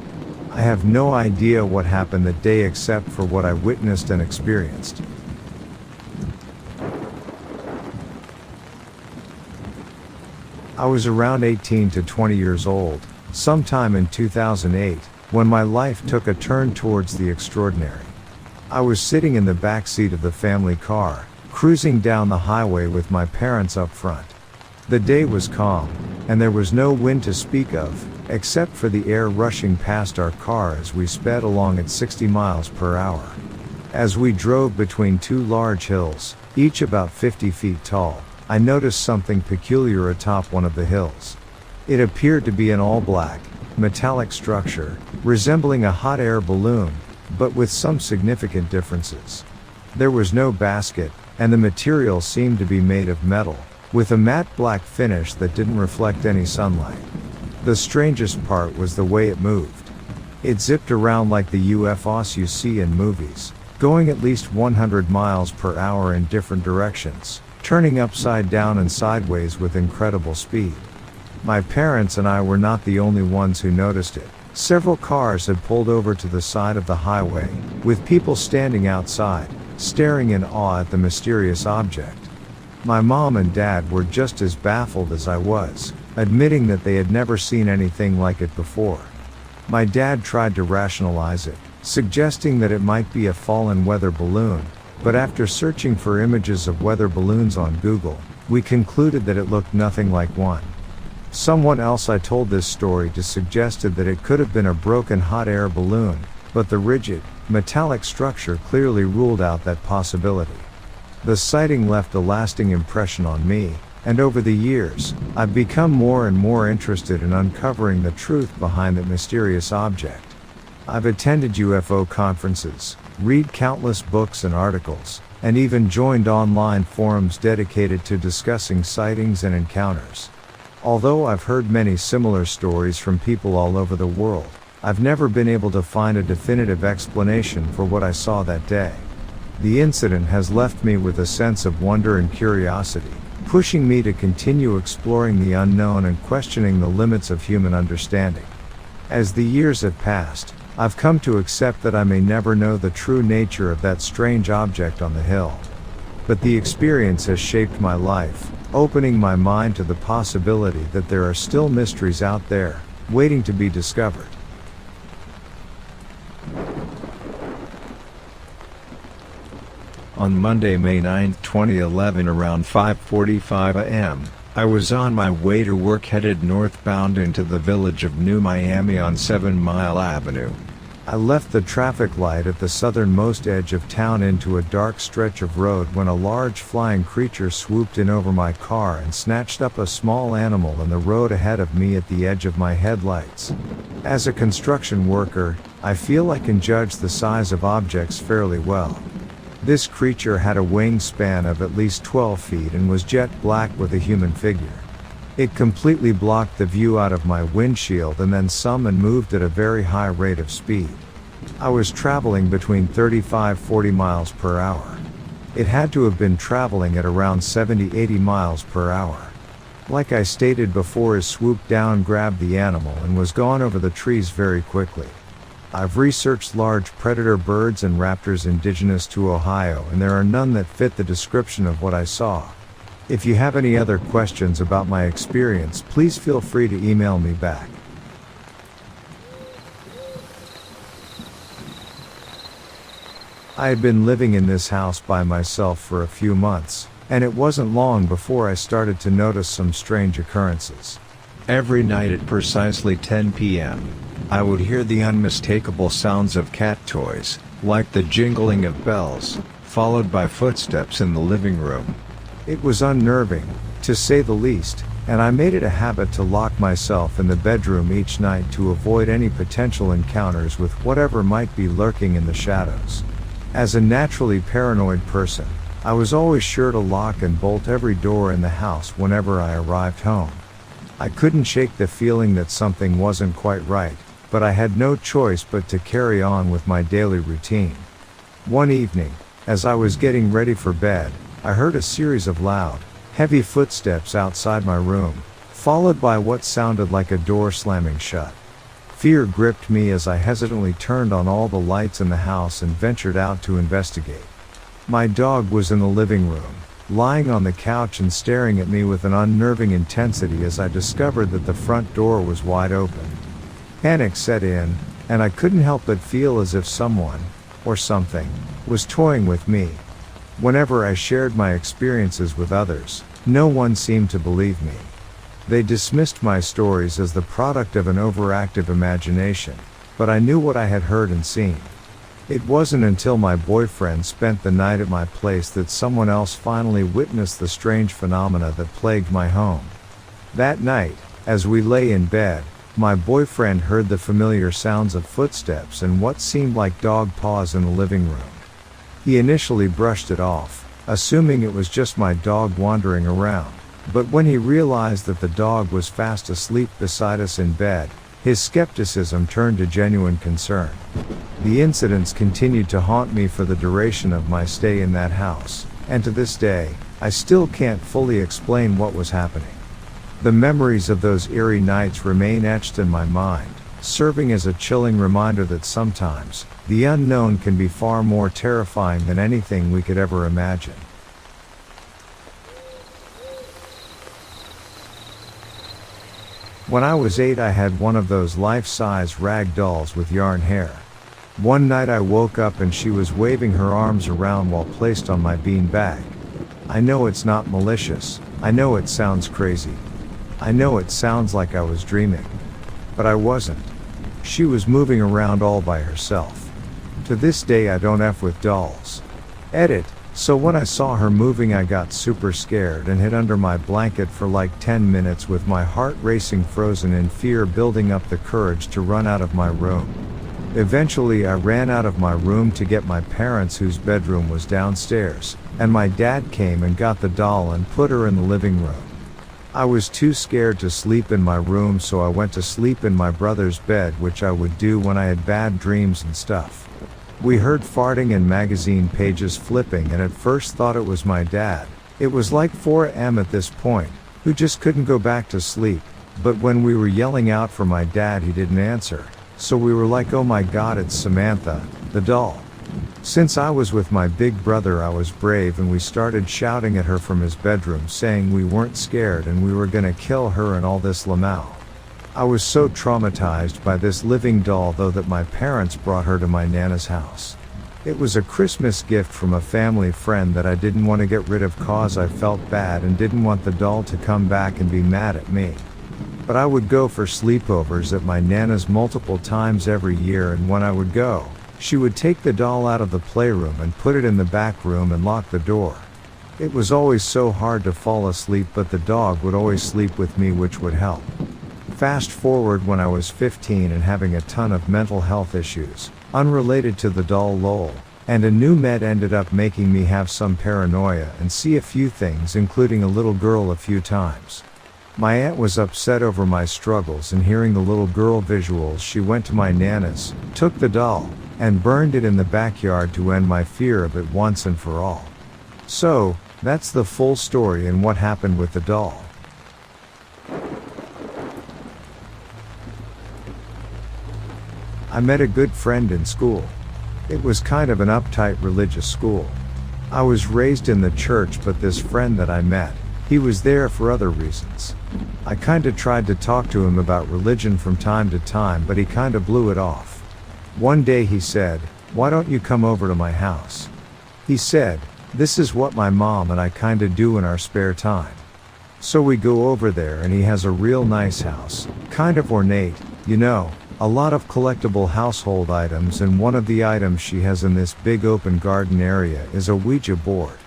I have no idea what happened that day except for what I witnessed and experienced. I was around 18 to 20 years old, sometime in 2008, when my life took a turn towards the extraordinary. I was sitting in the back seat of the family car, cruising down the highway with my parents up front. The day was calm, and there was no wind to speak of, except for the air rushing past our car as we sped along at 60 miles per hour. As we drove between two large hills, each about 50 feet tall, I noticed something peculiar atop one of the hills. It appeared to be an all-black, metallic structure, resembling a hot air balloon, but with some significant differences. There was no basket, and the material seemed to be made of metal, with a matte black finish that didn't reflect any sunlight. The strangest part was the way it moved. It zipped around like the UFOs you see in movies, going at least 100 miles per hour in different directions, turning upside down and sideways with incredible speed. My parents and I were not the only ones who noticed it. Several cars had pulled over to the side of the highway, with people standing outside, staring in awe at the mysterious object. My mom and dad were just as baffled as I was, admitting that they had never seen anything like it before. My dad tried to rationalize it, suggesting that it might be a fallen weather balloon, but after searching for images of weather balloons on Google, we concluded that it looked nothing like one. Someone else I told this story to suggested that it could have been a broken hot air balloon, but the rigid, metallic structure clearly ruled out that possibility. The sighting left a lasting impression on me, and over the years, I've become more and more interested in uncovering the truth behind that mysterious object. I've attended UFO conferences, read countless books and articles, and even joined online forums dedicated to discussing sightings and encounters. Although I've heard many similar stories from people all over the world, I've never been able to find a definitive explanation for what I saw that day. The incident has left me with a sense of wonder and curiosity, pushing me to continue exploring the unknown and questioning the limits of human understanding. As the years have passed, I've come to accept that I may never know the true nature of that strange object on the hill. But the experience has shaped my life, opening my mind to the possibility that there are still mysteries out there, waiting to be discovered. On Monday, May 9, 2011 around 5:45 a.m., I was on my way to work headed northbound into the village of New Miami on 7 Mile Avenue. I left the traffic light at the southernmost edge of town into a dark stretch of road when a large flying creature swooped in over my car and snatched up a small animal in the road ahead of me at the edge of my headlights. As a construction worker, I feel I can judge the size of objects fairly well. This creature had a wingspan of at least 12 feet and was jet black with a human figure. It completely blocked the view out of my windshield and then some and moved at a very high rate of speed. I was traveling between 35-40 miles per hour. It had to have been traveling at around 70-80 miles per hour. Like I stated before, it swooped down, grabbed the animal and was gone over the trees very quickly. I've researched large predator birds and raptors indigenous to Ohio, and there are none that fit the description of what I saw. If you have any other questions about my experience, please feel free to email me back. I had been living in this house by myself for a few months, and it wasn't long before I started to notice some strange occurrences. Every night at precisely 10 p.m., I would hear the unmistakable sounds of cat toys, like the jingling of bells, followed by footsteps in the living room. It was unnerving, to say the least, and I made it a habit to lock myself in the bedroom each night to avoid any potential encounters with whatever might be lurking in the shadows. As a naturally paranoid person, I was always sure to lock and bolt every door in the house whenever I arrived home. I couldn't shake the feeling that something wasn't quite right, but I had no choice but to carry on with my daily routine. One evening, as I was getting ready for bed, I heard a series of loud, heavy footsteps outside my room, followed by what sounded like a door slamming shut. Fear gripped me as I hesitantly turned on all the lights in the house and ventured out to investigate. My dog was in the living room, lying on the couch and staring at me with an unnerving intensity as I discovered that the front door was wide open. Panic set in, and I couldn't help but feel as if someone, or something, was toying with me. Whenever I shared my experiences with others, no one seemed to believe me. They dismissed my stories as the product of an overactive imagination, but I knew what I had heard and seen. It wasn't until my boyfriend spent the night at my place that someone else finally witnessed the strange phenomena that plagued my home. That night, as we lay in bed, my boyfriend heard the familiar sounds of footsteps and what seemed like dog paws in the living room. He initially brushed it off, assuming it was just my dog wandering around, but when he realized that the dog was fast asleep beside us in bed, his skepticism turned to genuine concern. The incidents continued to haunt me for the duration of my stay in that house, and to this day, I still can't fully explain what was happening. The memories of those eerie nights remain etched in my mind, serving as a chilling reminder that sometimes, the unknown can be far more terrifying than anything we could ever imagine. When I was 8, I had one of those life-size rag dolls with yarn hair. One night I woke up and she was waving her arms around while placed on my beanbag. I know it's not malicious, I know it sounds crazy. I know it sounds like I was dreaming. But I wasn't. She was moving around all by herself. To this day I don't F with dolls. Edit. So when I saw her moving I got super scared and hid under my blanket for like 10 minutes with my heart racing, frozen in fear, building up the courage to run out of my room. Eventually I ran out of my room to get my parents, whose bedroom was downstairs, and my dad came and got the doll and put her in the living room. I was too scared to sleep in my room, so I went to sleep in my brother's bed, which I would do when I had bad dreams and stuff. We heard farting and magazine pages flipping and at first thought it was my dad. It was like 4 a.m. at this point, who just couldn't go back to sleep, but when we were yelling out for my dad he didn't answer, so we were like, oh my god, it's Samantha, the doll. Since I was with my big brother, I was brave and we started shouting at her from his bedroom saying we weren't scared and we were gonna kill her and all this lamau. I was so traumatized by this living doll though that my parents brought her to my Nana's house. It was a Christmas gift from a family friend that I didn't want to get rid of cause I felt bad and didn't want the doll to come back and be mad at me. But I would go for sleepovers at my Nana's multiple times every year, and when I would go, she would take the doll out of the playroom and put it in the back room and lock the door. It was always so hard to fall asleep, but the dog would always sleep with me, which would help. Fast forward when I was 15 and having a ton of mental health issues, unrelated to the doll lol, and a new med ended up making me have some paranoia and see a few things, including a little girl a few times. My aunt was upset over my struggles, and hearing the little girl visuals, she went to my Nana's, took the doll, and burned it in the backyard to end my fear of it once and for all. So, that's the full story and what happened with the doll. I met a good friend in school. It was kind of an uptight religious school. I was raised in the church, but this friend that I met, he was there for other reasons. I kinda tried to talk to him about religion from time to time, but he kinda blew it off. One day he said, "Why don't you come over to my house?" He said, "This is what my mom and I kinda do in our spare time." So we go over there, and he has a real nice house, kind of ornate, you know, a lot of collectible household items, and one of the items she has in this big open garden area is a Ouija board.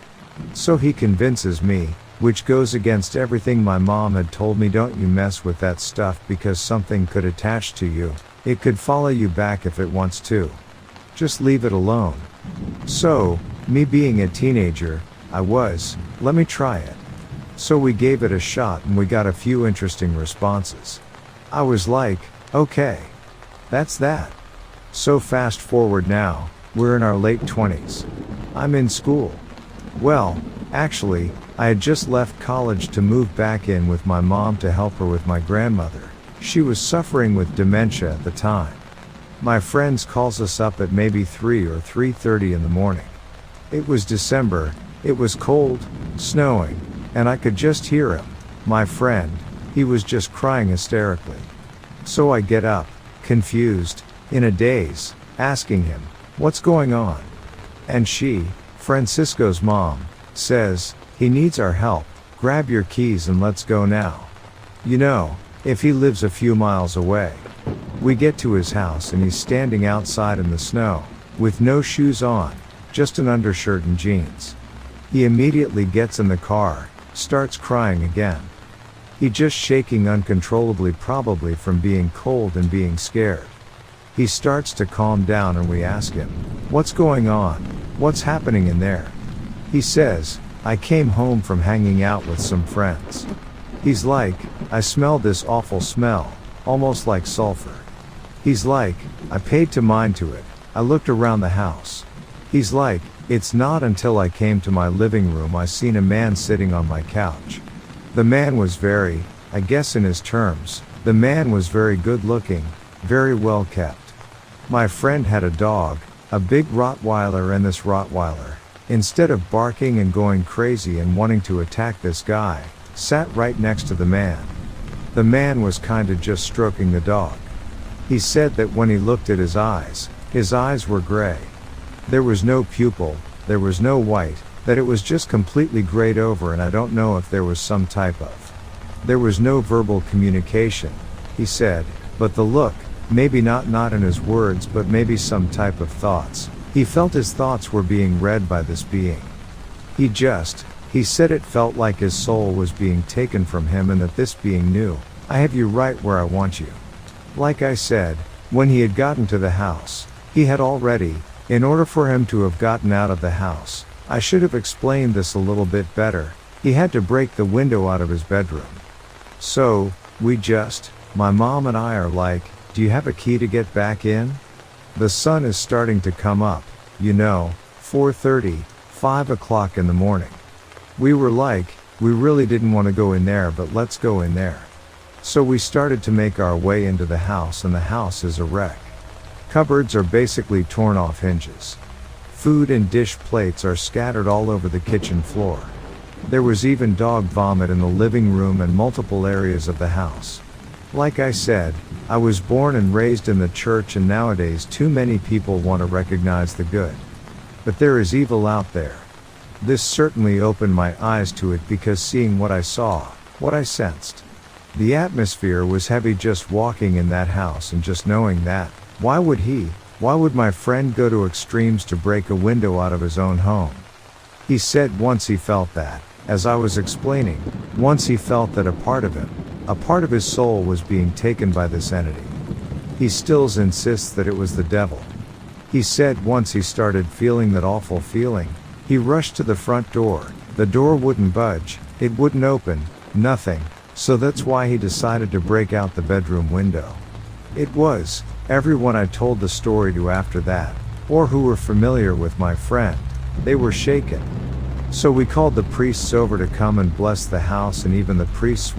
So he convinces me, which goes against everything my mom had told me, don't you mess with that stuff because something could attach to you, it could follow you back if it wants to. Just leave it alone. So, me being a teenager, let me try it. So we gave it a shot and we got a few interesting responses. I was like, okay. That's that. So fast forward now, we're in our late 20s. I'm in school. Well, actually, I had just left college to move back in with my mom to help her with my grandmother. She was suffering with dementia at the time. My friends calls us up at maybe 3 or 3:30 in the morning. It was December, it was cold, snowing, and I could just hear him, my friend, he was just crying hysterically. So I get up, confused, in a daze, asking him, "What's going on?" And she, Francisco's mom, says, "He needs our help, grab your keys and let's go now." You know, if he lives a few miles away. We get to his house and he's standing outside in the snow, with no shoes on, just an undershirt and jeans. He immediately gets in the car, starts crying again. He just shaking uncontrollably, probably from being cold and being scared. He starts to calm down and we ask him, "What's going on? What's happening in there?" He says, "I came home from hanging out with some friends." He's like, "I smelled this awful smell, almost like sulfur." He's like, "I paid to mind to it, I looked around the house." He's like, "It's not until I came to my living room I seen a man sitting on my couch. The man was very, I guess in his terms, the man was very good looking, very well kept. My friend had a dog, a big Rottweiler, and this Rottweiler, instead of barking and going crazy and wanting to attack this guy, sat right next to the man. The man was kinda just stroking the dog. He said that when he looked at his eyes were gray. There was no pupil, there was no white, that it was just completely grayed over, and I don't know if there was some type of. There was no verbal communication, he said, but the look, maybe not in his words, but maybe some type of thoughts. He felt his thoughts were being read by this being. He said it felt like his soul was being taken from him and that this being knew, "I have you right where I want you." Like I said, when he had gotten to the house, he had already, in order for him to have gotten out of the house, I should have explained this a little bit better, he had to break the window out of his bedroom. So, my mom and I are like, "Do you have a key to get back in?" The sun is starting to come up, 4:30, 5 o'clock in the morning. We were like, we really didn't want to go in there, but let's go in there. So we started to make our way into the house, and the house is a wreck. Cupboards are basically torn off hinges. Food and dish plates are scattered all over the kitchen floor. There was even dog vomit in the living room and multiple areas of the house. Like I said, I was born and raised in the church, and nowadays too many people want to recognize the good. But there is evil out there. This certainly opened my eyes to it, because seeing what I saw, what I sensed. The atmosphere was heavy just walking in that house, and just knowing that, why would my friend go to extremes to break a window out of his own home? He said once he felt that, as I was explaining, once he felt that a part of him, a part of his soul was being taken by this entity. He still insists that it was the devil. He said once he started feeling that awful feeling, he rushed to the front door. The door wouldn't budge, it wouldn't open, nothing, so that's why he decided to break out the bedroom window. It was everyone I told the story to after that, or who were familiar with my friend, they were shaken. So we called the priests over to come and bless the house, and even the priests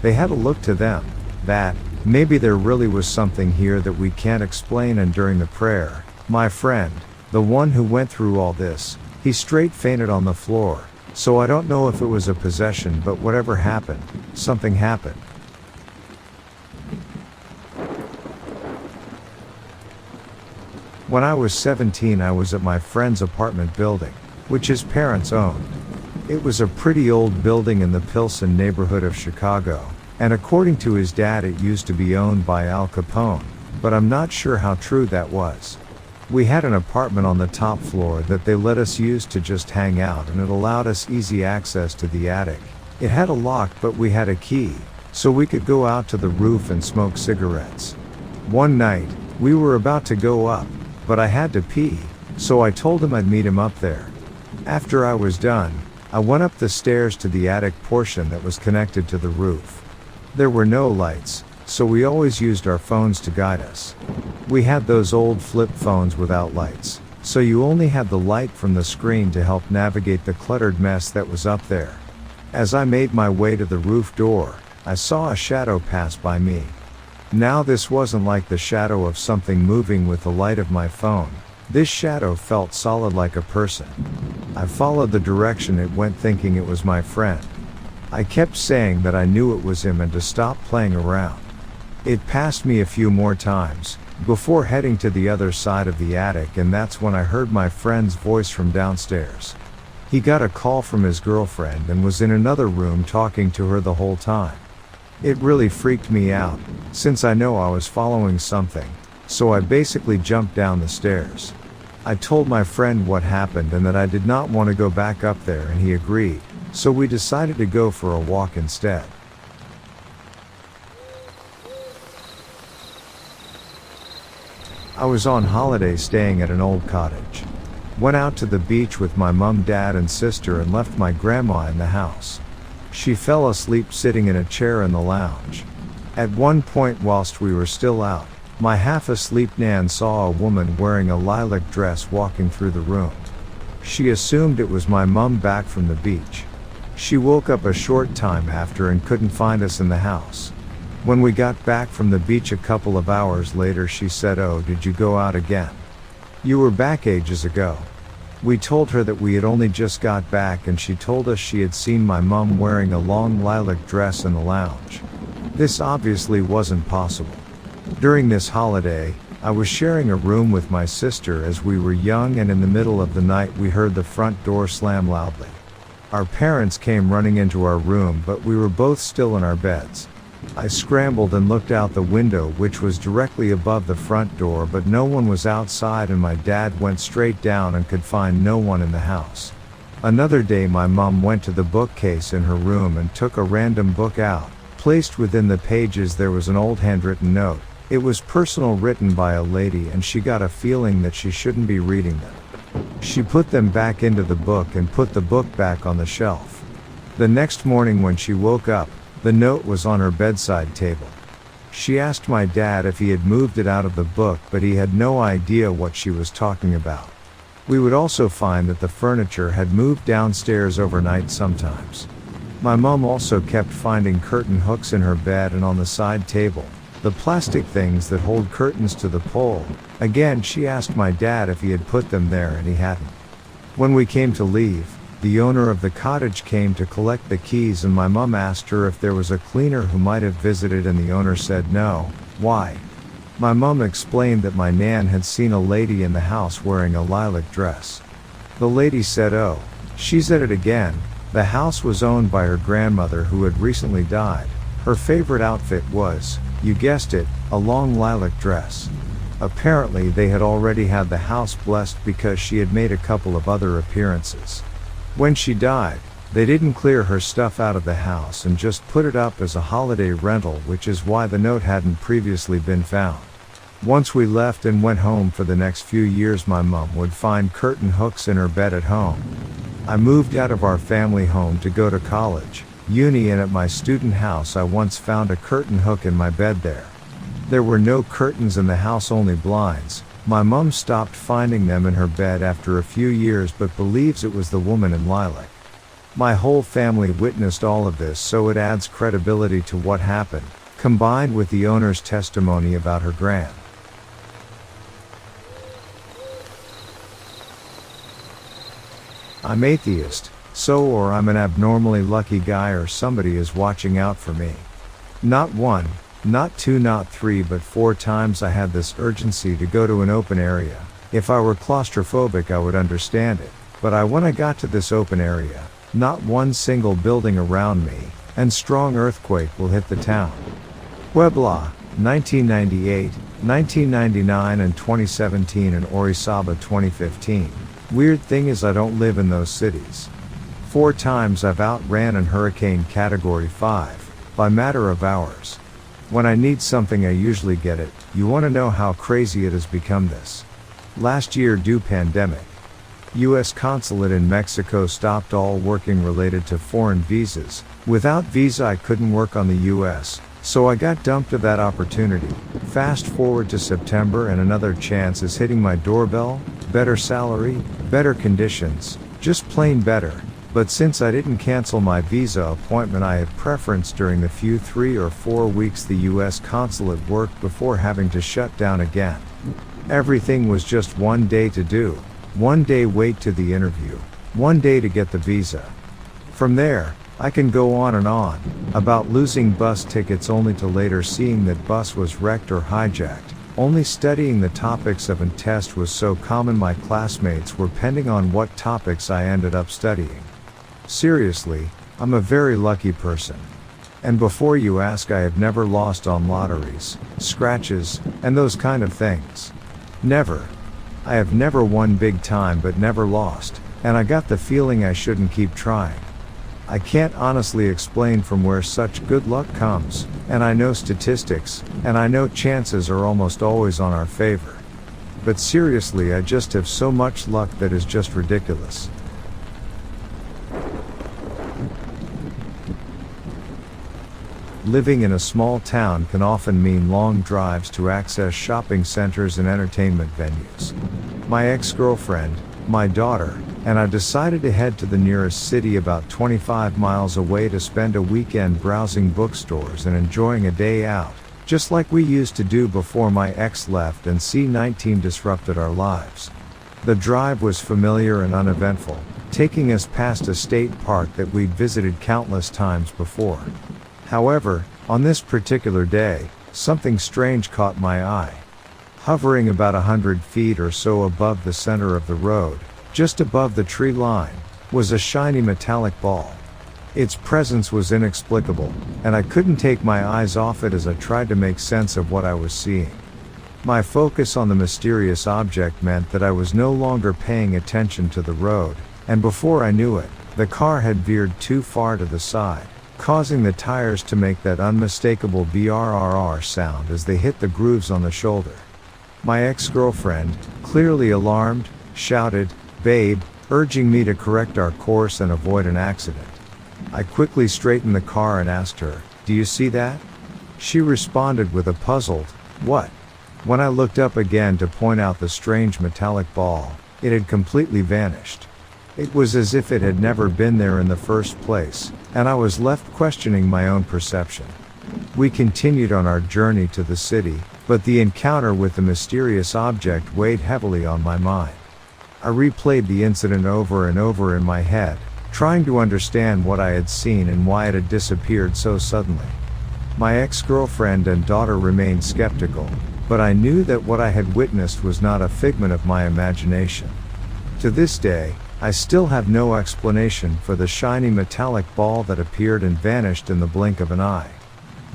they had a look to them, that, maybe there really was something here that we can't explain. And during the prayer, my friend, the one who went through all this, he straight fainted on the floor. So I don't know if it was a possession, but whatever happened, something happened. When I was 17, I was at my friend's apartment building, which his parents owned. It was a pretty old building in the Pilsen neighborhood of Chicago, and according to his dad it used to be owned by Al Capone, but I'm not sure how true that was. We had an apartment on the top floor that they let us use to just hang out, and it allowed us easy access to the attic. It had a lock, but we had a key, so we could go out to the roof and smoke cigarettes. One night, we were about to go up, but I had to pee, so I told him I'd meet him up there. After I was done, I went up the stairs to the attic portion that was connected to the roof. There were no lights, so we always used our phones to guide us. We had those old flip phones without lights, so you only had the light from the screen to help navigate the cluttered mess that was up there. As I made my way to the roof door, I saw a shadow pass by me. Now this wasn't like the shadow of something moving with the light of my phone. This shadow felt solid like a person. I followed the direction it went, thinking it was my friend. I kept saying that I knew it was him and to stop playing around. It passed me a few more times, before heading to the other side of the attic, and that's when I heard my friend's voice from downstairs. He got a call from his girlfriend and was in another room talking to her the whole time. It really freaked me out, since I know I was following something, so I basically jumped down the stairs. I told my friend what happened and that I did not want to go back up there, and he agreed, so we decided to go for a walk instead. I was on holiday staying at an old cottage. Went out to the beach with my mom, dad and sister, and left my grandma in the house. She fell asleep sitting in a chair in the lounge. At one point whilst we were still out, my half-asleep Nan saw a woman wearing a lilac dress walking through the room. She assumed it was my mum back from the beach. She woke up a short time after and couldn't find us in the house. When we got back from the beach a couple of hours later, she said, "Oh, did you go out again? You were back ages ago." We told her that we had only just got back, and she told us she had seen my mum wearing a long lilac dress in the lounge. This obviously wasn't possible. During this holiday, I was sharing a room with my sister as we were young, and in the middle of the night we heard the front door slam loudly. Our parents came running into our room, but we were both still in our beds. I scrambled and looked out the window, which was directly above the front door, but no one was outside, and my dad went straight down and could find no one in the house. Another day my mom went to the bookcase in her room and took a random book out. Placed within the pages there was an old handwritten note. It was personal, written by a lady, and she got a feeling that she shouldn't be reading them. She put them back into the book and put the book back on the shelf. The next morning when she woke up, the note was on her bedside table. She asked my dad if he had moved it out of the book, but he had no idea what she was talking about. We would also find that the furniture had moved downstairs overnight sometimes. My mom also kept finding curtain hooks in her bed and on the side table. The plastic things that hold curtains to the pole. Again, she asked my dad if he had put them there and he hadn't. When we came to leave, the owner of the cottage came to collect the keys and my mum asked her if there was a cleaner who might have visited and the owner said no. Why? My mum explained that my nan had seen a lady in the house wearing a lilac dress. The lady said, "Oh, she's at it again." The house was owned by her grandmother who had recently died. Her favorite outfit was, you guessed it, a long lilac dress. Apparently they had already had the house blessed because she had made a couple of other appearances. When she died, they didn't clear her stuff out of the house and just put it up as a holiday rental, which is why the note hadn't previously been found. Once we left and went home for the next few years, my mum would find curtain hooks in her bed at home. I moved out of our family home to go to college, uni, and at my student house I once found a curtain hook in my bed there. There were no curtains in the house, only blinds. My mum stopped finding them in her bed after a few years but believes it was the woman in lilac. My whole family witnessed all of this, so it adds credibility to what happened, combined with the owner's testimony about her grand. I'm atheist, or I'm an abnormally lucky guy, or somebody is watching out for me. Not one, not two, not three, but 4 times I had this urgency to go to an open area. If I were claustrophobic I would understand it, but when I got to this open area, not one single building around me, and strong earthquake will hit the town. Puebla, 1998, 1999 and 2017, and Orizaba 2015. Weird thing is I don't live in those cities. 4 times I've outran an hurricane category 5, by matter of hours. When I need something I usually get it. You want to know how crazy it has become this? Last year, due pandemic, U.S. consulate in Mexico stopped all working related to foreign visas. Without visa I couldn't work on the U.S., so I got dumped of that opportunity. Fast forward to September and another chance is hitting my doorbell. Better salary, better conditions, just plain better. But since I didn't cancel my visa appointment, I had preference during the few 3 or 4 weeks the U.S. consulate worked before having to shut down again. Everything was just 1 day to do, 1 day wait to the interview, 1 day to get the visa. From there, I can go on and on, about losing bus tickets only to later seeing that bus was wrecked or hijacked. Only studying the topics of an test was so common my classmates were pending on what topics I ended up studying. Seriously, I'm a very lucky person. And before you ask, I have never lost on lotteries, scratches, and those kind of things. Never. I have never won big time but never lost, and I got the feeling I shouldn't keep trying. I can't honestly explain from where such good luck comes, and I know statistics, and I know chances are almost always on our favor. But seriously, I just have so much luck that is just ridiculous. Living in a small town can often mean long drives to access shopping centers and entertainment venues. My ex-girlfriend, my daughter, and I decided to head to the nearest city about 25 miles away to spend a weekend browsing bookstores and enjoying a day out, just like we used to do before my ex left and C-19 disrupted our lives. The drive was familiar and uneventful, taking us past a state park that we'd visited countless times before. However, on this particular day, something strange caught my eye. Hovering about 100 feet or so above the center of the road, just above the tree line, was a shiny metallic ball. Its presence was inexplicable, and I couldn't take my eyes off it as I tried to make sense of what I was seeing. My focus on the mysterious object meant that I was no longer paying attention to the road, and before I knew it, the car had veered too far to the side, causing the tires to make that unmistakable brrr sound as they hit the grooves on the shoulder. My ex-girlfriend, clearly alarmed, shouted, "Babe," urging me to correct our course and avoid an accident. I quickly straightened the car and asked her, "Do you see that?" She responded with a puzzled, "What?" When I looked up again to point out the strange metallic ball, it had completely vanished. It was as if it had never been there in the first place, and I was left questioning my own perception. We continued on our journey to the city, but the encounter with the mysterious object weighed heavily on my mind. I replayed the incident over and over in my head, trying to understand what I had seen and why it had disappeared so suddenly. My ex-girlfriend and daughter remained skeptical, but I knew that what I had witnessed was not a figment of my imagination. To this day, I still have no explanation for the shiny metallic ball that appeared and vanished in the blink of an eye.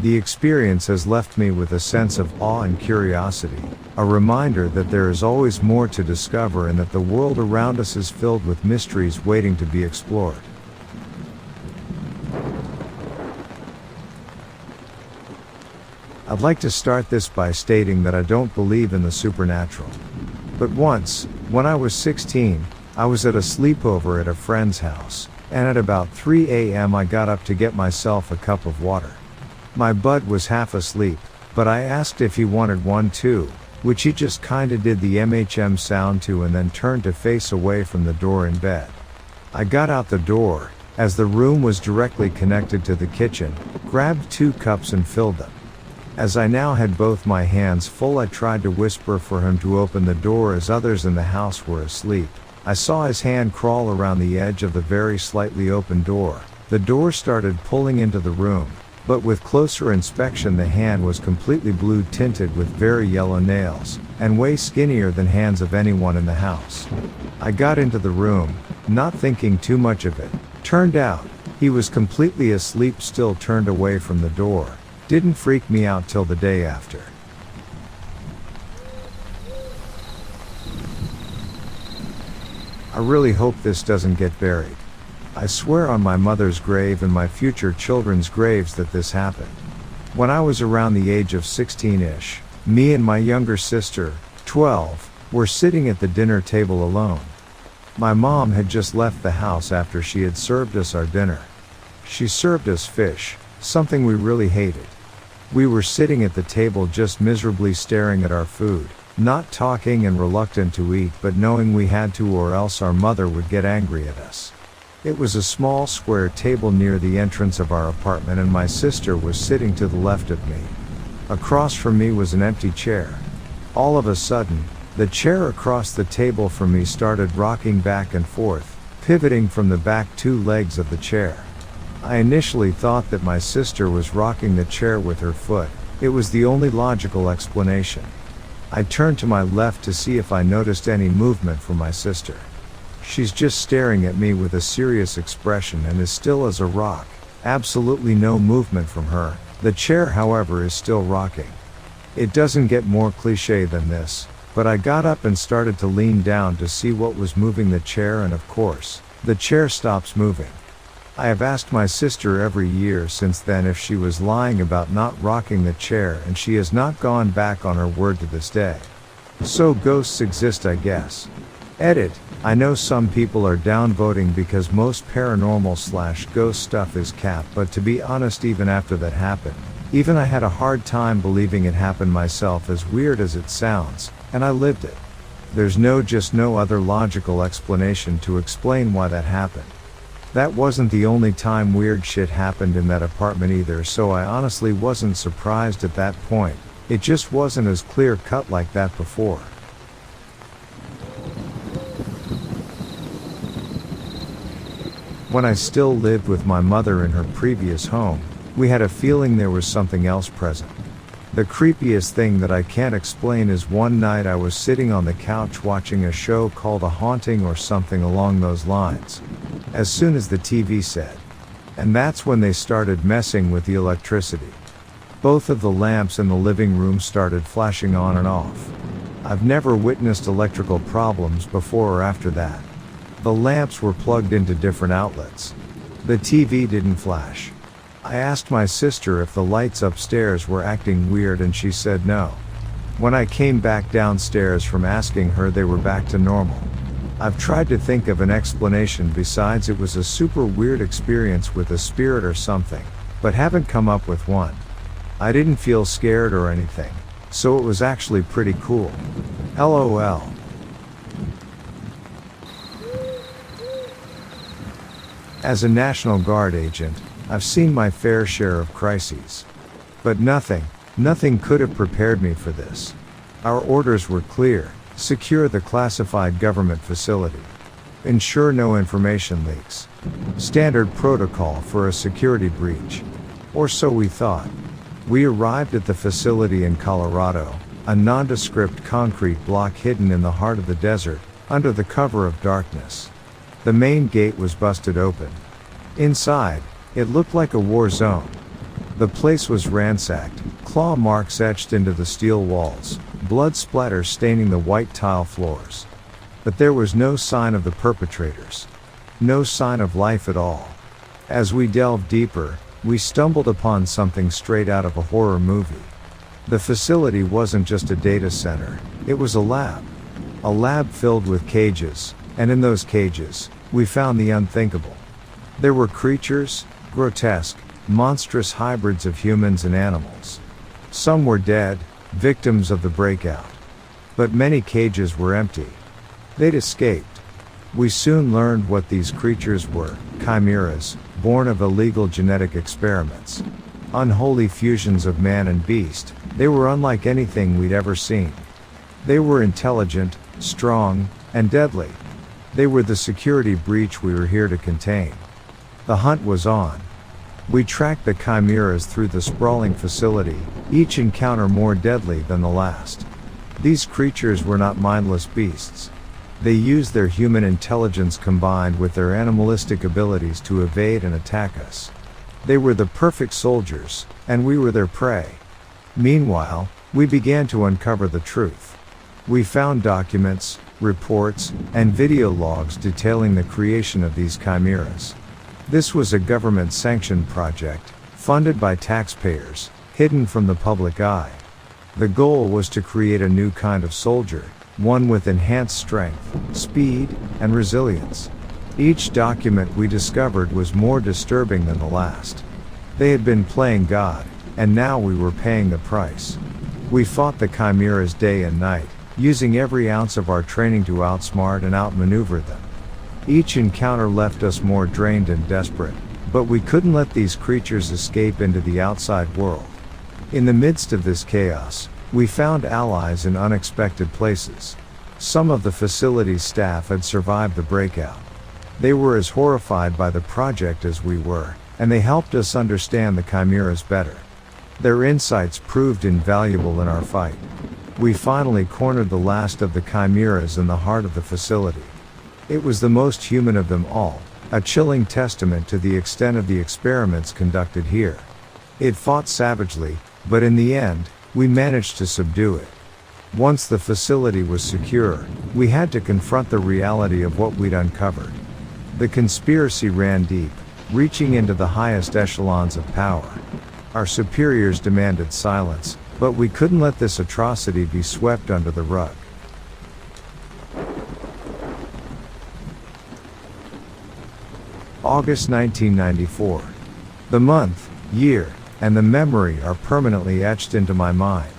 The experience has left me with a sense of awe and curiosity, a reminder that there is always more to discover and that the world around us is filled with mysteries waiting to be explored. I'd like to start this by stating that I don't believe in the supernatural. But once, when I was 16, I was at a sleepover at a friend's house, and at about 3 a.m. I got up to get myself a cup of water. My bud was half asleep, but I asked if he wanted one too, which he just kinda did the MHM sound to and then turned to face away from the door in bed. I got out the door, as the room was directly connected to the kitchen, grabbed 2 cups and filled them. As I now had both my hands full, I tried to whisper for him to open the door as others in the house were asleep. I saw his hand crawl around the edge of the very slightly open door. The door started pulling into the room, but with closer inspection the hand was completely blue tinted with very yellow nails, and way skinnier than hands of anyone in the house. I got into the room, not thinking too much of it. Turned out, he was completely asleep, still turned away from the door. Didn't freak me out till the day after. I really hope this doesn't get buried. I swear on my mother's grave and my future children's graves that this happened. When I was around the age of 16-ish, me and my younger sister, 12, were sitting at the dinner table alone. My mom had just left the house after she had served us our dinner. She served us fish, something we really hated. We were sitting at the table just miserably staring at our food, not talking and reluctant to eat, but knowing we had to or else our mother would get angry at us. It was a small square table near the entrance of our apartment and my sister was sitting to the left of me. Across from me was an empty chair. All of a sudden, the chair across the table from me started rocking back and forth, pivoting from the back 2 legs of the chair. I initially thought that my sister was rocking the chair with her foot. It was the only logical explanation. I turned to my left to see if I noticed any movement from my sister. She's just staring at me with a serious expression and is still as a rock. Absolutely no movement from her. The chair, however, is still rocking. It doesn't get more cliché than this, but I got up and started to lean down to see what was moving the chair, and of course, the chair stops moving. I have asked my sister every year since then if she was lying about not rocking the chair, and she has not gone back on her word to this day. So ghosts exist, I guess. Edit. I know some people are downvoting because most paranormal/ghost stuff is cap, but to be honest, even after that happened, even I had a hard time believing it happened myself, as weird as it sounds, and I lived it. There's just no other logical explanation to explain why that happened. That wasn't the only time weird shit happened in that apartment either, so I honestly wasn't surprised at that point. It just wasn't as clear cut like that before. When I still lived with my mother in her previous home, we had a feeling there was something else present. The creepiest thing that I can't explain is one night I was sitting on the couch watching a show called A Haunting or something along those lines. As soon as the TV said, and that's when they started messing with the electricity. Both of the lamps in the living room started flashing on and off. I've never witnessed electrical problems before or after that. The lamps were plugged into different outlets. The TV didn't flash. I asked my sister if the lights upstairs were acting weird and she said no. When I came back downstairs from asking her, they were back to normal. I've tried to think of an explanation besides it was a super weird experience with a spirit or something, but haven't come up with one. I didn't feel scared or anything, so it was actually pretty cool. LOL. As a National Guard agent, I've seen my fair share of crises. But nothing could have prepared me for this. Our orders were clear: secure the classified government facility. Ensure no information leaks. Standard protocol for a security breach. Or so we thought. We arrived at the facility in Colorado, a nondescript concrete block hidden in the heart of the desert, under the cover of darkness. The main gate was busted open. Inside, it looked like a war zone. The place was ransacked, claw marks etched into the steel walls, blood splatters staining the white tile floors. But there was no sign of the perpetrators. No sign of life at all. As we delved deeper, we stumbled upon something straight out of a horror movie. The facility wasn't just a data center, it was a lab. A lab filled with cages, and in those cages, we found the unthinkable. There were creatures, grotesque, monstrous hybrids of humans and animals. Some were dead, victims of the breakout. But many cages were empty. They'd escaped. We soon learned what these creatures were: chimeras, born of illegal genetic experiments. Unholy fusions of man and beast. They were unlike anything we'd ever seen. They were intelligent, strong, and deadly. They were the security breach we were here to contain. The hunt was on. We tracked the chimeras through the sprawling facility, each encounter more deadly than the last. These creatures were not mindless beasts. They used their human intelligence combined with their animalistic abilities to evade and attack us. They were the perfect soldiers, and we were their prey. Meanwhile, we began to uncover the truth. We found documents, reports, and video logs detailing the creation of these chimeras. This was a government-sanctioned project, funded by taxpayers, hidden from the public eye. The goal was to create a new kind of soldier, one with enhanced strength, speed, and resilience. Each document we discovered was more disturbing than the last. They had been playing God, and now we were paying the price. We fought the chimeras day and night, using every ounce of our training to outsmart and outmaneuver them. Each encounter left us more drained and desperate, but we couldn't let these creatures escape into the outside world. In the midst of this chaos, we found allies in unexpected places. Some of the facility's staff had survived the breakout. They were as horrified by the project as we were, and they helped us understand the chimeras better. Their insights proved invaluable in our fight. We finally cornered the last of the chimeras in the heart of the facility. It was the most human of them all, a chilling testament to the extent of the experiments conducted here. It fought savagely, but in the end, we managed to subdue it. Once the facility was secure, we had to confront the reality of what we'd uncovered. The conspiracy ran deep, reaching into the highest echelons of power. Our superiors demanded silence, but we couldn't let this atrocity be swept under the rug. August 1994. The month, year, and the memory are permanently etched into my mind.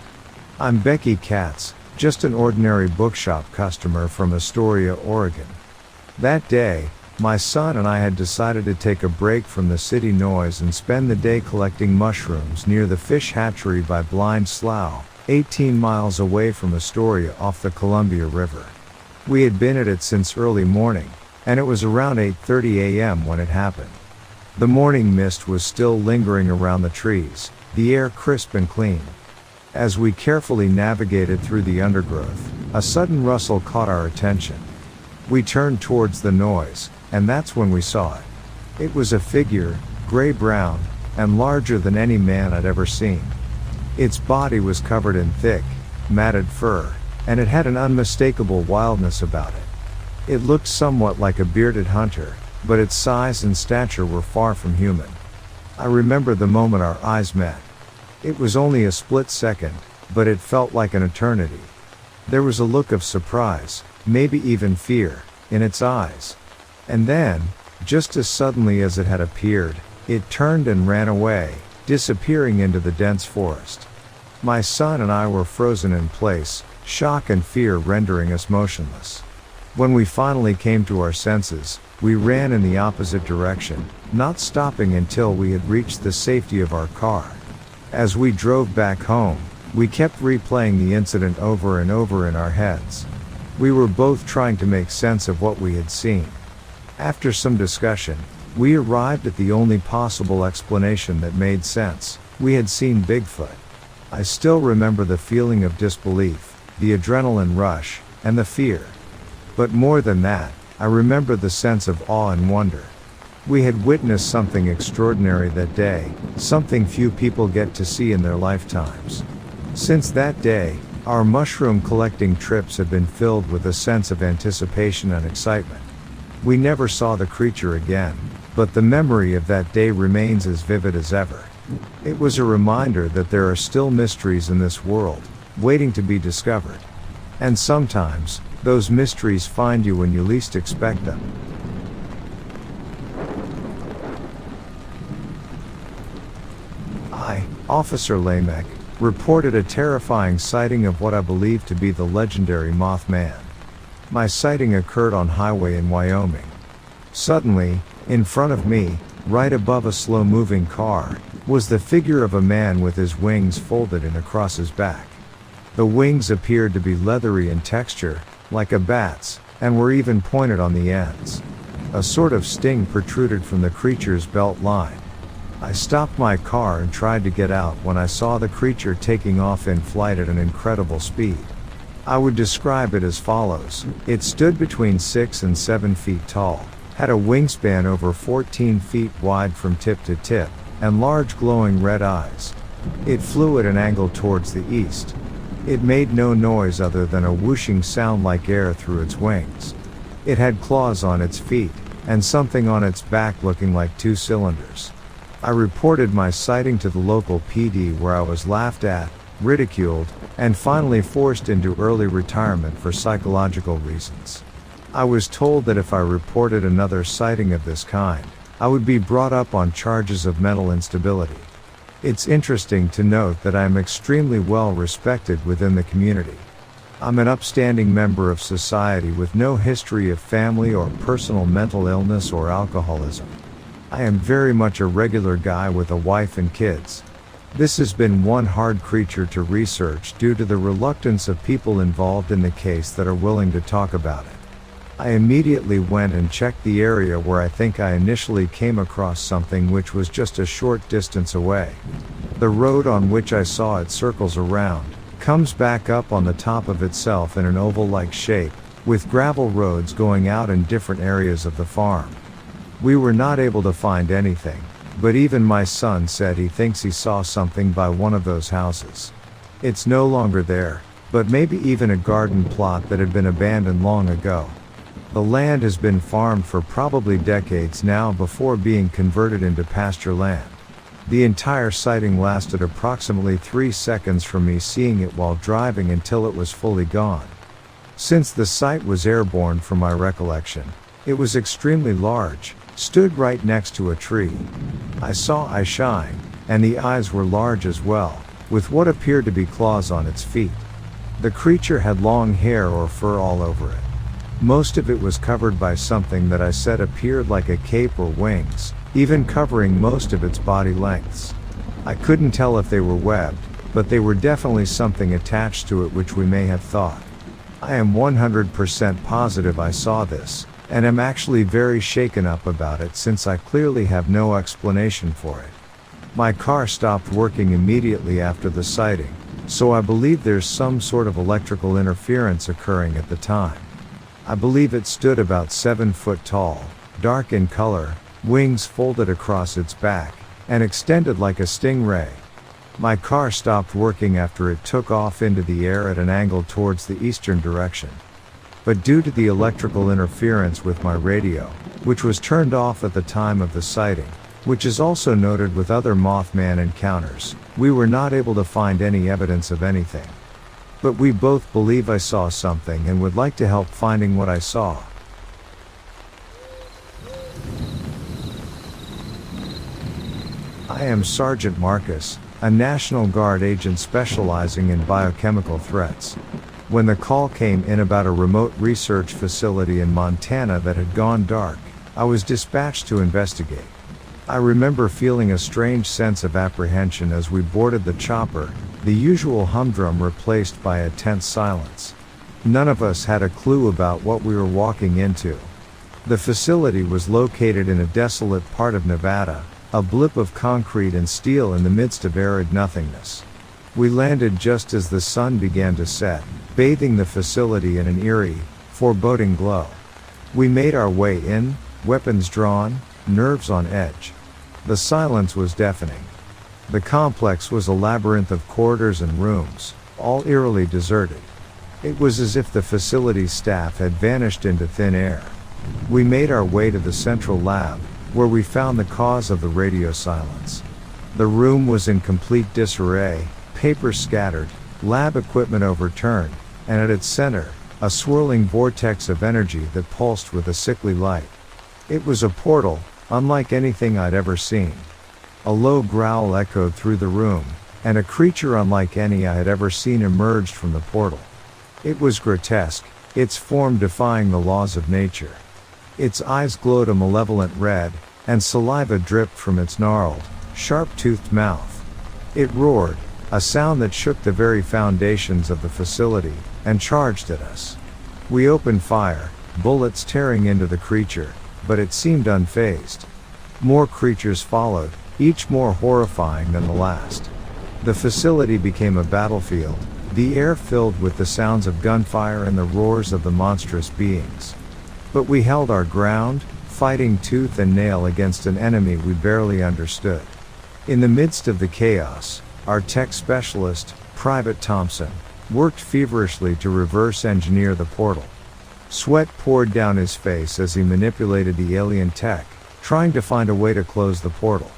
I'm Becky Katz, just an ordinary bookshop customer from Astoria, Oregon. That day, my son and I had decided to take a break from the city noise and spend the day collecting mushrooms near the fish hatchery by Blind Slough, 18 miles away from Astoria off the Columbia River. We had been at it since early morning, and it was around 8:30 a.m. when it happened. The morning mist was still lingering around the trees, the air crisp and clean. As we carefully navigated through the undergrowth, a sudden rustle caught our attention. We turned towards the noise, and that's when we saw it. It was a figure, gray-brown, and larger than any man I'd ever seen. Its body was covered in thick, matted fur, and it had an unmistakable wildness about it. It looked somewhat like a bearded hunter, but its size and stature were far from human. I remember the moment our eyes met. It was only a split second, but it felt like an eternity. There was a look of surprise, maybe even fear, in its eyes. And then, just as suddenly as it had appeared, it turned and ran away, disappearing into the dense forest. My son and I were frozen in place, shock and fear rendering us motionless. When we finally came to our senses, we ran in the opposite direction, not stopping until we had reached the safety of our car. As we drove back home, we kept replaying the incident over and over in our heads. We were both trying to make sense of what we had seen. After some discussion, we arrived at the only possible explanation that made sense. We had seen Bigfoot. I still remember the feeling of disbelief, the adrenaline rush, and the fear. But more than that, I remember the sense of awe and wonder. We had witnessed something extraordinary that day, something few people get to see in their lifetimes. Since that day, our mushroom collecting trips have been filled with a sense of anticipation and excitement. We never saw the creature again, but the memory of that day remains as vivid as ever. It was a reminder that there are still mysteries in this world, waiting to be discovered. And sometimes, those mysteries find you when you least expect them. I, Officer Lamek, reported a terrifying sighting of what I believe to be the legendary Mothman. My sighting occurred on highway in Wyoming. Suddenly, in front of me, right above a slow-moving car, was the figure of a man with his wings folded in across his back. The wings appeared to be leathery in texture, like a bat's, and were even pointed on the ends. A sort of sting protruded from the creature's belt line. I stopped my car and tried to get out when I saw the creature taking off in flight at an incredible speed. I would describe it as follows. It stood between 6 and 7 feet tall, had a wingspan over 14 feet wide from tip to tip, and large glowing red eyes. It flew at an angle towards the east. It made no noise other than a whooshing sound like air through its wings. It had claws on its feet, and something on its back looking like 2 cylinders. I reported my sighting to the local PD, where I was laughed at, ridiculed, and finally forced into early retirement for psychological reasons. I was told that if I reported another sighting of this kind, I would be brought up on charges of mental instability. It's interesting to note that I am extremely well respected within the community. I'm an upstanding member of society with no history of family or personal mental illness or alcoholism. I am very much a regular guy with a wife and kids. This has been one hard creature to research due to the reluctance of people involved in the case that are willing to talk about it. I immediately went and checked the area where I think I initially came across something, which was just a short distance away. The road on which I saw it circles around, comes back up on the top of itself in an oval-like shape, with gravel roads going out in different areas of the farm. We were not able to find anything, but even my son said he thinks he saw something by one of those houses. It's no longer there, but maybe even a garden plot that had been abandoned long ago. The land has been farmed for probably decades now before being converted into pasture land. The entire sighting lasted approximately 3 seconds from me seeing it while driving until it was fully gone. Since the sight was airborne from my recollection, it was extremely large, stood right next to a tree. I saw eyes shine, and the eyes were large as well, with what appeared to be claws on its feet. The creature had long hair or fur all over it. Most of it was covered by something that I said appeared like a cape or wings, even covering most of its body lengths. I couldn't tell if they were webbed, but they were definitely something attached to it, which we may have thought. I am 100% positive I saw this, and am actually very shaken up about it since I clearly have no explanation for it. My car stopped working immediately after the sighting, so I believe there's some sort of electrical interference occurring at the time. I believe it stood about 7 foot tall, dark in color, wings folded across its back, and extended like a stingray. My car stopped working after it took off into the air at an angle towards the eastern direction. But due to the electrical interference with my radio, which was turned off at the time of the sighting, which is also noted with other Mothman encounters, we were not able to find any evidence of anything. But we both believe I saw something and would like to help finding what I saw. I am Sergeant Marcus, a National Guard agent specializing in biochemical threats. When the call came in about a remote research facility in Montana that had gone dark, I was dispatched to investigate. I remember feeling a strange sense of apprehension as we boarded the chopper, the usual humdrum replaced by a tense silence. None of us had a clue about what we were walking into. The facility was located in a desolate part of Nevada, a blip of concrete and steel in the midst of arid nothingness. We landed just as the sun began to set, bathing the facility in an eerie, foreboding glow. We made our way in, weapons drawn, nerves on edge. The silence was deafening. The complex was a labyrinth of corridors and rooms, all eerily deserted. It was as if the facility's staff had vanished into thin air. We made our way to the central lab, where we found the cause of the radio silence. The room was in complete disarray, papers scattered, lab equipment overturned, and at its center, a swirling vortex of energy that pulsed with a sickly light. It was a portal, unlike anything I'd ever seen. A low growl echoed through the room, and a creature unlike any I had ever seen emerged from the portal. It was grotesque, its form defying the laws of nature. Its eyes glowed a malevolent red, and saliva dripped from its gnarled, sharp-toothed mouth. It roared, a sound that shook the very foundations of the facility, and charged at us. We opened fire, bullets tearing into the creature, but it seemed unfazed. More creatures followed, each more horrifying than the last. The facility became a battlefield, the air filled with the sounds of gunfire and the roars of the monstrous beings. But we held our ground, fighting tooth and nail against an enemy we barely understood. In the midst of the chaos, our tech specialist, Private Thompson, worked feverishly to reverse engineer the portal. Sweat poured down his face as he manipulated the alien tech, trying to find a way to close the portal.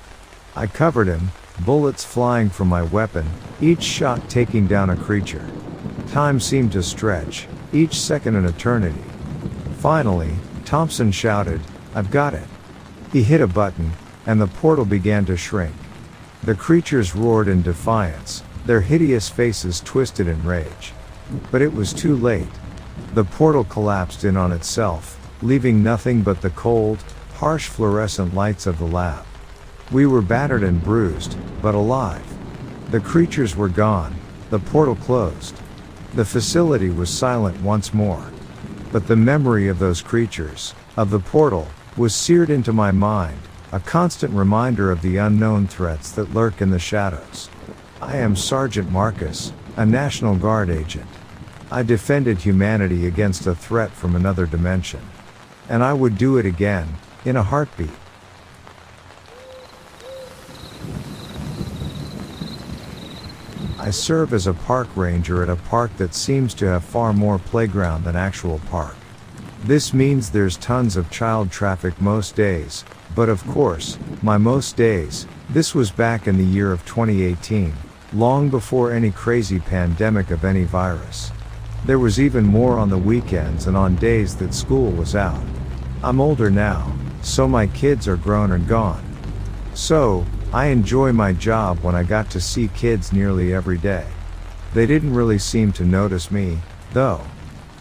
I covered him, bullets flying from my weapon, each shot taking down a creature. Time seemed to stretch, each second an eternity. Finally, Thompson shouted, "I've got it." He hit a button, and the portal began to shrink. The creatures roared in defiance, their hideous faces twisted in rage. But it was too late. The portal collapsed in on itself, leaving nothing but the cold, harsh fluorescent lights of the lab. We were battered and bruised, but alive. The creatures were gone, the portal closed. The facility was silent once more. But the memory of those creatures, of the portal, was seared into my mind, a constant reminder of the unknown threats that lurk in the shadows. I am Sergeant Marcus, a National Guard agent. I defended humanity against a threat from another dimension. And I would do it again, in a heartbeat. I serve as a park ranger at a park that seems to have far more playground than actual park. This means there's tons of child traffic most days, but of course, my most days, this was back in the year of 2018, long before any crazy pandemic of any virus. There was even more on the weekends and on days that school was out. I'm older now, so my kids are grown and gone. So, I enjoy my job when I got to see kids nearly every day. They didn't really seem to notice me, though.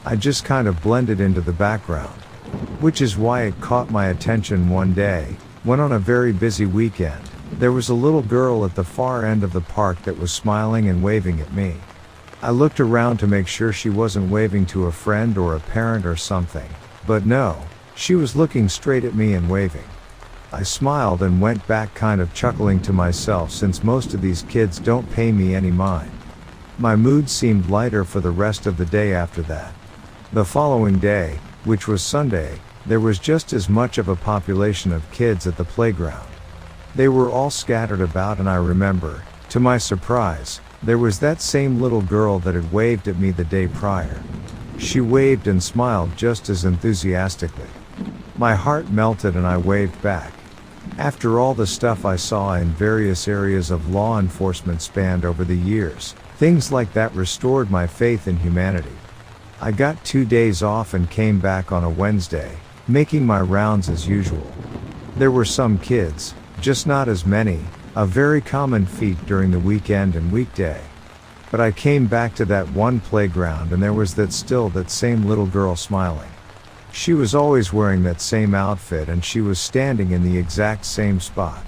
I just kind of blended into the background. Which is why it caught my attention one day, when on a very busy weekend, there was a little girl at the far end of the park that was smiling and waving at me. I looked around to make sure she wasn't waving to a friend or a parent or something, but no, she was looking straight at me and waving. I smiled and went back kind of chuckling to myself since most of these kids don't pay me any mind. My mood seemed lighter for the rest of the day after that. The following day, which was Sunday, there was just as much of a population of kids at the playground. They were all scattered about, and I remember, to my surprise, there was that same little girl that had waved at me the day prior. She waved and smiled just as enthusiastically. My heart melted and I waved back. After all the stuff I saw in various areas of law enforcement spanned over the years, things like that restored my faith in humanity. I got 2 days off and came back on a Wednesday, making my rounds as usual. There were some kids, just not as many, a very common feat during the weekend and weekday. But I came back to that one playground and there was that same little girl smiling. She was always wearing that same outfit and she was standing in the exact same spot.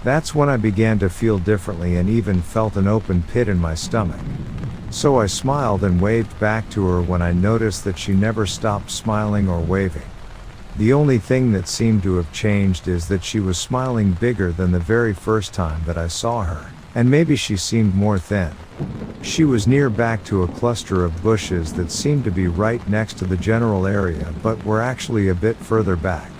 That's when I began to feel differently and even felt an open pit in my stomach. So I smiled and waved back to her when I noticed that she never stopped smiling or waving. The only thing that seemed to have changed is that she was smiling bigger than the very first time that I saw her, and maybe she seemed more thin. She was near back to a cluster of bushes that seemed to be right next to the general area but were actually a bit further back.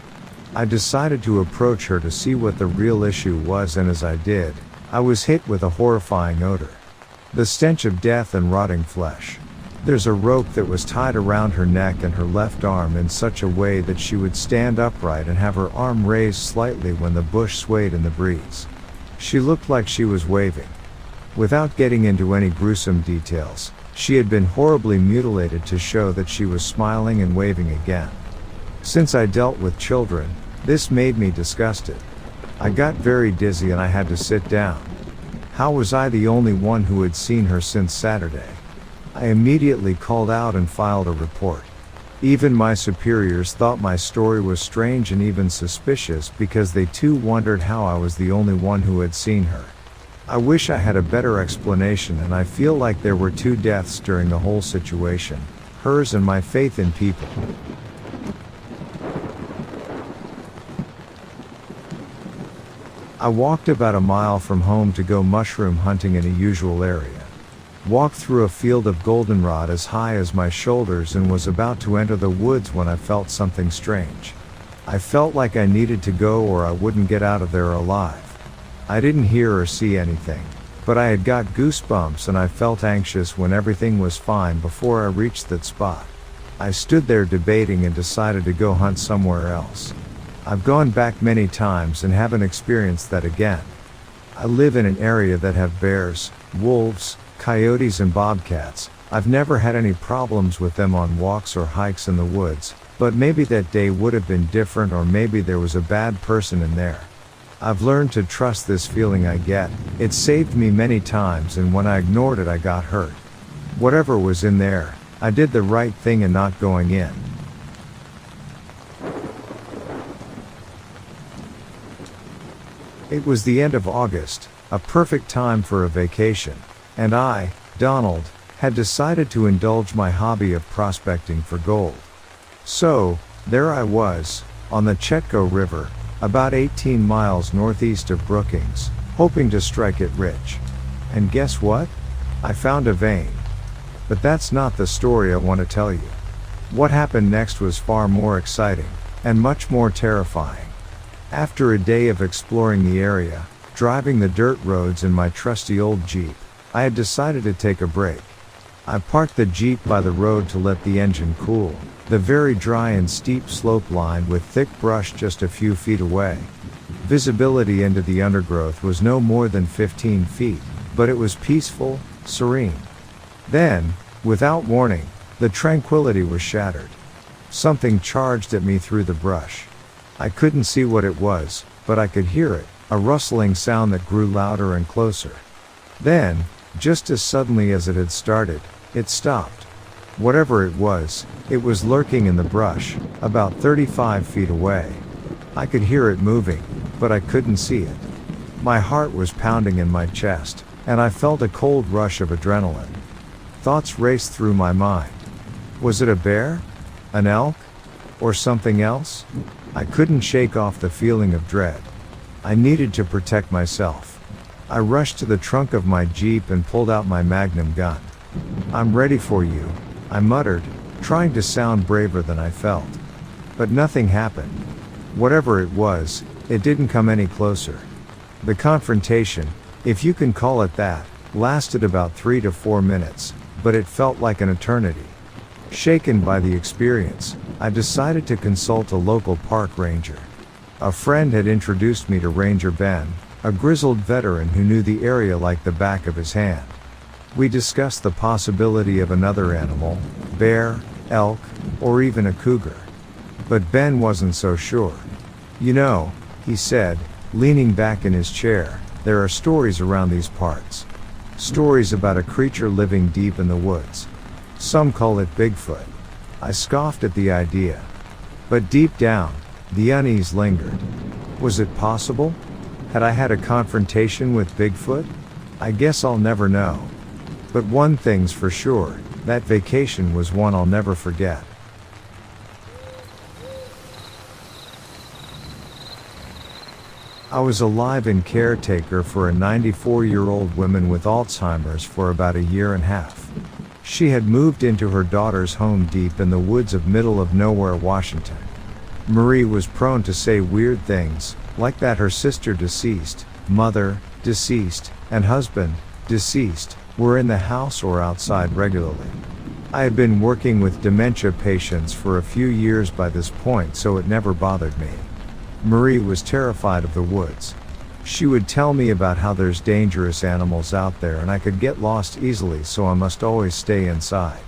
I decided to approach her to see what the real issue was, and as I did, I was hit with a horrifying odor. The stench of death and rotting flesh. There's a rope that was tied around her neck and her left arm in such a way that she would stand upright and have her arm raised slightly when the bush swayed in the breeze. She looked like she was waving. Without getting into any gruesome details, she had been horribly mutilated to show that she was smiling and waving again. Since I dealt with children, this made me disgusted. I got very dizzy and I had to sit down. How was I the only one who had seen her since Saturday? I immediately called out and filed a report. Even my superiors thought my story was strange and even suspicious because they too wondered how I was the only one who had seen her. I wish I had a better explanation, and I feel like there were two deaths during the whole situation, hers and my faith in people. I walked about a mile from home to go mushroom hunting in a usual area. Walked through a field of goldenrod as high as my shoulders and was about to enter the woods when I felt something strange. I felt like I needed to go or I wouldn't get out of there alive. I didn't hear or see anything, but I had got goosebumps and I felt anxious when everything was fine before I reached that spot. I stood there debating and decided to go hunt somewhere else. I've gone back many times and haven't experienced that again. I live in an area that have bears, wolves, coyotes and bobcats. I've never had any problems with them on walks or hikes in the woods, but maybe that day would have been different, or maybe there was a bad person in there. I've learned to trust this feeling I get. It saved me many times, and when I ignored it I got hurt. Whatever was in there, I did the right thing in not going in. It was the end of August, a perfect time for a vacation, and I, Donald, had decided to indulge my hobby of prospecting for gold. So, there I was, on the Chetco River, about 18 miles northeast of Brookings, hoping to strike it rich. And guess what? I found a vein. But that's not the story I want to tell you. What happened next was far more exciting, and much more terrifying. After a day of exploring the area, driving the dirt roads in my trusty old Jeep, I had decided to take a break. I parked the Jeep by the road to let the engine cool, the very dry and steep slope line with thick brush just a few feet away. Visibility into the undergrowth was no more than 15 feet, but it was peaceful, serene. Then, without warning, the tranquility was shattered. Something charged at me through the brush. I couldn't see what it was, but I could hear it, a rustling sound that grew louder and closer. Then, just as suddenly as it had started, it stopped. Whatever it was lurking in the brush, about 35 feet away. I could hear it moving, but I couldn't see it. My heart was pounding in my chest, and I felt a cold rush of adrenaline. Thoughts raced through my mind. Was it a bear? An elk? Or something else? I couldn't shake off the feeling of dread. I needed to protect myself. I rushed to the trunk of my Jeep and pulled out my Magnum gun. "I'm ready for you," I muttered, trying to sound braver than I felt. But nothing happened. Whatever it was, it didn't come any closer. The confrontation, if you can call it that, lasted about 3 to 4 minutes, but it felt like an eternity. Shaken by the experience, I decided to consult a local park ranger. A friend had introduced me to Ranger Ben, a grizzled veteran who knew the area like the back of his hand. We discussed the possibility of another animal, bear, elk, or even a cougar. But Ben wasn't so sure. "You know," he said, leaning back in his chair, "there are stories around these parts. Stories about a creature living deep in the woods. Some call it Bigfoot." I scoffed at the idea. But deep down, the unease lingered. Was it possible? Had I had a confrontation with Bigfoot? I guess I'll never know. But one thing's for sure, that vacation was one I'll never forget. I was a live-in caretaker for a 94-year-old woman with Alzheimer's for about a year and a half. She had moved into her daughter's home deep in the woods of middle of nowhere, Washington. Marie was prone to say weird things, like that her sister deceased, mother, deceased, and husband, deceased, were in the house or outside regularly. I had been working with dementia patients for a few years by this point, so it never bothered me. Marie was terrified of the woods. She would tell me about how there's dangerous animals out there and I could get lost easily, so I must always stay inside.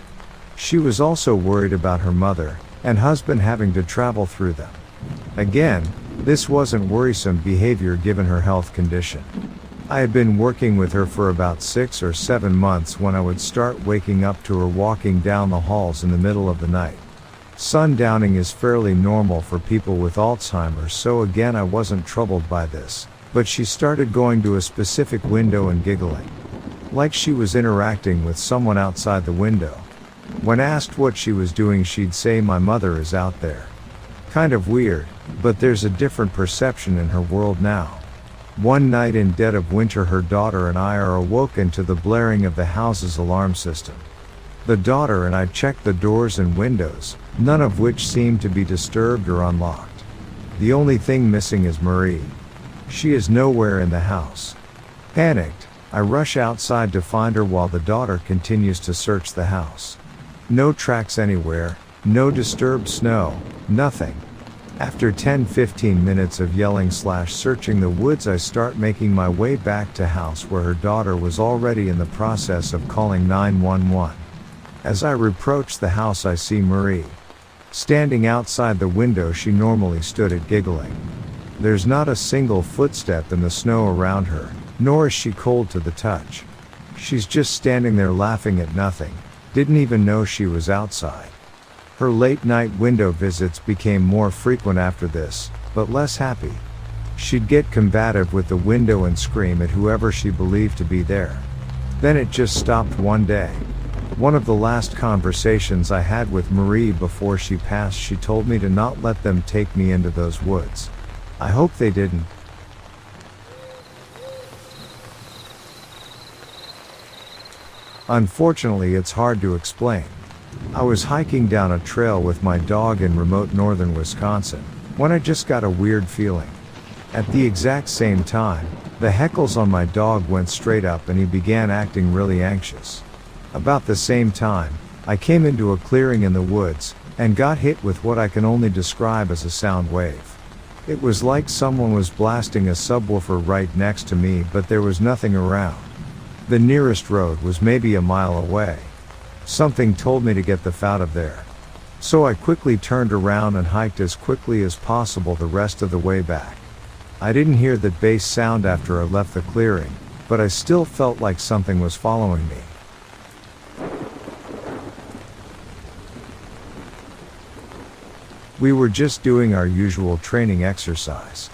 She was also worried about her mother and husband having to travel through them. Again, this wasn't worrisome behavior given her health condition. I had been working with her for about 6 or 7 months when I would start waking up to her walking down the halls in the middle of the night. Sundowning is fairly normal for people with Alzheimer's, so again I wasn't troubled by this, but she started going to a specific window and giggling. Like she was interacting with someone outside the window. When asked what she was doing, she'd say, "My mother is out there." Kind of weird, but there's a different perception in her world now. One night in dead of winter, her daughter and I are awoken to the blaring of the house's alarm system. The daughter and I checked the doors and windows, none of which seemed to be disturbed or unlocked. The only thing missing is Marie. She is nowhere in the house. Panicked, I rush outside to find her while the daughter continues to search the house. No tracks anywhere, no disturbed snow, nothing. After 10-15 minutes of yelling/searching the woods, I start making my way back to house where her daughter was already in the process of calling 911. As I approach the house, I see Marie. Standing outside the window she normally stood at, giggling. There's not a single footstep in the snow around her, nor is she cold to the touch. She's just standing there laughing at nothing, didn't even know she was outside. Her late night window visits became more frequent after this, but less happy. She'd get combative with the window and scream at whoever she believed to be there. Then it just stopped one day. One of the last conversations I had with Marie before she passed, she told me to not let them take me into those woods. I hope they didn't. Unfortunately, it's hard to explain. I was hiking down a trail with my dog in remote northern Wisconsin, when I just got a weird feeling. At the exact same time, the heckles on my dog went straight up and he began acting really anxious. About the same time, I came into a clearing in the woods, and got hit with what I can only describe as a sound wave. It was like someone was blasting a subwoofer right next to me, but there was nothing around. The nearest road was maybe a mile away. Something told me to get the f out of there. So I quickly turned around and hiked as quickly as possible the rest of the way back. I didn't hear that bass sound after I left the clearing, but I still felt like something was following me. We were just doing our usual training exercise.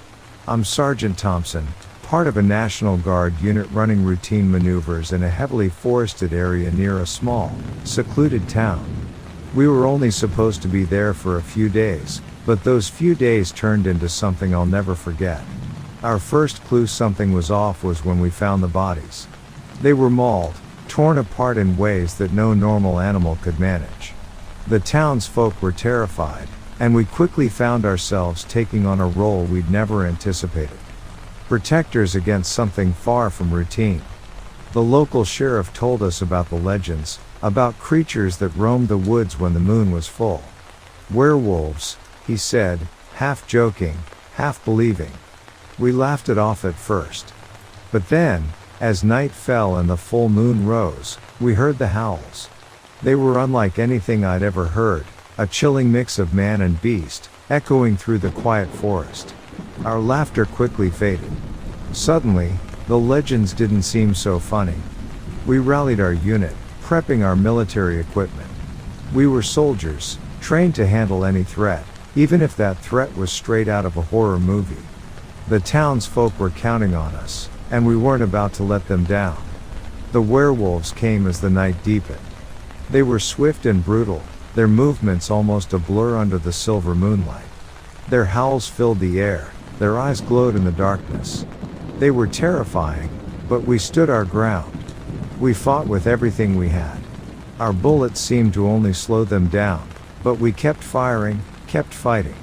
I'm Sergeant Thompson, part of a National Guard unit running routine maneuvers in a heavily forested area near a small, secluded town. We were only supposed to be there for a few days, but those few days turned into something I'll never forget. Our first clue something was off was when we found the bodies. They were mauled, torn apart in ways that no normal animal could manage. The townsfolk were terrified, and we quickly found ourselves taking on a role we'd never anticipated. Protectors against something far from routine. The local sheriff told us about the legends, about creatures that roamed the woods when the moon was full. Werewolves, he said, half joking, half believing. We laughed it off at first. But then, as night fell and the full moon rose, we heard the howls. They were unlike anything I'd ever heard, a chilling mix of man and beast, echoing through the quiet forest. Our laughter quickly faded. Suddenly, the legends didn't seem so funny. We rallied our unit, prepping our military equipment. We were soldiers, trained to handle any threat, even if that threat was straight out of a horror movie. The townsfolk were counting on us, and we weren't about to let them down. The werewolves came as the night deepened. They were swift and brutal, their movements almost a blur under the silver moonlight. Their howls filled the air, their eyes glowed in the darkness. They were terrifying, but we stood our ground. We fought with everything we had. Our bullets seemed to only slow them down, but we kept firing, kept fighting.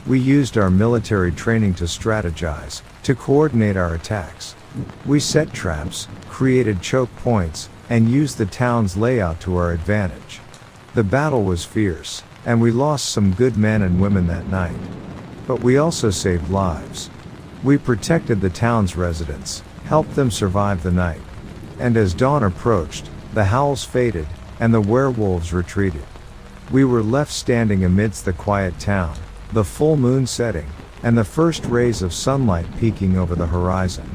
We used our military training to strategize, to coordinate our attacks. We set traps, created choke points, and used the town's layout to our advantage. The battle was fierce, and we lost some good men and women that night. But we also saved lives. We protected the town's residents, helped them survive the night. And as dawn approached, the howls faded, and the werewolves retreated. We were left standing amidst the quiet town, the full moon setting, and the first rays of sunlight peeking over the horizon.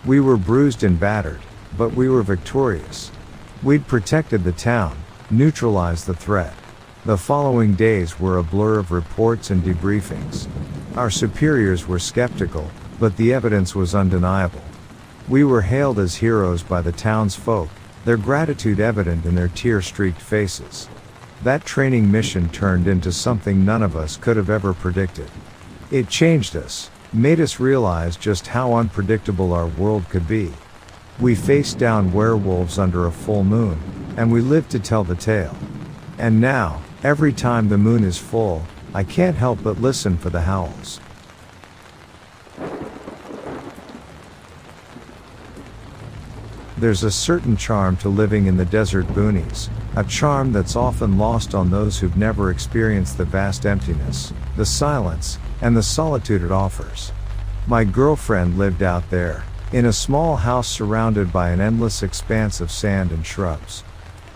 We were bruised and battered, but we were victorious. We'd protected the town, neutralized the threat. The following days were a blur of reports and debriefings. Our superiors were skeptical, but the evidence was undeniable. We were hailed as heroes by the townsfolk, their gratitude evident in their tear-streaked faces. That training mission turned into something none of us could have ever predicted. It changed us, made us realize just how unpredictable our world could be. We faced down werewolves under a full moon, and we lived to tell the tale. And now, every time the moon is full, I can't help but listen for the howls. There's a certain charm to living in the desert boonies, a charm that's often lost on those who've never experienced the vast emptiness, the silence, and the solitude it offers. My girlfriend lived out there, in a small house surrounded by an endless expanse of sand and shrubs.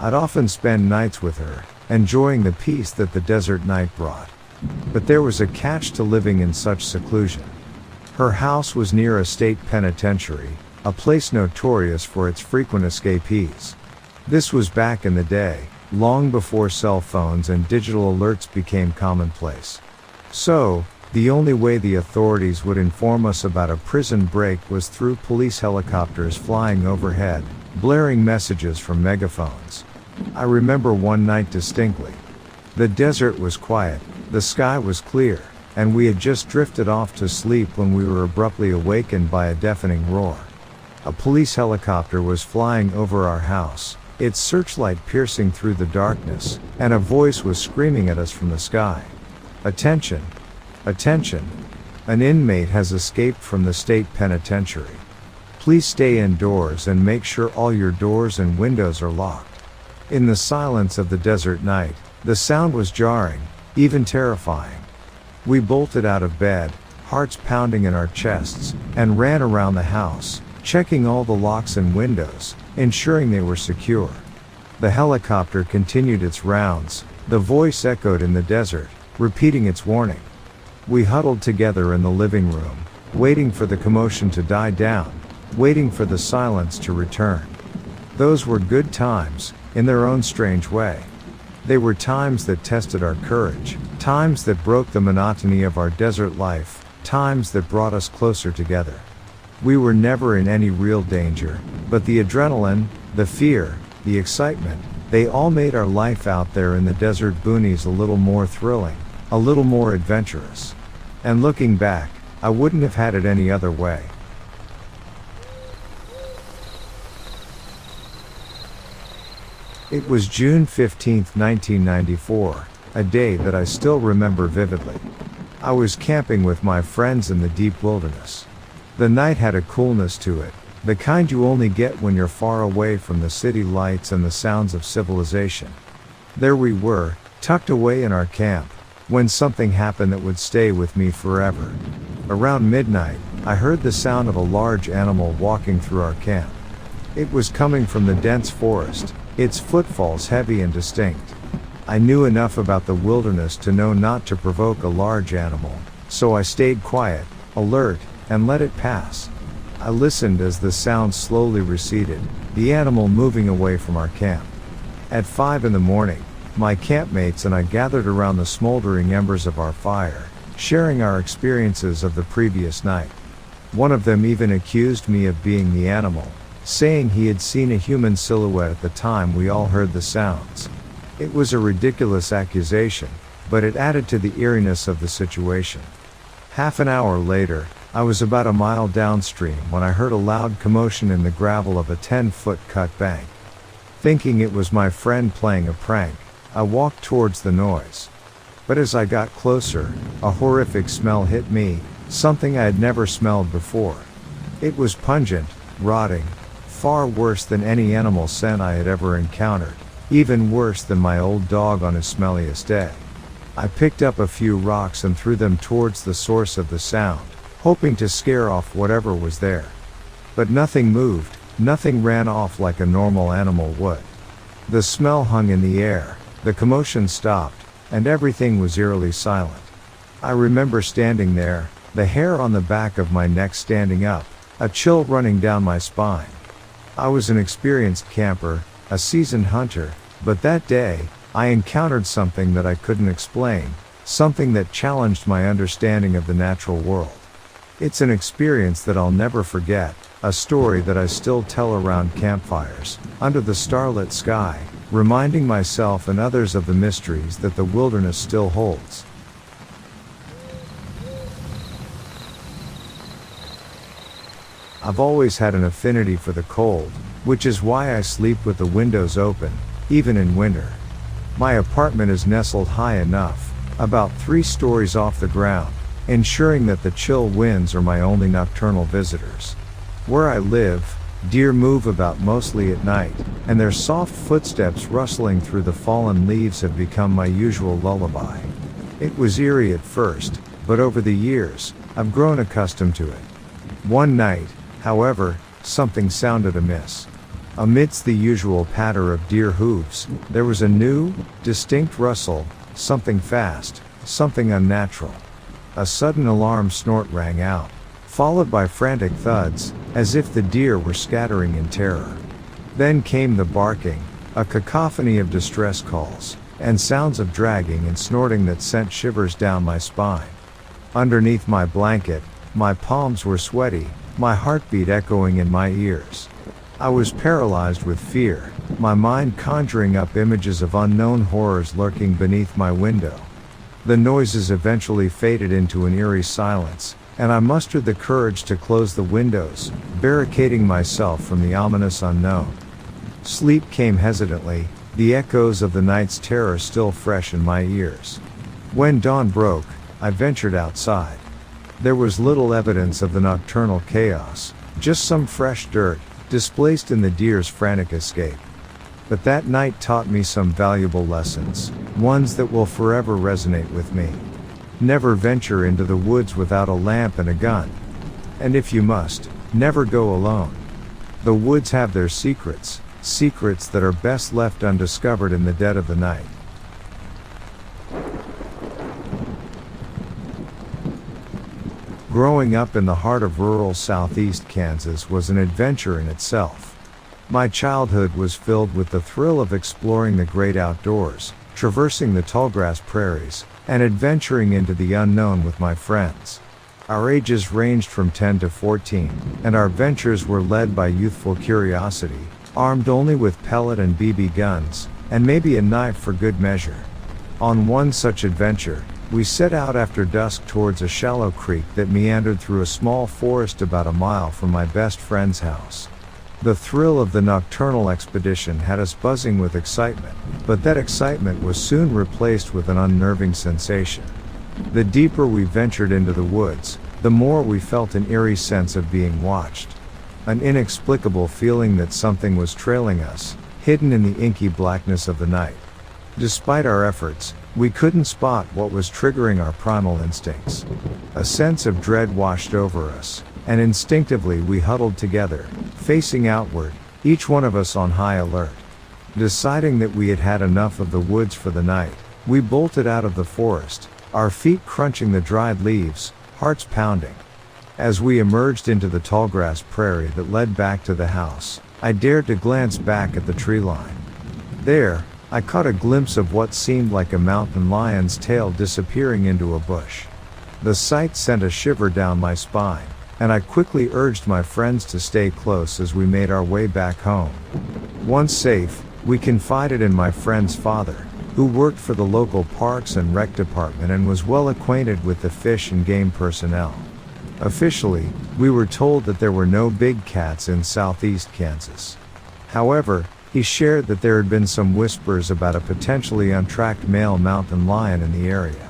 I'd often spend nights with her, enjoying the peace that the desert night brought. But there was a catch to living in such seclusion. Her house was near a state penitentiary, a place notorious for its frequent escapees. This was back in the day, long before cell phones and digital alerts became commonplace. So, the only way the authorities would inform us about a prison break was through police helicopters flying overhead, blaring messages from megaphones. I remember one night distinctly. The desert was quiet, the sky was clear, and we had just drifted off to sleep when we were abruptly awakened by a deafening roar. A police helicopter was flying over our house, its searchlight piercing through the darkness, and a voice was screaming at us from the sky. "Attention! Attention! An inmate has escaped from the state penitentiary. Please stay indoors and make sure all your doors and windows are locked." In the silence of the desert night, the sound was jarring, even terrifying. We bolted out of bed, hearts pounding in our chests, and ran around the house, checking all the locks and windows, ensuring they were secure. The helicopter continued its rounds, the voice echoed in the desert, repeating its warning. We huddled together in the living room, waiting for the commotion to die down, waiting for the silence to return. Those were good times, in their own strange way. They were times that tested our courage, times that broke the monotony of our desert life, times that brought us closer together. We were never in any real danger, but the adrenaline, the fear, the excitement, they all made our life out there in the desert boonies a little more thrilling, a little more adventurous. And looking back, I wouldn't have had it any other way. It was June 15, 1994, a day that I still remember vividly. I was camping with my friends in the deep wilderness. The night had a coolness to it, the kind you only get when you're far away from the city lights and the sounds of civilization. There we were, tucked away in our camp, when something happened that would stay with me forever. Around midnight, I heard the sound of a large animal walking through our camp. It was coming from the dense forest, its footfalls heavy and distinct. I knew enough about the wilderness to know not to provoke a large animal, so I stayed quiet, alert, and let it pass. I listened as the sound slowly receded, the animal moving away from our camp. At 5 in the morning, My campmates and I gathered around the smoldering embers of our fire, sharing our experiences of the previous night. One of them even accused me of being the animal, saying he had seen a human silhouette at the time we all heard the sounds. It was a ridiculous accusation, but it added to the eeriness of the situation. Half an hour later, I was about a mile downstream when I heard a loud commotion in the gravel of a 10-foot cut bank. Thinking it was my friend playing a prank, I walked towards the noise. But as I got closer, a horrific smell hit me, something I had never smelled before. It was pungent, rotting, far worse than any animal scent I had ever encountered, even worse than my old dog on his smelliest day. I picked up a few rocks and threw them towards the source of the sound, hoping to scare off whatever was there. But nothing moved, nothing ran off like a normal animal would. The smell hung in the air, the commotion stopped, and everything was eerily silent. I remember standing there, the hair on the back of my neck standing up, a chill running down my spine. I was an experienced camper, a seasoned hunter, but that day, I encountered something that I couldn't explain, something that challenged my understanding of the natural world. It's an experience that I'll never forget, a story that I still tell around campfires, under the starlit sky, reminding myself and others of the mysteries that the wilderness still holds. I've always had an affinity for the cold, which is why I sleep with the windows open, even in winter. My apartment is nestled high enough, about 3 stories off the ground, ensuring that the chill winds are my only nocturnal visitors. Where I live, deer move about mostly at night, and their soft footsteps rustling through the fallen leaves have become my usual lullaby. It was eerie at first, but over the years, I've grown accustomed to it. One night, however, something sounded amiss. Amidst the usual patter of deer hooves, there was a new, distinct rustle, something fast, something unnatural. A sudden alarm snort rang out, followed by frantic thuds, as if the deer were scattering in terror. Then came the barking, a cacophony of distress calls, and sounds of dragging and snorting that sent shivers down my spine. Underneath my blanket, my palms were sweaty, my heartbeat echoing in my ears. I was paralyzed with fear, my mind conjuring up images of unknown horrors lurking beneath my window. The noises eventually faded into an eerie silence, and I mustered the courage to close the windows, barricading myself from the ominous unknown. Sleep came hesitantly, the echoes of the night's terror still fresh in my ears. When dawn broke, I ventured outside. There was little evidence of the nocturnal chaos, just some fresh dirt, displaced in the deer's frantic escape. But that night taught me some valuable lessons, ones that will forever resonate with me. Never venture into the woods without a lamp and a gun. And if you must, never go alone. The woods have their secrets, secrets that are best left undiscovered in the dead of the night. Growing up in the heart of rural southeast Kansas was an adventure in itself. My childhood was filled with the thrill of exploring the great outdoors, traversing the tallgrass prairies, and adventuring into the unknown with my friends. Our ages ranged from 10 to 14, and our ventures were led by youthful curiosity, armed only with pellet and BB guns, and maybe a knife for good measure. On one such adventure, we set out after dusk towards a shallow creek that meandered through a small forest about a mile from my best friend's house. The thrill of the nocturnal expedition had us buzzing with excitement, but that excitement was soon replaced with an unnerving sensation. The deeper we ventured into the woods, the more we felt an eerie sense of being watched. An inexplicable feeling that something was trailing us, hidden in the inky blackness of the night. Despite our efforts, we couldn't spot what was triggering our primal instincts. A sense of dread washed over us, and instinctively we huddled together, facing outward, each one of us on high alert. Deciding that we had had enough of the woods for the night, we bolted out of the forest, our feet crunching the dried leaves, hearts pounding. As we emerged into the tallgrass prairie that led back to the house, I dared to glance back at the tree line. There, I caught a glimpse of what seemed like a mountain lion's tail disappearing into a bush. The sight sent a shiver down my spine, and I quickly urged my friends to stay close as we made our way back home. Once safe, we confided in my friend's father, who worked for the local Parks and Rec department and was well acquainted with the fish and game personnel. Officially, we were told that there were no big cats in southeast Kansas. However, he shared that there had been some whispers about a potentially untracked male mountain lion in the area.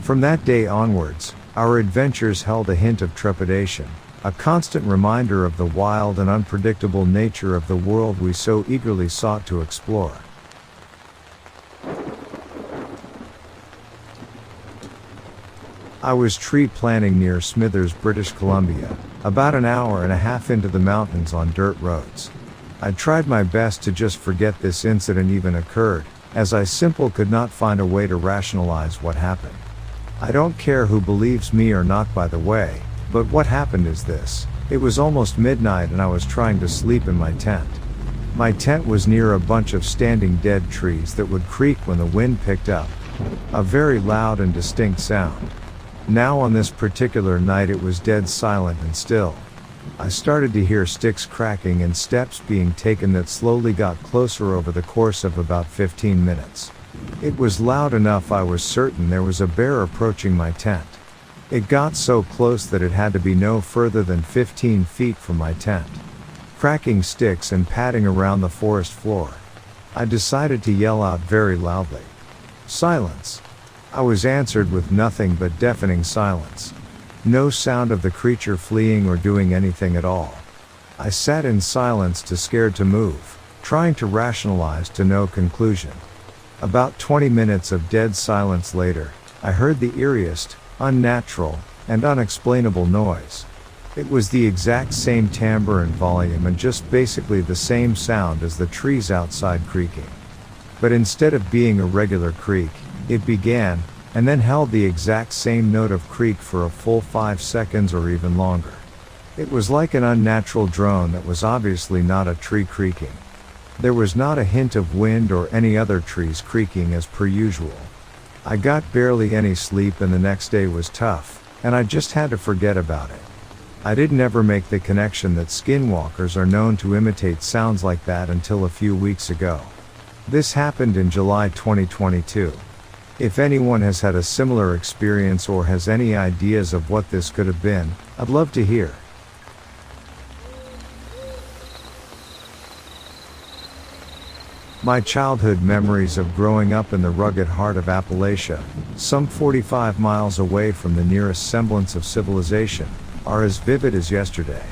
From that day onwards, our adventures held a hint of trepidation, a constant reminder of the wild and unpredictable nature of the world we so eagerly sought to explore. I was tree planting near Smithers, British Columbia, about an hour and a half into the mountains on dirt roads. I tried my best to just forget this incident even occurred, as I simply could not find a way to rationalize what happened. I don't care who believes me or not, by the way, but what happened is this. It was almost midnight and I was trying to sleep in my tent. My tent was near a bunch of standing dead trees that would creak when the wind picked up. A very loud and distinct sound. Now on this particular night it was dead silent and still. I started to hear sticks cracking and steps being taken that slowly got closer over the course of about 15 minutes. It was loud enough I was certain there was a bear approaching my tent. It got so close that it had to be no further than 15 feet from my tent. Cracking sticks and padding around the forest floor. I decided to yell out very loudly. Silence! I was answered with nothing but deafening silence. No sound of the creature fleeing or doing anything at all. I sat in silence, too scared to move, trying to rationalize to no conclusion. About 20 minutes of dead silence later, I heard the eeriest, unnatural, and unexplainable noise. It was the exact same timbre and volume and just basically the same sound as the trees outside creaking. But instead of being a regular creak, it began, and then held the exact same note of creak for a full 5 seconds or even longer. It was like an unnatural drone that was obviously not a tree creaking. There was not a hint of wind or any other trees creaking as per usual. I got barely any sleep and the next day was tough, and I just had to forget about it. I didn't ever make the connection that skinwalkers are known to imitate sounds like that until a few weeks ago. This happened in July 2022. If anyone has had a similar experience or has any ideas of what this could have been, I'd love to hear. My childhood memories of growing up in the rugged heart of Appalachia, some 45 miles away from the nearest semblance of civilization, are as vivid as yesterday.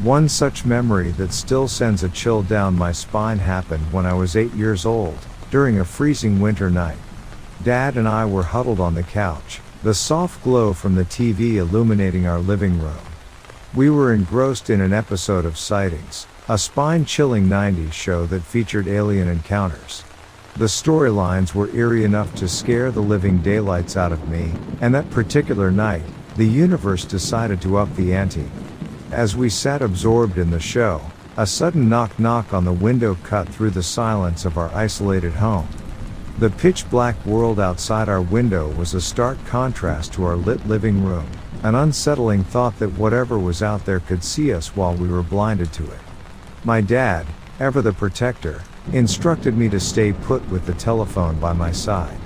One such memory that still sends a chill down my spine happened when I was 8 years old, during a freezing winter night. Dad and I were huddled on the couch, the soft glow from the TV illuminating our living room. We were engrossed in an episode of Sightings, a spine-chilling 90s show that featured alien encounters. The storylines were eerie enough to scare the living daylights out of me, and that particular night, the universe decided to up the ante. As we sat absorbed in the show, a sudden knock-knock on the window cut through the silence of our isolated home. The pitch-black world outside our window was a stark contrast to our lit living room, an unsettling thought that whatever was out there could see us while we were blinded to it. My dad, ever the protector, instructed me to stay put with the telephone by my side.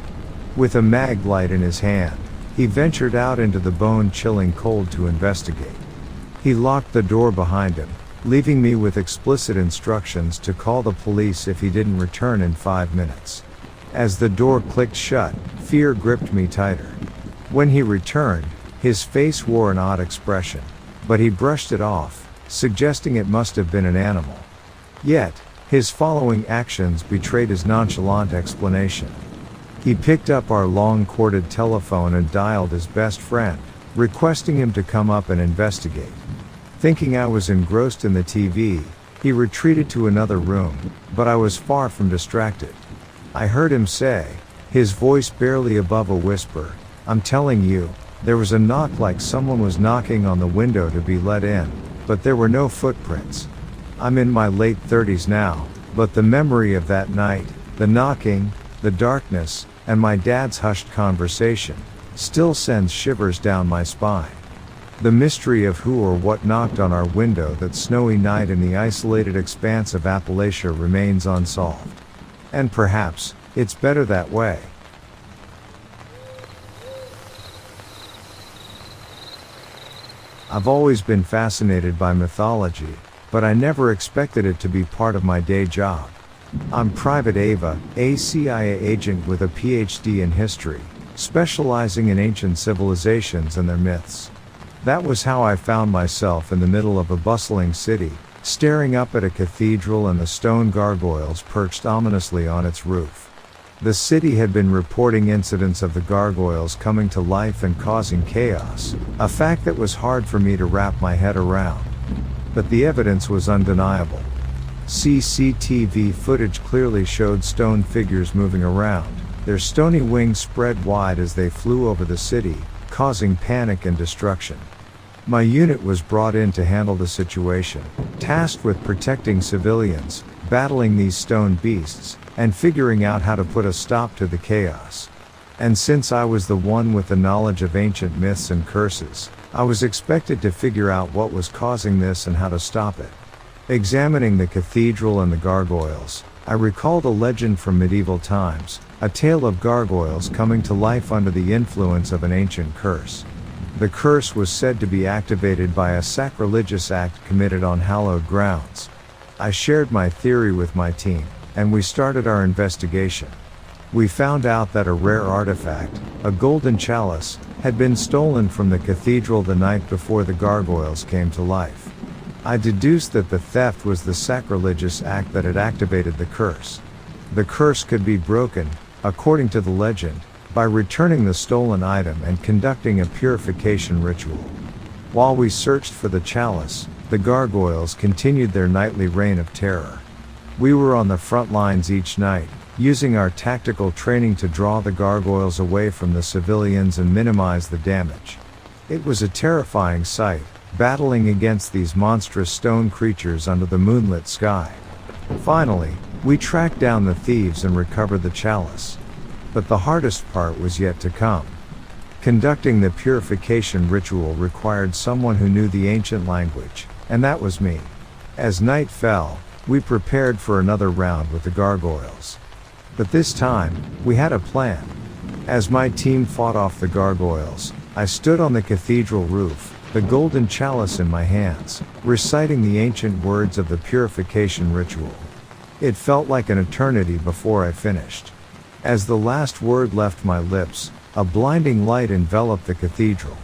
With a mag light in his hand, he ventured out into the bone-chilling cold to investigate. He locked the door behind him, leaving me with explicit instructions to call the police if he didn't return in 5 minutes. As the door clicked shut, fear gripped me tighter. When he returned, his face wore an odd expression, but he brushed it off, suggesting it must have been an animal. Yet, his following actions betrayed his nonchalant explanation. He picked up our long-corded telephone and dialed his best friend, requesting him to come up and investigate. Thinking I was engrossed in the TV, he retreated to another room, but I was far from distracted. I heard him say, his voice barely above a whisper, "I'm telling you, there was a knock like someone was knocking on the window to be let in, but there were no footprints." I'm in my late 30s now, but the memory of that night, The knocking, the darkness, and my dad's hushed conversation still sends shivers down my spine. The mystery of who or what knocked on our window that snowy night in the isolated expanse of Appalachia remains unsolved. And perhaps, it's better that way. I've always been fascinated by mythology, but I never expected it to be part of my day job. I'm Private Ava, a CIA agent with a PhD in history, specializing in ancient civilizations and their myths. That was how I found myself in the middle of a bustling city, staring up at a cathedral and the stone gargoyles perched ominously on its roof. The city had been reporting incidents of the gargoyles coming to life and causing chaos, a fact that was hard for me to wrap my head around. But the evidence was undeniable. CCTV footage clearly showed stone figures moving around, their stony wings spread wide as they flew over the city, causing panic and destruction. My unit was brought in to handle the situation, tasked with protecting civilians, battling these stone beasts, and figuring out how to put a stop to the chaos. And since I was the one with the knowledge of ancient myths and curses, I was expected to figure out what was causing this and how to stop it. Examining the cathedral and the gargoyles, I recalled a legend from medieval times, a tale of gargoyles coming to life under the influence of an ancient curse. The curse was said to be activated by a sacrilegious act committed on hallowed grounds. I shared my theory with my team, and we started our investigation. We found out that a rare artifact, a golden chalice, had been stolen from the cathedral the night before the gargoyles came to life. I deduced that the theft was the sacrilegious act that had activated the curse. The curse could be broken, according to the legend, by returning the stolen item and conducting a purification ritual. While we searched for the chalice, the gargoyles continued their nightly reign of terror. We were on the front lines each night, using our tactical training to draw the gargoyles away from the civilians and minimize the damage. It was a terrifying sight, battling against these monstrous stone creatures under the moonlit sky. Finally, we tracked down the thieves and recovered the chalice. But the hardest part was yet to come. Conducting the purification ritual required someone who knew the ancient language, and that was me. As night fell, we prepared for another round with the gargoyles. But this time, we had a plan. As my team fought off the gargoyles, I stood on the cathedral roof, the golden chalice in my hands, reciting the ancient words of the purification ritual. It felt like an eternity before I finished. As the last word left my lips, a blinding light enveloped the cathedral.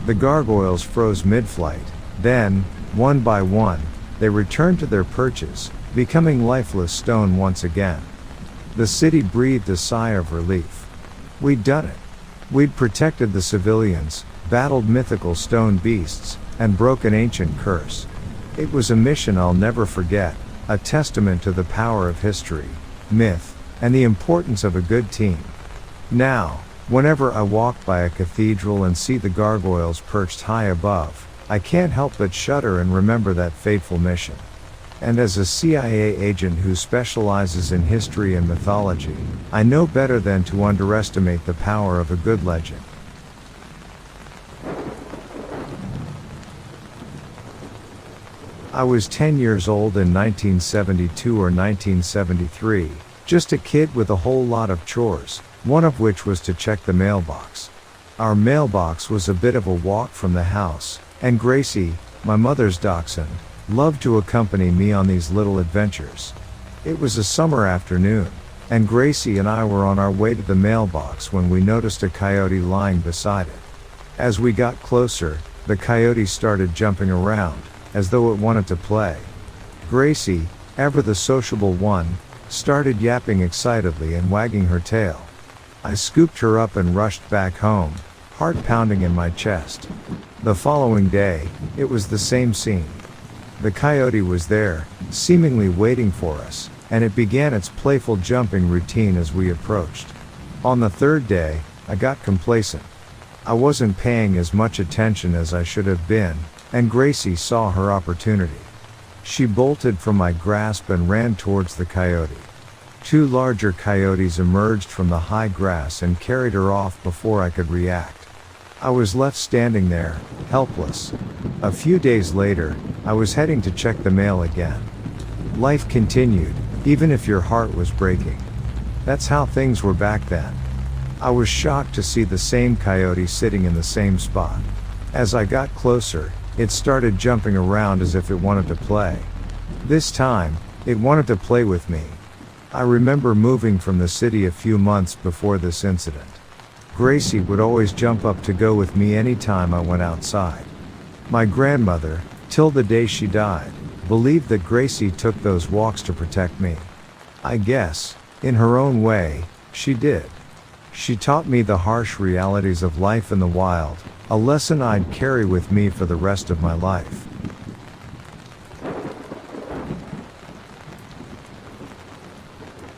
The gargoyles froze mid-flight, then, one by one, they returned to their perches, becoming lifeless stone once again. The city breathed a sigh of relief. We'd done it. We'd protected the civilians, battled mythical stone beasts, and broke an ancient curse. It was a mission I'll never forget, a testament to the power of history, myth, and the importance of a good team. Now, whenever I walk by a cathedral and see the gargoyles perched high above, I can't help but shudder and remember that fateful mission. And as a CIA agent who specializes in history and mythology, I know better than to underestimate the power of a good legend. I was 10 years old in 1972 or 1973, just a kid with a whole lot of chores, one of which was to check the mailbox. Our mailbox was a bit of a walk from the house, and Gracie, my mother's dachshund, loved to accompany me on these little adventures. It was a summer afternoon, and Gracie and I were on our way to the mailbox when we noticed a coyote lying beside it. As we got closer, the coyote started jumping around, as though it wanted to play. Gracie, ever the sociable one, started yapping excitedly and wagging her tail. I scooped her up and rushed back home, heart pounding in my chest. The following day, it was the same scene. The coyote was there, seemingly waiting for us, and it began its playful jumping routine as we approached. On the third day, I got complacent. I wasn't paying as much attention as I should have been, and Gracie saw her opportunity. She bolted from my grasp and ran towards the coyote. 2 larger coyotes emerged from the high grass and carried her off before I could react. I was left standing there, helpless. A few days later, I was heading to check the mail again. Life continued, even if your heart was breaking. That's how things were back then. I was shocked to see the same coyote sitting in the same spot. As I got closer, it started jumping around as if it wanted to play. This time, it wanted to play with me. I remember moving from the city a few months before this incident. Gracie would always jump up to go with me anytime I went outside. My grandmother, till the day she died, believed that Gracie took those walks to protect me. I guess, in her own way, she did. She taught me the harsh realities of life in the wild, a lesson I'd carry with me for the rest of my life.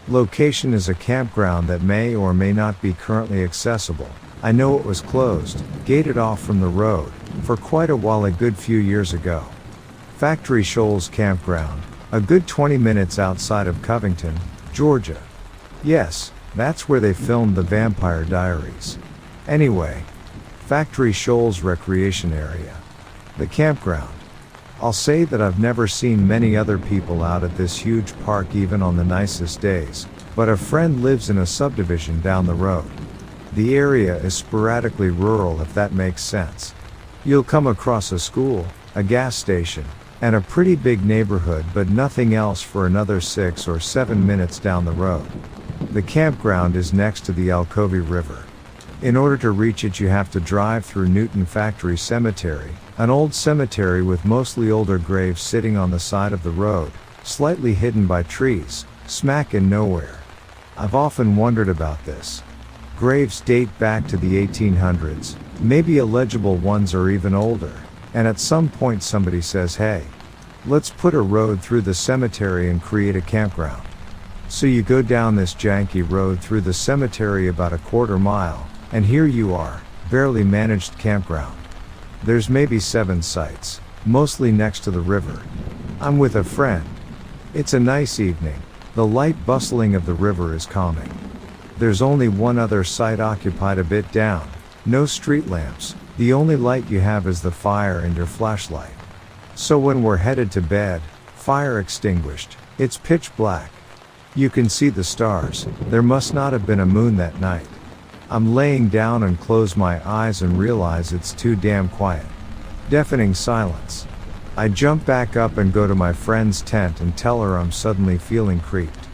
Location is a campground that may or may not be currently accessible. I know it was closed, gated off from the road, for quite a while a good few years ago. Factory Shoals Campground, a good 20 minutes outside of Covington, Georgia. Yes, that's where they filmed The Vampire Diaries. Anyway, Factory Shoals Recreation Area. The campground. I'll say that I've never seen many other people out at this huge park even on the nicest days, but a friend lives in a subdivision down the road. The area is sporadically rural, if that makes sense. You'll come across a school, a gas station, and a pretty big neighborhood, but nothing else for another 6 or 7 minutes down the road. The campground is next to the Alcovy River. In order to reach it, you have to drive through Newton Factory Cemetery, an old cemetery with mostly older graves sitting on the side of the road, slightly hidden by trees, smack in nowhere. I've often wondered about this. Graves date back to the 1800s, maybe illegible ones are even older, and at some point somebody says, hey, let's put a road through the cemetery and create a campground. So you go down this janky road through the cemetery about a quarter mile, and here you are, barely managed campground. There's maybe 7 sites, mostly next to the river. I'm with a friend. It's a nice evening. The light bustling of the river is calming. There's only one other site occupied a bit down. No street lamps, the only light you have is the fire and your flashlight. So when we're headed to bed, fire extinguished, it's pitch black. You can see the stars. There must not have been a moon that night. I'm laying down and close my eyes and realize it's too damn quiet. Deafening silence. I jump back up and go to my friend's tent and tell her I'm suddenly feeling creeped.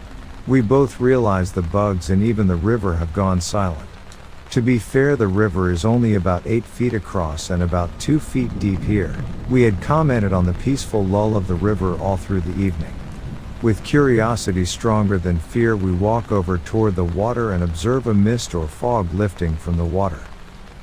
We both realize the bugs and even the river have gone silent. To be fair, the river is only about 8 feet across and about 2 feet deep here. We had commented on the peaceful lull of the river all through the evening. With curiosity stronger than fear, we walk over toward the water and observe a mist or fog lifting from the water.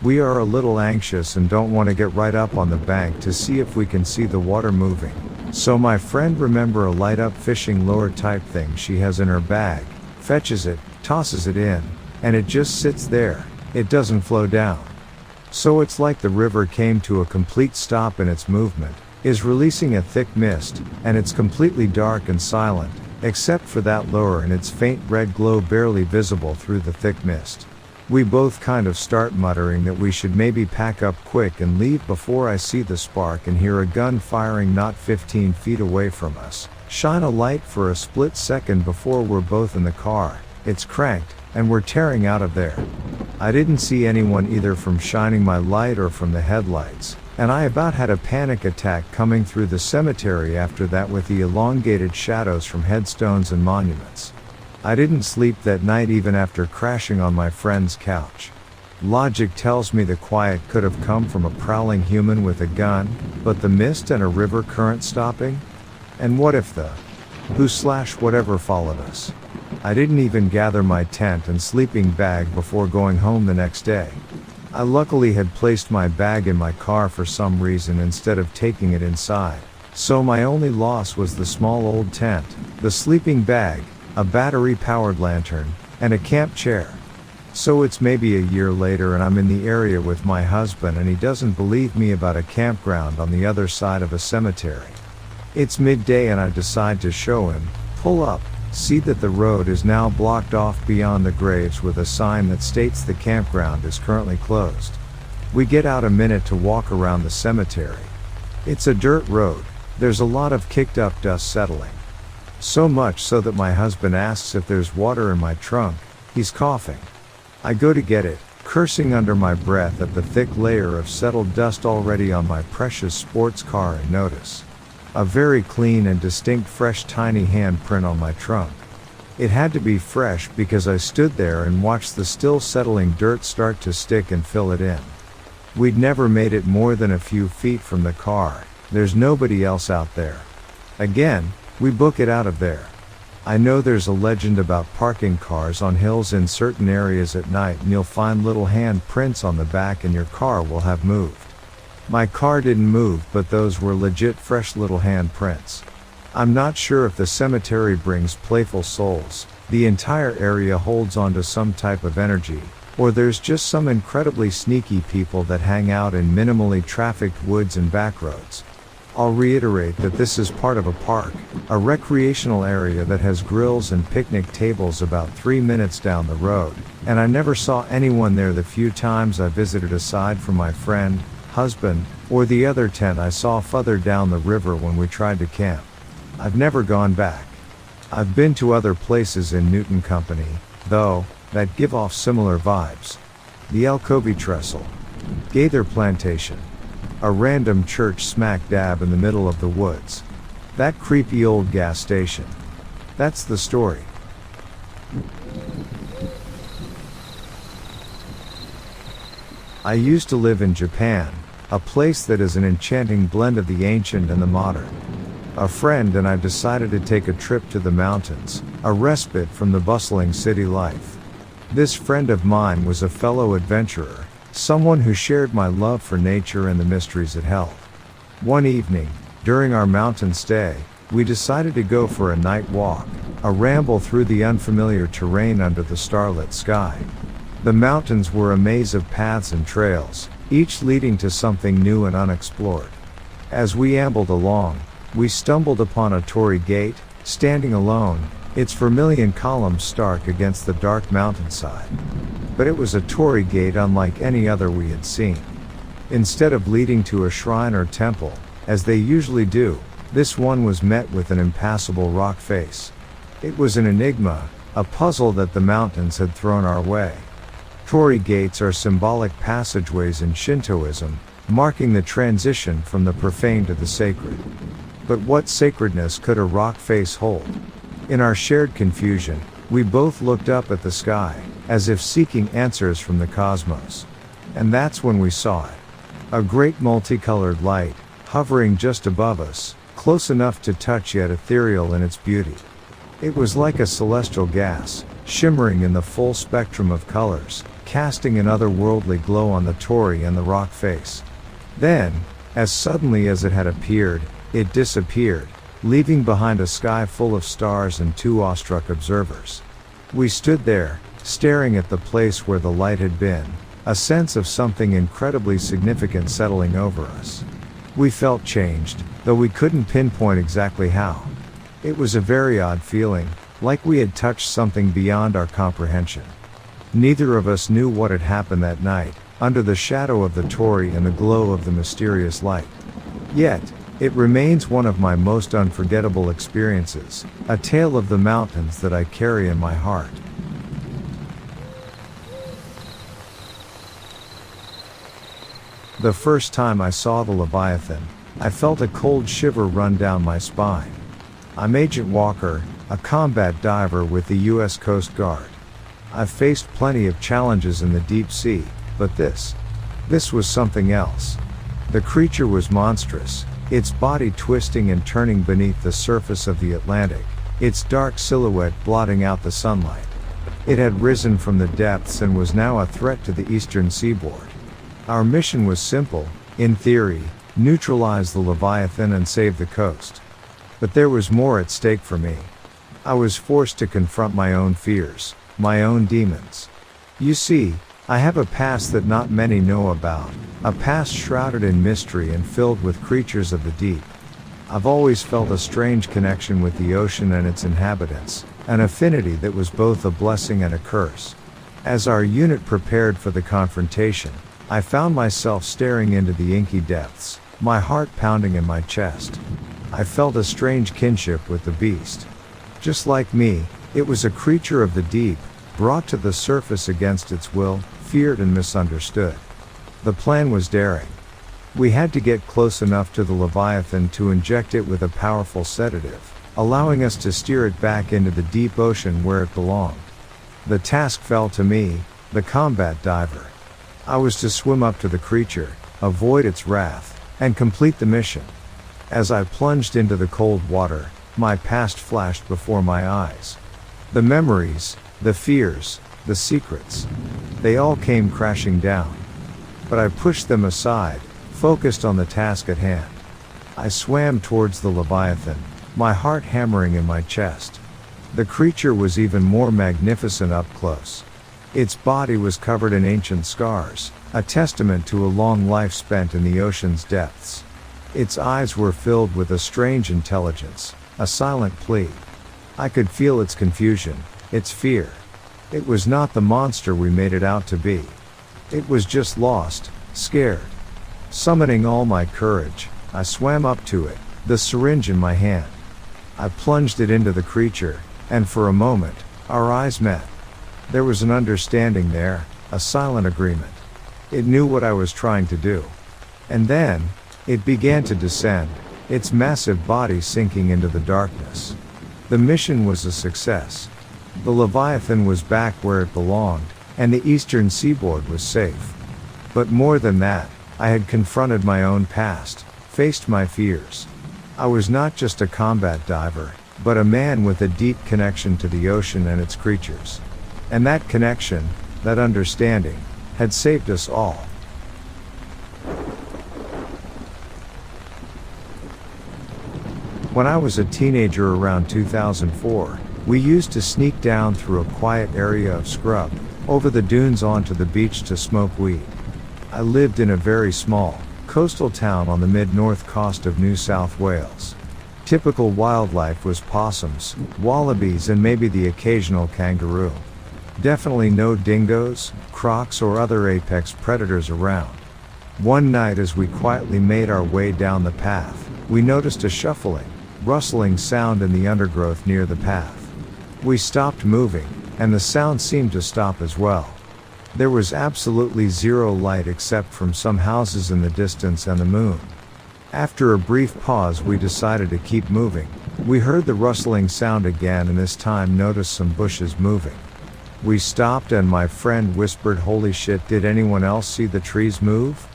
We are a little anxious and don't want to get right up on the bank to see if we can see the water moving. So my friend remembers a light up fishing lure type thing she has in her bag, fetches it, tosses it in, and it just sits there. It doesn't flow down. So it's like the river came to a complete stop in its movement, is releasing a thick mist, and it's completely dark and silent, except for that lure and its faint red glow barely visible through the thick mist. We both kind of start muttering that we should maybe pack up quick and leave before I see the spark and hear a gun firing not 15 feet away from us, shine a light for a split second before we're both in the car, it's cranked, and we're tearing out of there. I didn't see anyone either from shining my light or from the headlights, and I about had a panic attack coming through the cemetery after that with the elongated shadows from headstones and monuments. I didn't sleep that night even after crashing on my friend's couch. Logic tells me the quiet could have come from a prowling human with a gun, but the mist and a river current stopping? And what if the whatever followed us? I didn't even gather my tent and sleeping bag before going home the next day. I luckily had placed my bag in my car for some reason instead of taking it inside, so my only loss was the small old tent, the sleeping bag, a battery-powered lantern, and a camp chair. So it's maybe a year later and I'm in the area with my husband and he doesn't believe me about a campground on the other side of a cemetery. It's midday and I decide to show him, pull up, See that the road is now blocked off beyond the graves with a sign that states the campground is currently closed. We get out a minute to walk around the cemetery. It's a dirt road. There's a lot of kicked up dust settling. So much so that my husband asks if there's water in my trunk. He's coughing. I go to get it, cursing under my breath at the thick layer of settled dust already on my precious sports car, and notice a very clean and distinct fresh tiny handprint on my trunk. It had to be fresh because I stood there and watched the still settling dirt start to stick and fill it in. We'd never made it more than a few feet from the car. There's nobody else out there. Again, we book it out of there. I know there's a legend about parking cars on hills in certain areas at night, and you'll find little hand prints on the back and your car will have moved. My car didn't move, but those were legit fresh little hand prints. I'm not sure if the cemetery brings playful souls, the entire area holds on to some type of energy, or there's just some incredibly sneaky people that hang out in minimally trafficked woods and back roads. I'll reiterate that this is part of a park, a recreational area that has grills and picnic tables about 3 minutes down the road, and I never saw anyone there the few times I visited aside from my friend, husband, or the other tent I saw further down the river when we tried to camp. I've never gone back. I've been to other places in Newton Company, though, that give off similar vibes. The El Kobe Trestle, Gaither Plantation, a random church smack dab in the middle of the woods, that creepy old gas station. That's the story. I used to live in Japan, a place that is an enchanting blend of the ancient and the modern. A friend and I decided to take a trip to the mountains, a respite from the bustling city life. This friend of mine was a fellow adventurer, someone who shared my love for nature and the mysteries it held. One evening, during our mountain stay, we decided to go for a night walk, a ramble through the unfamiliar terrain under the starlit sky. The mountains were a maze of paths and trails, each leading to something new and unexplored. As we ambled along, we stumbled upon a torii gate, standing alone, its vermilion columns stark against the dark mountainside. But it was a torii gate unlike any other we had seen. Instead of leading to a shrine or temple, as they usually do, this one was met with an impassable rock face. It was an enigma, a puzzle that the mountains had thrown our way. Torii gates are symbolic passageways in Shintoism, marking the transition from the profane to the sacred. But what sacredness could a rock face hold? In our shared confusion, we both looked up at the sky, as if seeking answers from the cosmos. And that's when we saw it. A great multicolored light, hovering just above us, close enough to touch yet ethereal in its beauty. It was like a celestial gas, shimmering in the full spectrum of colors, casting an otherworldly glow on the torii and the rock face. Then, as suddenly as it had appeared, it disappeared, leaving behind a sky full of stars and two awestruck observers. We stood there, staring at the place where the light had been, a sense of something incredibly significant settling over us. We felt changed, though we couldn't pinpoint exactly how. It was a very odd feeling, like we had touched something beyond our comprehension. Neither of us knew what had happened that night, under the shadow of the torii and the glow of the mysterious light. Yet, it remains one of my most unforgettable experiences, a tale of the mountains that I carry in my heart. The first time I saw the Leviathan, I felt a cold shiver run down my spine. I'm Agent Walker, a combat diver with the U.S. Coast Guard. I've faced plenty of challenges in the deep sea, but this was something else. The creature was monstrous, its body twisting and turning beneath the surface of the Atlantic, its dark silhouette blotting out the sunlight. It had risen from the depths and was now a threat to the eastern seaboard. Our mission was simple, in theory, neutralize the Leviathan and save the coast. But there was more at stake for me. I was forced to confront my own fears, my own demons. You see, I have a past that not many know about, a past shrouded in mystery and filled with creatures of the deep. I've always felt a strange connection with the ocean and its inhabitants, an affinity that was both a blessing and a curse. As our unit prepared for the confrontation, I found myself staring into the inky depths, my heart pounding in my chest. I felt a strange kinship with the beast. Just like me, it was a creature of the deep, brought to the surface against its will, feared and misunderstood. The plan was daring. We had to get close enough to the Leviathan to inject it with a powerful sedative, allowing us to steer it back into the deep ocean where it belonged. The task fell to me, the combat diver. I was to swim up to the creature, avoid its wrath, and complete the mission. As I plunged into the cold water, my past flashed before my eyes. The memories, the fears, the secrets. They all came crashing down. But I pushed them aside, focused on the task at hand. I swam towards the Leviathan, my heart hammering in my chest. The creature was even more magnificent up close. Its body was covered in ancient scars, a testament to a long life spent in the ocean's depths. Its eyes were filled with a strange intelligence, a silent plea. I could feel its confusion, its fear. It was not the monster we made it out to be. It was just lost, scared. Summoning all my courage, I swam up to it, the syringe in my hand. I plunged it into the creature, and for a moment, our eyes met. There was an understanding there, a silent agreement. It knew what I was trying to do. And then, it began to descend, its massive body sinking into the darkness. The mission was a success. The Leviathan was back where it belonged, and the eastern seaboard was safe. But more than that, I had confronted my own past, faced my fears. I was not just a combat diver, but a man with a deep connection to the ocean and its creatures. And that connection, that understanding, had saved us all. When I was a teenager around 2004, we used to sneak down through a quiet area of scrub, over the dunes onto the beach to smoke weed. I lived in a very small, coastal town on the mid-north coast of New South Wales. Typical wildlife was possums, wallabies and maybe the occasional kangaroo. Definitely no dingoes, crocs or other apex predators around. One night as we quietly made our way down the path, we noticed a shuffling, rustling sound in the undergrowth near the path. We stopped moving, and the sound seemed to stop as well. There was absolutely zero light except from some houses in the distance and the moon. After a brief pause we decided to keep moving. We heard the rustling sound again and this time noticed some bushes moving. We stopped and my friend whispered, "Holy shit, did anyone else see the trees move?"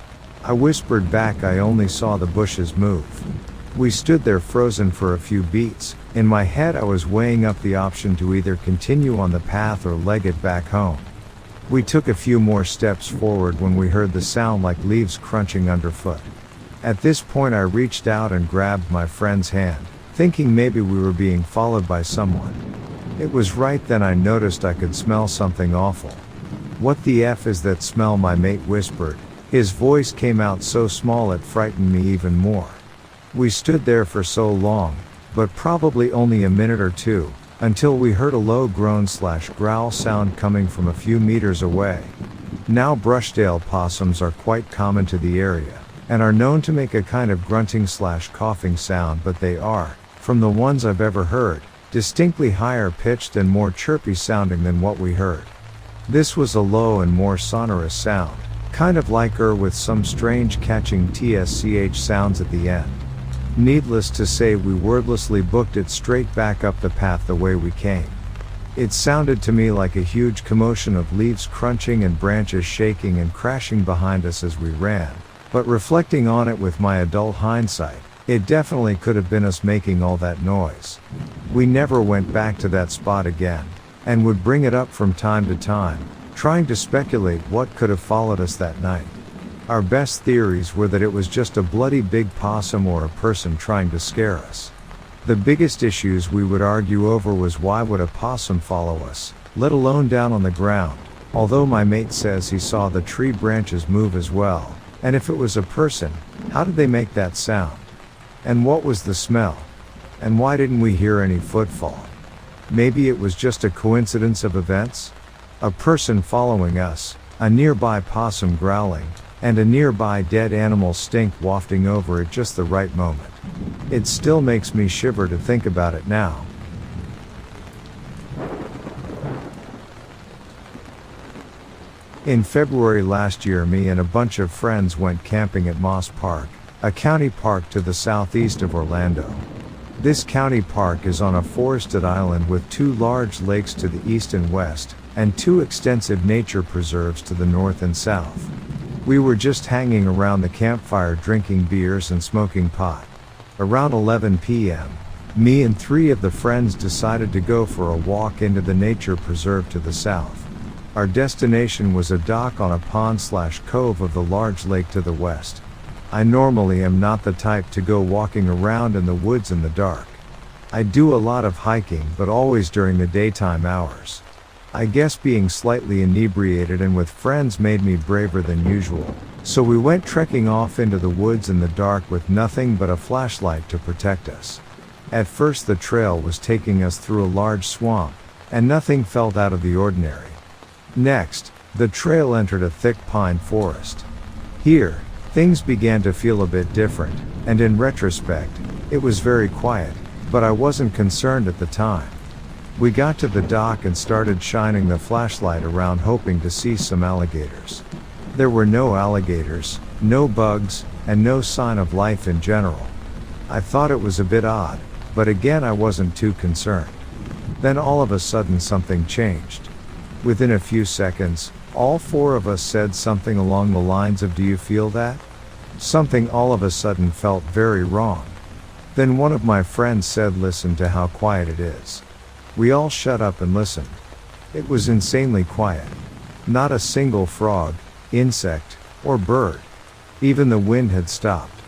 I whispered back, "I only saw the bushes move." We stood there frozen for a few beats. In my head I was weighing up the option to either continue on the path or leg it back home. We took a few more steps forward when we heard the sound like leaves crunching underfoot. At this point I reached out and grabbed my friend's hand, thinking maybe we were being followed by someone. It was right then I noticed I could smell something awful. "What the F is that smell?" my mate whispered. His voice came out so small it frightened me even more. We stood there for so long, but probably only a minute or two, until we heard a low groan/growl sound coming from a few meters away. Now brushtail possums are quite common to the area, and are known to make a kind of grunting/coughing sound, but they are, from the ones I've ever heard, distinctly higher pitched and more chirpy sounding than what we heard. This was a low and more sonorous sound, kind of like with some strange catching tsch sounds at the end. Needless to say we wordlessly booked it straight back up the path the way we came. It sounded to me like a huge commotion of leaves crunching and branches shaking and crashing behind us as we ran, but reflecting on it with my adult hindsight, it definitely could have been us making all that noise. We never went back to that spot again, and would bring it up from time to time, trying to speculate what could have followed us that night. Our best theories were that it was just a bloody big possum or a person trying to scare us. The biggest issues we would argue over was why would a possum follow us, let alone down on the ground, although my mate says he saw the tree branches move as well, and if it was a person, how did they make that sound? And what was the smell? And why didn't we hear any footfall? Maybe it was just a coincidence of events? A person following us, a nearby possum growling, and a nearby dead animal stink wafting over at just the right moment. It still makes me shiver to think about it now. In February last year, me and a bunch of friends went camping at Moss Park, a county park to the southeast of Orlando. This county park is on a forested island with 2 large lakes to the east and west, and 2 extensive nature preserves to the north and south. We were just hanging around the campfire drinking beers and smoking pot. Around 11 p.m., me and 3 of the friends decided to go for a walk into the nature preserve to the south. Our destination was a dock on a pond/cove of the large lake to the west. I normally am not the type to go walking around in the woods in the dark. I do a lot of hiking, but always during the daytime hours. I guess being slightly inebriated and with friends made me braver than usual, so we went trekking off into the woods in the dark with nothing but a flashlight to protect us. At first the trail was taking us through a large swamp, and nothing felt out of the ordinary. Next, the trail entered a thick pine forest. Here, things began to feel a bit different, and in retrospect, it was very quiet, but I wasn't concerned at the time. We got to the dock and started shining the flashlight around hoping to see some alligators. There were no alligators, no bugs, and no sign of life in general. I thought it was a bit odd, but again I wasn't too concerned. Then all of a sudden something changed. Within a few seconds, all 4 of us said something along the lines of, "Do you feel that?" Something all of a sudden felt very wrong. Then one of my friends said, "Listen to how quiet it is." We all shut up and listened. It was insanely quiet. Not a single frog, insect, or bird. Even the wind had stopped.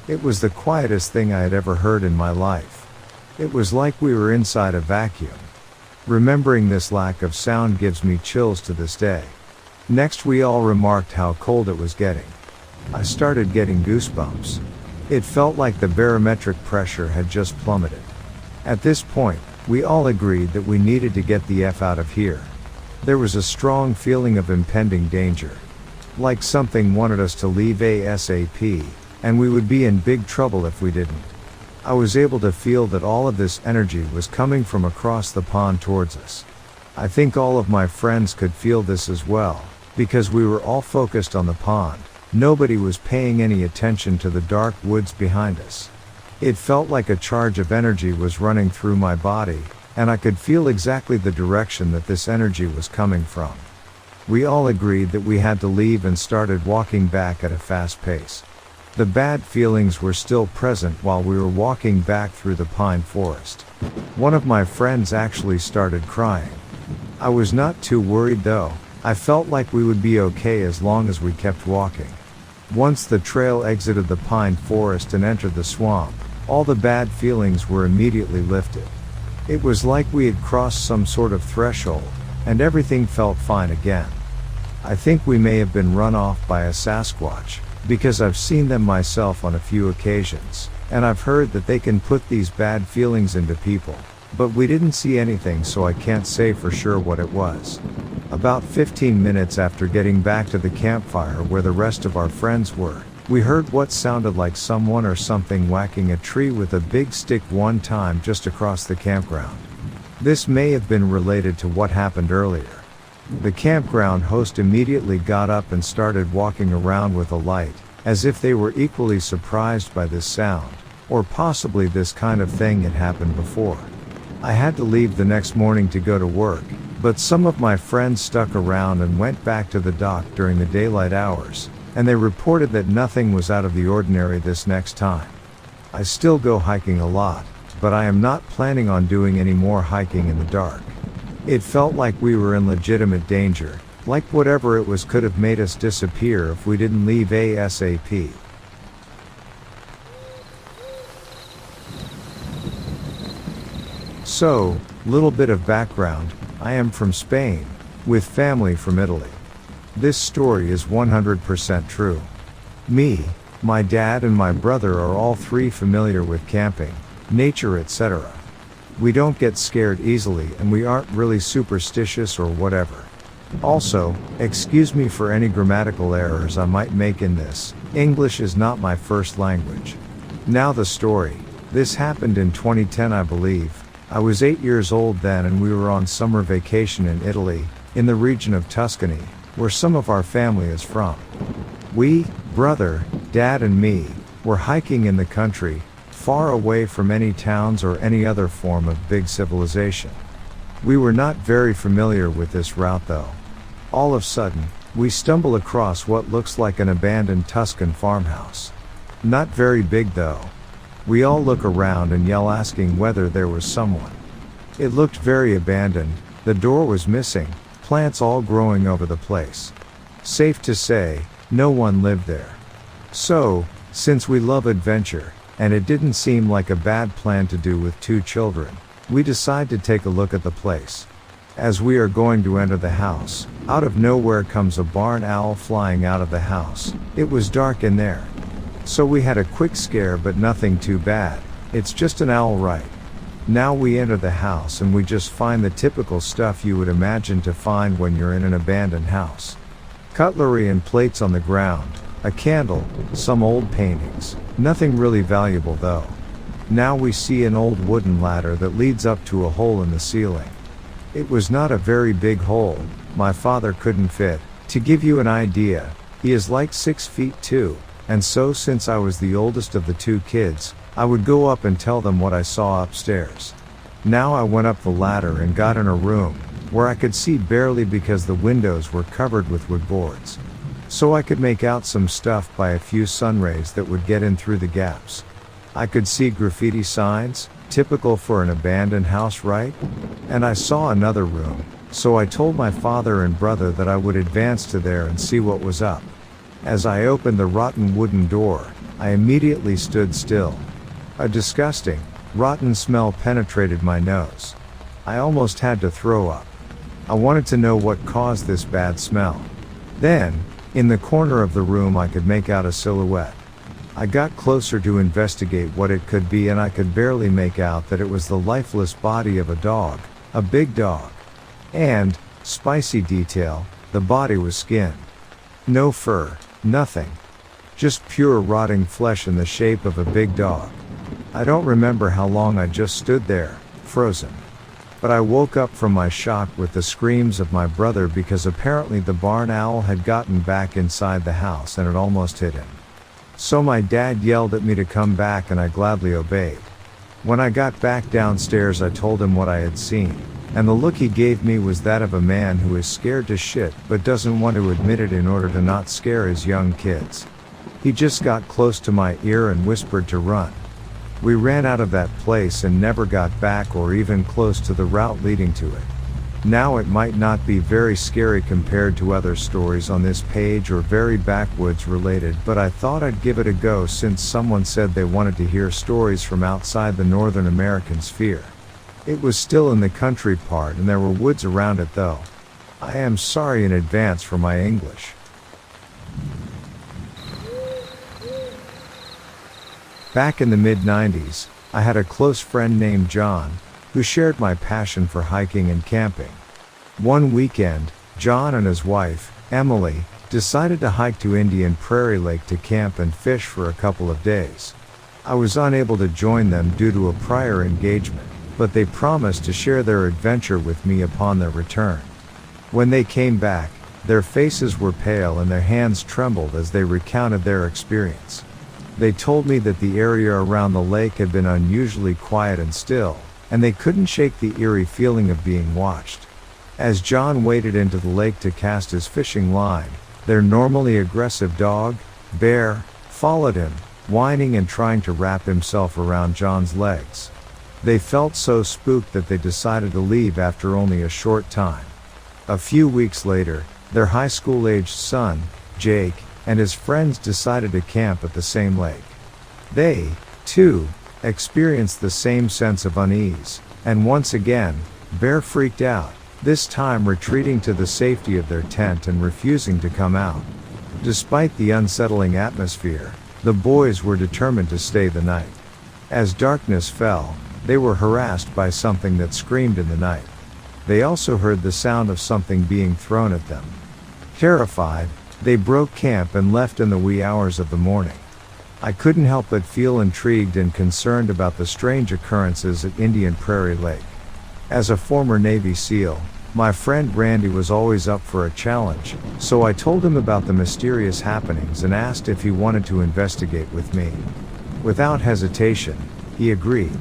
It was the quietest thing I had ever heard in my life. It was like we were inside a vacuum. Remembering this lack of sound gives me chills to this day. Next, we all remarked how cold it was getting. I started getting goosebumps. It felt like the barometric pressure had just plummeted. At this point, we all agreed that we needed to get the F out of here. There was a strong feeling of impending danger. Like something wanted us to leave ASAP, and we would be in big trouble if we didn't. I was able to feel that all of this energy was coming from across the pond towards us. I think all of my friends could feel this as well, because we were all focused on the pond. Nobody was paying any attention to the dark woods behind us. It felt like a charge of energy was running through my body, and I could feel exactly the direction that this energy was coming from. We all agreed that we had to leave and started walking back at a fast pace. The bad feelings were still present while we were walking back through the pine forest. One of my friends actually started crying. I was not too worried though. I felt like we would be okay as long as we kept walking. Once the trail exited the pine forest and entered the swamp, all the bad feelings were immediately lifted. It was like we had crossed some sort of threshold, and everything felt fine again. I think we may have been run off by a Sasquatch, because I've seen them myself on a few occasions, and I've heard that they can put these bad feelings into people, but we didn't see anything, so I can't say for sure what it was. About 15 minutes after getting back to the campfire where the rest of our friends were, we heard what sounded like someone or something whacking a tree with a big stick one time just across the campground. This may have been related to what happened earlier. The campground host immediately got up and started walking around with a light, as if they were equally surprised by this sound, or possibly this kind of thing had happened before. I had to leave the next morning to go to work, but some of my friends stuck around and went back to the dock during the daylight hours, and they reported that nothing was out of the ordinary this next time. I still go hiking a lot, but I am not planning on doing any more hiking in the dark. It felt like we were in legitimate danger, like whatever it was could have made us disappear if we didn't leave ASAP. So, little bit of background, I am from Spain, with family from Italy. This story is 100% true. Me, my dad and my brother are all 3 familiar with camping, nature, etc. We don't get scared easily and we aren't really superstitious or whatever. Also, excuse me for any grammatical errors I might make in this. English is not my first language. Now the story. This happened in 2010, I believe. I was 8 years old then and we were on summer vacation in Italy, in the region of Tuscany, where some of our family is from. We, brother, dad and me, were hiking in the country, far away from any towns or any other form of big civilization. We were not very familiar with this route though. All of a sudden, we stumble across what looks like an abandoned Tuscan farmhouse. Not very big though. We all look around and yell asking whether there was someone. It looked very abandoned, the door was missing, plants all growing over the place. Safe to say, no one lived there. So, since we love adventure, and it didn't seem like a bad plan to do with 2 children, we decide to take a look at the place. As we are going to enter the house, out of nowhere comes a barn owl flying out of the house. It was dark in there. So we had a quick scare but nothing too bad, it's just an owl, right? Now we enter the house and we just find the typical stuff you would imagine to find when you're in an abandoned house. Cutlery and plates on the ground, a candle, some old paintings, nothing really valuable though. Now we see an old wooden ladder that leads up to a hole in the ceiling. It was not a very big hole, my father couldn't fit. To give you an idea, he is like 6 feet 2. And so since I was the oldest of the 2 kids, I would go up and tell them what I saw upstairs. Now I went up the ladder and got in a room, where I could see barely because the windows were covered with wood boards. So I could make out some stuff by a few sun rays that would get in through the gaps. I could see graffiti signs, typical for an abandoned house, right? And I saw another room, so I told my father and brother that I would advance to there and see what was up. As I opened the rotten wooden door, I immediately stood still. A disgusting, rotten smell penetrated my nose. I almost had to throw up. I wanted to know what caused this bad smell. Then, in the corner of the room I could make out a silhouette. I got closer to investigate what it could be and I could barely make out that it was the lifeless body of a dog, a big dog. And, spicy detail, the body was skinned. No fur. Nothing. Just pure rotting flesh in the shape of a big dog. I don't remember how long I just stood there, frozen. But I woke up from my shock with the screams of my brother because apparently the barn owl had gotten back inside the house and it almost hit him. So my dad yelled at me to come back and I gladly obeyed. When I got back downstairs I told him what I had seen. And the look he gave me was that of a man who is scared to shit but doesn't want to admit it in order to not scare his young kids. He just got close to my ear and whispered to run. We ran out of that place and never got back or even close to the route leading to it. Now it might not be very scary compared to other stories on this page or very backwoods related, but I thought I'd give it a go since someone said they wanted to hear stories from outside the Northern American sphere. It was still in the country part and there were woods around it though. I am sorry in advance for my English. Back in the mid-90s, I had a close friend named John, who shared my passion for hiking and camping. One weekend, John and his wife, Emily, decided to hike to Indian Prairie Lake to camp and fish for a couple of days. I was unable to join them due to a prior engagement, but they promised to share their adventure with me upon their return. When they came back, their faces were pale and their hands trembled as they recounted their experience. They told me that the area around the lake had been unusually quiet and still, and they couldn't shake the eerie feeling of being watched. As John waded into the lake to cast his fishing line, their normally aggressive dog, Bear, followed him, whining and trying to wrap himself around John's legs. They felt so spooked that they decided to leave after only a short time. A few weeks later, their high school-aged son, Jake, and his friends decided to camp at the same lake. They, too, experienced the same sense of unease, and once again, Bear freaked out, this time retreating to the safety of their tent and refusing to come out. Despite the unsettling atmosphere, the boys were determined to stay the night. As darkness fell, They were harassed by something that screamed in the night. They also heard the sound of something being thrown at them. Terrified, they broke camp and left in the wee hours of the morning. I couldn't help but feel intrigued and concerned about the strange occurrences at Indian Prairie Lake. As a former Navy SEAL, my friend Randy was always up for a challenge, so I told him about the mysterious happenings and asked if he wanted to investigate with me. Without hesitation, he agreed.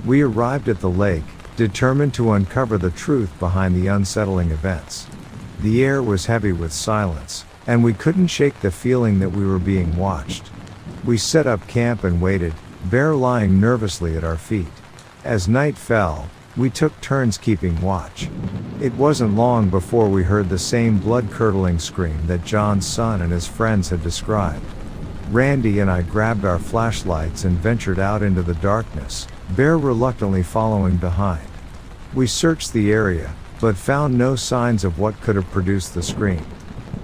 We arrived at the lake, determined to uncover the truth behind the unsettling events. The air was heavy with silence, and we couldn't shake the feeling that we were being watched. We set up camp and waited, Bear lying nervously at our feet. As night fell, we took turns keeping watch. It wasn't long before we heard the same blood-curdling scream that John's son and his friends had described. Randy and I grabbed our flashlights and ventured out into the darkness, Bear reluctantly following behind. We searched the area, but found no signs of what could have produced the scream.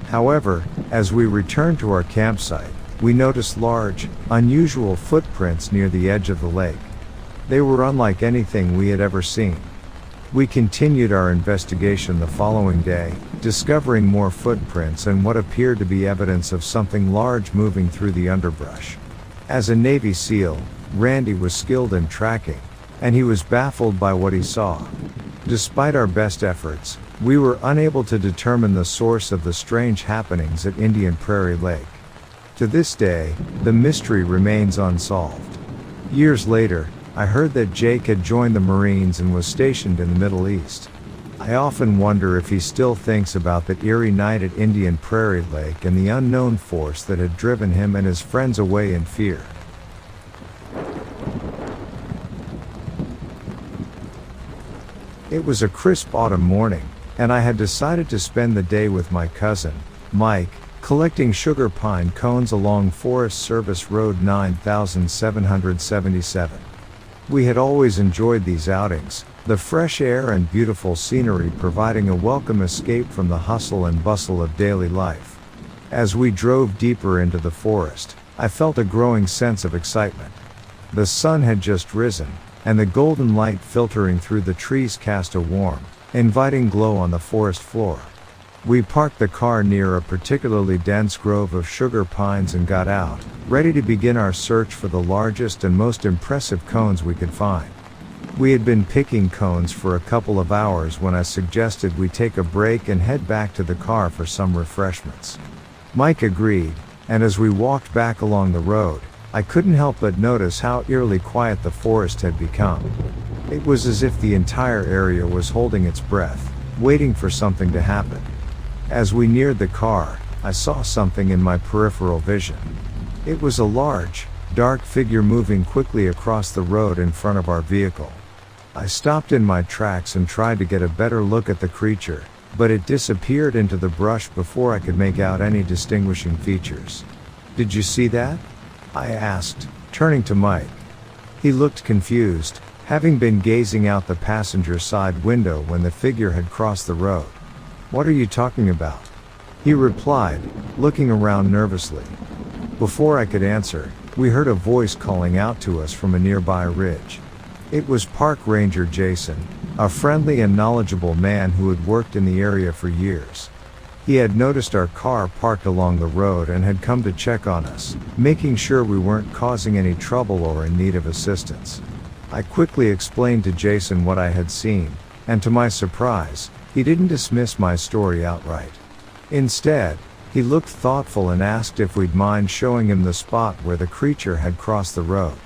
However, as we returned to our campsite, we noticed large, unusual footprints near the edge of the lake. They were unlike anything we had ever seen. We continued our investigation the following day, discovering more footprints and what appeared to be evidence of something large moving through the underbrush. As a Navy SEAL, Randy was skilled in tracking, and he was baffled by what he saw. Despite our best efforts, we were unable to determine the source of the strange happenings at Indian Prairie Lake. To this day, the mystery remains unsolved. Years later, I heard that Jake had joined the Marines and was stationed in the Middle East. I often wonder if he still thinks about that eerie night at Indian Prairie Lake and the unknown force that had driven him and his friends away in fear. It was a crisp autumn morning, and I had decided to spend the day with my cousin, Mike, collecting sugar pine cones along Forest Service Road 9777. We had always enjoyed these outings, the fresh air and beautiful scenery providing a welcome escape from the hustle and bustle of daily life. As we drove deeper into the forest, I felt a growing sense of excitement. The sun had just risen, and the golden light filtering through the trees cast a warm, inviting glow on the forest floor. We parked the car near a particularly dense grove of sugar pines and got out, ready to begin our search for the largest and most impressive cones we could find. We had been picking cones for a couple of hours when I suggested we take a break and head back to the car for some refreshments. Mike agreed, and as we walked back along the road, I couldn't help but notice how eerily quiet the forest had become. It was as if the entire area was holding its breath, waiting for something to happen. As we neared the car, I saw something in my peripheral vision. It was a large, dark figure moving quickly across the road in front of our vehicle. I stopped in my tracks and tried to get a better look at the creature, but it disappeared into the brush before I could make out any distinguishing features. "Did you see that?" I asked, turning to Mike. He looked confused, having been gazing out the passenger side window when the figure had crossed the road. "What are you talking about?" he replied, looking around nervously. Before I could answer, we heard a voice calling out to us from a nearby ridge. It was Park Ranger Jason, a friendly and knowledgeable man who had worked in the area for years. He had noticed our car parked along the road and had come to check on us, making sure we weren't causing any trouble or in need of assistance. I quickly explained to Jason what I had seen, and to my surprise, he didn't dismiss my story outright. Instead, he looked thoughtful and asked if we'd mind showing him the spot where the creature had crossed the road.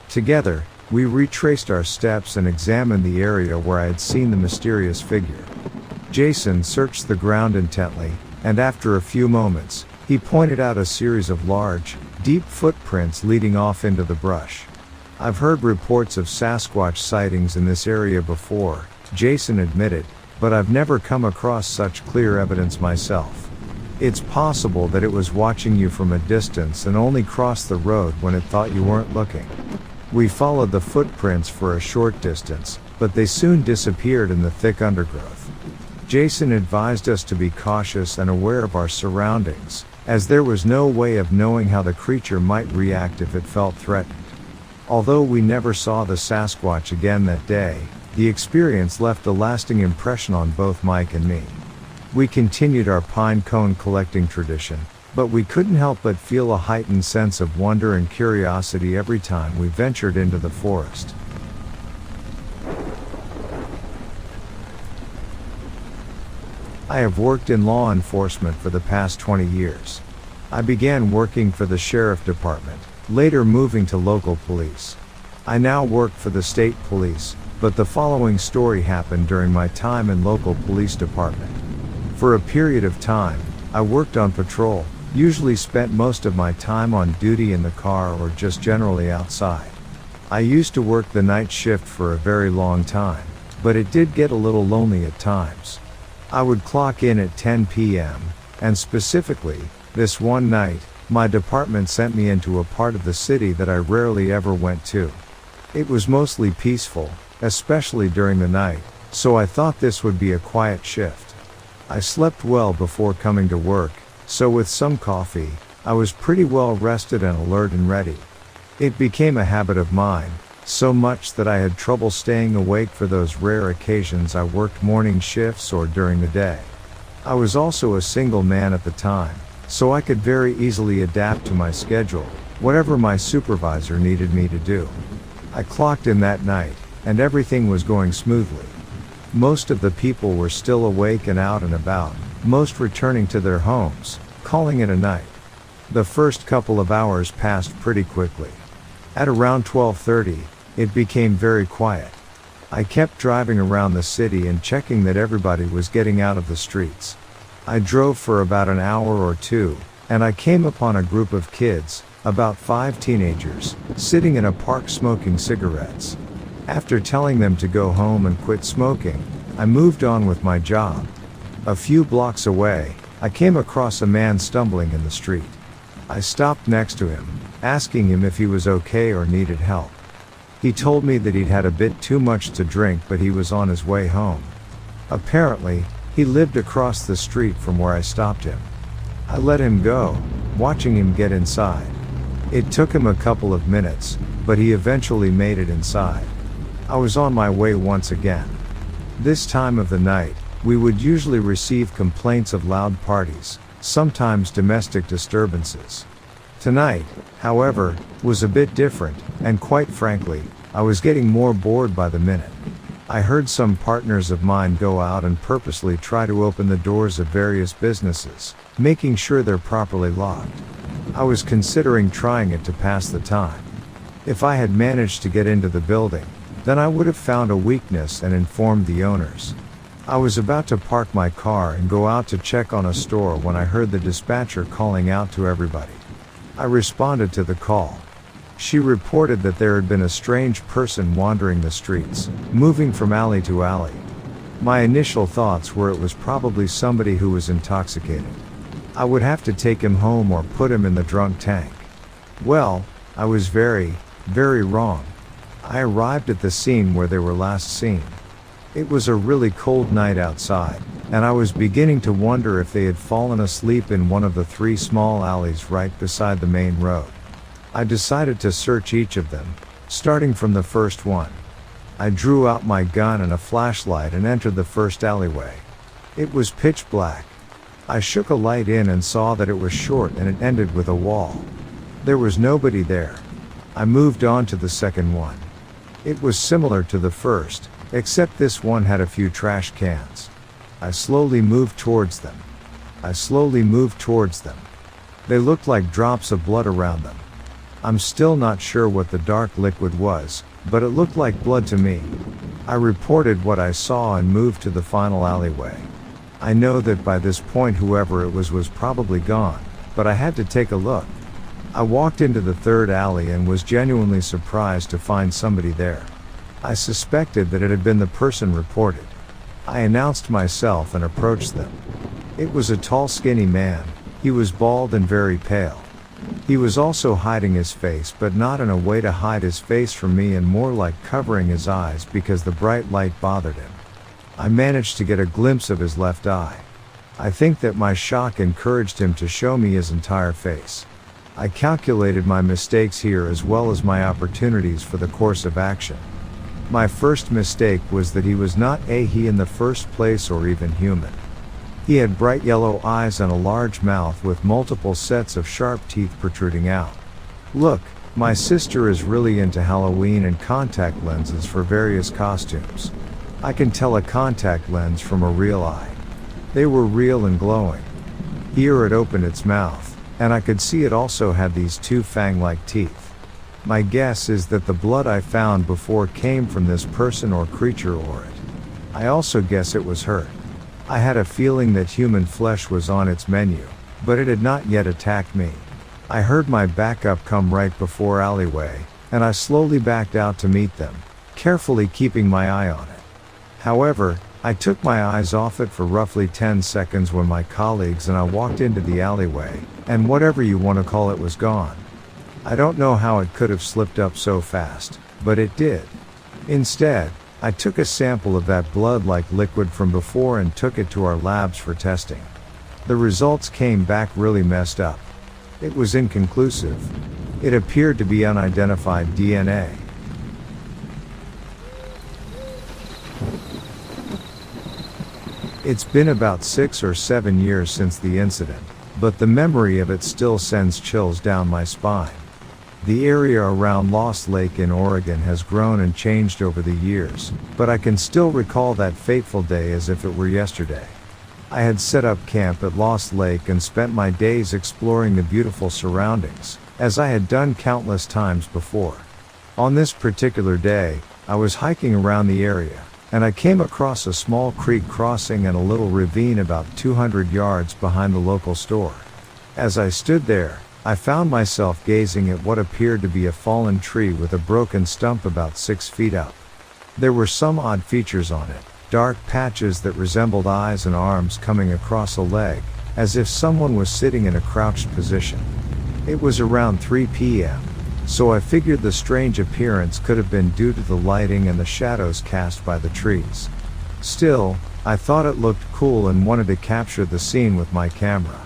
Together, we retraced our steps and examined the area where I had seen the mysterious figure. Jason searched the ground intently, and after a few moments, he pointed out a series of large, deep footprints leading off into the brush. "I've heard reports of Sasquatch sightings in this area before," Jason admitted, "but I've never come across such clear evidence myself. It's possible that it was watching you from a distance and only crossed the road when it thought you weren't looking." We followed the footprints for a short distance, but they soon disappeared in the thick undergrowth. Jason advised us to be cautious and aware of our surroundings, as there was no way of knowing how the creature might react if it felt threatened. Although we never saw the Sasquatch again that day, the experience left a lasting impression on both Mike and me. We continued our pine cone collecting tradition, but we couldn't help but feel a heightened sense of wonder and curiosity every time we ventured into the forest. I have worked in law enforcement for the past 20 years. I began working for the sheriff department, later moving to local police. I now work for the state police, but the following story happened during my time in local police department. For a period of time, I worked on patrol, usually spent most of my time on duty in the car or just generally outside. I used to work the night shift for a very long time, but it did get a little lonely at times. I would clock in at 10 p.m., and specifically, this one night, my department sent me into a part of the city that I rarely ever went to. It was mostly peaceful, especially during the night, so I thought this would be a quiet shift. I slept well before coming to work, so with some coffee, I was pretty well rested and alert and ready. It became a habit of mine, so much that I had trouble staying awake for those rare occasions I worked morning shifts or during the day. I was also a single man at the time, so I could very easily adapt to my schedule, whatever my supervisor needed me to do. I clocked in that night, and everything was going smoothly. Most of the people were still awake and out and about, most returning to their homes, calling it a night. The first couple of hours passed pretty quickly. At around 12:30, it became very quiet. I kept driving around the city and checking that everybody was getting out of the streets. I drove for about an hour or two, and I came upon a group of kids, about 5 teenagers, sitting in a park smoking cigarettes. After telling them to go home and quit smoking, I moved on with my job. A few blocks away, I came across a man stumbling in the street. I stopped next to him, asking him if he was okay or needed help. He told me that he'd had a bit too much to drink, but he was on his way home. Apparently, he lived across the street from where I stopped him. I let him go, watching him get inside. It took him a couple of minutes, but he eventually made it inside. I was on my way once again. This time of the night, we would usually receive complaints of loud parties, sometimes domestic disturbances. Tonight, however, was a bit different, and quite frankly, I was getting more bored by the minute. I heard some partners of mine go out and purposely try to open the doors of various businesses, making sure they're properly locked. I was considering trying it to pass the time. If I had managed to get into the building, then I would have found a weakness and informed the owners. I was about to park my car and go out to check on a store when I heard the dispatcher calling out to everybody. I responded to the call. She reported that there had been a strange person wandering the streets, moving from alley to alley. My initial thoughts were it was probably somebody who was intoxicated. I would have to take him home or put him in the drunk tank. Well, I was very, very wrong. I arrived at the scene where they were last seen. It was a really cold night outside, and I was beginning to wonder if they had fallen asleep in one of the 3 small alleys right beside the main road. I decided to search each of them, starting from the first one. I drew out my gun and a flashlight and entered the first alleyway. It was pitch black. I shook a light in and saw that it was short and it ended with a wall. There was nobody there. I moved on to the second one. It was similar to the first, except this one had a few trash cans. I slowly moved towards them. They looked like drops of blood around them. I'm still not sure what the dark liquid was, but it looked like blood to me. I reported what I saw and moved to the final alleyway. I know that by this point whoever it was probably gone, but I had to take a look. I walked into the third alley and was genuinely surprised to find somebody there. I suspected that it had been the person reported. I announced myself and approached them. It was a tall, skinny man. He was bald and very pale. He was also hiding his face, but not in a way to hide his face from me, and more like covering his eyes because the bright light bothered him. I managed to get a glimpse of his left eye. I think that my shock encouraged him to show me his entire face. I calculated my mistakes here as well as my opportunities for the course of action. My first mistake was that he was not he in the first place or even human. He had bright yellow eyes and a large mouth with multiple sets of sharp teeth protruding out. Look, my sister is really into Halloween and contact lenses for various costumes. I can tell a contact lens from a real eye. They were real and glowing. Here it opened its mouth, and I could see it also had these two fang-like teeth. My guess is that the blood I found before came from this person or creature or it. I also guess it was hurt. I had a feeling that human flesh was on its menu, but it had not yet attacked me. I heard my backup come right before alleyway, and I slowly backed out to meet them, carefully keeping my eye on it. However, I took my eyes off it for roughly 10 seconds when my colleagues and I walked into the alleyway, and whatever you want to call it was gone. I don't know how it could have slipped up so fast, but it did. Instead, I took a sample of that blood-like liquid from before and took it to our labs for testing. The results came back really messed up. It was inconclusive. It appeared to be unidentified DNA. It's been about 6 or 7 years since the incident, but the memory of it still sends chills down my spine. The area around Lost Lake in Oregon has grown and changed over the years, but I can still recall that fateful day as if it were yesterday. I had set up camp at Lost Lake and spent my days exploring the beautiful surroundings, as I had done countless times before. On this particular day, I was hiking around the area, and I came across a small creek crossing and a little ravine about 200 yards behind the local store. As I stood there, I found myself gazing at what appeared to be a fallen tree with a broken stump about 6 feet up. There were some odd features on it, dark patches that resembled eyes and arms coming across a leg, as if someone was sitting in a crouched position. It was around 3 p.m., so I figured the strange appearance could have been due to the lighting and the shadows cast by the trees. Still, I thought it looked cool and wanted to capture the scene with my camera.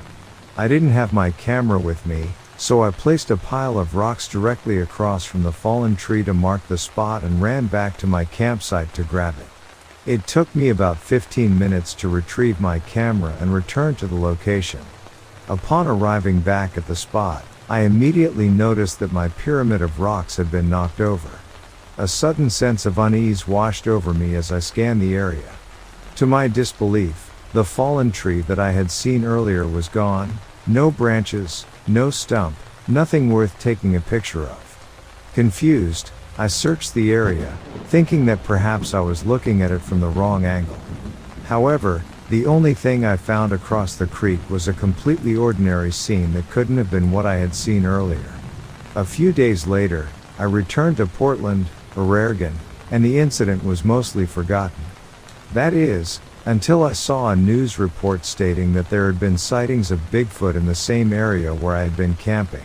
I didn't have my camera with me, so I placed a pile of rocks directly across from the fallen tree to mark the spot and ran back to my campsite to grab it. It took me about 15 minutes to retrieve my camera and return to the location. Upon arriving back at the spot, I immediately noticed that my pyramid of rocks had been knocked over. A sudden sense of unease washed over me as I scanned the area. To my disbelief, the fallen tree that I had seen earlier was gone. No branches, no stump, nothing worth taking a picture of. Confused, I searched the area, thinking that perhaps I was looking at it from the wrong angle. However, the only thing I found across the creek was a completely ordinary scene that couldn't have been what I had seen earlier. A few days later, I returned to Portland, Oregon, and the incident was mostly forgotten. That is, until I saw a news report stating that there had been sightings of Bigfoot in the same area where I had been camping.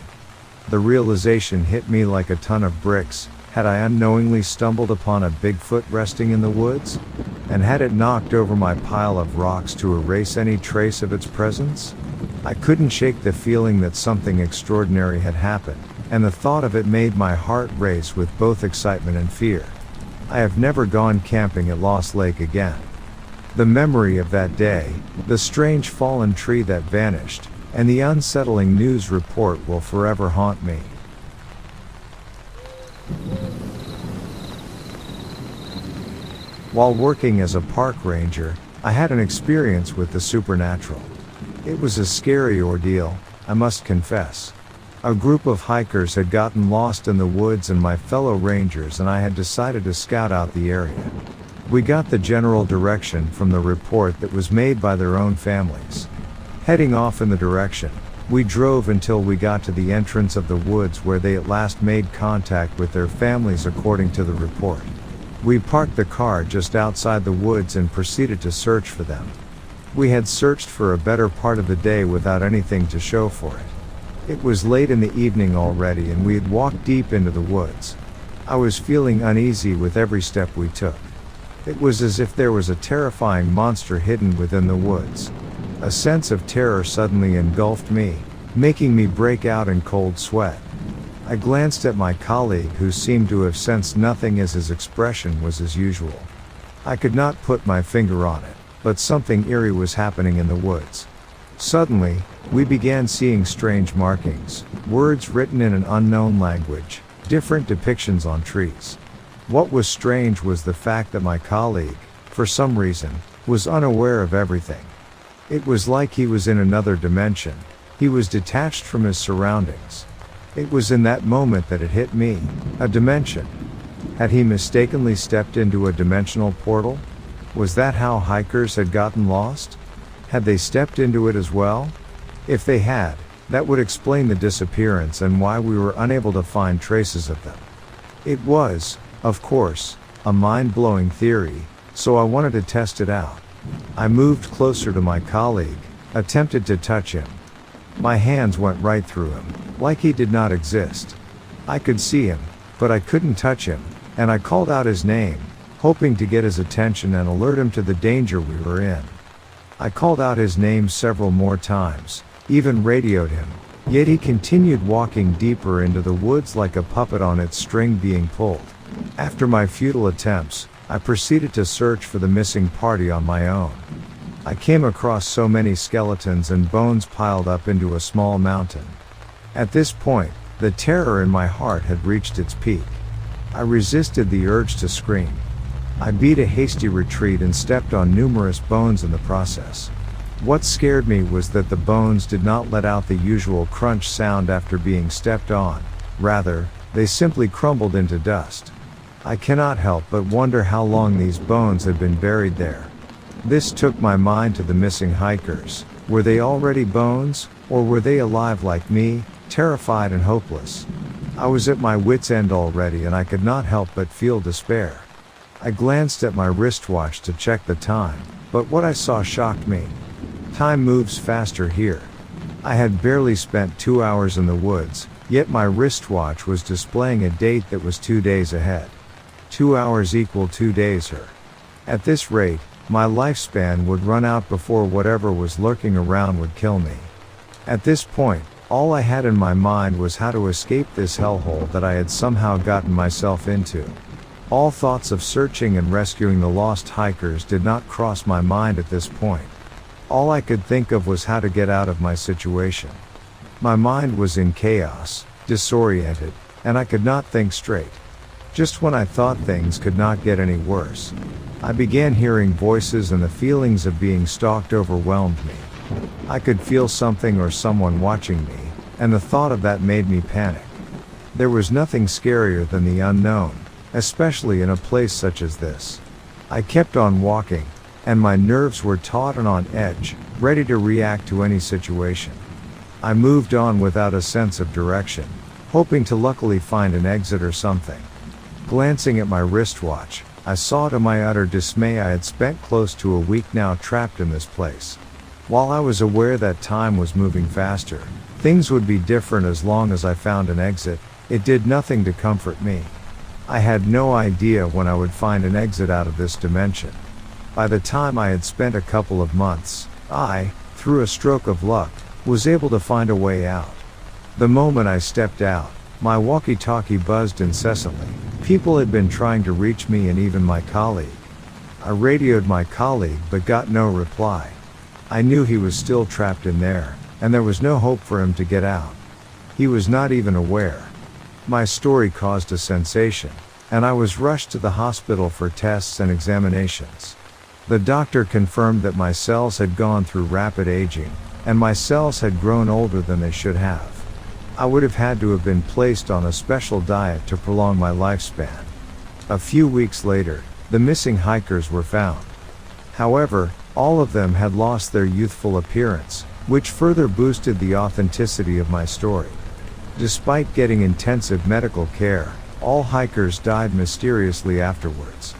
The realization hit me like a ton of bricks. Had I unknowingly stumbled upon a Bigfoot resting in the woods? And had it knocked over my pile of rocks to erase any trace of its presence? I couldn't shake the feeling that something extraordinary had happened, and the thought of it made my heart race with both excitement and fear. I have never gone camping at Lost Lake again. The memory of that day, the strange fallen tree that vanished, and the unsettling news report will forever haunt me. While working as a park ranger, I had an experience with the supernatural. It was a scary ordeal, I must confess. A group of hikers had gotten lost in the woods and my fellow rangers and I had decided to scout out the area. We got the general direction from the report that was made by their own families. Heading off in the direction, we drove until we got to the entrance of the woods where they at last made contact with their families according to the report. We parked the car just outside the woods and proceeded to search for them. We had searched for a better part of the day without anything to show for it. It was late in the evening already and we had walked deep into the woods. I was feeling uneasy with every step we took. It was as if there was a terrifying monster hidden within the woods. A sense of terror suddenly engulfed me. making me break out in cold sweat. I glanced at my colleague, who seemed to have sensed nothing, as his expression was as usual. I could not put my finger on it, but something eerie was happening in the woods. Suddenly, we began seeing strange markings, words written in an unknown language, different depictions on trees. What was strange was the fact that my colleague, for some reason, was unaware of everything. It was like he was in another dimension. He was detached from his surroundings. It was in that moment that it hit me. A dimension. Had he mistakenly stepped into a dimensional portal? Was that how hikers had gotten lost? Had they stepped into it as well? If they had, that would explain the disappearance and why we were unable to find traces of them. It was, of course, a mind-blowing theory, so I wanted to test it out. I moved closer to my colleague, attempted to touch him. My hands went right through him, like he did not exist. I could see him, but I couldn't touch him, and I called out his name, hoping to get his attention and alert him to the danger we were in. I called out his name several more times, even radioed him, yet he continued walking deeper into the woods like a puppet on its string being pulled. After my futile attempts, I proceeded to search for the missing party on my own. I came across so many skeletons and bones piled up into a small mountain. At this point, the terror in my heart had reached its peak. I resisted the urge to scream. I beat a hasty retreat and stepped on numerous bones in the process. What scared me was that the bones did not let out the usual crunch sound after being stepped on. Rather, they simply crumbled into dust. I cannot help but wonder how long these bones had been buried there. This took my mind to the missing hikers. Were they already bones, or were they alive like me, terrified and hopeless? I was at my wit's end already, and I could not help but feel despair. I glanced at my wristwatch to check the time, but what I saw shocked me. Time moves faster here. I had barely spent 2 hours in the woods, yet my wristwatch was displaying a date that was 2 days ahead. 2 hours equal 2 days her. At this rate, my lifespan would run out before whatever was lurking around would kill me. At this point, all I had in my mind was how to escape this hellhole that I had somehow gotten myself into. All thoughts of searching and rescuing the lost hikers did not cross my mind at this point. All I could think of was how to get out of my situation. My mind was in chaos, disoriented, and I could not think straight. Just when I thought things could not get any worse, I began hearing voices, and the feelings of being stalked overwhelmed me. I could feel something or someone watching me, and the thought of that made me panic. There was nothing scarier than the unknown, especially in a place such as this. I kept on walking, and my nerves were taut and on edge, ready to react to any situation. I moved on without a sense of direction, hoping to luckily find an exit or something. Glancing at my wristwatch, I saw to my utter dismay I had spent close to a week now trapped in this place. While I was aware that time was moving faster, things would be different as long as I found an exit, it did nothing to comfort me. I had no idea when I would find an exit out of this dimension. By the time I had spent a couple of months, I, through a stroke of luck, was able to find a way out. The moment I stepped out, my walkie-talkie buzzed incessantly. People had been trying to reach me, and even my colleague. I radioed my colleague but got no reply. I knew he was still trapped in there, and there was no hope for him to get out. He was not even aware. My story caused a sensation, and I was rushed to the hospital for tests and examinations. The doctor confirmed that my cells had gone through rapid aging, and my cells had grown older than they should have. I would have had to have been placed on a special diet to prolong my lifespan. A few weeks later, the missing hikers were found. However, all of them had lost their youthful appearance, which further boosted the authenticity of my story. Despite getting intensive medical care, all hikers died mysteriously afterwards.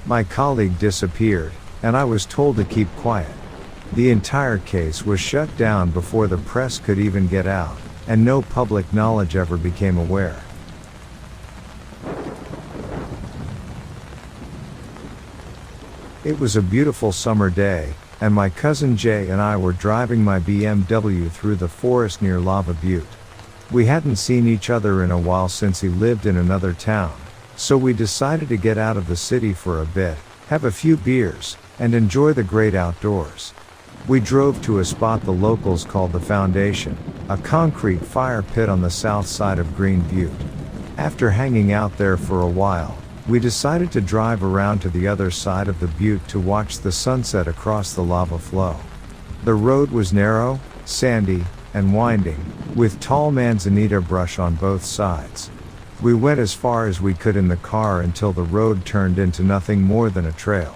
My colleague disappeared, and I was told to keep quiet. The entire case was shut down before the press could even get out, and no public knowledge ever became aware. It was a beautiful summer day, and my cousin Jay and I were driving my BMW through the forest near Lava Butte. We hadn't seen each other in a while since he lived in another town, so we decided to get out of the city for a bit, have a few beers, and enjoy the great outdoors. We drove to a spot the locals called the Foundation, a concrete fire pit on the south side of Green Butte. After hanging out there for a while, we decided to drive around to the other side of the butte to watch the sunset across the lava flow. The road was narrow, sandy, and winding, with tall manzanita brush on both sides. We went as far as we could in the car until the road turned into nothing more than a trail.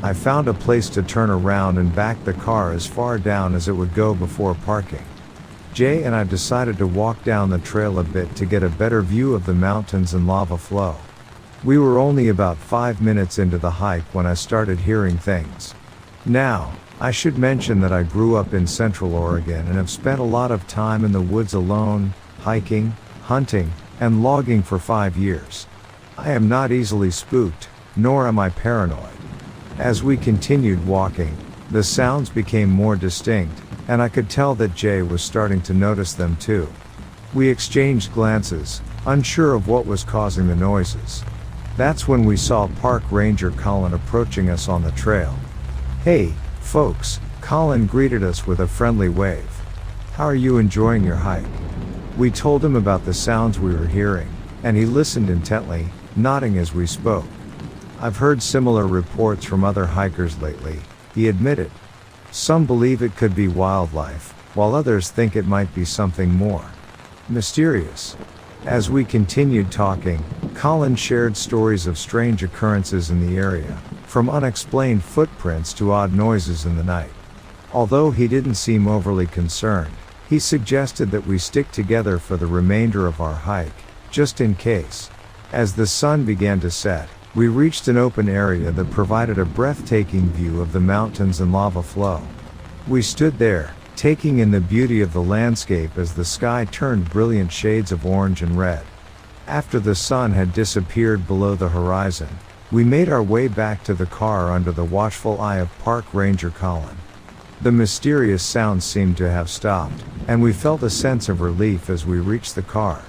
I found a place to turn around and back the car as far down as it would go before parking. Jay and I decided to walk down the trail a bit to get a better view of the mountains and lava flow. We were only about 5 minutes into the hike when I started hearing things. Now, I should mention that I grew up in Central Oregon and have spent a lot of time in the woods alone, hiking, hunting, and logging for 5 years. I am not easily spooked, nor am I paranoid. As we continued walking, the sounds became more distinct, and I could tell that Jay was starting to notice them too. We exchanged glances, unsure of what was causing the noises. That's when we saw Park Ranger Colin approaching us on the trail. "Hey, folks," Colin greeted us with a friendly wave. "How are you enjoying your hike?" We told him about the sounds we were hearing, and he listened intently, nodding as we spoke. "I've heard similar reports from other hikers lately," he admitted. "Some believe it could be wildlife, while others think it might be something more mysterious." As we continued talking, Colin shared stories of strange occurrences in the area, from unexplained footprints to odd noises in the night. Although he didn't seem overly concerned, he suggested that we stick together for the remainder of our hike, just in case. As the sun began to set, we reached an open area that provided a breathtaking view of the mountains and lava flow. We stood there, taking in the beauty of the landscape as the sky turned brilliant shades of orange and red. After the sun had disappeared below the horizon, we made our way back to the car under the watchful eye of Park Ranger Colin. The mysterious sounds seemed to have stopped, and we felt a sense of relief as we reached the car.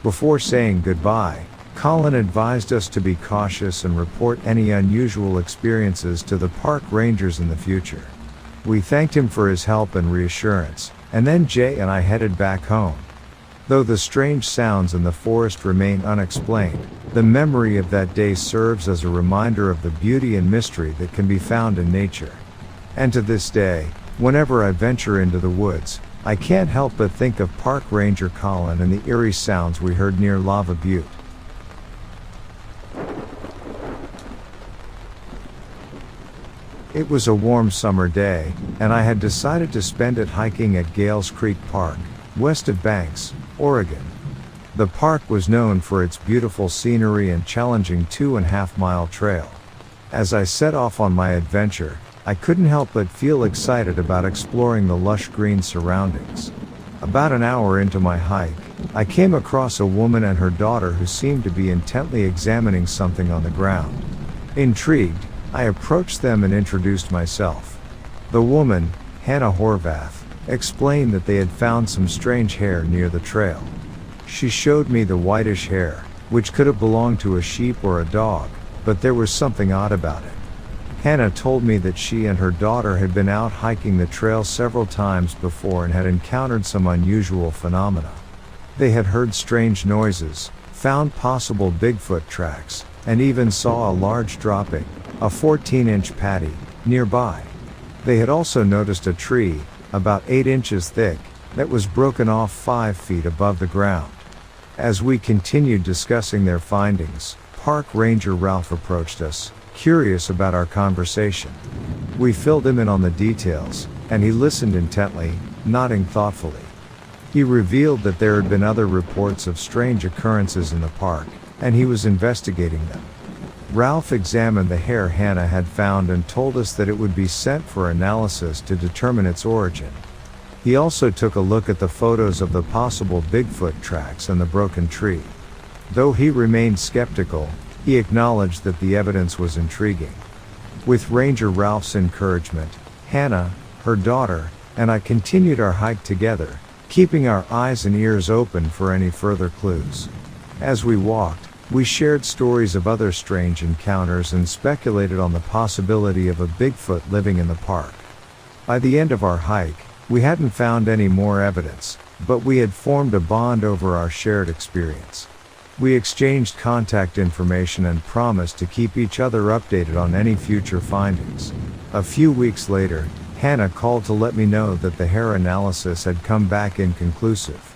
Before saying goodbye, Colin advised us to be cautious and report any unusual experiences to the park rangers in the future. We thanked him for his help and reassurance, and then Jay and I headed back home. Though the strange sounds in the forest remain unexplained, the memory of that day serves as a reminder of the beauty and mystery that can be found in nature. And to this day, whenever I venture into the woods, I can't help but think of Park Ranger Colin and the eerie sounds we heard near Lava Butte. It was a warm summer day, and I had decided to spend it hiking at Gales Creek Park, west of Banks, Oregon. The park was known for its beautiful scenery and challenging 2.5-mile trail. As I set off on my adventure, I couldn't help but feel excited about exploring the lush green surroundings. About an hour into my hike, I came across a woman and her daughter who seemed to be intently examining something on the ground. Intrigued, I approached them and introduced myself. The woman, Hannah Horvath, explained that they had found some strange hair near the trail. She showed me the whitish hair, which could have belonged to a sheep or a dog, but there was something odd about it. Hannah told me that she and her daughter had been out hiking the trail several times before and had encountered some unusual phenomena. They had heard strange noises, found possible Bigfoot tracks, and even saw a large dropping, a 14-inch patty, nearby. They had also noticed a tree, about 8 inches thick, that was broken off 5 feet above the ground. As we continued discussing their findings, Park Ranger Ralph approached us, curious about our conversation. We filled him in on the details, and he listened intently, nodding thoughtfully. He revealed that there had been other reports of strange occurrences in the park, and he was investigating them. Ralph examined the hair Hannah had found and told us that it would be sent for analysis to determine its origin. He also took a look at the photos of the possible Bigfoot tracks and the broken tree. Though he remained skeptical, he acknowledged that the evidence was intriguing. With Ranger Ralph's encouragement, Hannah, her daughter, and I continued our hike together, keeping our eyes and ears open for any further clues. As we walked, we shared stories of other strange encounters and speculated on the possibility of a Bigfoot living in the park. By the end of our hike, we hadn't found any more evidence, but we had formed a bond over our shared experience. We exchanged contact information and promised to keep each other updated on any future findings. A few weeks later, Hannah called to let me know that the hair analysis had come back inconclusive.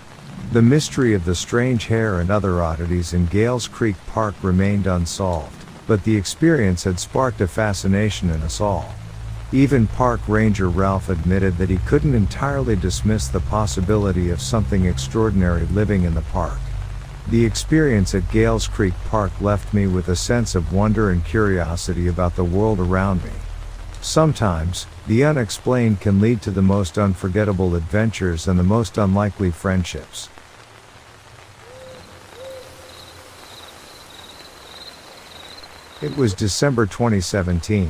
The mystery of the strange hair and other oddities in Gales Creek Park remained unsolved, but the experience had sparked a fascination in us all. Even park ranger Ralph admitted that he couldn't entirely dismiss the possibility of something extraordinary living in the park. The experience at Gales Creek Park left me with a sense of wonder and curiosity about the world around me. Sometimes, the unexplained can lead to the most unforgettable adventures and the most unlikely friendships. It was December 2017.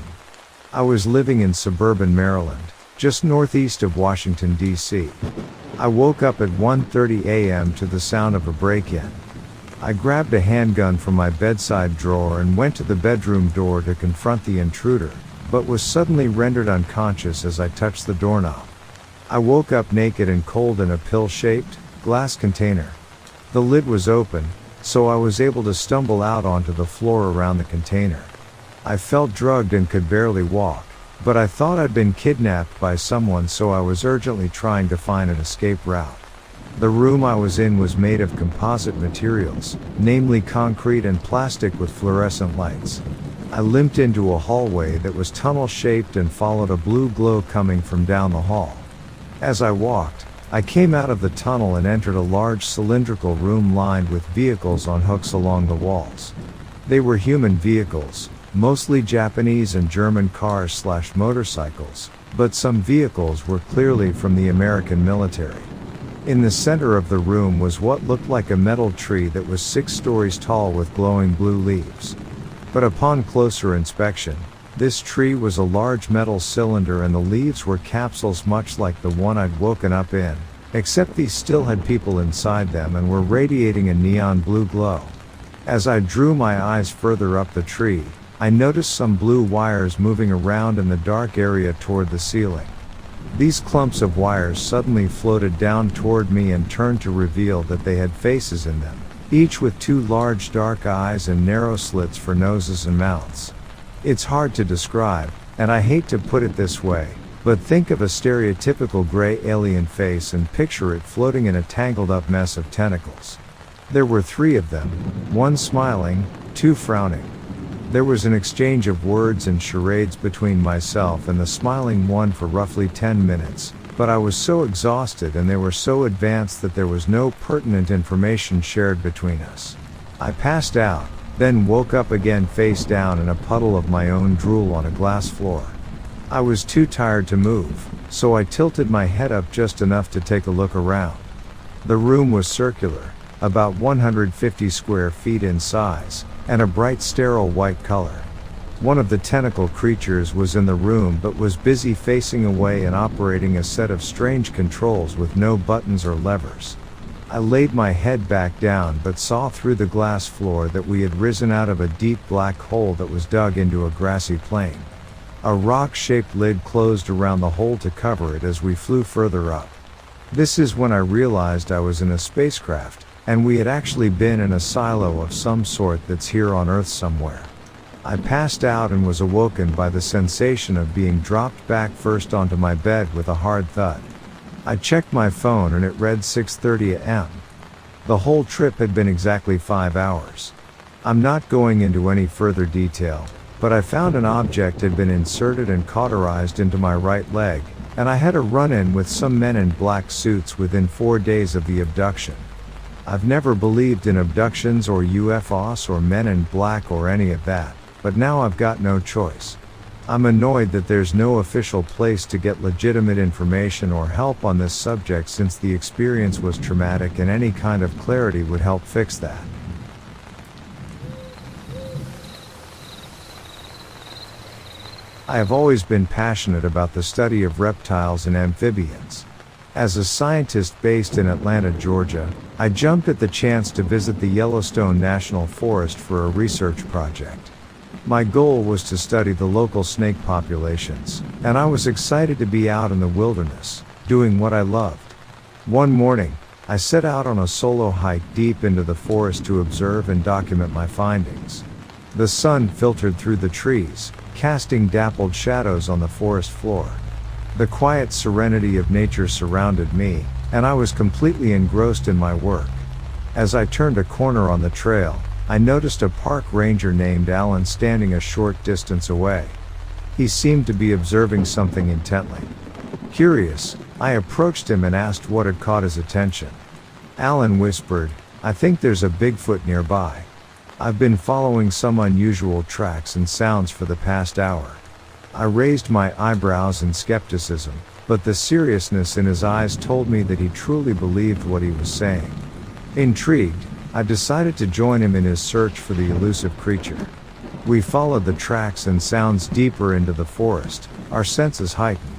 I was living in suburban Maryland, just northeast of Washington, D.C. I woke up at 1:30 a.m. to the sound of a break-in. I grabbed a handgun from my bedside drawer and went to the bedroom door to confront the intruder, but was suddenly rendered unconscious as I touched the doorknob. I woke up naked and cold in a pill-shaped, glass container. The lid was open, so I was able to stumble out onto the floor around the container. I felt drugged and could barely walk, but I thought I'd been kidnapped by someone, so I was urgently trying to find an escape route. The room I was in was made of composite materials, namely concrete and plastic with fluorescent lights. I limped into a hallway that was tunnel-shaped and followed a blue glow coming from down the hall. As I walked, I came out of the tunnel and entered a large cylindrical room lined with vehicles on hooks along the walls. They were human vehicles, mostly Japanese and German cars/motorcycles, but some vehicles were clearly from the American military. In the center of the room was what looked like a metal tree that was 6 stories tall with glowing blue leaves. But upon closer inspection, this tree was a large metal cylinder and the leaves were capsules much like the one I'd woken up in, except these still had people inside them and were radiating a neon blue glow. As I drew my eyes further up the tree, I noticed some blue wires moving around in the dark area toward the ceiling. These clumps of wires suddenly floated down toward me and turned to reveal that they had faces in them, each with 2 large dark eyes and narrow slits for noses and mouths. It's hard to describe, and I hate to put it this way, but think of a stereotypical gray alien face and picture it floating in a tangled up mess of tentacles. There were 3 of them, 1 smiling, 2 frowning. There was an exchange of words and charades between myself and the smiling one for roughly 10 minutes, but I was so exhausted and they were so advanced that there was no pertinent information shared between us. I passed out, then woke up again face down in a puddle of my own drool on a glass floor. I was too tired to move, so I tilted my head up just enough to take a look around. The room was circular, about 150 square feet in size, and a bright sterile white color. One of the tentacle creatures was in the room but was busy facing away and operating a set of strange controls with no buttons or levers. I laid my head back down but saw through the glass floor that we had risen out of a deep black hole that was dug into a grassy plain. A rock-shaped lid closed around the hole to cover it as we flew further up. This is when I realized I was in a spacecraft, and we had actually been in a silo of some sort that's here on Earth somewhere. I passed out and was awoken by the sensation of being dropped back first onto my bed with a hard thud. I checked my phone and it read 6:30 a.m. The whole trip had been exactly 5 hours. I'm not going into any further detail, but I found an object had been inserted and cauterized into my right leg, and I had a run-in with some men in black suits within 4 days of the abduction. I've never believed in abductions or UFOs or men in black or any of that, but now I've got no choice. I'm annoyed that there's no official place to get legitimate information or help on this subject since the experience was traumatic and any kind of clarity would help fix that. I have always been passionate about the study of reptiles and amphibians. As a scientist based in Atlanta, Georgia, I jumped at the chance to visit the Yellowstone National Forest for a research project. My goal was to study the local snake populations, and I was excited to be out in the wilderness, doing what I loved. One morning, I set out on a solo hike deep into the forest to observe and document my findings. The sun filtered through the trees, casting dappled shadows on the forest floor. The quiet serenity of nature surrounded me, and I was completely engrossed in my work. As I turned a corner on the trail, I noticed a park ranger named Alan standing a short distance away. He seemed to be observing something intently. Curious, I approached him and asked what had caught his attention. Alan whispered, "I think there's a Bigfoot nearby. I've been following some unusual tracks and sounds for the past hour." I raised my eyebrows in skepticism, but the seriousness in his eyes told me that he truly believed what he was saying. Intrigued, I decided to join him in his search for the elusive creature. We followed the tracks and sounds deeper into the forest, our senses heightened.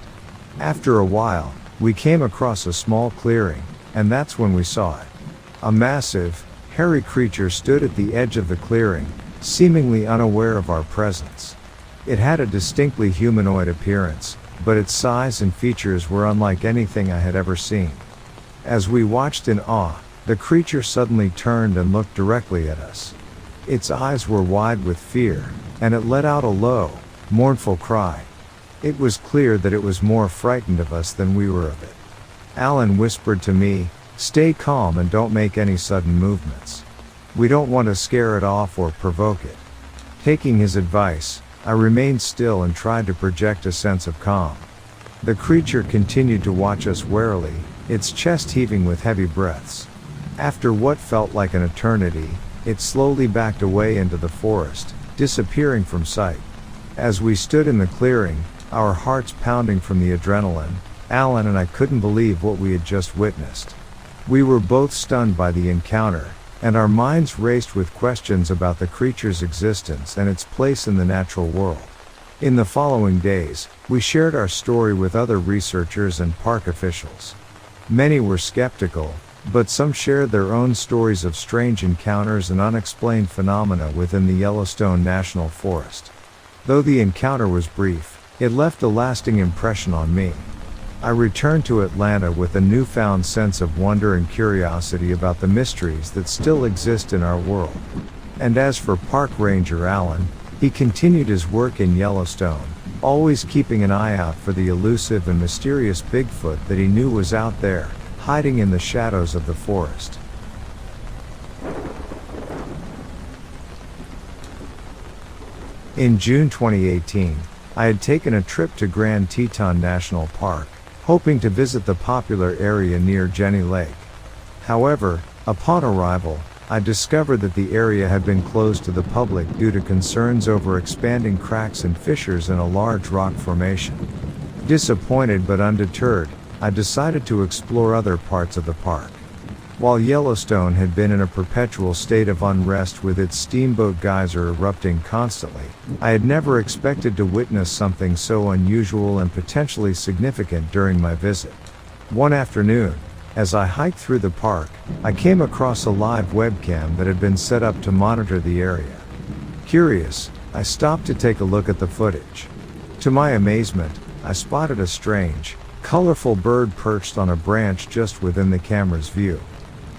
After a while, we came across a small clearing, and that's when we saw it. A massive, hairy creature stood at the edge of the clearing, seemingly unaware of our presence. It had a distinctly humanoid appearance, but its size and features were unlike anything I had ever seen. As we watched in awe, the creature suddenly turned and looked directly at us. Its eyes were wide with fear, and it let out a low, mournful cry. It was clear that it was more frightened of us than we were of it. Alan whispered to me, "Stay calm and don't make any sudden movements. We don't want to scare it off or provoke it." Taking his advice, I remained still and tried to project a sense of calm. The creature continued to watch us warily, its chest heaving with heavy breaths. After what felt like an eternity, it slowly backed away into the forest, disappearing from sight. As we stood in the clearing, our hearts pounding from the adrenaline, Alan and I couldn't believe what we had just witnessed. We were both stunned by the encounter, and our minds raced with questions about the creature's existence and its place in the natural world. In the following days, we shared our story with other researchers and park officials. Many were skeptical, but some shared their own stories of strange encounters and unexplained phenomena within the Yellowstone National Forest. Though the encounter was brief, it left a lasting impression on me. I returned to Atlanta with a newfound sense of wonder and curiosity about the mysteries that still exist in our world. And as for Park Ranger Alan, he continued his work in Yellowstone, always keeping an eye out for the elusive and mysterious Bigfoot that he knew was out there, hiding in the shadows of the forest. In June 2018, I had taken a trip to Grand Teton National Park, hoping to visit the popular area near Jenny Lake. However, upon arrival, I discovered that the area had been closed to the public due to concerns over expanding cracks and fissures in a large rock formation. Disappointed but undeterred, I decided to explore other parts of the park. While Yellowstone had been in a perpetual state of unrest with its steamboat geyser erupting constantly, I had never expected to witness something so unusual and potentially significant during my visit. One afternoon, as I hiked through the park, I came across a live webcam that had been set up to monitor the area. Curious, I stopped to take a look at the footage. To my amazement, I spotted a strange, colorful bird perched on a branch just within the camera's view.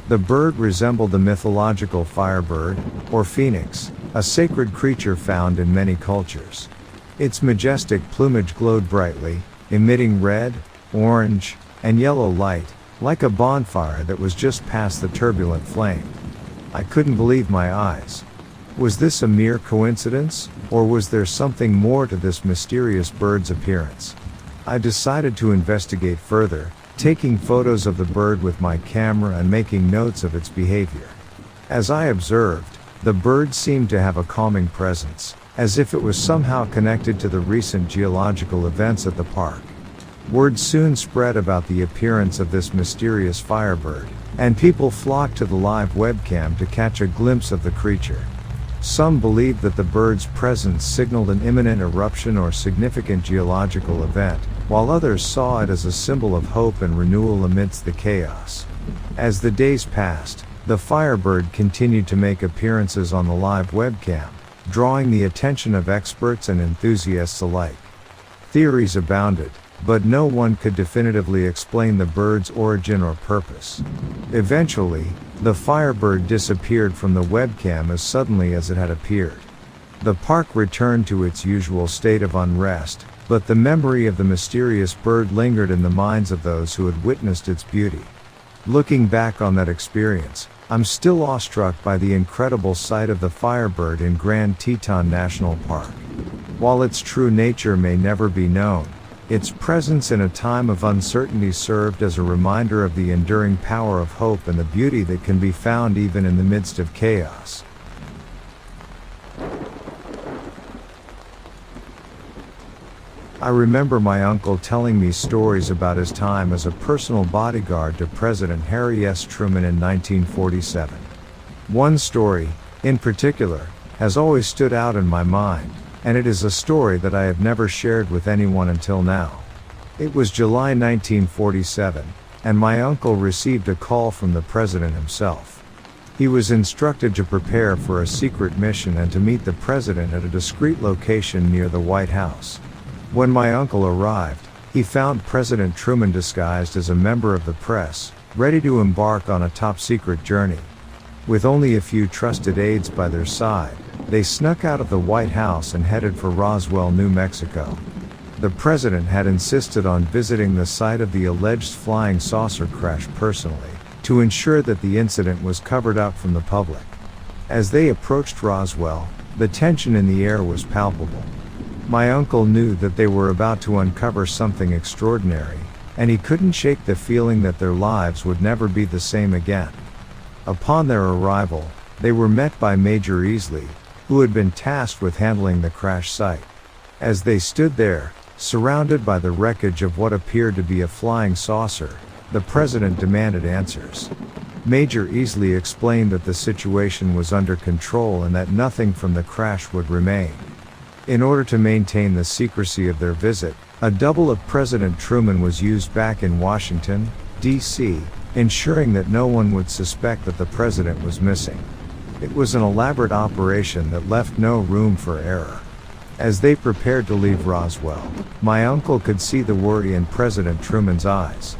The bird resembled the mythological firebird, or phoenix, a sacred creature found in many cultures. Its majestic plumage glowed brightly, emitting red, orange, and yellow light, like a bonfire that was just past the turbulent flame. I couldn't believe my eyes. Was this a mere coincidence, or was there something more to this mysterious bird's appearance? I decided to investigate further, taking photos of the bird with my camera and making notes of its behavior. As I observed, the bird seemed to have a calming presence, as if it was somehow connected to the recent geological events at the park. Word soon spread about the appearance of this mysterious firebird, and people flocked to the live webcam to catch a glimpse of the creature. Some believed that the bird's presence signaled an imminent eruption or significant geological event, while others saw it as a symbol of hope and renewal amidst the chaos. As the days passed, the Firebird continued to make appearances on the live webcam, drawing the attention of experts and enthusiasts alike. Theories abounded, but no one could definitively explain the bird's origin or purpose. Eventually, the Firebird disappeared from the webcam as suddenly as it had appeared. The park returned to its usual state of unrest, but the memory of the mysterious bird lingered in the minds of those who had witnessed its beauty. Looking back on that experience, I'm still awestruck by the incredible sight of the Firebird in Grand Teton National Park. While its true nature may never be known, its presence in a time of uncertainty served as a reminder of the enduring power of hope and the beauty that can be found even in the midst of chaos. I remember my uncle telling me stories about his time as a personal bodyguard to President Harry S. Truman in 1947. One story, in particular, has always stood out in my mind, and it is a story that I have never shared with anyone until now. It was July 1947, and my uncle received a call from the president himself. He was instructed to prepare for a secret mission and to meet the president at a discreet location near the White House. When my uncle arrived, he found President Truman disguised as a member of the press, ready to embark on a top-secret journey. With only a few trusted aides by their side, they snuck out of the White House and headed for Roswell, New Mexico. The president had insisted on visiting the site of the alleged flying saucer crash personally, to ensure that the incident was covered up from the public. As they approached Roswell, the tension in the air was palpable. My uncle knew that they were about to uncover something extraordinary, and he couldn't shake the feeling that their lives would never be the same again. Upon their arrival, they were met by Major Easley, who had been tasked with handling the crash site. As they stood there, surrounded by the wreckage of what appeared to be a flying saucer, the president demanded answers. Major Easley explained that the situation was under control and that nothing from the crash would remain. In order to maintain the secrecy of their visit, a double of President Truman was used back in Washington, D.C., ensuring that no one would suspect that the president was missing. It was an elaborate operation that left no room for error. As they prepared to leave Roswell, my uncle could see the worry in President Truman's eyes.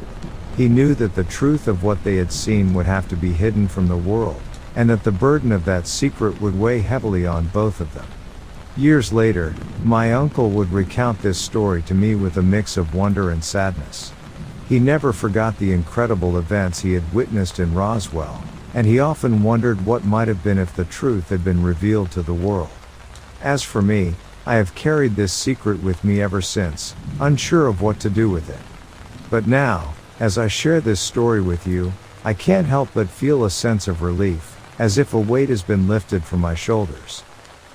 He knew that the truth of what they had seen would have to be hidden from the world, and that the burden of that secret would weigh heavily on both of them. Years later, my uncle would recount this story to me with a mix of wonder and sadness. He never forgot the incredible events he had witnessed in Roswell, and he often wondered what might have been if the truth had been revealed to the world. As for me, I have carried this secret with me ever since, unsure of what to do with it. But now, as I share this story with you, I can't help but feel a sense of relief, as if a weight has been lifted from my shoulders.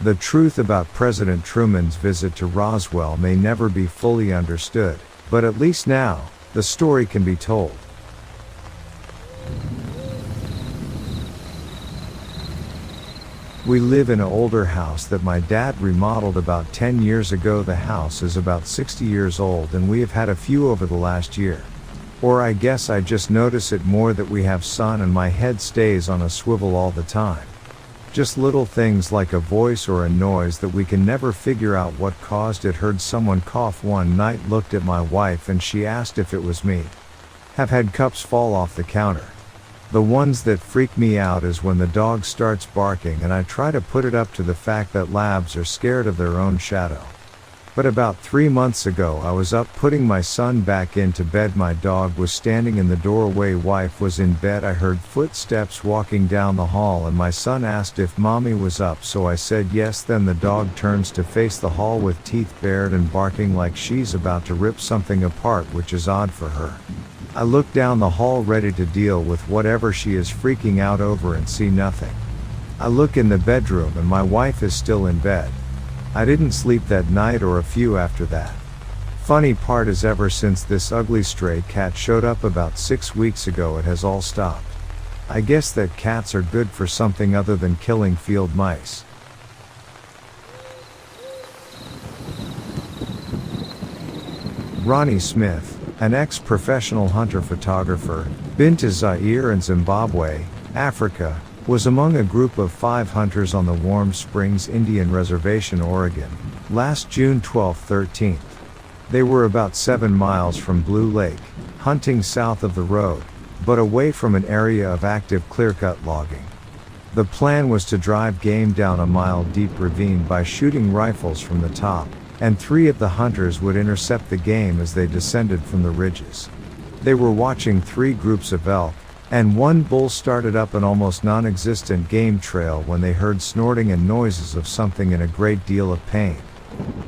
The truth about President Truman's visit to Roswell may never be fully understood, but at least now, the story can be told. We live in an older house that my dad remodeled about 10 years ago. The house is about 60 years old and we have had a few over the last year. Or I guess I just notice it more that we have sun and my head stays on a swivel all the time. Just little things like a voice or a noise that we can never figure out what caused it. Heard someone cough one night, looked at my wife and she asked if it was me. Have had cups fall off the counter. The ones that freak me out is when the dog starts barking, and I try to put it up to the fact that labs are scared of their own shadow. But about 3 months ago I was up putting my son back into bed. My dog was standing in the doorway. Wife was in bed. I heard footsteps walking down the hall and my son asked if mommy was up, so I said yes. Then the dog turns to face the hall with teeth bared and barking like she's about to rip something apart, which is odd for her. I look down the hall ready to deal with whatever she is freaking out over and see nothing. I look in the bedroom and my wife is still in bed. I didn't sleep that night or a few after that. Funny part is, ever since this ugly stray cat showed up about 6 weeks ago, it has all stopped. I guess that cats are good for something other than killing field mice. Ronnie Smith, an ex-professional hunter-photographer, been to Zaire and Zimbabwe, Africa, was among a group of 5 hunters on the Warm Springs Indian Reservation, Oregon, last June 12-13th. They were about 7 miles from Blue Lake, hunting south of the road, but away from an area of active clear-cut logging. The plan was to drive game down a mile-deep ravine by shooting rifles from the top, and 3 of the hunters would intercept the game as they descended from the ridges. They were watching 3 groups of elk, and 1 bull started up an almost non-existent game trail when they heard snorting and noises of something in a great deal of pain.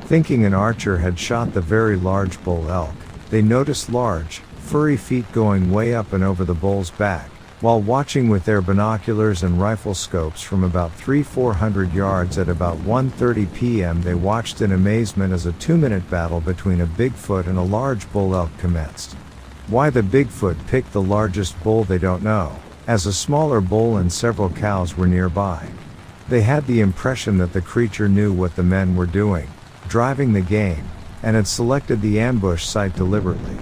Thinking an archer had shot the very large bull elk, they noticed large, furry feet going way up and over the bull's back. While watching with their binoculars and rifle scopes from about 300-400 yards at about 1:30 p.m. they watched in amazement as a 2-minute battle between a Bigfoot and a large bull elk commenced. Why the Bigfoot picked the largest bull they don't know, as a smaller bull and several cows were nearby. They had the impression that the creature knew what the men were doing, driving the game, and had selected the ambush site deliberately.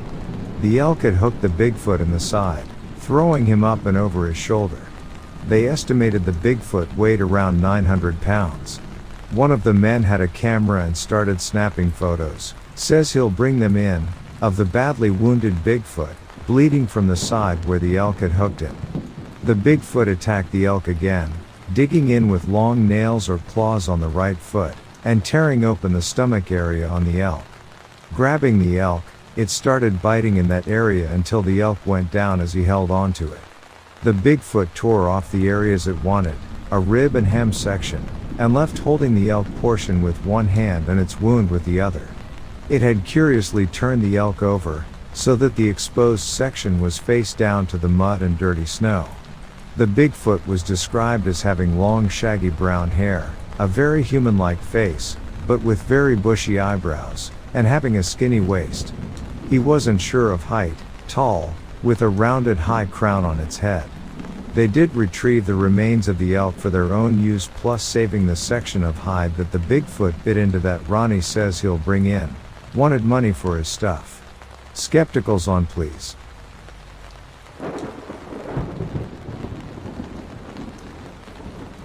The elk had hooked the Bigfoot in the side, throwing him up and over his shoulder. They estimated the Bigfoot weighed around 900 pounds. One of the men had a camera and started snapping photos, says he'll bring them in, of the badly wounded Bigfoot, bleeding from the side where the elk had hooked him. The Bigfoot attacked the elk again, digging in with long nails or claws on the right foot, and tearing open the stomach area on the elk. Grabbing the elk, it started biting in that area until the elk went down as he held onto it. The Bigfoot tore off the areas it wanted, a rib and hem section, and left holding the elk portion with one hand and its wound with the other. It had curiously turned the elk over, so that the exposed section was face down to the mud and dirty snow. The Bigfoot was described as having long shaggy brown hair, a very human-like face, but with very bushy eyebrows, and having a skinny waist. He wasn't sure of height, tall, with a rounded high crown on its head. They did retrieve the remains of the elk for their own use, plus saving the section of hide that the Bigfoot bit into that Ronnie says he'll bring in. Wanted money for his stuff. Skepticals on please.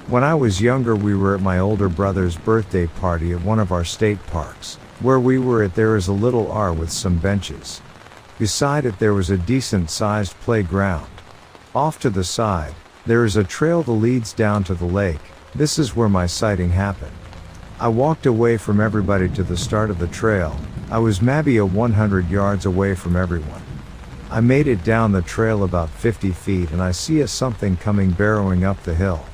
When I was younger, we were at my older brother's birthday party at one of our state parks. Where we were at, there is a little R with some benches. Beside it there was a decent-sized playground. Off to the side, there is a trail that leads down to the lake. This is where my sighting happened. I walked away from everybody to the start of the trail. I was maybe 100 yards away from everyone. I made it down the trail about 50 feet and I see a something coming barreling up the hill.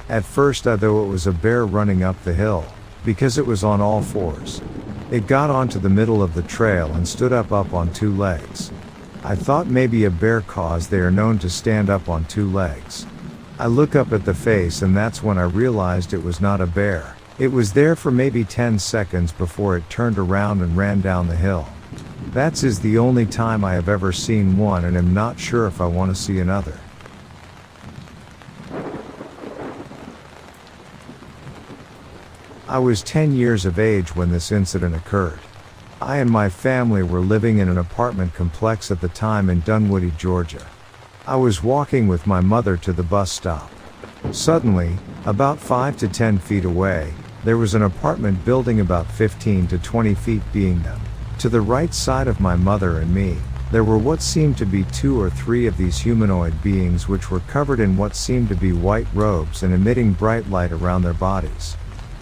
At first I thought it was a bear running up the hill, because it was on all fours. It got onto the middle of the trail and stood up on 2 legs. I thought maybe a bear, cause they are known to stand up on 2 legs. I look up at the face and that's when I realized it was not a bear. It was there for maybe 10 seconds before it turned around and ran down the hill. That's the only time I have ever seen one and am not sure if I want to see another. I was 10 years of age when this incident occurred. I and my family were living in an apartment complex at the time in Dunwoody, Georgia. I was walking with my mother to the bus stop. Suddenly, about 5 to 10 feet away, there was an apartment building about 15 to 20 feet being them. To the right side of my mother and me, there were what seemed to be 2 or 3 of these humanoid beings which were covered in what seemed to be white robes and emitting bright light around their bodies.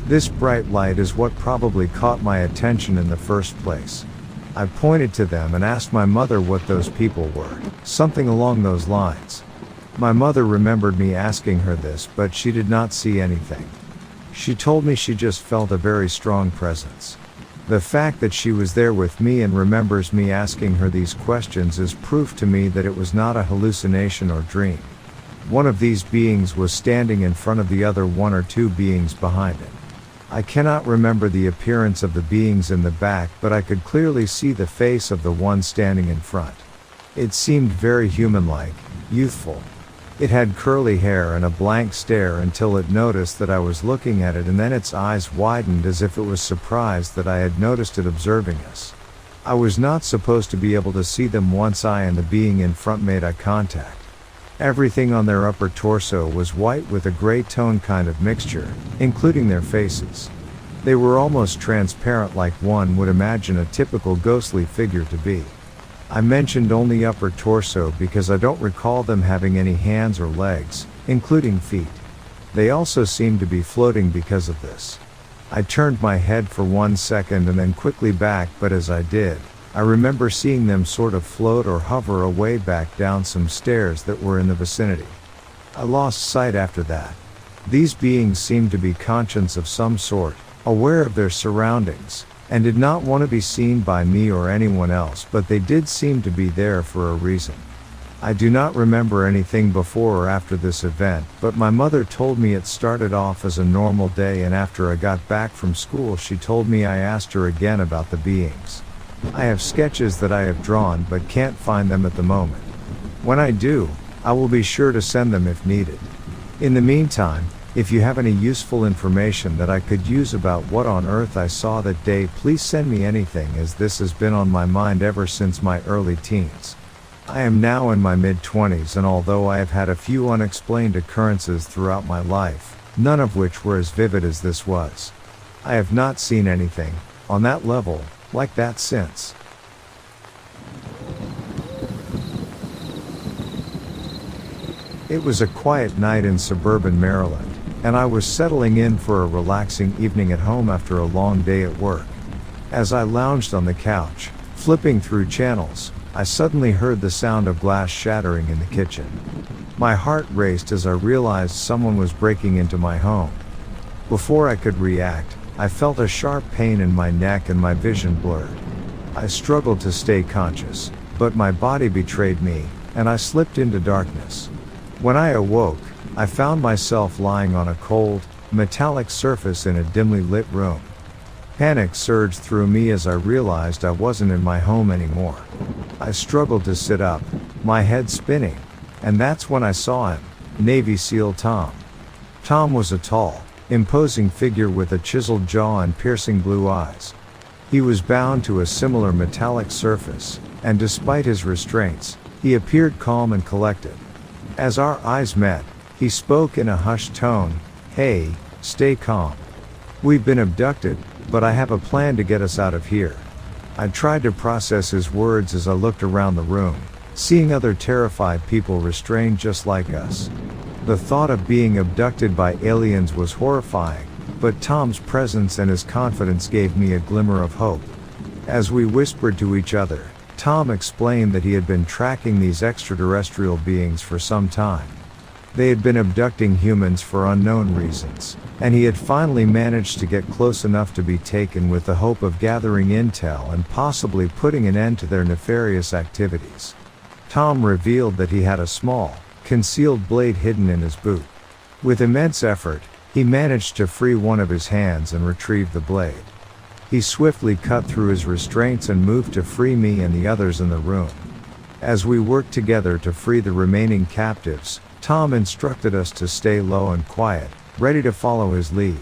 This bright light is what probably caught my attention in the first place. I pointed to them and asked my mother what those people were, something along those lines. My mother remembered me asking her this, but she did not see anything. She told me she just felt a very strong presence. The fact that she was there with me and remembers me asking her these questions is proof to me that it was not a hallucination or dream. One of these beings was standing in front of the other 1 or 2 beings behind it. I cannot remember the appearance of the beings in the back, but I could clearly see the face of the one standing in front. It seemed very human-like, youthful. It had curly hair and a blank stare until it noticed that I was looking at it, and then its eyes widened as if it was surprised that I had noticed it observing us. I was not supposed to be able to see them once I and the being in front made eye contact. Everything on their upper torso was white with a gray tone kind of mixture, including their faces. They were almost transparent like one would imagine a typical ghostly figure to be. I mentioned only upper torso because I don't recall them having any hands or legs, including feet. They also seemed to be floating because of this. I turned my head for 1 second and then quickly back, but as I did, I remember seeing them sort of float or hover away back down some stairs that were in the vicinity. I lost sight after that. These beings seemed to be conscious of some sort, aware of their surroundings, and did not want to be seen by me or anyone else, but they did seem to be there for a reason. I do not remember anything before or after this event, but my mother told me it started off as a normal day, and after I got back from school she told me I asked her again about the beings. I have sketches that I have drawn but can't find them at the moment. When I do, I will be sure to send them if needed. In the meantime, if you have any useful information that I could use about what on earth I saw that day, please send me anything, as this has been on my mind ever since my early teens. I am now in my mid-20s, and although I have had a few unexplained occurrences throughout my life, none of which were as vivid as this was, I have not seen anything, on that level, like that since. It was a quiet night in suburban Maryland, and I was settling in for a relaxing evening at home after a long day at work. As I lounged on the couch, flipping through channels, I suddenly heard the sound of glass shattering in the kitchen. My heart raced as I realized someone was breaking into my home. Before I could react, I felt a sharp pain in my neck and my vision blurred. I struggled to stay conscious, but my body betrayed me, and I slipped into darkness. When I awoke, I found myself lying on a cold, metallic surface in a dimly lit room. Panic surged through me as I realized I wasn't in my home anymore. I struggled to sit up, my head spinning, and that's when I saw him, Navy SEAL Tom. Tom was a tall, imposing figure with a chiseled jaw and piercing blue eyes. He was bound to a similar metallic surface, and despite his restraints, he appeared calm and collected. As our eyes met, he spoke in a hushed tone, "Hey, stay calm. We've been abducted, but I have a plan to get us out of here." I tried to process his words as I looked around the room, seeing other terrified people restrained just like us. The thought of being abducted by aliens was horrifying, but Tom's presence and his confidence gave me a glimmer of hope. As we whispered to each other, Tom explained that he had been tracking these extraterrestrial beings for some time. They had been abducting humans for unknown reasons, and he had finally managed to get close enough to be taken with the hope of gathering intel and possibly putting an end to their nefarious activities. Tom revealed that he had a small, concealed blade hidden in his boot. With immense effort, he managed to free one of his hands and retrieve the blade. He swiftly cut through his restraints and moved to free me and the others in the room. As we worked together to free the remaining captives, Tom instructed us to stay low and quiet, ready to follow his lead.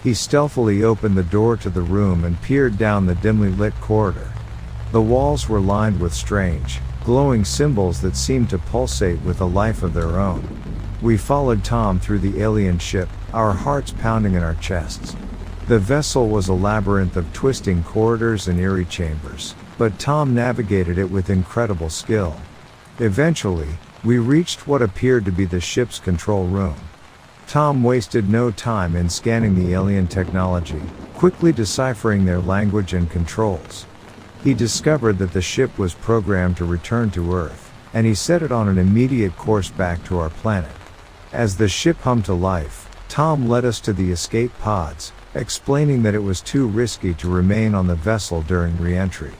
He stealthily opened the door to the room and peered down the dimly lit corridor. The walls were lined with strange, glowing symbols that seemed to pulsate with a life of their own. We followed Tom through the alien ship, our hearts pounding in our chests. The vessel was a labyrinth of twisting corridors and eerie chambers, but Tom navigated it with incredible skill. Eventually, we reached what appeared to be the ship's control room. Tom wasted no time in scanning the alien technology, quickly deciphering their language and controls. He discovered that the ship was programmed to return to Earth, and he set it on an immediate course back to our planet. As the ship hummed to life, Tom led us to the escape pods, explaining that it was too risky to remain on the vessel during re-entry.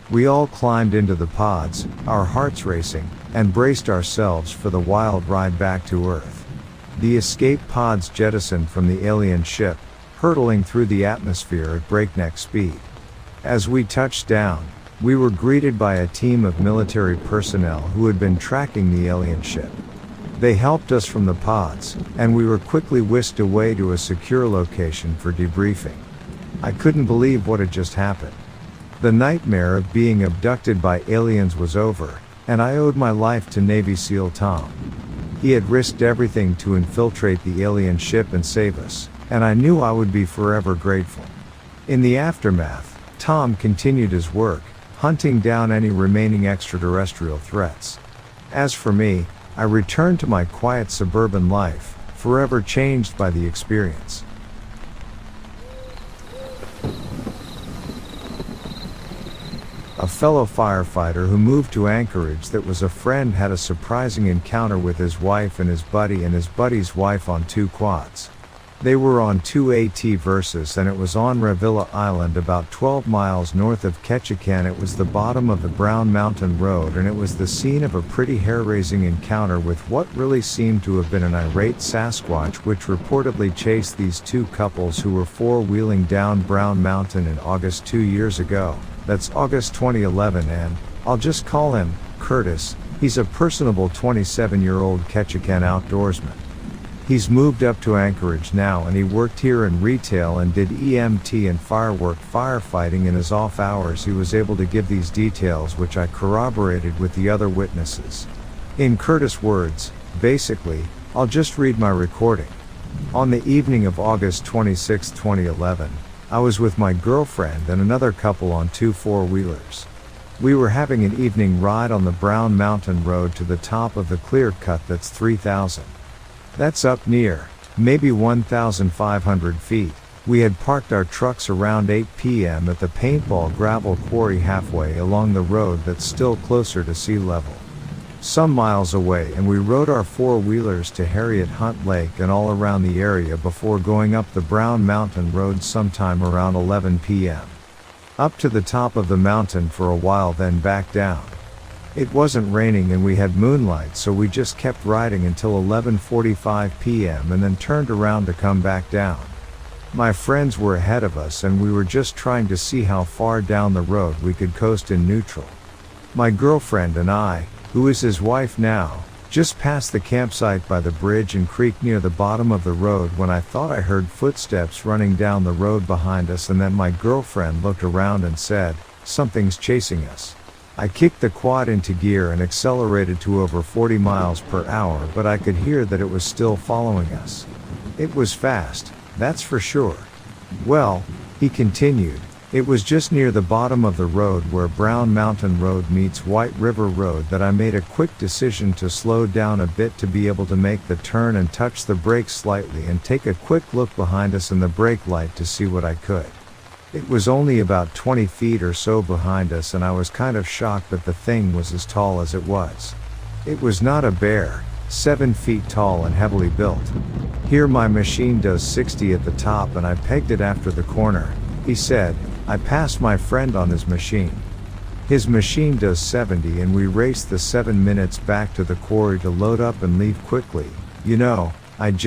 We all climbed into the pods, our hearts racing, and braced ourselves for the wild ride back to Earth. The escape pods jettisoned from the alien ship, hurtling through the atmosphere at breakneck speed. As we touched down, we were greeted by a team of military personnel who had been tracking the alien ship. They helped us from the pods, and we were quickly whisked away to a secure location for debriefing. I couldn't believe what had just happened. The nightmare of being abducted by aliens was over, and I owed my life to Navy SEAL Tom. He had risked everything to infiltrate the alien ship and save us, and I knew I would be forever grateful. In the aftermath, Tom continued his work, hunting down any remaining extraterrestrial threats. As for me, I returned to my quiet suburban life, forever changed by the experience. A fellow firefighter who moved to Anchorage that was a friend had a surprising encounter with his wife and his buddy's wife on two quads. They were on two AT Versas and it was on Revilla Island about 12 miles north of Ketchikan. It was the bottom of the Brown Mountain Road and it was the scene of a pretty hair-raising encounter with what really seemed to have been an irate Sasquatch which reportedly chased these two couples who were four-wheeling down Brown Mountain in August 2 years ago. That's August 2011 and, I'll just call him, Curtis. He's a personable 27-year-old Ketchikan outdoorsman. He's moved up to Anchorage now and he worked here in retail and did EMT and firefighting in his off hours. He was able to give these details which I corroborated with the other witnesses. In Curtis' words, basically, I'll just read my recording. On the evening of August 26, 2011, I was with my girlfriend and another couple on two four-wheelers. We were having an evening ride on the Brown Mountain Road to the top of the clear cut that's 3,000. That's up near, maybe 1,500 feet. We had parked our trucks around 8 p.m. at the paintball gravel quarry halfway along the road that's still closer to sea level. Some miles away, and we rode our four-wheelers to Harriet Hunt Lake and all around the area before going up the Brown Mountain Road sometime around 11 p.m. Up to the top of the mountain for a while then back down. It wasn't raining and we had moonlight so we just kept riding until 11:45 p.m. and then turned around to come back down. My friends were ahead of us and we were just trying to see how far down the road we could coast in neutral. My girlfriend and I, who is his wife now, just passed the campsite by the bridge and creek near the bottom of the road when I thought I heard footsteps running down the road behind us and then my girlfriend looked around and said, "Something's chasing us." I kicked the quad into gear and accelerated to over 40 miles per hour, but I could hear that it was still following us. It was fast, that's for sure. Well, he continued, it was just near the bottom of the road where Brown Mountain Road meets White River Road that I made a quick decision to slow down a bit to be able to make the turn and touch the brakes slightly and take a quick look behind us in the brake light to see what I could. It was only about 20 feet or so behind us and I was kind of shocked that the thing was as tall as it was. It was not a bear, 7 feet tall and heavily built. Here my machine does 60 at the top and I pegged it after the corner, he said. I passed my friend on his machine. His machine does 70 and we raced the 7 minutes back to the quarry to load up and leave quickly. You know, at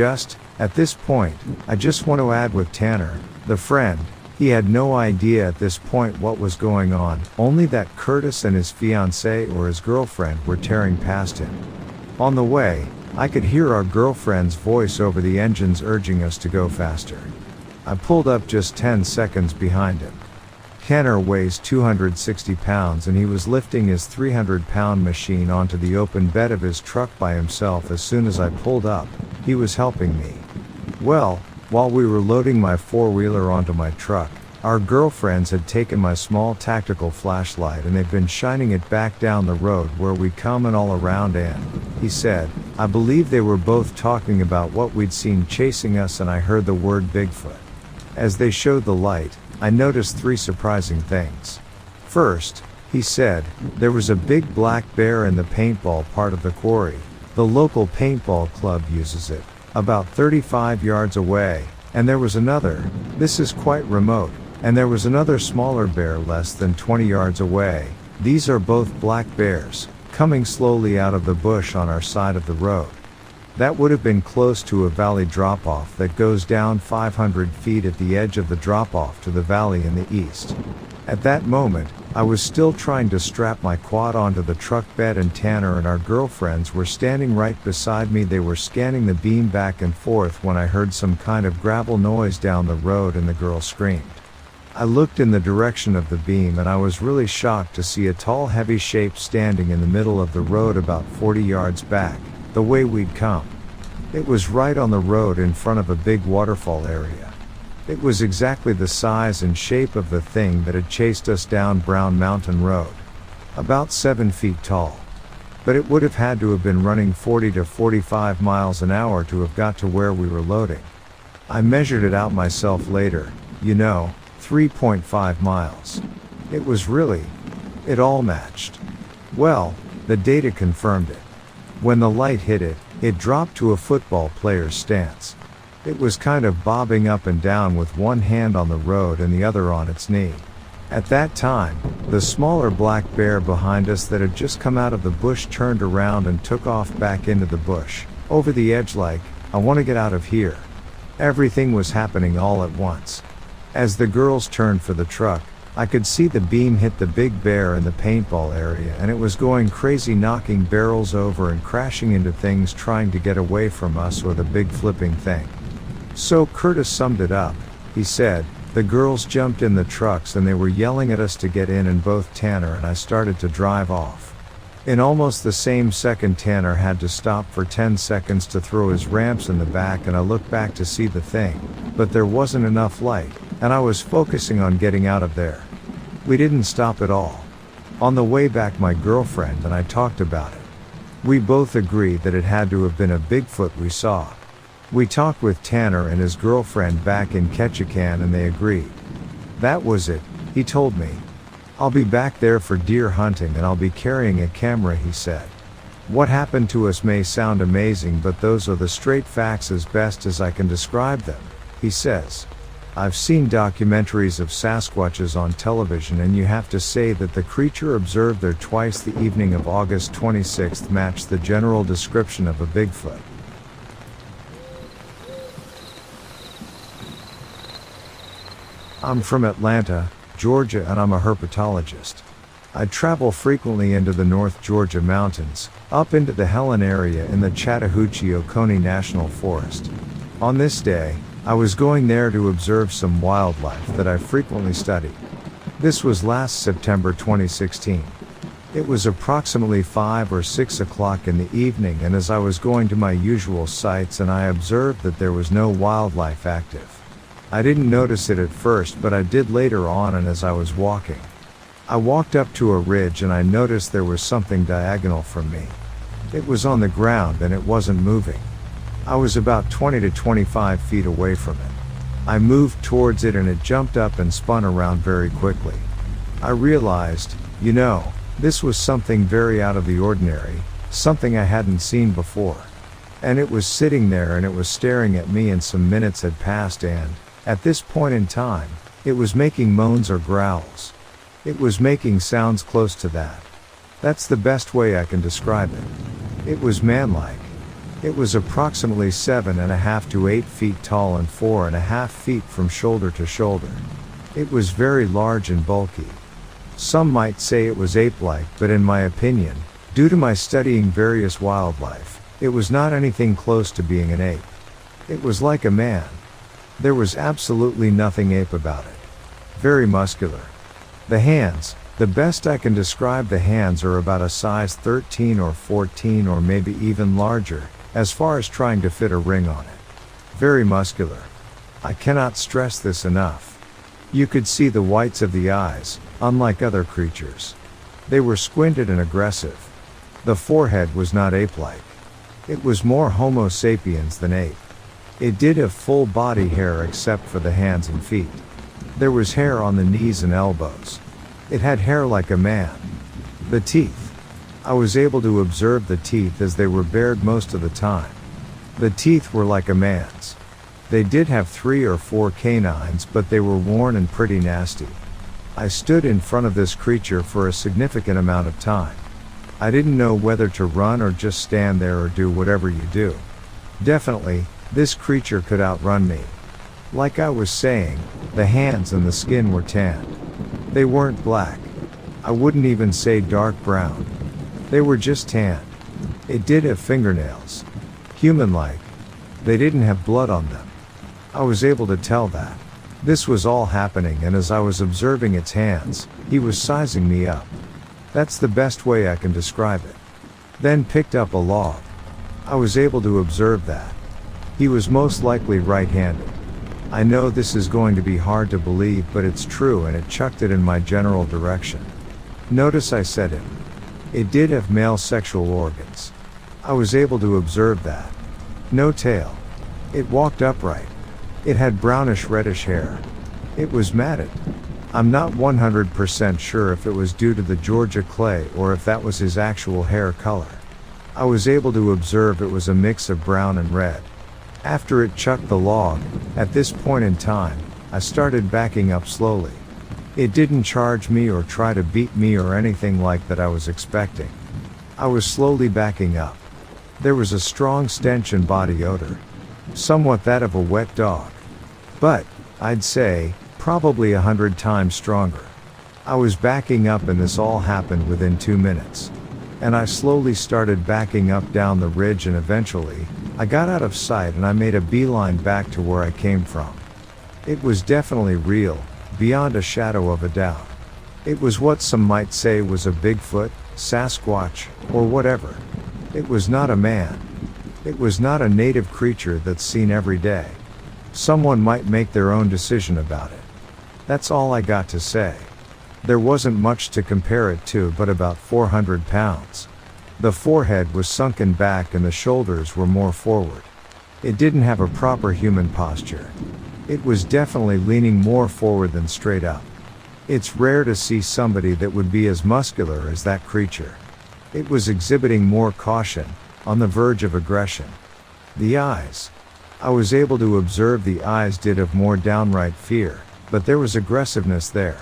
this point, I just want to add with Tanner, the friend, he had no idea at this point what was going on, only that Curtis and his fiancée or his girlfriend were tearing past him. On the way, I could hear our girlfriend's voice over the engines urging us to go faster. I pulled up just 10 seconds behind him. Tanner weighs 260 pounds and he was lifting his 300-pound machine onto the open bed of his truck by himself. As soon as I pulled up, he was helping me. Well, while we were loading my four-wheeler onto my truck, our girlfriends had taken my small tactical flashlight and they'd been shining it back down the road where we come and all around and, he said, I believe they were both talking about what we'd seen chasing us and I heard the word Bigfoot. As they showed the light, I noticed 3 surprising things. First, he said, there was a big black bear in the paintball part of the quarry. The local paintball club uses it, about 35 yards away, and there was another, this is quite remote, and there was another smaller bear less than 20 yards away. These are both black bears, coming slowly out of the bush on our side of the road. That would have been close to a valley drop-off that goes down 500 feet at the edge of the drop-off to the valley in the east. At that moment, I was still trying to strap my quad onto the truck bed and Tanner and our girlfriends were standing right beside me. They were scanning the beam back and forth when I heard some kind of gravel noise down the road and the girl screamed. I looked in the direction of the beam and I was really shocked to see a tall heavy shape standing in the middle of the road about 40 yards back, the way we'd come. It was right on the road in front of a big waterfall area. It was exactly the size and shape of the thing that had chased us down Brown Mountain Road. About 7 feet tall. But it would have had to have been running 40 to 45 miles an hour to have got to where we were loading. I measured it out myself later, 3.5 miles. It all matched. Well, the data confirmed it. When the light hit it, it dropped to a football player's stance. It was kind of bobbing up and down with one hand on the road and the other on its knee. At that time, the smaller black bear behind us that had just come out of the bush turned around and took off back into the bush, over the edge like, I want to get out of here. Everything was happening all at once. As the girls turned for the truck, I could see the beam hit the big bear in the paintball area and it was going crazy, knocking barrels over and crashing into things trying to get away from us or the big flipping thing. So Curtis summed it up. He said, the girls jumped in the trucks and they were yelling at us to get in, and both Tanner and I started to drive off. In almost the same second, Tanner had to stop for 10 seconds to throw his ramps in the back, and I looked back to see the thing, but there wasn't enough light, and I was focusing on getting out of there. We didn't stop at all. On the way back, my girlfriend and I talked about it. We both agreed that it had to have been a Bigfoot we saw. We talked with Tanner and his girlfriend back in Ketchikan and they agreed. That was it, he told me. I'll be back there for deer hunting and I'll be carrying a camera, he said. What happened to us may sound amazing, but those are the straight facts as best as I can describe them, he says. I've seen documentaries of Sasquatches on television, and you have to say that the creature observed there twice the evening of August 26th matched the general description of a Bigfoot. I'm from Atlanta, Georgia, and I'm a herpetologist. I travel frequently into the North Georgia mountains, up into the Helen area in the Chattahoochee-Oconee National Forest. On this day, I was going there to observe some wildlife that I frequently study. This was last September 2016. It was approximately 5 or 6 o'clock in the evening, and as I was going to my usual sites and I observed that there was no wildlife active. I didn't notice it at first, but I did later on, and as I was walking, I walked up to a ridge and I noticed there was something diagonal from me. It was on the ground and it wasn't moving. I was about 20 to 25 feet away from it. I moved towards it and it jumped up and spun around very quickly. I realized, this was something very out of the ordinary, something I hadn't seen before. And it was sitting there and it was staring at me, and some minutes had passed and, at this point in time, it was making moans or growls. It was making sounds close to that. That's the best way I can describe it. It was man-like. It was approximately 7.5 to 8 feet tall and 4.5 feet from shoulder to shoulder. It was very large and bulky. Some might say it was ape-like, but in my opinion, due to my studying various wildlife, it was not anything close to being an ape. It was like a man. There was absolutely nothing ape about it. Very muscular. The hands, the best I can describe the hands, are about a size 13 or 14 or maybe even larger, as far as trying to fit a ring on it. Very muscular. I cannot stress this enough. You could see the whites of the eyes, unlike other creatures. They were squinted and aggressive. The forehead was not ape-like. It was more Homo sapiens than ape. It did have full body hair except for the hands and feet. There was hair on the knees and elbows. It had hair like a man. The teeth. I was able to observe the teeth as they were bared most of the time. The teeth were like a man's. They did have 3 or 4 canines, but they were worn and pretty nasty. I stood in front of this creature for a significant amount of time. I didn't know whether to run or just stand there or do whatever you do. Definitely, this creature could outrun me. Like I was saying, the hands and the skin were tanned. They weren't black. I wouldn't even say dark brown. They were just tanned. It did have fingernails. Human-like. They didn't have blood on them. I was able to tell that. This was all happening, and as I was observing its hands, he was sizing me up. That's the best way I can describe it. Then picked up a log. I was able to observe that. He was most likely right-handed. I know this is going to be hard to believe, but it's true, and it chucked it in my general direction. Notice I said him. It did have male sexual organs. I was able to observe that. No tail. It walked upright. It had brownish reddish hair. It was matted. I'm not 100% sure if it was due to the Georgia clay or if that was his actual hair color. I was able to observe it was a mix of brown and red. After it chucked the log, at this point in time, I started backing up slowly. It didn't charge me or try to beat me or anything like that I was expecting. I was slowly backing up. There was a strong stench and body odor. Somewhat that of a wet dog. But, I'd say, probably 100 times stronger. I was backing up and this all happened within 2 minutes. And I slowly started backing up down the ridge, and eventually, I got out of sight and I made a beeline back to where I came from. It was definitely real, beyond a shadow of a doubt. It was what some might say was a Bigfoot, Sasquatch, or whatever. It was not a man. It was not a native creature that's seen every day. Someone might make their own decision about it. That's all I got to say. There wasn't much to compare it to but about 400 pounds. The forehead was sunken back and the shoulders were more forward. It didn't have a proper human posture. It was definitely leaning more forward than straight up. It's rare to see somebody that would be as muscular as that creature. It was exhibiting more caution, on the verge of aggression. The eyes. I was able to observe the eyes did have more downright fear, but there was aggressiveness there.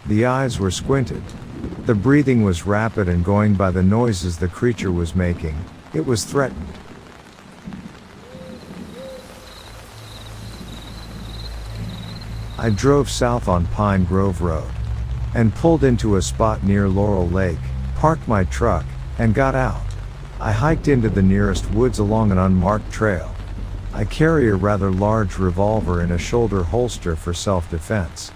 The eyes were squinted. The breathing was rapid, and going by the noises the creature was making, it was threatened. I drove south on Pine Grove Road and pulled into a spot near Laurel Lake, parked my truck, and got out. I hiked into the nearest woods along an unmarked trail. I carry a rather large revolver in a shoulder holster for self-defense.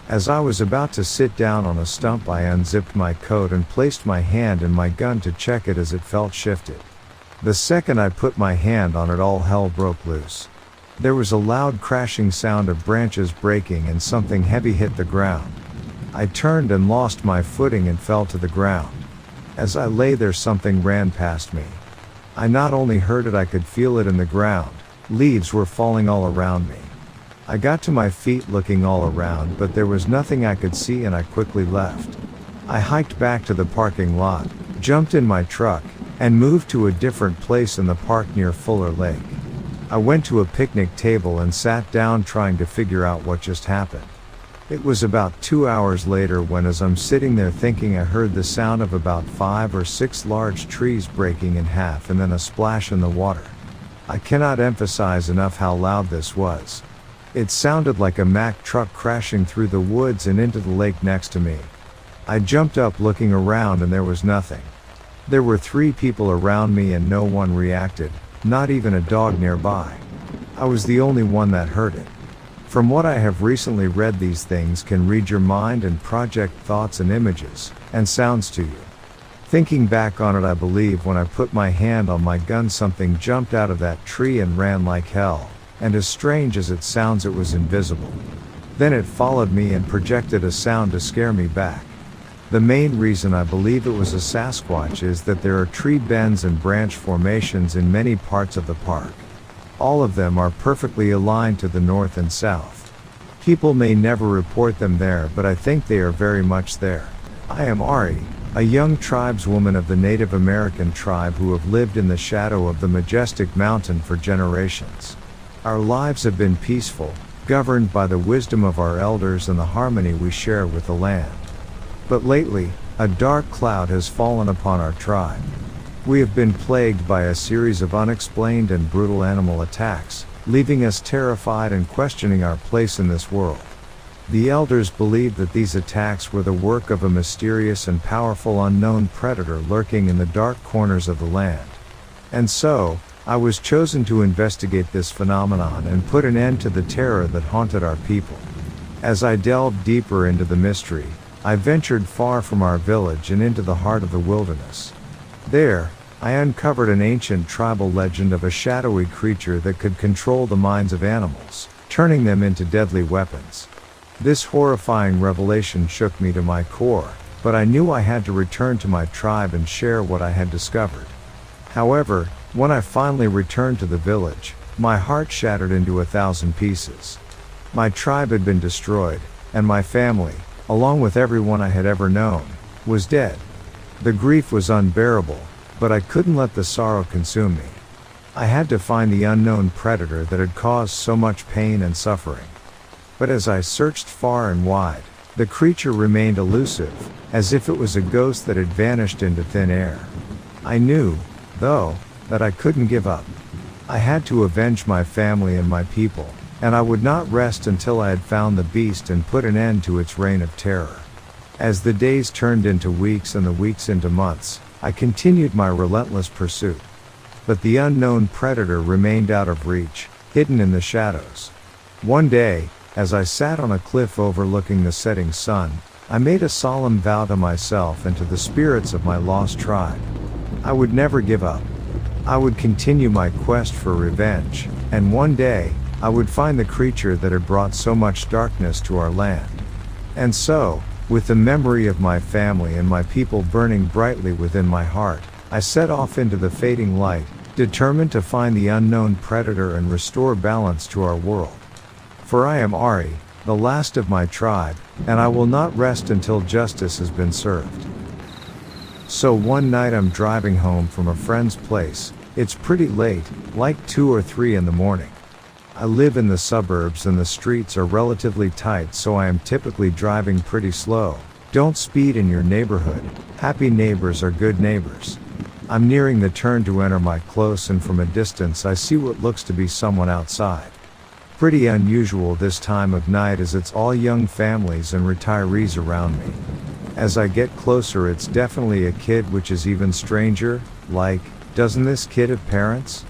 As I was about to sit down on a stump, I unzipped my coat and placed my hand in my gun to check it as it felt shifted. The second I put my hand on it, all hell broke loose. There was a loud crashing sound of branches breaking and something heavy hit the ground. I turned and lost my footing and fell to the ground. As I lay there, something ran past me. I not only heard it, I could feel it in the ground. Leaves were falling all around me. I got to my feet looking all around, but there was nothing I could see, and I quickly left. I hiked back to the parking lot, jumped in my truck, and moved to a different place in the park near Fuller Lake. I went to a picnic table and sat down trying to figure out what just happened. It was about 2 hours later when, as I'm sitting there thinking, I heard the sound of about 5 or 6 large trees breaking in half and then a splash in the water. I cannot emphasize enough how loud this was. It sounded like a Mack truck crashing through the woods and into the lake next to me. I jumped up looking around and there was nothing. There were 3 people around me and no one reacted, not even a dog nearby. I was the only one that heard it. From what I have recently read, these things can read your mind and project thoughts and images, and sounds to you. Thinking back on it, I believe when I put my hand on my gun, something jumped out of that tree and ran like hell, and as strange as it sounds, it was invisible. Then it followed me and projected a sound to scare me back. The main reason I believe it was a Sasquatch is that there are tree bends and branch formations in many parts of the park. All of them are perfectly aligned to the north and south. People may never report them there, but I think they are very much there. I am Ari, a young tribeswoman of the Native American tribe who have lived in the shadow of the majestic mountain for generations. Our lives have been peaceful, governed by the wisdom of our elders and the harmony we share with the land. But lately, a dark cloud has fallen upon our tribe. We have been plagued by a series of unexplained and brutal animal attacks, leaving us terrified and questioning our place in this world. The elders believed that these attacks were the work of a mysterious and powerful unknown predator lurking in the dark corners of the land. And so, I was chosen to investigate this phenomenon and put an end to the terror that haunted our people. As I delved deeper into the mystery, I ventured far from our village and into the heart of the wilderness. There, I uncovered an ancient tribal legend of a shadowy creature that could control the minds of animals, turning them into deadly weapons. This horrifying revelation shook me to my core, but I knew I had to return to my tribe and share what I had discovered. However, when I finally returned to the village, my heart shattered into 1,000 pieces. My tribe had been destroyed, and my family, along with everyone I had ever known, was dead. The grief was unbearable, but I couldn't let the sorrow consume me. I had to find the unknown predator that had caused so much pain and suffering. But as I searched far and wide, the creature remained elusive, as if it was a ghost that had vanished into thin air. I knew, though, that I couldn't give up. I had to avenge my family and my people, and I would not rest until I had found the beast and put an end to its reign of terror. As the days turned into weeks and the weeks into months, I continued my relentless pursuit. But the unknown predator remained out of reach, hidden in the shadows. One day, as I sat on a cliff overlooking the setting sun, I made a solemn vow to myself and to the spirits of my lost tribe. I would never give up. I would continue my quest for revenge, and one day, I would find the creature that had brought so much darkness to our land. And so, with the memory of my family and my people burning brightly within my heart, I set off into the fading light, determined to find the unknown predator and restore balance to our world. For I am Ari, the last of my tribe, and I will not rest until justice has been served. So one night I'm driving home from a friend's place. It's pretty late, like 2 or 3 in the morning. I live in the suburbs and the streets are relatively tight, so I am typically driving pretty slow. Don't speed in your neighborhood. Happy neighbors are good neighbors. I'm nearing the turn to enter my close, and from a distance I see what looks to be someone outside. Pretty unusual this time of night, as it's all young families and retirees around me. As I get closer, it's definitely a kid, which is even stranger. Like, doesn't this kid have parents?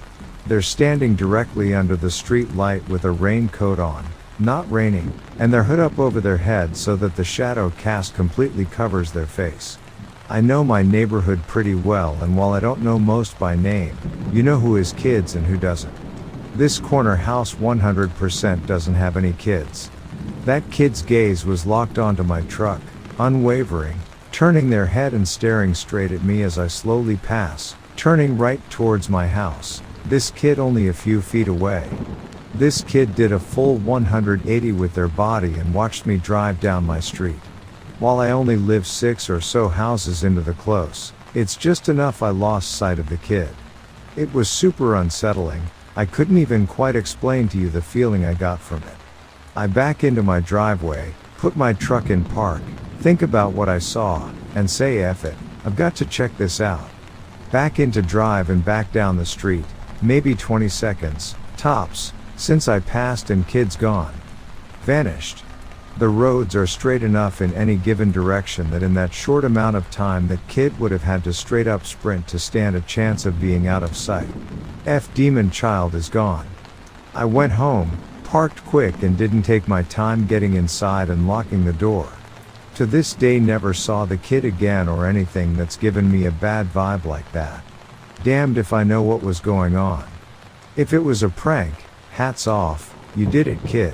They're standing directly under the street light with a raincoat on, not raining, and their hood up over their head so that the shadow cast completely covers their face. I know my neighborhood pretty well, and while I don't know most by name, you know who is kids and who doesn't. This corner house 100% doesn't have any kids. That kid's gaze was locked onto my truck, unwavering, turning their head and staring straight at me as I slowly pass, turning right towards my house. This kid only a few feet away. This kid did a full 180 with their body and watched me drive down my street. While I only live 6 or so houses into the close, it's just enough I lost sight of the kid. It was super unsettling. I couldn't even quite explain to you the feeling I got from it. I back into my driveway, put my truck in park, think about what I saw, and say F it, I've got to check this out. Back into drive and back down the street, maybe 20 seconds, tops, since I passed and kid's gone. Vanished. The roads are straight enough in any given direction that in that short amount of time that kid would have had to straight up sprint to stand a chance of being out of sight. Demon child is gone. I went home, parked quick, and didn't take my time getting inside and locking the door. To this day never saw the kid again or anything that's given me a bad vibe like that. Damned if I know what was going on. If it was a prank, hats off, you did it, kid.